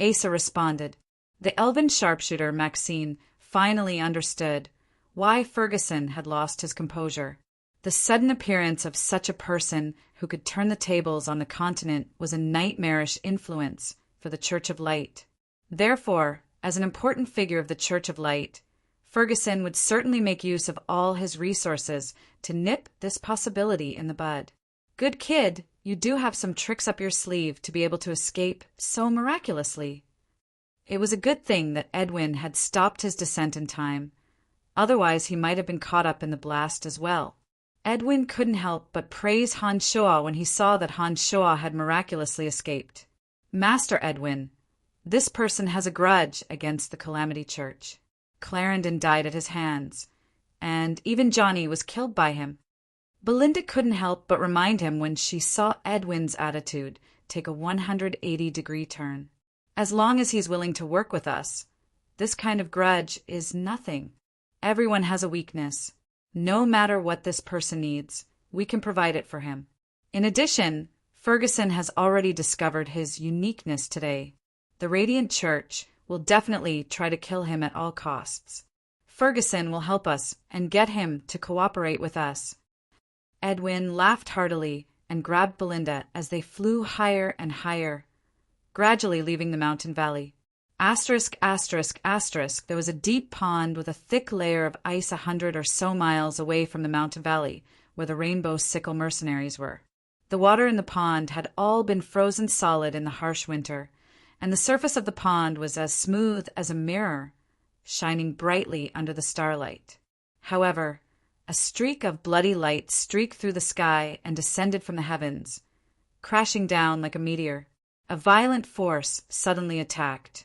Asa responded. The elven sharpshooter Maxine finally understood why Ferguson had lost his composure. The sudden appearance of such a person who could turn the tables on the continent was a nightmarish influence for the Church of Light. Therefore, as an important figure of the Church of Light, Ferguson would certainly make use of all his resources to nip this possibility in the bud. "Good kid, you do have some tricks up your sleeve to be able to escape so miraculously." It was a good thing that Edwin had stopped his descent in time. Otherwise, he might have been caught up in the blast as well. Edwin couldn't help but praise Han Shuo when he saw that Han Shuo had miraculously escaped. "Master Edwin, this person has a grudge against the Calamity Church. Clarendon died at his hands, and even Johnny was killed by him." Belinda couldn't help but remind him when she saw Edwin's attitude take a 180-degree turn. "As long as he's willing to work with us, This kind of grudge is nothing. Everyone has a weakness. No matter what this person needs, we can provide it for him. In addition, Ferguson has already discovered his uniqueness today. The Radiant Church will definitely try to kill him at all costs. Ferguson will help us and get him to cooperate with us. Edwin laughed heartily and grabbed Belinda as they flew higher and higher, gradually leaving the mountain valley. Asterisk, asterisk, asterisk, there was a deep pond with a thick layer of ice 100 or so miles away from the mountain valley, where the Rainbow Sickle mercenaries were. The water in the pond had all been frozen solid in the harsh winter, and the surface of the pond was as smooth as a mirror, shining brightly under the starlight. However, a streak of bloody light streaked through the sky and descended from the heavens, crashing down like a meteor. A violent force suddenly attacked,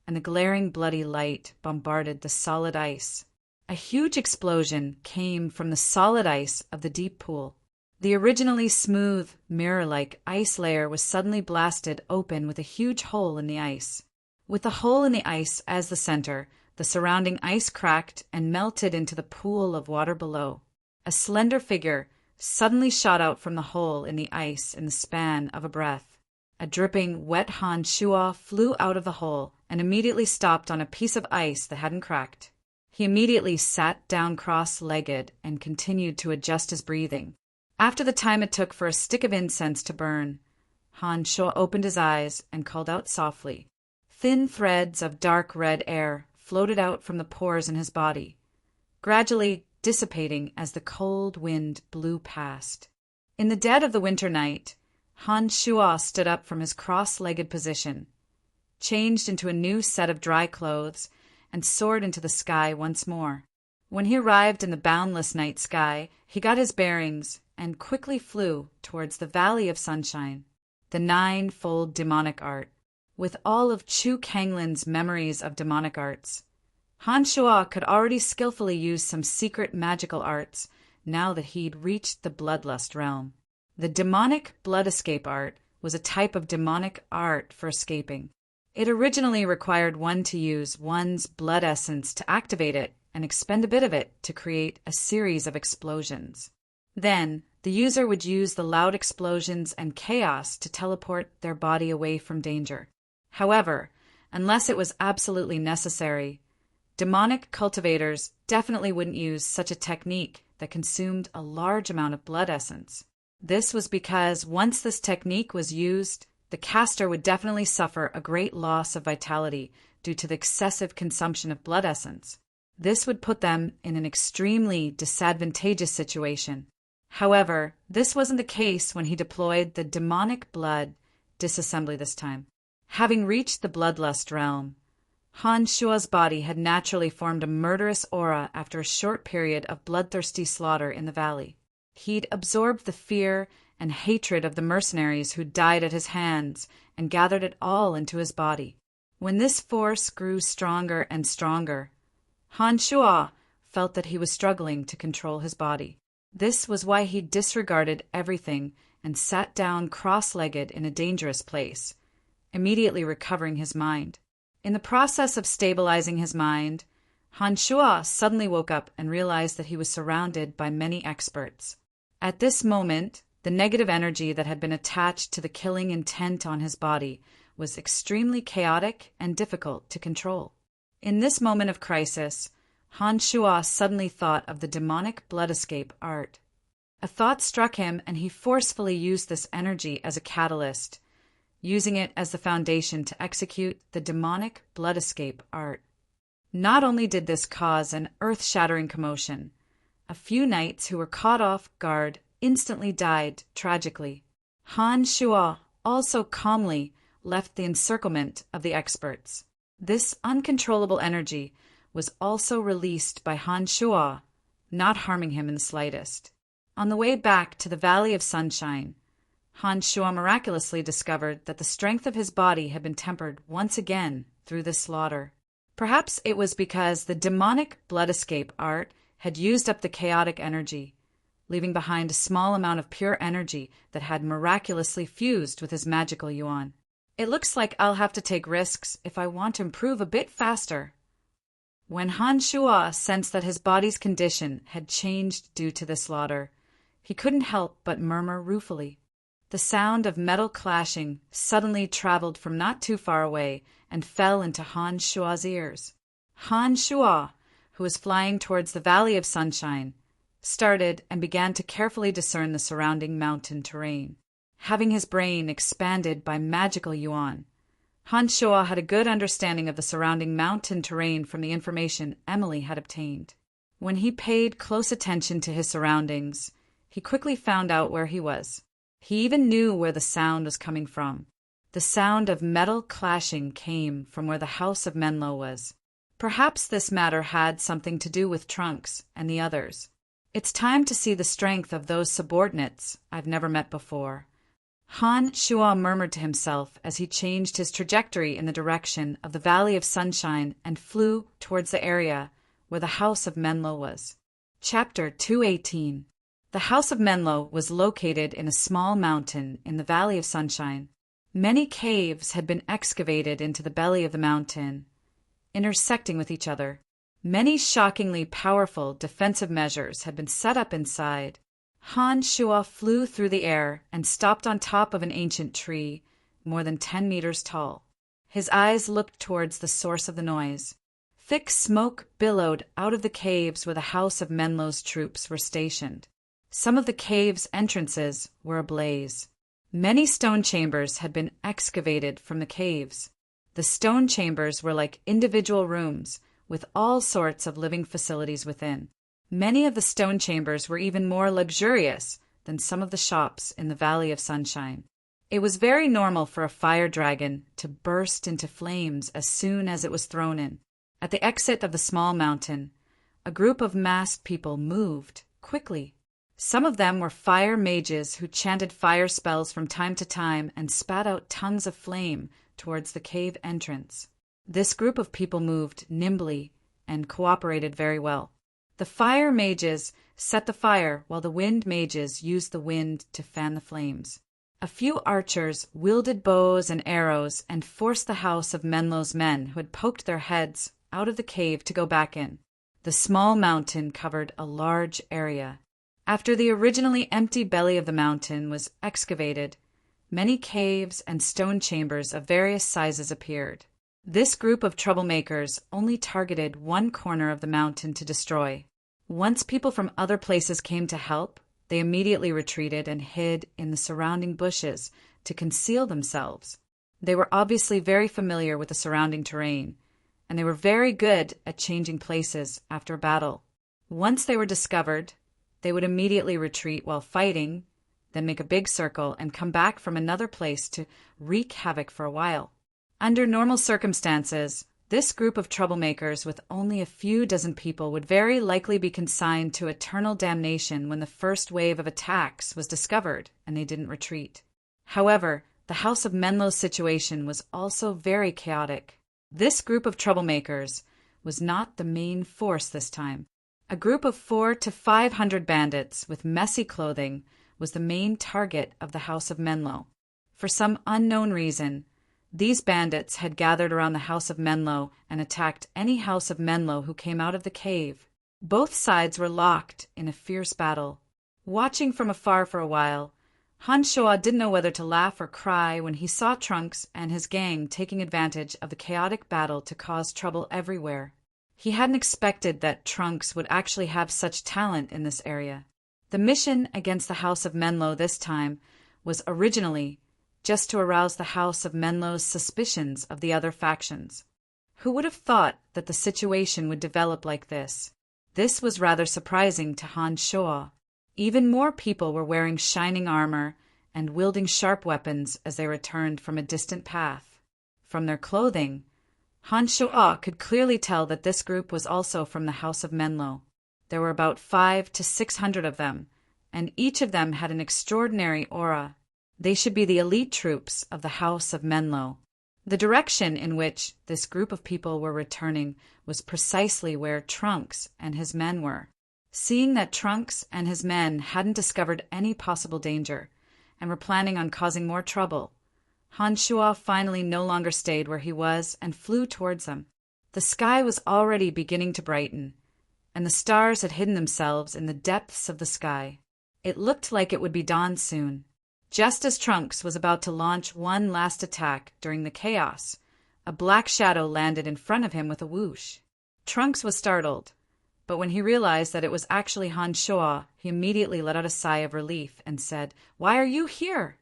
and the glaring bloody light bombarded the solid ice. A huge explosion came from the solid ice of the deep pool. The originally smooth, mirror-like ice layer was suddenly blasted open with a huge hole in the ice. With the hole in the ice as the center, the surrounding ice cracked and melted into the pool of water below. A slender figure suddenly shot out from the hole in the ice in the span of a breath. A dripping, wet Han Shuo flew out of the hole and immediately stopped on a piece of ice that hadn't cracked. He immediately sat down cross-legged and continued to adjust his breathing. After the time it took for a stick of incense to burn, Han Shuo opened his eyes and called out softly. Thin threads of dark red air floated out from the pores in his body, gradually dissipating as the cold wind blew past. In the dead of the winter night, Han Shuo stood up from his cross-legged position, changed into a new set of dry clothes, and soared into the sky once more. When he arrived in the boundless night sky, he got his bearings and quickly flew towards the Valley of Sunshine, the nine-fold demonic art. With all of Chu Kanglin's memories of demonic arts, Han Shuo could already skillfully use some secret magical arts now that he'd reached the bloodlust realm. The demonic blood escape art was a type of demonic art for escaping. It originally required one to use one's blood essence to activate it and expend a bit of it to create a series of explosions. Then, the user would use the loud explosions and chaos to teleport their body away from danger. However, unless it was absolutely necessary, demonic cultivators definitely wouldn't use such a technique that consumed a large amount of blood essence. This was because once this technique was used, the caster would definitely suffer a great loss of vitality due to the excessive consumption of blood essence. This would put them in an extremely disadvantageous situation. However, this wasn't the case when he deployed the demonic blood disassembly this time. Having reached the bloodlust realm, Han Shuo's body had naturally formed a murderous aura after a short period of bloodthirsty slaughter in the valley. He'd absorbed the fear and hatred of the mercenaries who died at his hands and gathered it all into his body. When this force grew stronger and stronger, Han Shuo felt that he was struggling to control his body. This was why he disregarded everything and sat down cross-legged in a dangerous place, immediately recovering his mind. In the process of stabilizing his mind, Han Shuo suddenly woke up and realized that he was surrounded by many experts. At this moment, the negative energy that had been attached to the killing intent on his body was extremely chaotic and difficult to control. In this moment of crisis, Han Shuo suddenly thought of the demonic blood escape art. A thought struck him and he forcefully used this energy as a catalyst, using it as the foundation to execute the demonic blood escape art. Not only did this cause an earth-shattering commotion, a few knights who were caught off guard instantly died tragically. Han Shuo also calmly left the encirclement of the experts. This uncontrollable energy was also released by Han Shuo, not harming him in the slightest. On the way back to the Valley of Sunshine, Han Shuo miraculously discovered that the strength of his body had been tempered once again through this slaughter. Perhaps it was because the demonic blood escape art had used up the chaotic energy, leaving behind a small amount of pure energy that had miraculously fused with his magical yuan. It looks like I'll have to take risks if I want to improve a bit faster. When Han Shuo sensed that his body's condition had changed due to the slaughter, he couldn't help but murmur ruefully. The sound of metal clashing suddenly traveled from not too far away and fell into Han Shuo's ears. Han Shuo, who was flying towards the Valley of Sunshine, started and began to carefully discern the surrounding mountain terrain. Having his brain expanded by magical yuan, Han Shuo had a good understanding of the surrounding mountain terrain from the information Emily had obtained. When he paid close attention to his surroundings, he quickly found out where he was. He even knew where the sound was coming from. The sound of metal clashing came from where the house of Menlo was. Perhaps this matter had something to do with Trunks and the others. It's time to see the strength of those subordinates I've never met before. Han Shuo murmured to himself as he changed his trajectory in the direction of the Valley of Sunshine and flew towards the area where the house of Menlo was. Chapter 218. The house of Menlo was located in a small mountain in the Valley of Sunshine. Many caves had been excavated into the belly of the mountain, intersecting with each other. Many shockingly powerful defensive measures had been set up inside. Han Shuo flew through the air and stopped on top of an ancient tree, more than 10 meters tall. His eyes looked towards the source of the noise. Thick smoke billowed out of the caves where the house of Menlo's troops were stationed. Some of the caves' entrances were ablaze. Many stone chambers had been excavated from the caves. The stone chambers were like individual rooms, with all sorts of living facilities within. Many of the stone chambers were even more luxurious than some of the shops in the Valley of Sunshine. It was very normal for a fire dragon to burst into flames as soon as it was thrown in. At the exit of the small mountain, a group of masked people moved quickly. Some of them were fire mages who chanted fire spells from time to time and spat out tongues of flame towards the cave entrance. This group of people moved nimbly and cooperated very well. The fire mages set the fire while the wind mages used the wind to fan the flames. A few archers wielded bows and arrows and forced the house of Menlo's men who had poked their heads out of the cave to go back in. The small mountain covered a large area. After the originally empty belly of the mountain was excavated, many caves and stone chambers of various sizes appeared. This group of troublemakers only targeted one corner of the mountain to destroy. Once people from other places came to help, they immediately retreated and hid in the surrounding bushes to conceal themselves. They were obviously very familiar with the surrounding terrain, and they were very good at changing places after a battle. Once they were discovered, they would immediately retreat while fighting, then make a big circle and come back from another place to wreak havoc for a while. Under normal circumstances, this group of troublemakers with only a few dozen people would very likely be consigned to eternal damnation when the first wave of attacks was discovered and they didn't retreat. However, the House of Menlo's situation was also very chaotic. This group of troublemakers was not the main force this time. A group of 400 to 500 bandits with messy clothing was the main target of the House of Menlo. For some unknown reason, these bandits had gathered around the House of Menlo and attacked any House of Menlo who came out of the cave. Both sides were locked in a fierce battle. Watching from afar for a while, Han Shuo didn't know whether to laugh or cry when he saw Trunks and his gang taking advantage of the chaotic battle to cause trouble everywhere. He hadn't expected that Trunks would actually have such talent in this area. The mission against the House of Menlo this time was originally just to arouse the House of Menlo's suspicions of the other factions. Who would have thought that the situation would develop like this? This was rather surprising to Han Shuo. Even more people were wearing shining armor and wielding sharp weapons as they returned from a distant path. From their clothing, Han Shuo could clearly tell that this group was also from the House of Menlo. There were about 500 to 600 of them, and each of them had an extraordinary aura. They should be the elite troops of the House of Menlo. The direction in which this group of people were returning was precisely where Trunks and his men were. Seeing that Trunks and his men hadn't discovered any possible danger and were planning on causing more trouble, Han Shuo finally no longer stayed where he was and flew towards them. The sky was already beginning to brighten, and the stars had hidden themselves in the depths of the sky. It looked like it would be dawn soon. Just as Trunks was about to launch one last attack during the chaos, a black shadow landed in front of him with a whoosh. Trunks was startled, but when he realized that it was actually Han Shuo, he immediately let out a sigh of relief and said, "Why are you here?"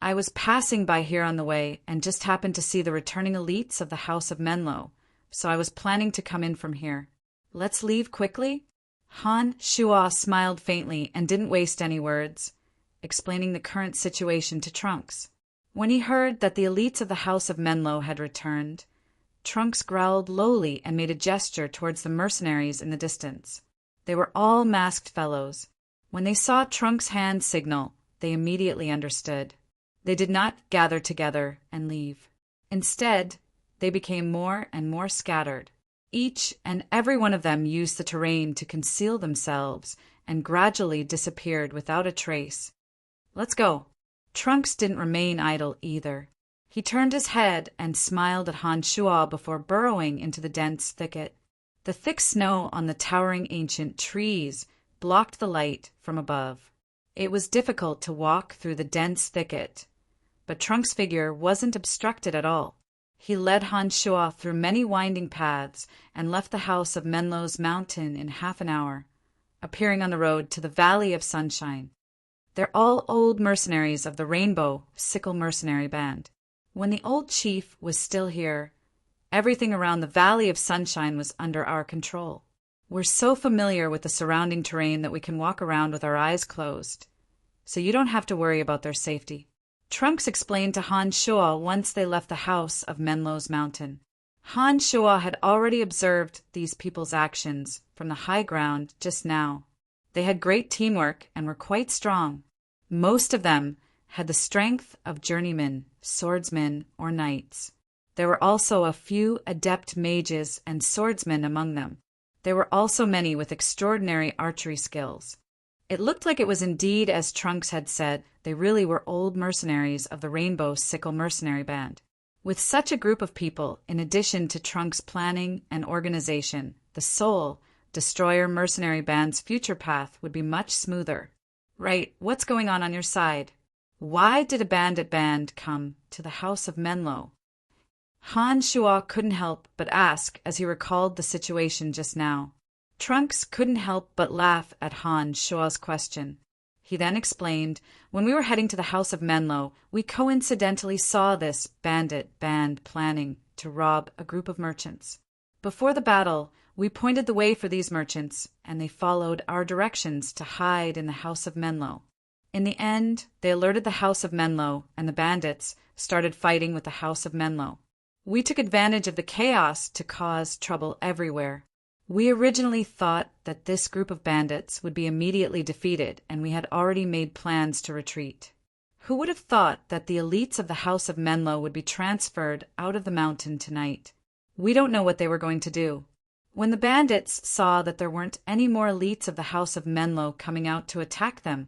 "I was passing by here on the way and just happened to see the returning elites of the House of Menlo, so I was planning to come in from here. Let's leave quickly?" Han Shuo smiled faintly and didn't waste any words, explaining the current situation to Trunks. When he heard that the elites of the House of Menlo had returned, Trunks growled lowly and made a gesture towards the mercenaries in the distance. They were all masked fellows. When they saw Trunks' hand signal, they immediately understood. They did not gather together and leave. Instead, they became more and more scattered. Each and every one of them used the terrain to conceal themselves and gradually disappeared without a trace. "Let's go." Trunks didn't remain idle either. He turned his head and smiled at Han Shuo before burrowing into the dense thicket. The thick snow on the towering ancient trees blocked the light from above. It was difficult to walk through the dense thicket, but Trunks' figure wasn't obstructed at all. He led Han Shuo through many winding paths and left the House of Menlo's mountain in half an hour, appearing on the road to the Valley of Sunshine. They're all old mercenaries of the Rainbow Sickle Mercenary Band. When the old chief was still here, everything around the Valley of Sunshine was under our control. We're so familiar with the surrounding terrain that we can walk around with our eyes closed, so you don't have to worry about their safety. Trunks explained to Han Shuo once they left the House of Menlo's mountain. Han Shuo had already observed these people's actions from the high ground just now. They had great teamwork and were quite strong. Most of them had the strength of journeymen, swordsmen, or knights. There were also a few adept mages and swordsmen among them. There were also many with extraordinary archery skills. It looked like it was indeed as Trunks had said, they really were old mercenaries of the Rainbow Sickle Mercenary Band. With such a group of people, in addition to Trunks' planning and organization, the Soul Destroyer Mercenary Band's future path would be much smoother. "Right, what's going on your side? Why did a bandit band come to the House of Menlo?" Han Shuo couldn't help but ask as he recalled the situation just now. Trunks couldn't help but laugh at Han Shuo's question. He then explained, "When we were heading to the House of Menlo, we coincidentally saw this bandit band planning to rob a group of merchants. Before the battle, we pointed the way for these merchants, and they followed our directions to hide in the House of Menlo. In the end, they alerted the House of Menlo, and the bandits started fighting with the House of Menlo. We took advantage of the chaos to cause trouble everywhere. We originally thought that this group of bandits would be immediately defeated, and we had already made plans to retreat. Who would have thought that the elites of the House of Menlo would be transferred out of the mountain tonight? We don't know what they were going to do." When the bandits saw that there weren't any more elites of the House of Menlo coming out to attack them,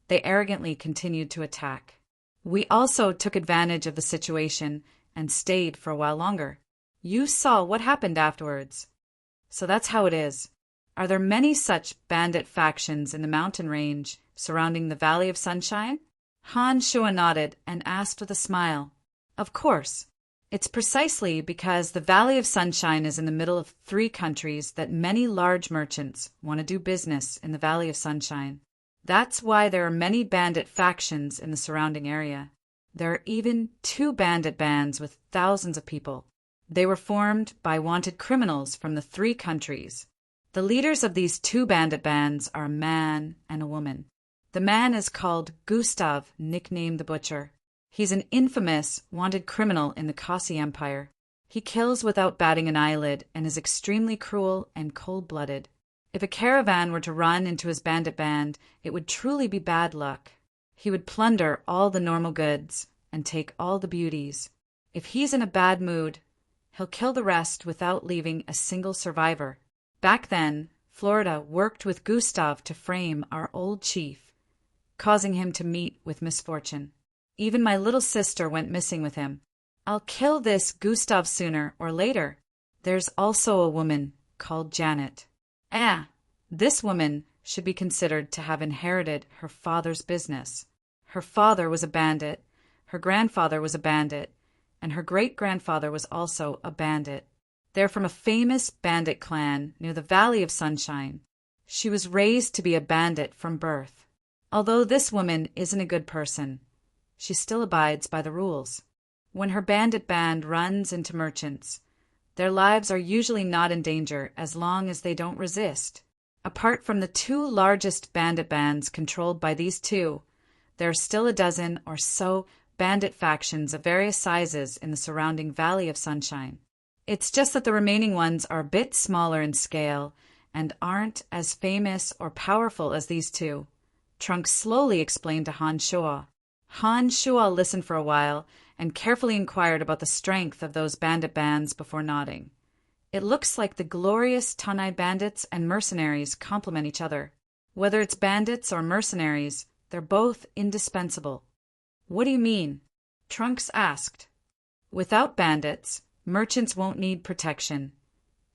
they arrogantly continued to attack. We also took advantage of the situation and stayed for a while longer. You saw what happened afterwards. So that's how it is. Are there many such bandit factions in the mountain range surrounding the Valley of Sunshine?" Han Shuo nodded and asked with a smile, "Of course. It's precisely because the Valley of Sunshine is in the middle of 3 countries that many large merchants want to do business in the Valley of Sunshine. That's why there are many bandit factions in the surrounding area. There are even 2 bandit bands with thousands of people. They were formed by wanted criminals from the 3 countries. The leaders of these 2 bandit bands are a man and a woman. The man is called Gustav, nicknamed the Butcher. He's an infamous wanted criminal in the Kasi Empire. He kills without batting an eyelid and is extremely cruel and cold-blooded. If a caravan were to run into his bandit band, it would truly be bad luck. He would plunder all the normal goods and take all the beauties. If he's in a bad mood, he'll kill the rest without leaving a single survivor. Back then, Florida worked with Gustav to frame our old chief, causing him to meet with misfortune. Even my little sister went missing with him. I'll kill this Gustav sooner or later. There's also a woman called Janet. This woman should be considered to have inherited her father's business. Her father was a bandit, her grandfather was a bandit, and her great-grandfather was also a bandit. They're from a famous bandit clan near the Valley of Sunshine. She was raised to be a bandit from birth. Although this woman isn't a good person, she still abides by the rules. When her bandit band runs into merchants, their lives are usually not in danger as long as they don't resist. Apart from the two largest bandit bands controlled by these two, there are still a dozen or so bandit factions of various sizes in the surrounding Valley of Sunshine. It's just that the remaining ones are a bit smaller in scale and aren't as famous or powerful as these two, Trunks slowly explained to Han Shuo. Han Shuo listened for a while and carefully inquired about the strength of those bandit bands before nodding. It looks like the glorious Tanai bandits and mercenaries complement each other. Whether it's bandits or mercenaries, they're both indispensable. What do you mean? Trunks asked. Without bandits, merchants won't need protection,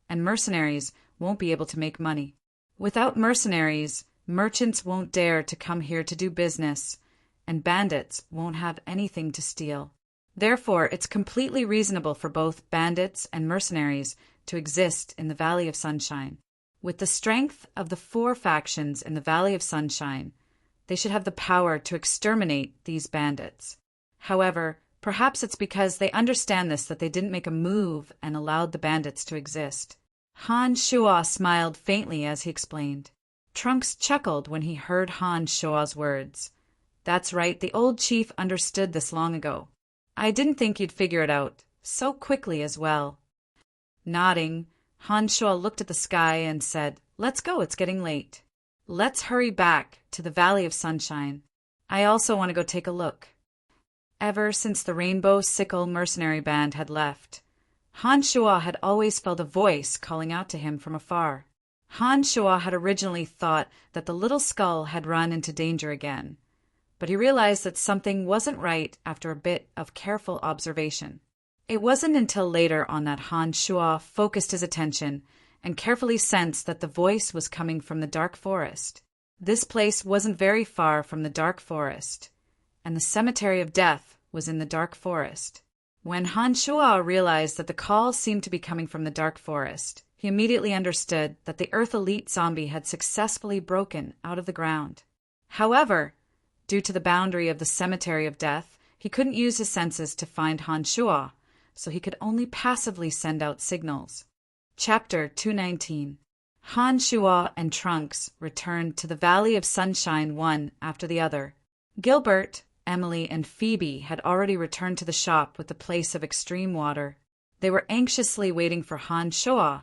and mercenaries won't be able to make money. Without mercenaries, merchants won't dare to come here to do business, and bandits won't have anything to steal. Therefore, it's completely reasonable for both bandits and mercenaries to exist in the Valley of Sunshine. With the strength of the 4 factions in the Valley of Sunshine, they should have the power to exterminate these bandits. However, perhaps it's because they understand this that they didn't make a move and allowed the bandits to exist. Han Shuo smiled faintly as he explained. Trunks chuckled when he heard Han Shuo's words. That's right, the old chief understood this long ago. I didn't think you'd figure it out so quickly as well. Nodding, Han Shuo looked at the sky and said, "Let's go, it's getting late. Let's hurry back to the Valley of Sunshine. I also want to go take a look." Ever since the Rainbow Sickle mercenary band had left, Han Shuo had always felt a voice calling out to him from afar. Han Shuo had originally thought that the little skull had run into danger again, but he realized that something wasn't right after a bit of careful observation. It wasn't until later on that Han Shuo focused his attention and carefully sensed that the voice was coming from the dark forest. This place wasn't very far from the dark forest, and the Cemetery of Death was in the dark forest. When Han Shuo realized that the call seemed to be coming from the dark forest, he immediately understood that the Earth Elite zombie had successfully broken out of the ground. However, due to the boundary of the Cemetery of Death, he couldn't use his senses to find Han Shuo, so he could only passively send out signals. Chapter 219. Han Shuo and Trunks returned to the Valley of Sunshine one after the other. Gilbert, Emily, and Phoebe had already returned to the shop with the place of extreme water. They were anxiously waiting for Han Shuo,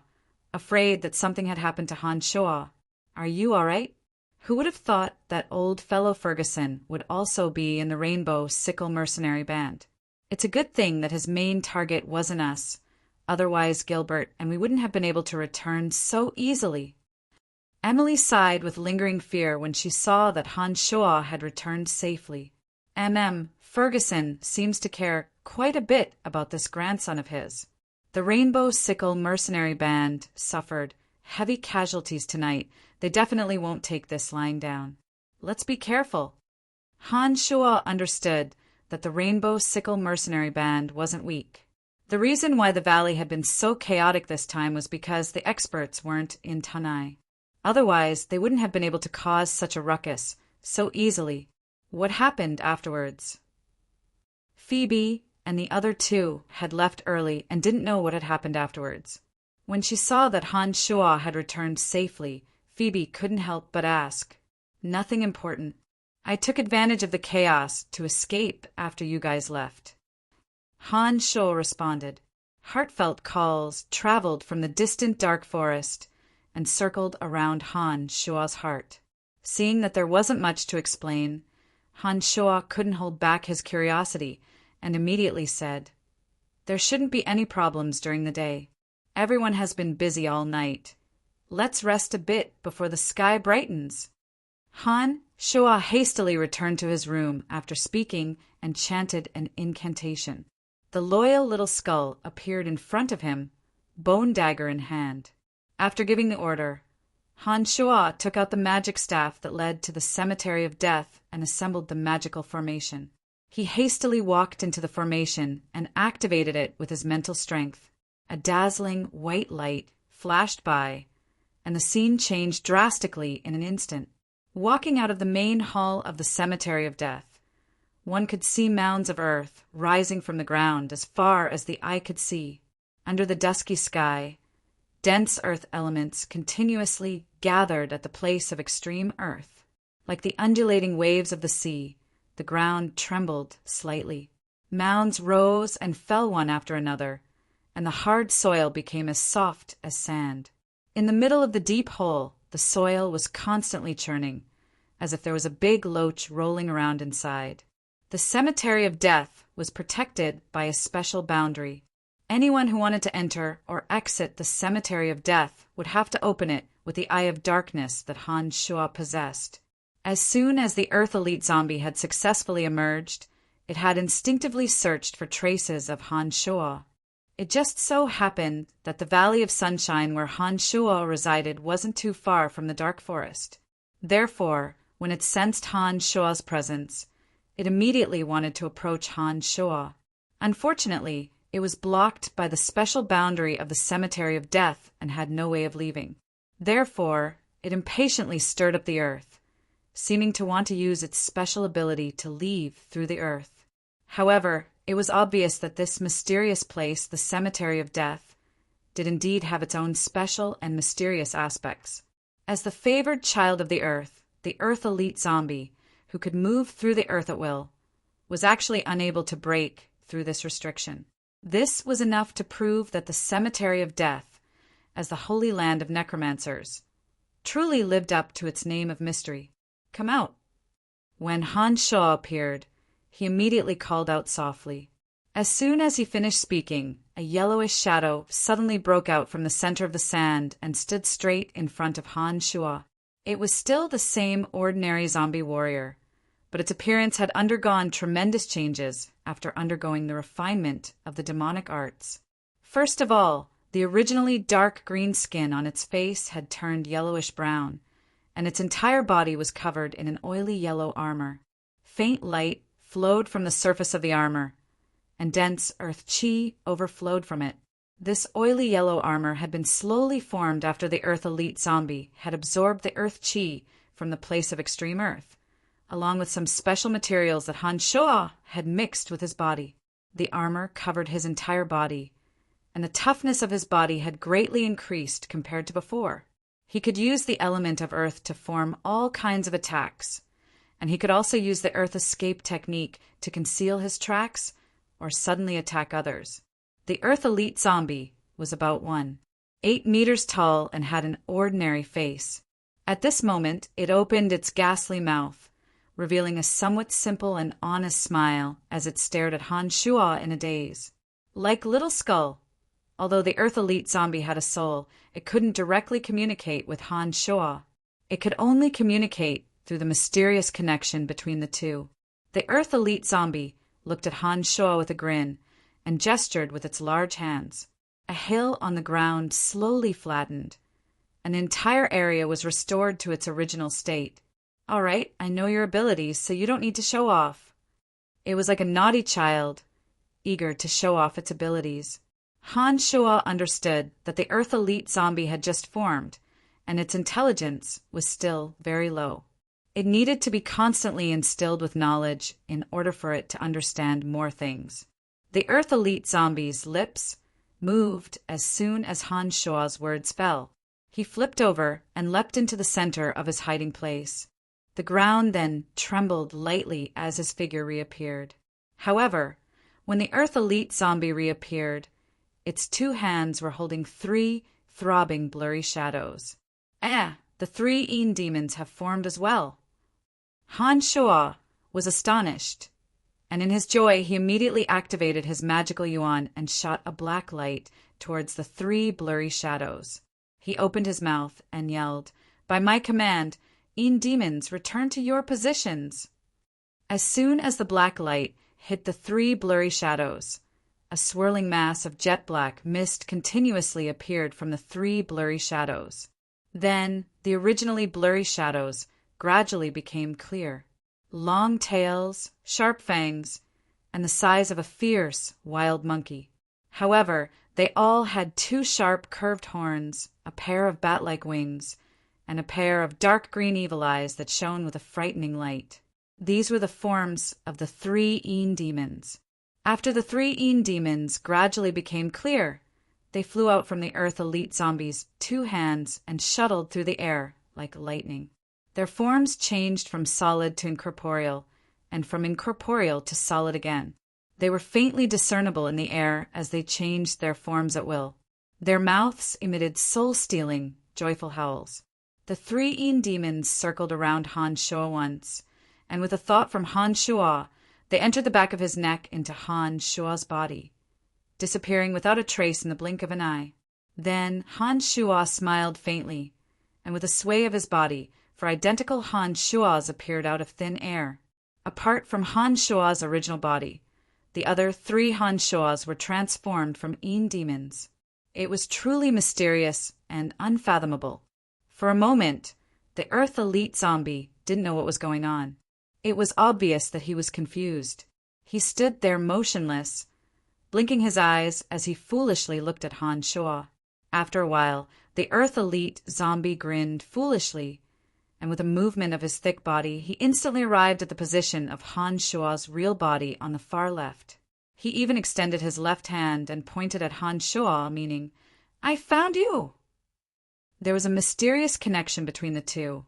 afraid that something had happened to Han Shuo. "Are you all right?" Who would have thought that old fellow Ferguson would also be in the Rainbow Sickle mercenary band? It's a good thing that his main target wasn't us, otherwise Gilbert and we wouldn't have been able to return so easily. Emily sighed with lingering fear when she saw that Han Shuo had returned safely. Ferguson seems to care quite a bit about this grandson of his. The Rainbow Sickle mercenary band suffered heavy casualties tonight. They definitely won't take this lying down. Let's be careful. Han Shuo understood that the Rainbow Sickle mercenary band wasn't weak. The reason why the valley had been so chaotic this time was because the experts weren't in Tanai. Otherwise, they wouldn't have been able to cause such a ruckus so easily. What happened afterwards? Phoebe and the other 2 had left early and didn't know what had happened afterwards. When she saw that Han Shuo had returned safely, Phoebe couldn't help but ask, "Nothing important. I took advantage of the chaos to escape after you guys left." Han Shuo responded. Heartfelt calls traveled from the distant dark forest and circled around Han Shuo's heart. Seeing that there wasn't much to explain, Han Shuo couldn't hold back his curiosity and immediately said, "There shouldn't be any problems during the day. Everyone has been busy all night. Let's rest a bit before the sky brightens." Han Shuo hastily returned to his room after speaking and chanted an incantation. The loyal little skull appeared in front of him, bone dagger in hand. After giving the order, Han Shuo took out the magic staff that led to the Cemetery of Death and assembled the magical formation. He hastily walked into the formation and activated it with his mental strength. A dazzling white light flashed by, and the scene changed drastically in an instant. Walking out of the main hall of the Cemetery of Death, one could see mounds of earth rising from the ground as far as the eye could see. Under the dusky sky, dense earth elements continuously gathered at the place of extreme earth. Like the undulating waves of the sea, the ground trembled slightly. Mounds rose and fell one after another, and the hard soil became as soft as sand. In the middle of the deep hole, the soil was constantly churning, as if there was a big loach rolling around inside. The Cemetery of Death was protected by a special boundary. Anyone who wanted to enter or exit the Cemetery of Death would have to open it with the Eye of Darkness that Han Shuo possessed. As soon as the Earth Elite Zombie had successfully emerged, it had instinctively searched for traces of Han Shuo. It just so happened that the Valley of Sunshine where Han Shuo resided wasn't too far from the Dark Forest. Therefore, when it sensed Han Shuo's presence, it immediately wanted to approach Han Shuo. Unfortunately, it was blocked by the special boundary of the Cemetery of Death and had no way of leaving. Therefore, it impatiently stirred up the earth, seeming to want to use its special ability to leave through the earth. However, it was obvious that this mysterious place, the Cemetery of Death, did indeed have its own special and mysterious aspects. As the favored child of the Earth Elite Zombie, who could move through the earth at will, was actually unable to break through this restriction. This was enough to prove that the Cemetery of Death, as the holy land of necromancers, truly lived up to its name of mystery. Come out. When Han Shuo appeared, he immediately called out softly. As soon as he finished speaking, a yellowish shadow suddenly broke out from the center of the sand and stood straight in front of Han Shuo. It was still the same ordinary zombie warrior, but its appearance had undergone tremendous changes after undergoing the refinement of the demonic arts. First of all, the originally dark green skin on its face had turned yellowish-brown, and its entire body was covered in an oily yellow armor. Faint light flowed from the surface of the armor, and dense earth chi overflowed from it. This oily yellow armor had been slowly formed after the Earth Elite Zombie had absorbed the earth chi from the place of extreme earth, along with some special materials that Han Shuo had mixed with his body. The armor covered his entire body, and the toughness of his body had greatly increased compared to before. He could use the element of earth to form all kinds of attacks, and he could also use the earth escape technique to conceal his tracks or suddenly attack others. The Earth Elite Zombie was about 8 meters tall and had an ordinary face. At this moment, it opened its ghastly mouth, revealing a somewhat simple and honest smile as it stared at Han Shuo in a daze. Like Little Skull, although the Earth Elite Zombie had a soul, it couldn't directly communicate with Han Shuo. It could only communicate through the mysterious connection between the two. The Earth Elite Zombie looked at Han Shuo with a grin and gestured with its large hands. A hill on the ground slowly flattened. An entire area was restored to its original state. All right, I know your abilities, so you don't need to show off. It was like a naughty child, eager to show off its abilities. Han Shuo understood that the Earth Elite Zombie had just formed, and its intelligence was still very low. It needed to be constantly instilled with knowledge in order for it to understand more things. The Earth Elite Zombie's lips moved as soon as Han Shuo's words fell. He flipped over and leapt into the center of his hiding place. The ground then trembled lightly as his figure reappeared. However, when the Earth Elite Zombie reappeared, its 2 hands were holding 3 throbbing blurry shadows. The 3 Een demons have formed as well. Han Shuo was astonished, and in his joy he immediately activated his magical yuan and shot a black light towards the 3 blurry shadows. He opened his mouth and yelled, "By my command, Een demons, return to your positions!" As soon as the black light hit the 3 blurry shadows, A swirling mass of jet-black mist continuously appeared from the three blurry shadows. Then, the originally blurry shadows gradually became clear. Long tails, sharp fangs, and the size of a fierce, wild monkey. However, they all had two sharp, curved horns, a pair of bat-like wings, and a pair of dark green evil eyes that shone with a frightening light. These were the forms of the three Een demons. After the three Een demons gradually became clear, they flew out from the Earth Elite Zombies' two hands and shuttled through the air like lightning. Their forms changed from solid to incorporeal, and from incorporeal to solid again. They were faintly discernible in the air as they changed their forms at will. Their mouths emitted soul-stealing, joyful howls. The three Een demons circled around Han Shuo once, and with a thought from Han Shuo, they entered the back of his neck into Han Shuo's body, disappearing without a trace in the blink of an eye. Then Han Shuo smiled faintly, and with a sway of his body, for identical Han Shuos appeared out of thin air. Apart from Han Shuo's original body, the other three Han Shuos were transformed from Een demons. It was truly mysterious and unfathomable. For a moment, the Earth Elite Zombie didn't know what was going on. It was obvious that he was confused. He stood there motionless, blinking his eyes as he foolishly looked at Han Shuo. After a while, the Earth Elite Zombie grinned foolishly, and with a movement of his thick body, he instantly arrived at the position of Han Shuo's real body on the far left. He even extended his left hand and pointed at Han Shuo, meaning, "I found you!" There was a mysterious connection between the two,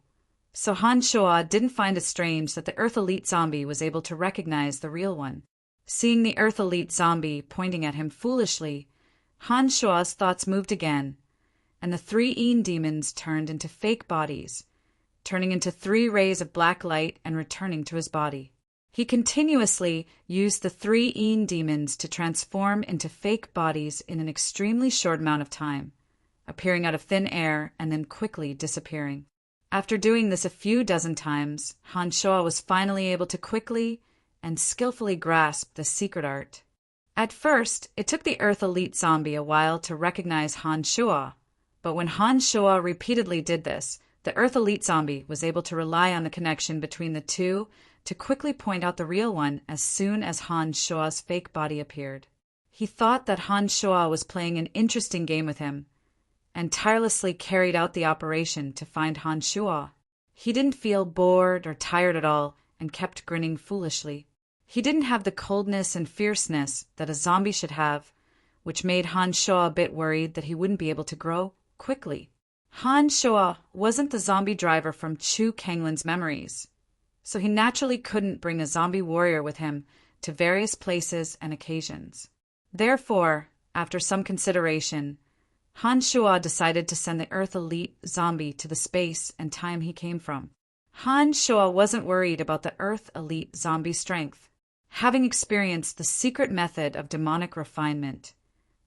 so Han Shuo didn't find it strange that the Earth Elite Zombie was able to recognize the real one. Seeing the Earth Elite Zombie pointing at him foolishly, Han Shuo's thoughts moved again, and the three Een demons turned into fake bodies, turning into three rays of black light and returning to his body. He continuously used the three Een demons to transform into fake bodies in an extremely short amount of time, appearing out of thin air and then quickly disappearing. After doing this a few dozen times, Han Shuo was finally able to quickly and skillfully grasp the secret art. At first, it took the Earth Elite Zombie a while to recognize Han Shuo, but when Han Shuo repeatedly did this, the Earth Elite Zombie was able to rely on the connection between the two to quickly point out the real one as soon as Han Shuo's fake body appeared. He thought that Han Shuo was playing an interesting game with him, and tirelessly carried out the operation to find Han Shuo. He didn't feel bored or tired at all and kept grinning foolishly. He didn't have the coldness and fierceness that a zombie should have, which made Han Shuo a bit worried that he wouldn't be able to grow quickly. Han Shuo wasn't the zombie driver from Chu Kanglin's memories, so he naturally couldn't bring a zombie warrior with him to various places and occasions. Therefore, after some consideration, Han Shuo decided to send the Earth Elite Zombie to the space and time he came from. Han Shuo wasn't worried about the Earth Elite Zombie strength. Having experienced the secret method of demonic refinement,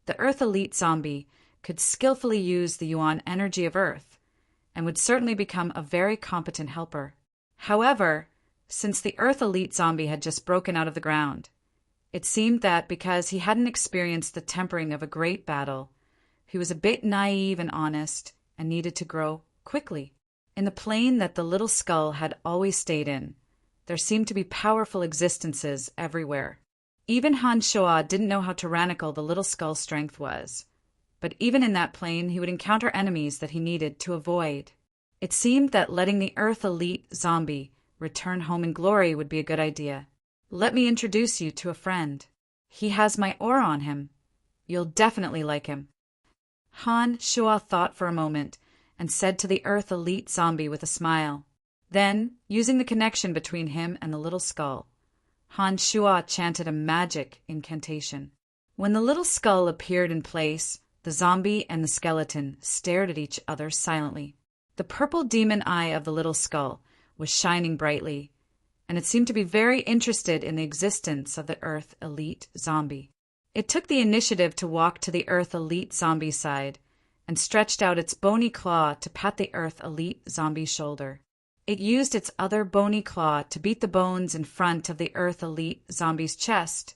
the Earth Elite Zombie could skillfully use the Yuan energy of Earth and would certainly become a very competent helper. However, since the Earth Elite Zombie had just broken out of the ground, it seemed that because he hadn't experienced the tempering of a great battle, he was a bit naive and honest and needed to grow quickly. In the plane that the little skull had always stayed in, there seemed to be powerful existences everywhere. Even Han Shuo didn't know how tyrannical the little skull's strength was, but even in that plane he would encounter enemies that he needed to avoid. It seemed that letting the Earth Elite Zombie return home in glory would be a good idea. Let me introduce you to a friend. He has my aura on him. You'll definitely like him. Han Shuo thought for a moment and said to the Earth Elite Zombie with a smile. Then, using the connection between him and the little skull, Han Shuo chanted a magic incantation. When the little skull appeared in place, the zombie and the skeleton stared at each other silently. The purple demon eye of the little skull was shining brightly, and it seemed to be very interested in the existence of the Earth Elite Zombie. It took the initiative to walk to the Earth Elite Zombie side and stretched out its bony claw to pat the Earth Elite Zombie's shoulder. It used its other bony claw to beat the bones in front of the Earth Elite Zombie's chest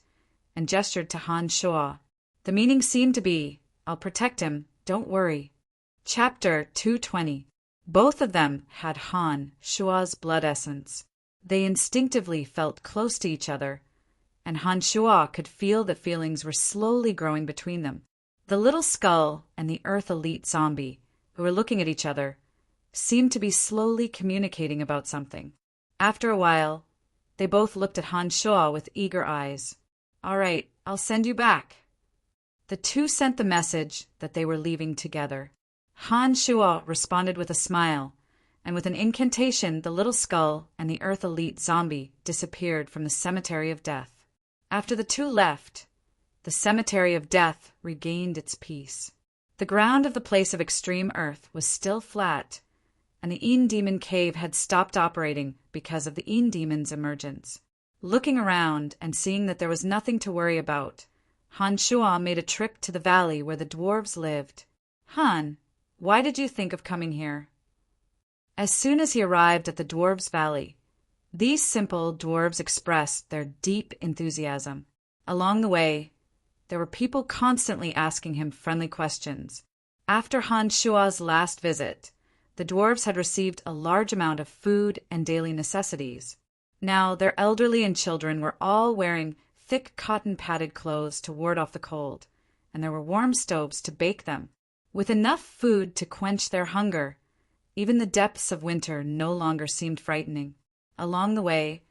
and gestured to Han Shuo. The meaning seemed to be, "I'll protect him, don't worry." Chapter 220. Both of them had Han Shuo's blood essence. They instinctively felt close to each other, and Han Shuo could feel that feelings were slowly growing between them. The little skull and the Earth Elite zombie, who were looking at each other, seemed to be slowly communicating about something. After a while, they both looked at Han Shuo with eager eyes. "All right, I'll send you back." The two sent the message that they were leaving together. Han Shuo responded with a smile, and with an incantation the little skull and the Earth Elite zombie disappeared from the Cemetery of Death. After the two left, the Cemetery of Death regained its peace. The ground of the place of extreme Earth was still flat, and the Een Demon Cave had stopped operating because of the Een Demon's emergence. Looking around and seeing that there was nothing to worry about, Han Shuo made a trip to the valley where the dwarves lived. "Han, why did you think of coming here?" As soon as he arrived at the dwarves' valley, these simple dwarves expressed their deep enthusiasm. Along the way, there were people constantly asking him friendly questions. After Han Shuo's last visit, the dwarves had received a large amount of food and daily necessities. Now their elderly and children were all wearing thick cotton-padded clothes to ward off the cold, and there were warm stoves to bake them. With enough food to quench their hunger, even the depths of winter no longer seemed frightening. Along the way,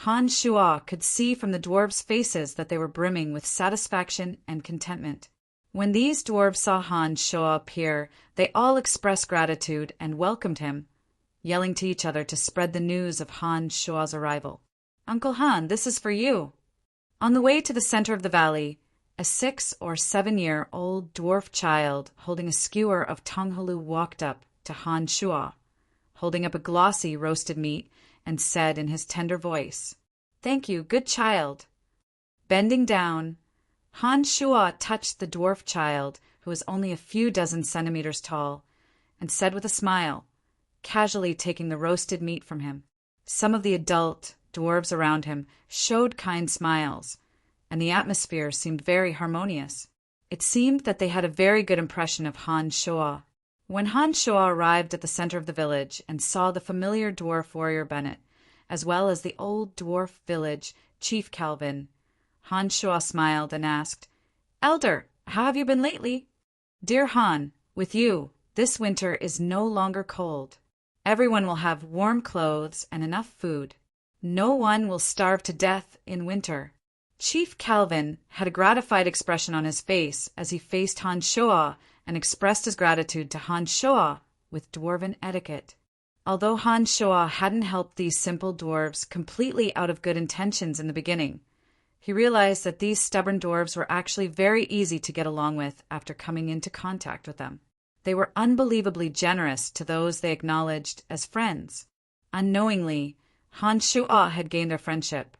Han Shuo could see from the dwarves' faces that they were brimming with satisfaction and contentment. When these dwarves saw Han Shuo appear, they all expressed gratitude and welcomed him, yelling to each other to spread the news of Han Shuo's arrival. "Uncle Han, this is for you." On the way to the center of the valley, a 6 or 7-year-old dwarf child holding a skewer of tonghalu walked up to Han Shuo, holding up a glossy roasted meat, and said in his tender voice, "Thank you, good child." Bending down, Han Shuo touched the dwarf child, who was only a few dozen centimeters tall, and said with a smile, casually taking the roasted meat from him. Some of the adult dwarves around him showed kind smiles, and the atmosphere seemed very harmonious. It seemed that they had a very good impression of Han Shuo. When Han Shuo arrived at the center of the village and saw the familiar dwarf warrior Bennett, as well as the old dwarf village chief Calvin, Han Shuo smiled and asked, "Elder, how have you been lately?" "Dear Han, with you, this winter is no longer cold. Everyone will have warm clothes and enough food. No one will starve to death in winter." Chief Calvin had a gratified expression on his face as he faced Han Shuo and expressed his gratitude to Han Shuo with dwarven etiquette. Although Han Shuo hadn't helped these simple dwarves completely out of good intentions in the beginning, he realized that these stubborn dwarves were actually very easy to get along with after coming into contact with them. They were unbelievably generous to those they acknowledged as friends. Unknowingly, Han Shuo had gained their friendship,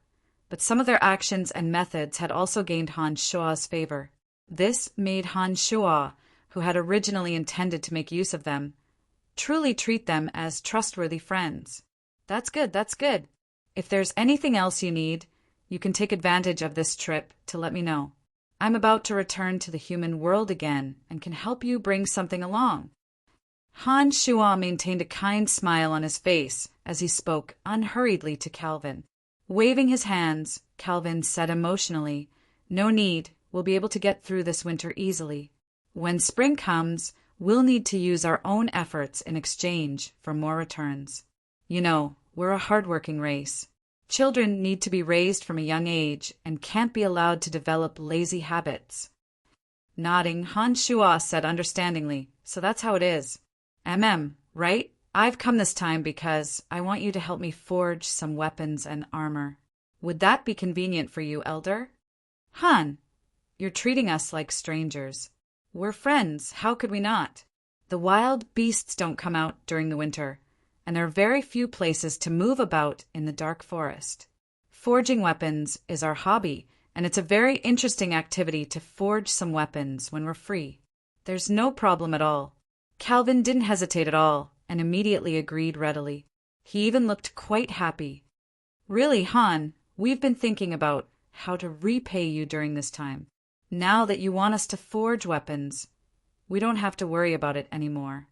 but some of their actions and methods had also gained Han Shuo's favor. This made Han Shuo, who had originally intended to make use of them, truly treat them as trustworthy friends. That's good, that's good. If there's anything else you need, you can take advantage of this trip to let me know. I'm about to return to the human world again and can help you bring something along. Han Shuo maintained a kind smile on his face as he spoke unhurriedly to Calvin. Waving his hands, Calvin said emotionally, "No need, we'll be able to get through this winter easily. When spring comes, we'll need to use our own efforts in exchange for more returns. You know, we're a hardworking race. Children need to be raised from a young age and can't be allowed to develop lazy habits." Nodding, Han Shuo said understandingly, "So that's how it is. Right? I've come this time because I want you to help me forge some weapons and armor. Would that be convenient for you, Elder?" "Han, you're treating us like strangers. We're friends, how could we not? The wild beasts don't come out during the winter, and there are very few places to move about in the dark forest. Forging weapons is our hobby, and it's a very interesting activity to forge some weapons when we're free. There's no problem at all." Calvin didn't hesitate at all, and immediately agreed readily. He even looked quite happy. "Really, Han, we've been thinking about how to repay you during this time. Now that you want us to forge weapons, we don't have to worry about it anymore."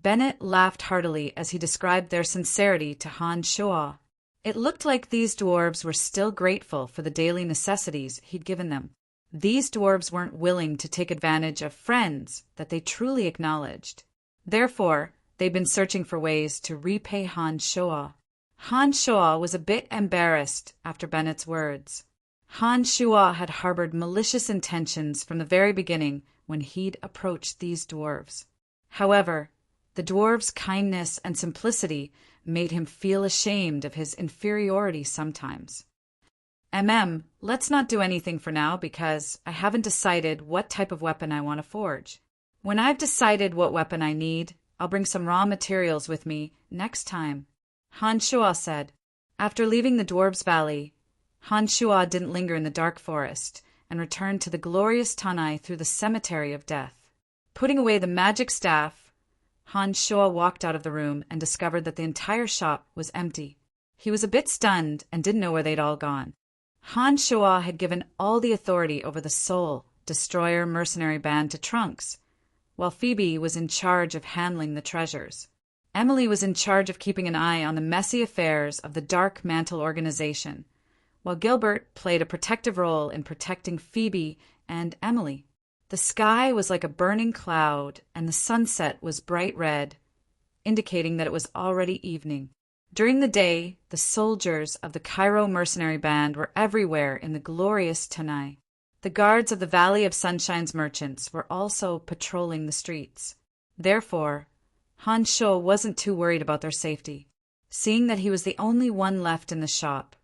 Bennett laughed heartily as he described their sincerity to Han Shuo. It looked like these dwarves were still grateful for the daily necessities he'd given them. These dwarves weren't willing to take advantage of friends that they truly acknowledged. Therefore, they'd been searching for ways to repay Han Shuo. Han Shuo was a bit embarrassed after Bennett's words. Han Shuo had harbored malicious intentions from the very beginning when he'd approached these dwarves. However, the dwarves' kindness and simplicity made him feel ashamed of his inferiority sometimes. Let's not do anything for now because I haven't decided what type of weapon I want to forge. When I've decided what weapon I need, I'll bring some raw materials with me next time," Han Shuo said. After leaving the Dwarves' Valley, Han Shuo didn't linger in the dark forest and returned to the glorious Tanai through the Cemetery of Death. Putting away the magic staff, Han Shuo walked out of the room and discovered that the entire shop was empty. He was a bit stunned and didn't know where they'd all gone. Han Shuo had given all the authority over the Soul Destroyer mercenary band to Trunks, while Phoebe was in charge of handling the treasures. Emily was in charge of keeping an eye on the messy affairs of the Dark Mantle organization, while Gilbert played a protective role in protecting Phoebe and Emily. The sky was like a burning cloud, and the sunset was bright red, indicating that it was already evening. During the day, the soldiers of the Cairo mercenary band were everywhere in the glorious Tanai. The guards of the Valley of Sunshine's merchants were also patrolling the streets. Therefore, Han Shuo wasn't too worried about their safety. Seeing that he was the only one left in the shop,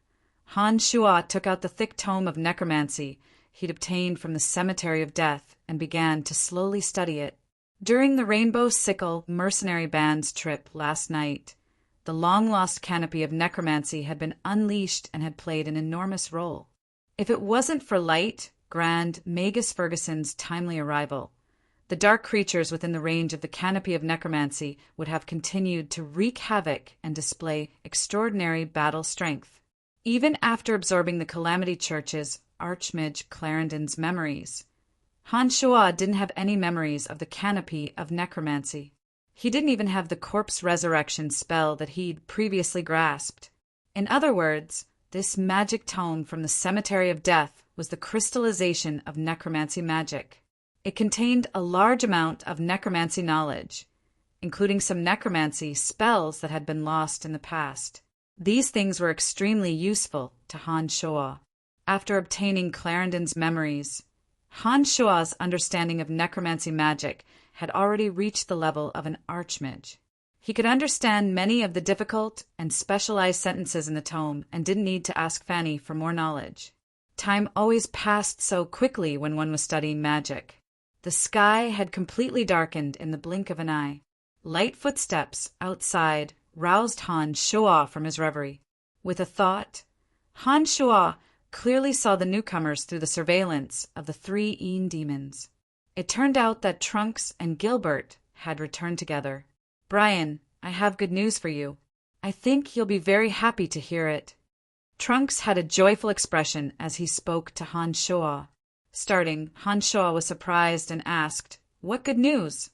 Han Shuo took out the thick tome of necromancy he'd obtained from the Cemetery of Death and began to slowly study it. During the Rainbow Sickle mercenary band's trip last night, the long-lost canopy of necromancy had been unleashed and had played an enormous role. If it wasn't for Light Grand Magus Ferguson's timely arrival, the dark creatures within the range of the canopy of necromancy would have continued to wreak havoc and display extraordinary battle strength. Even after absorbing the Calamity Church's Archmage Clarendon's memories, Han Shuo didn't have any memories of the canopy of necromancy. He didn't even have the corpse resurrection spell that he'd previously grasped. In other words, this magic tome from the Cemetery of Death was the crystallization of necromancy magic. It contained a large amount of necromancy knowledge, including some necromancy spells that had been lost in the past. These things were extremely useful to Han Shuo. After obtaining Clarendon's memories, Han Shuo's understanding of necromancy magic had already reached the level of an archmage. He could understand many of the difficult and specialized sentences in the tome and didn't need to ask Fanny for more knowledge. Time always passed so quickly when one was studying magic. The sky had completely darkened in the blink of an eye. Light footsteps outside roused Han Shuo from his reverie. With a thought, Han Shuo clearly saw the newcomers through the surveillance of the three Een demons. It turned out that Trunks and Gilbert had returned together. "Brian, I have good news for you. I think you'll be very happy to hear it." Trunks had a joyful expression as he spoke to Han Shuo. Starting, Han Shuo was surprised and asked, "What good news?"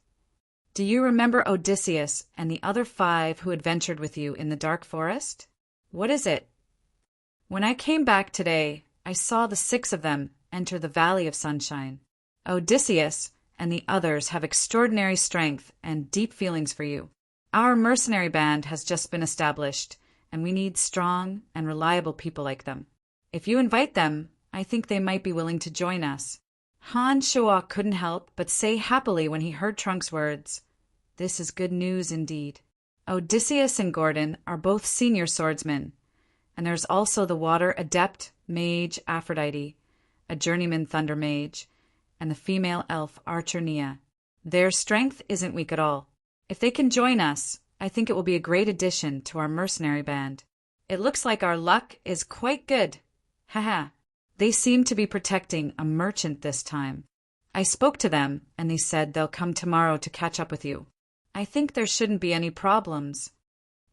"Do you remember Odysseus and the other 5 who adventured with you in the dark forest?" "What is it?" "When I came back today, I saw the 6 of them enter the Valley of Sunshine. Odysseus and the others have extraordinary strength and deep feelings for you. Our mercenary band has just been established, and we need strong and reliable people like them. If you invite them, I think they might be willing to join us." Han Shuo couldn't help but say happily when he heard Trunks' words, "This is good news indeed." Odysseus and Gordon are both senior swordsmen, and there's also the water adept mage Aphrodite, a journeyman thunder mage, and the female elf archer Nia. Their strength isn't weak at all. If they can join us, I think it will be a great addition to our mercenary band. It looks like our luck is quite good. Haha. They seem to be protecting a merchant this time. I spoke to them, and they said they'll come tomorrow to catch up with you. I think there shouldn't be any problems."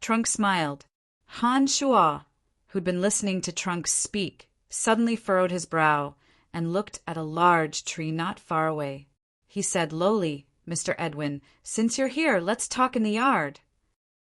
Trunks smiled. Han Shuo, who'd been listening to Trunks speak, suddenly furrowed his brow and looked at a large tree not far away. He said lowly, "Mr. Edwin, since you're here, let's talk in the yard."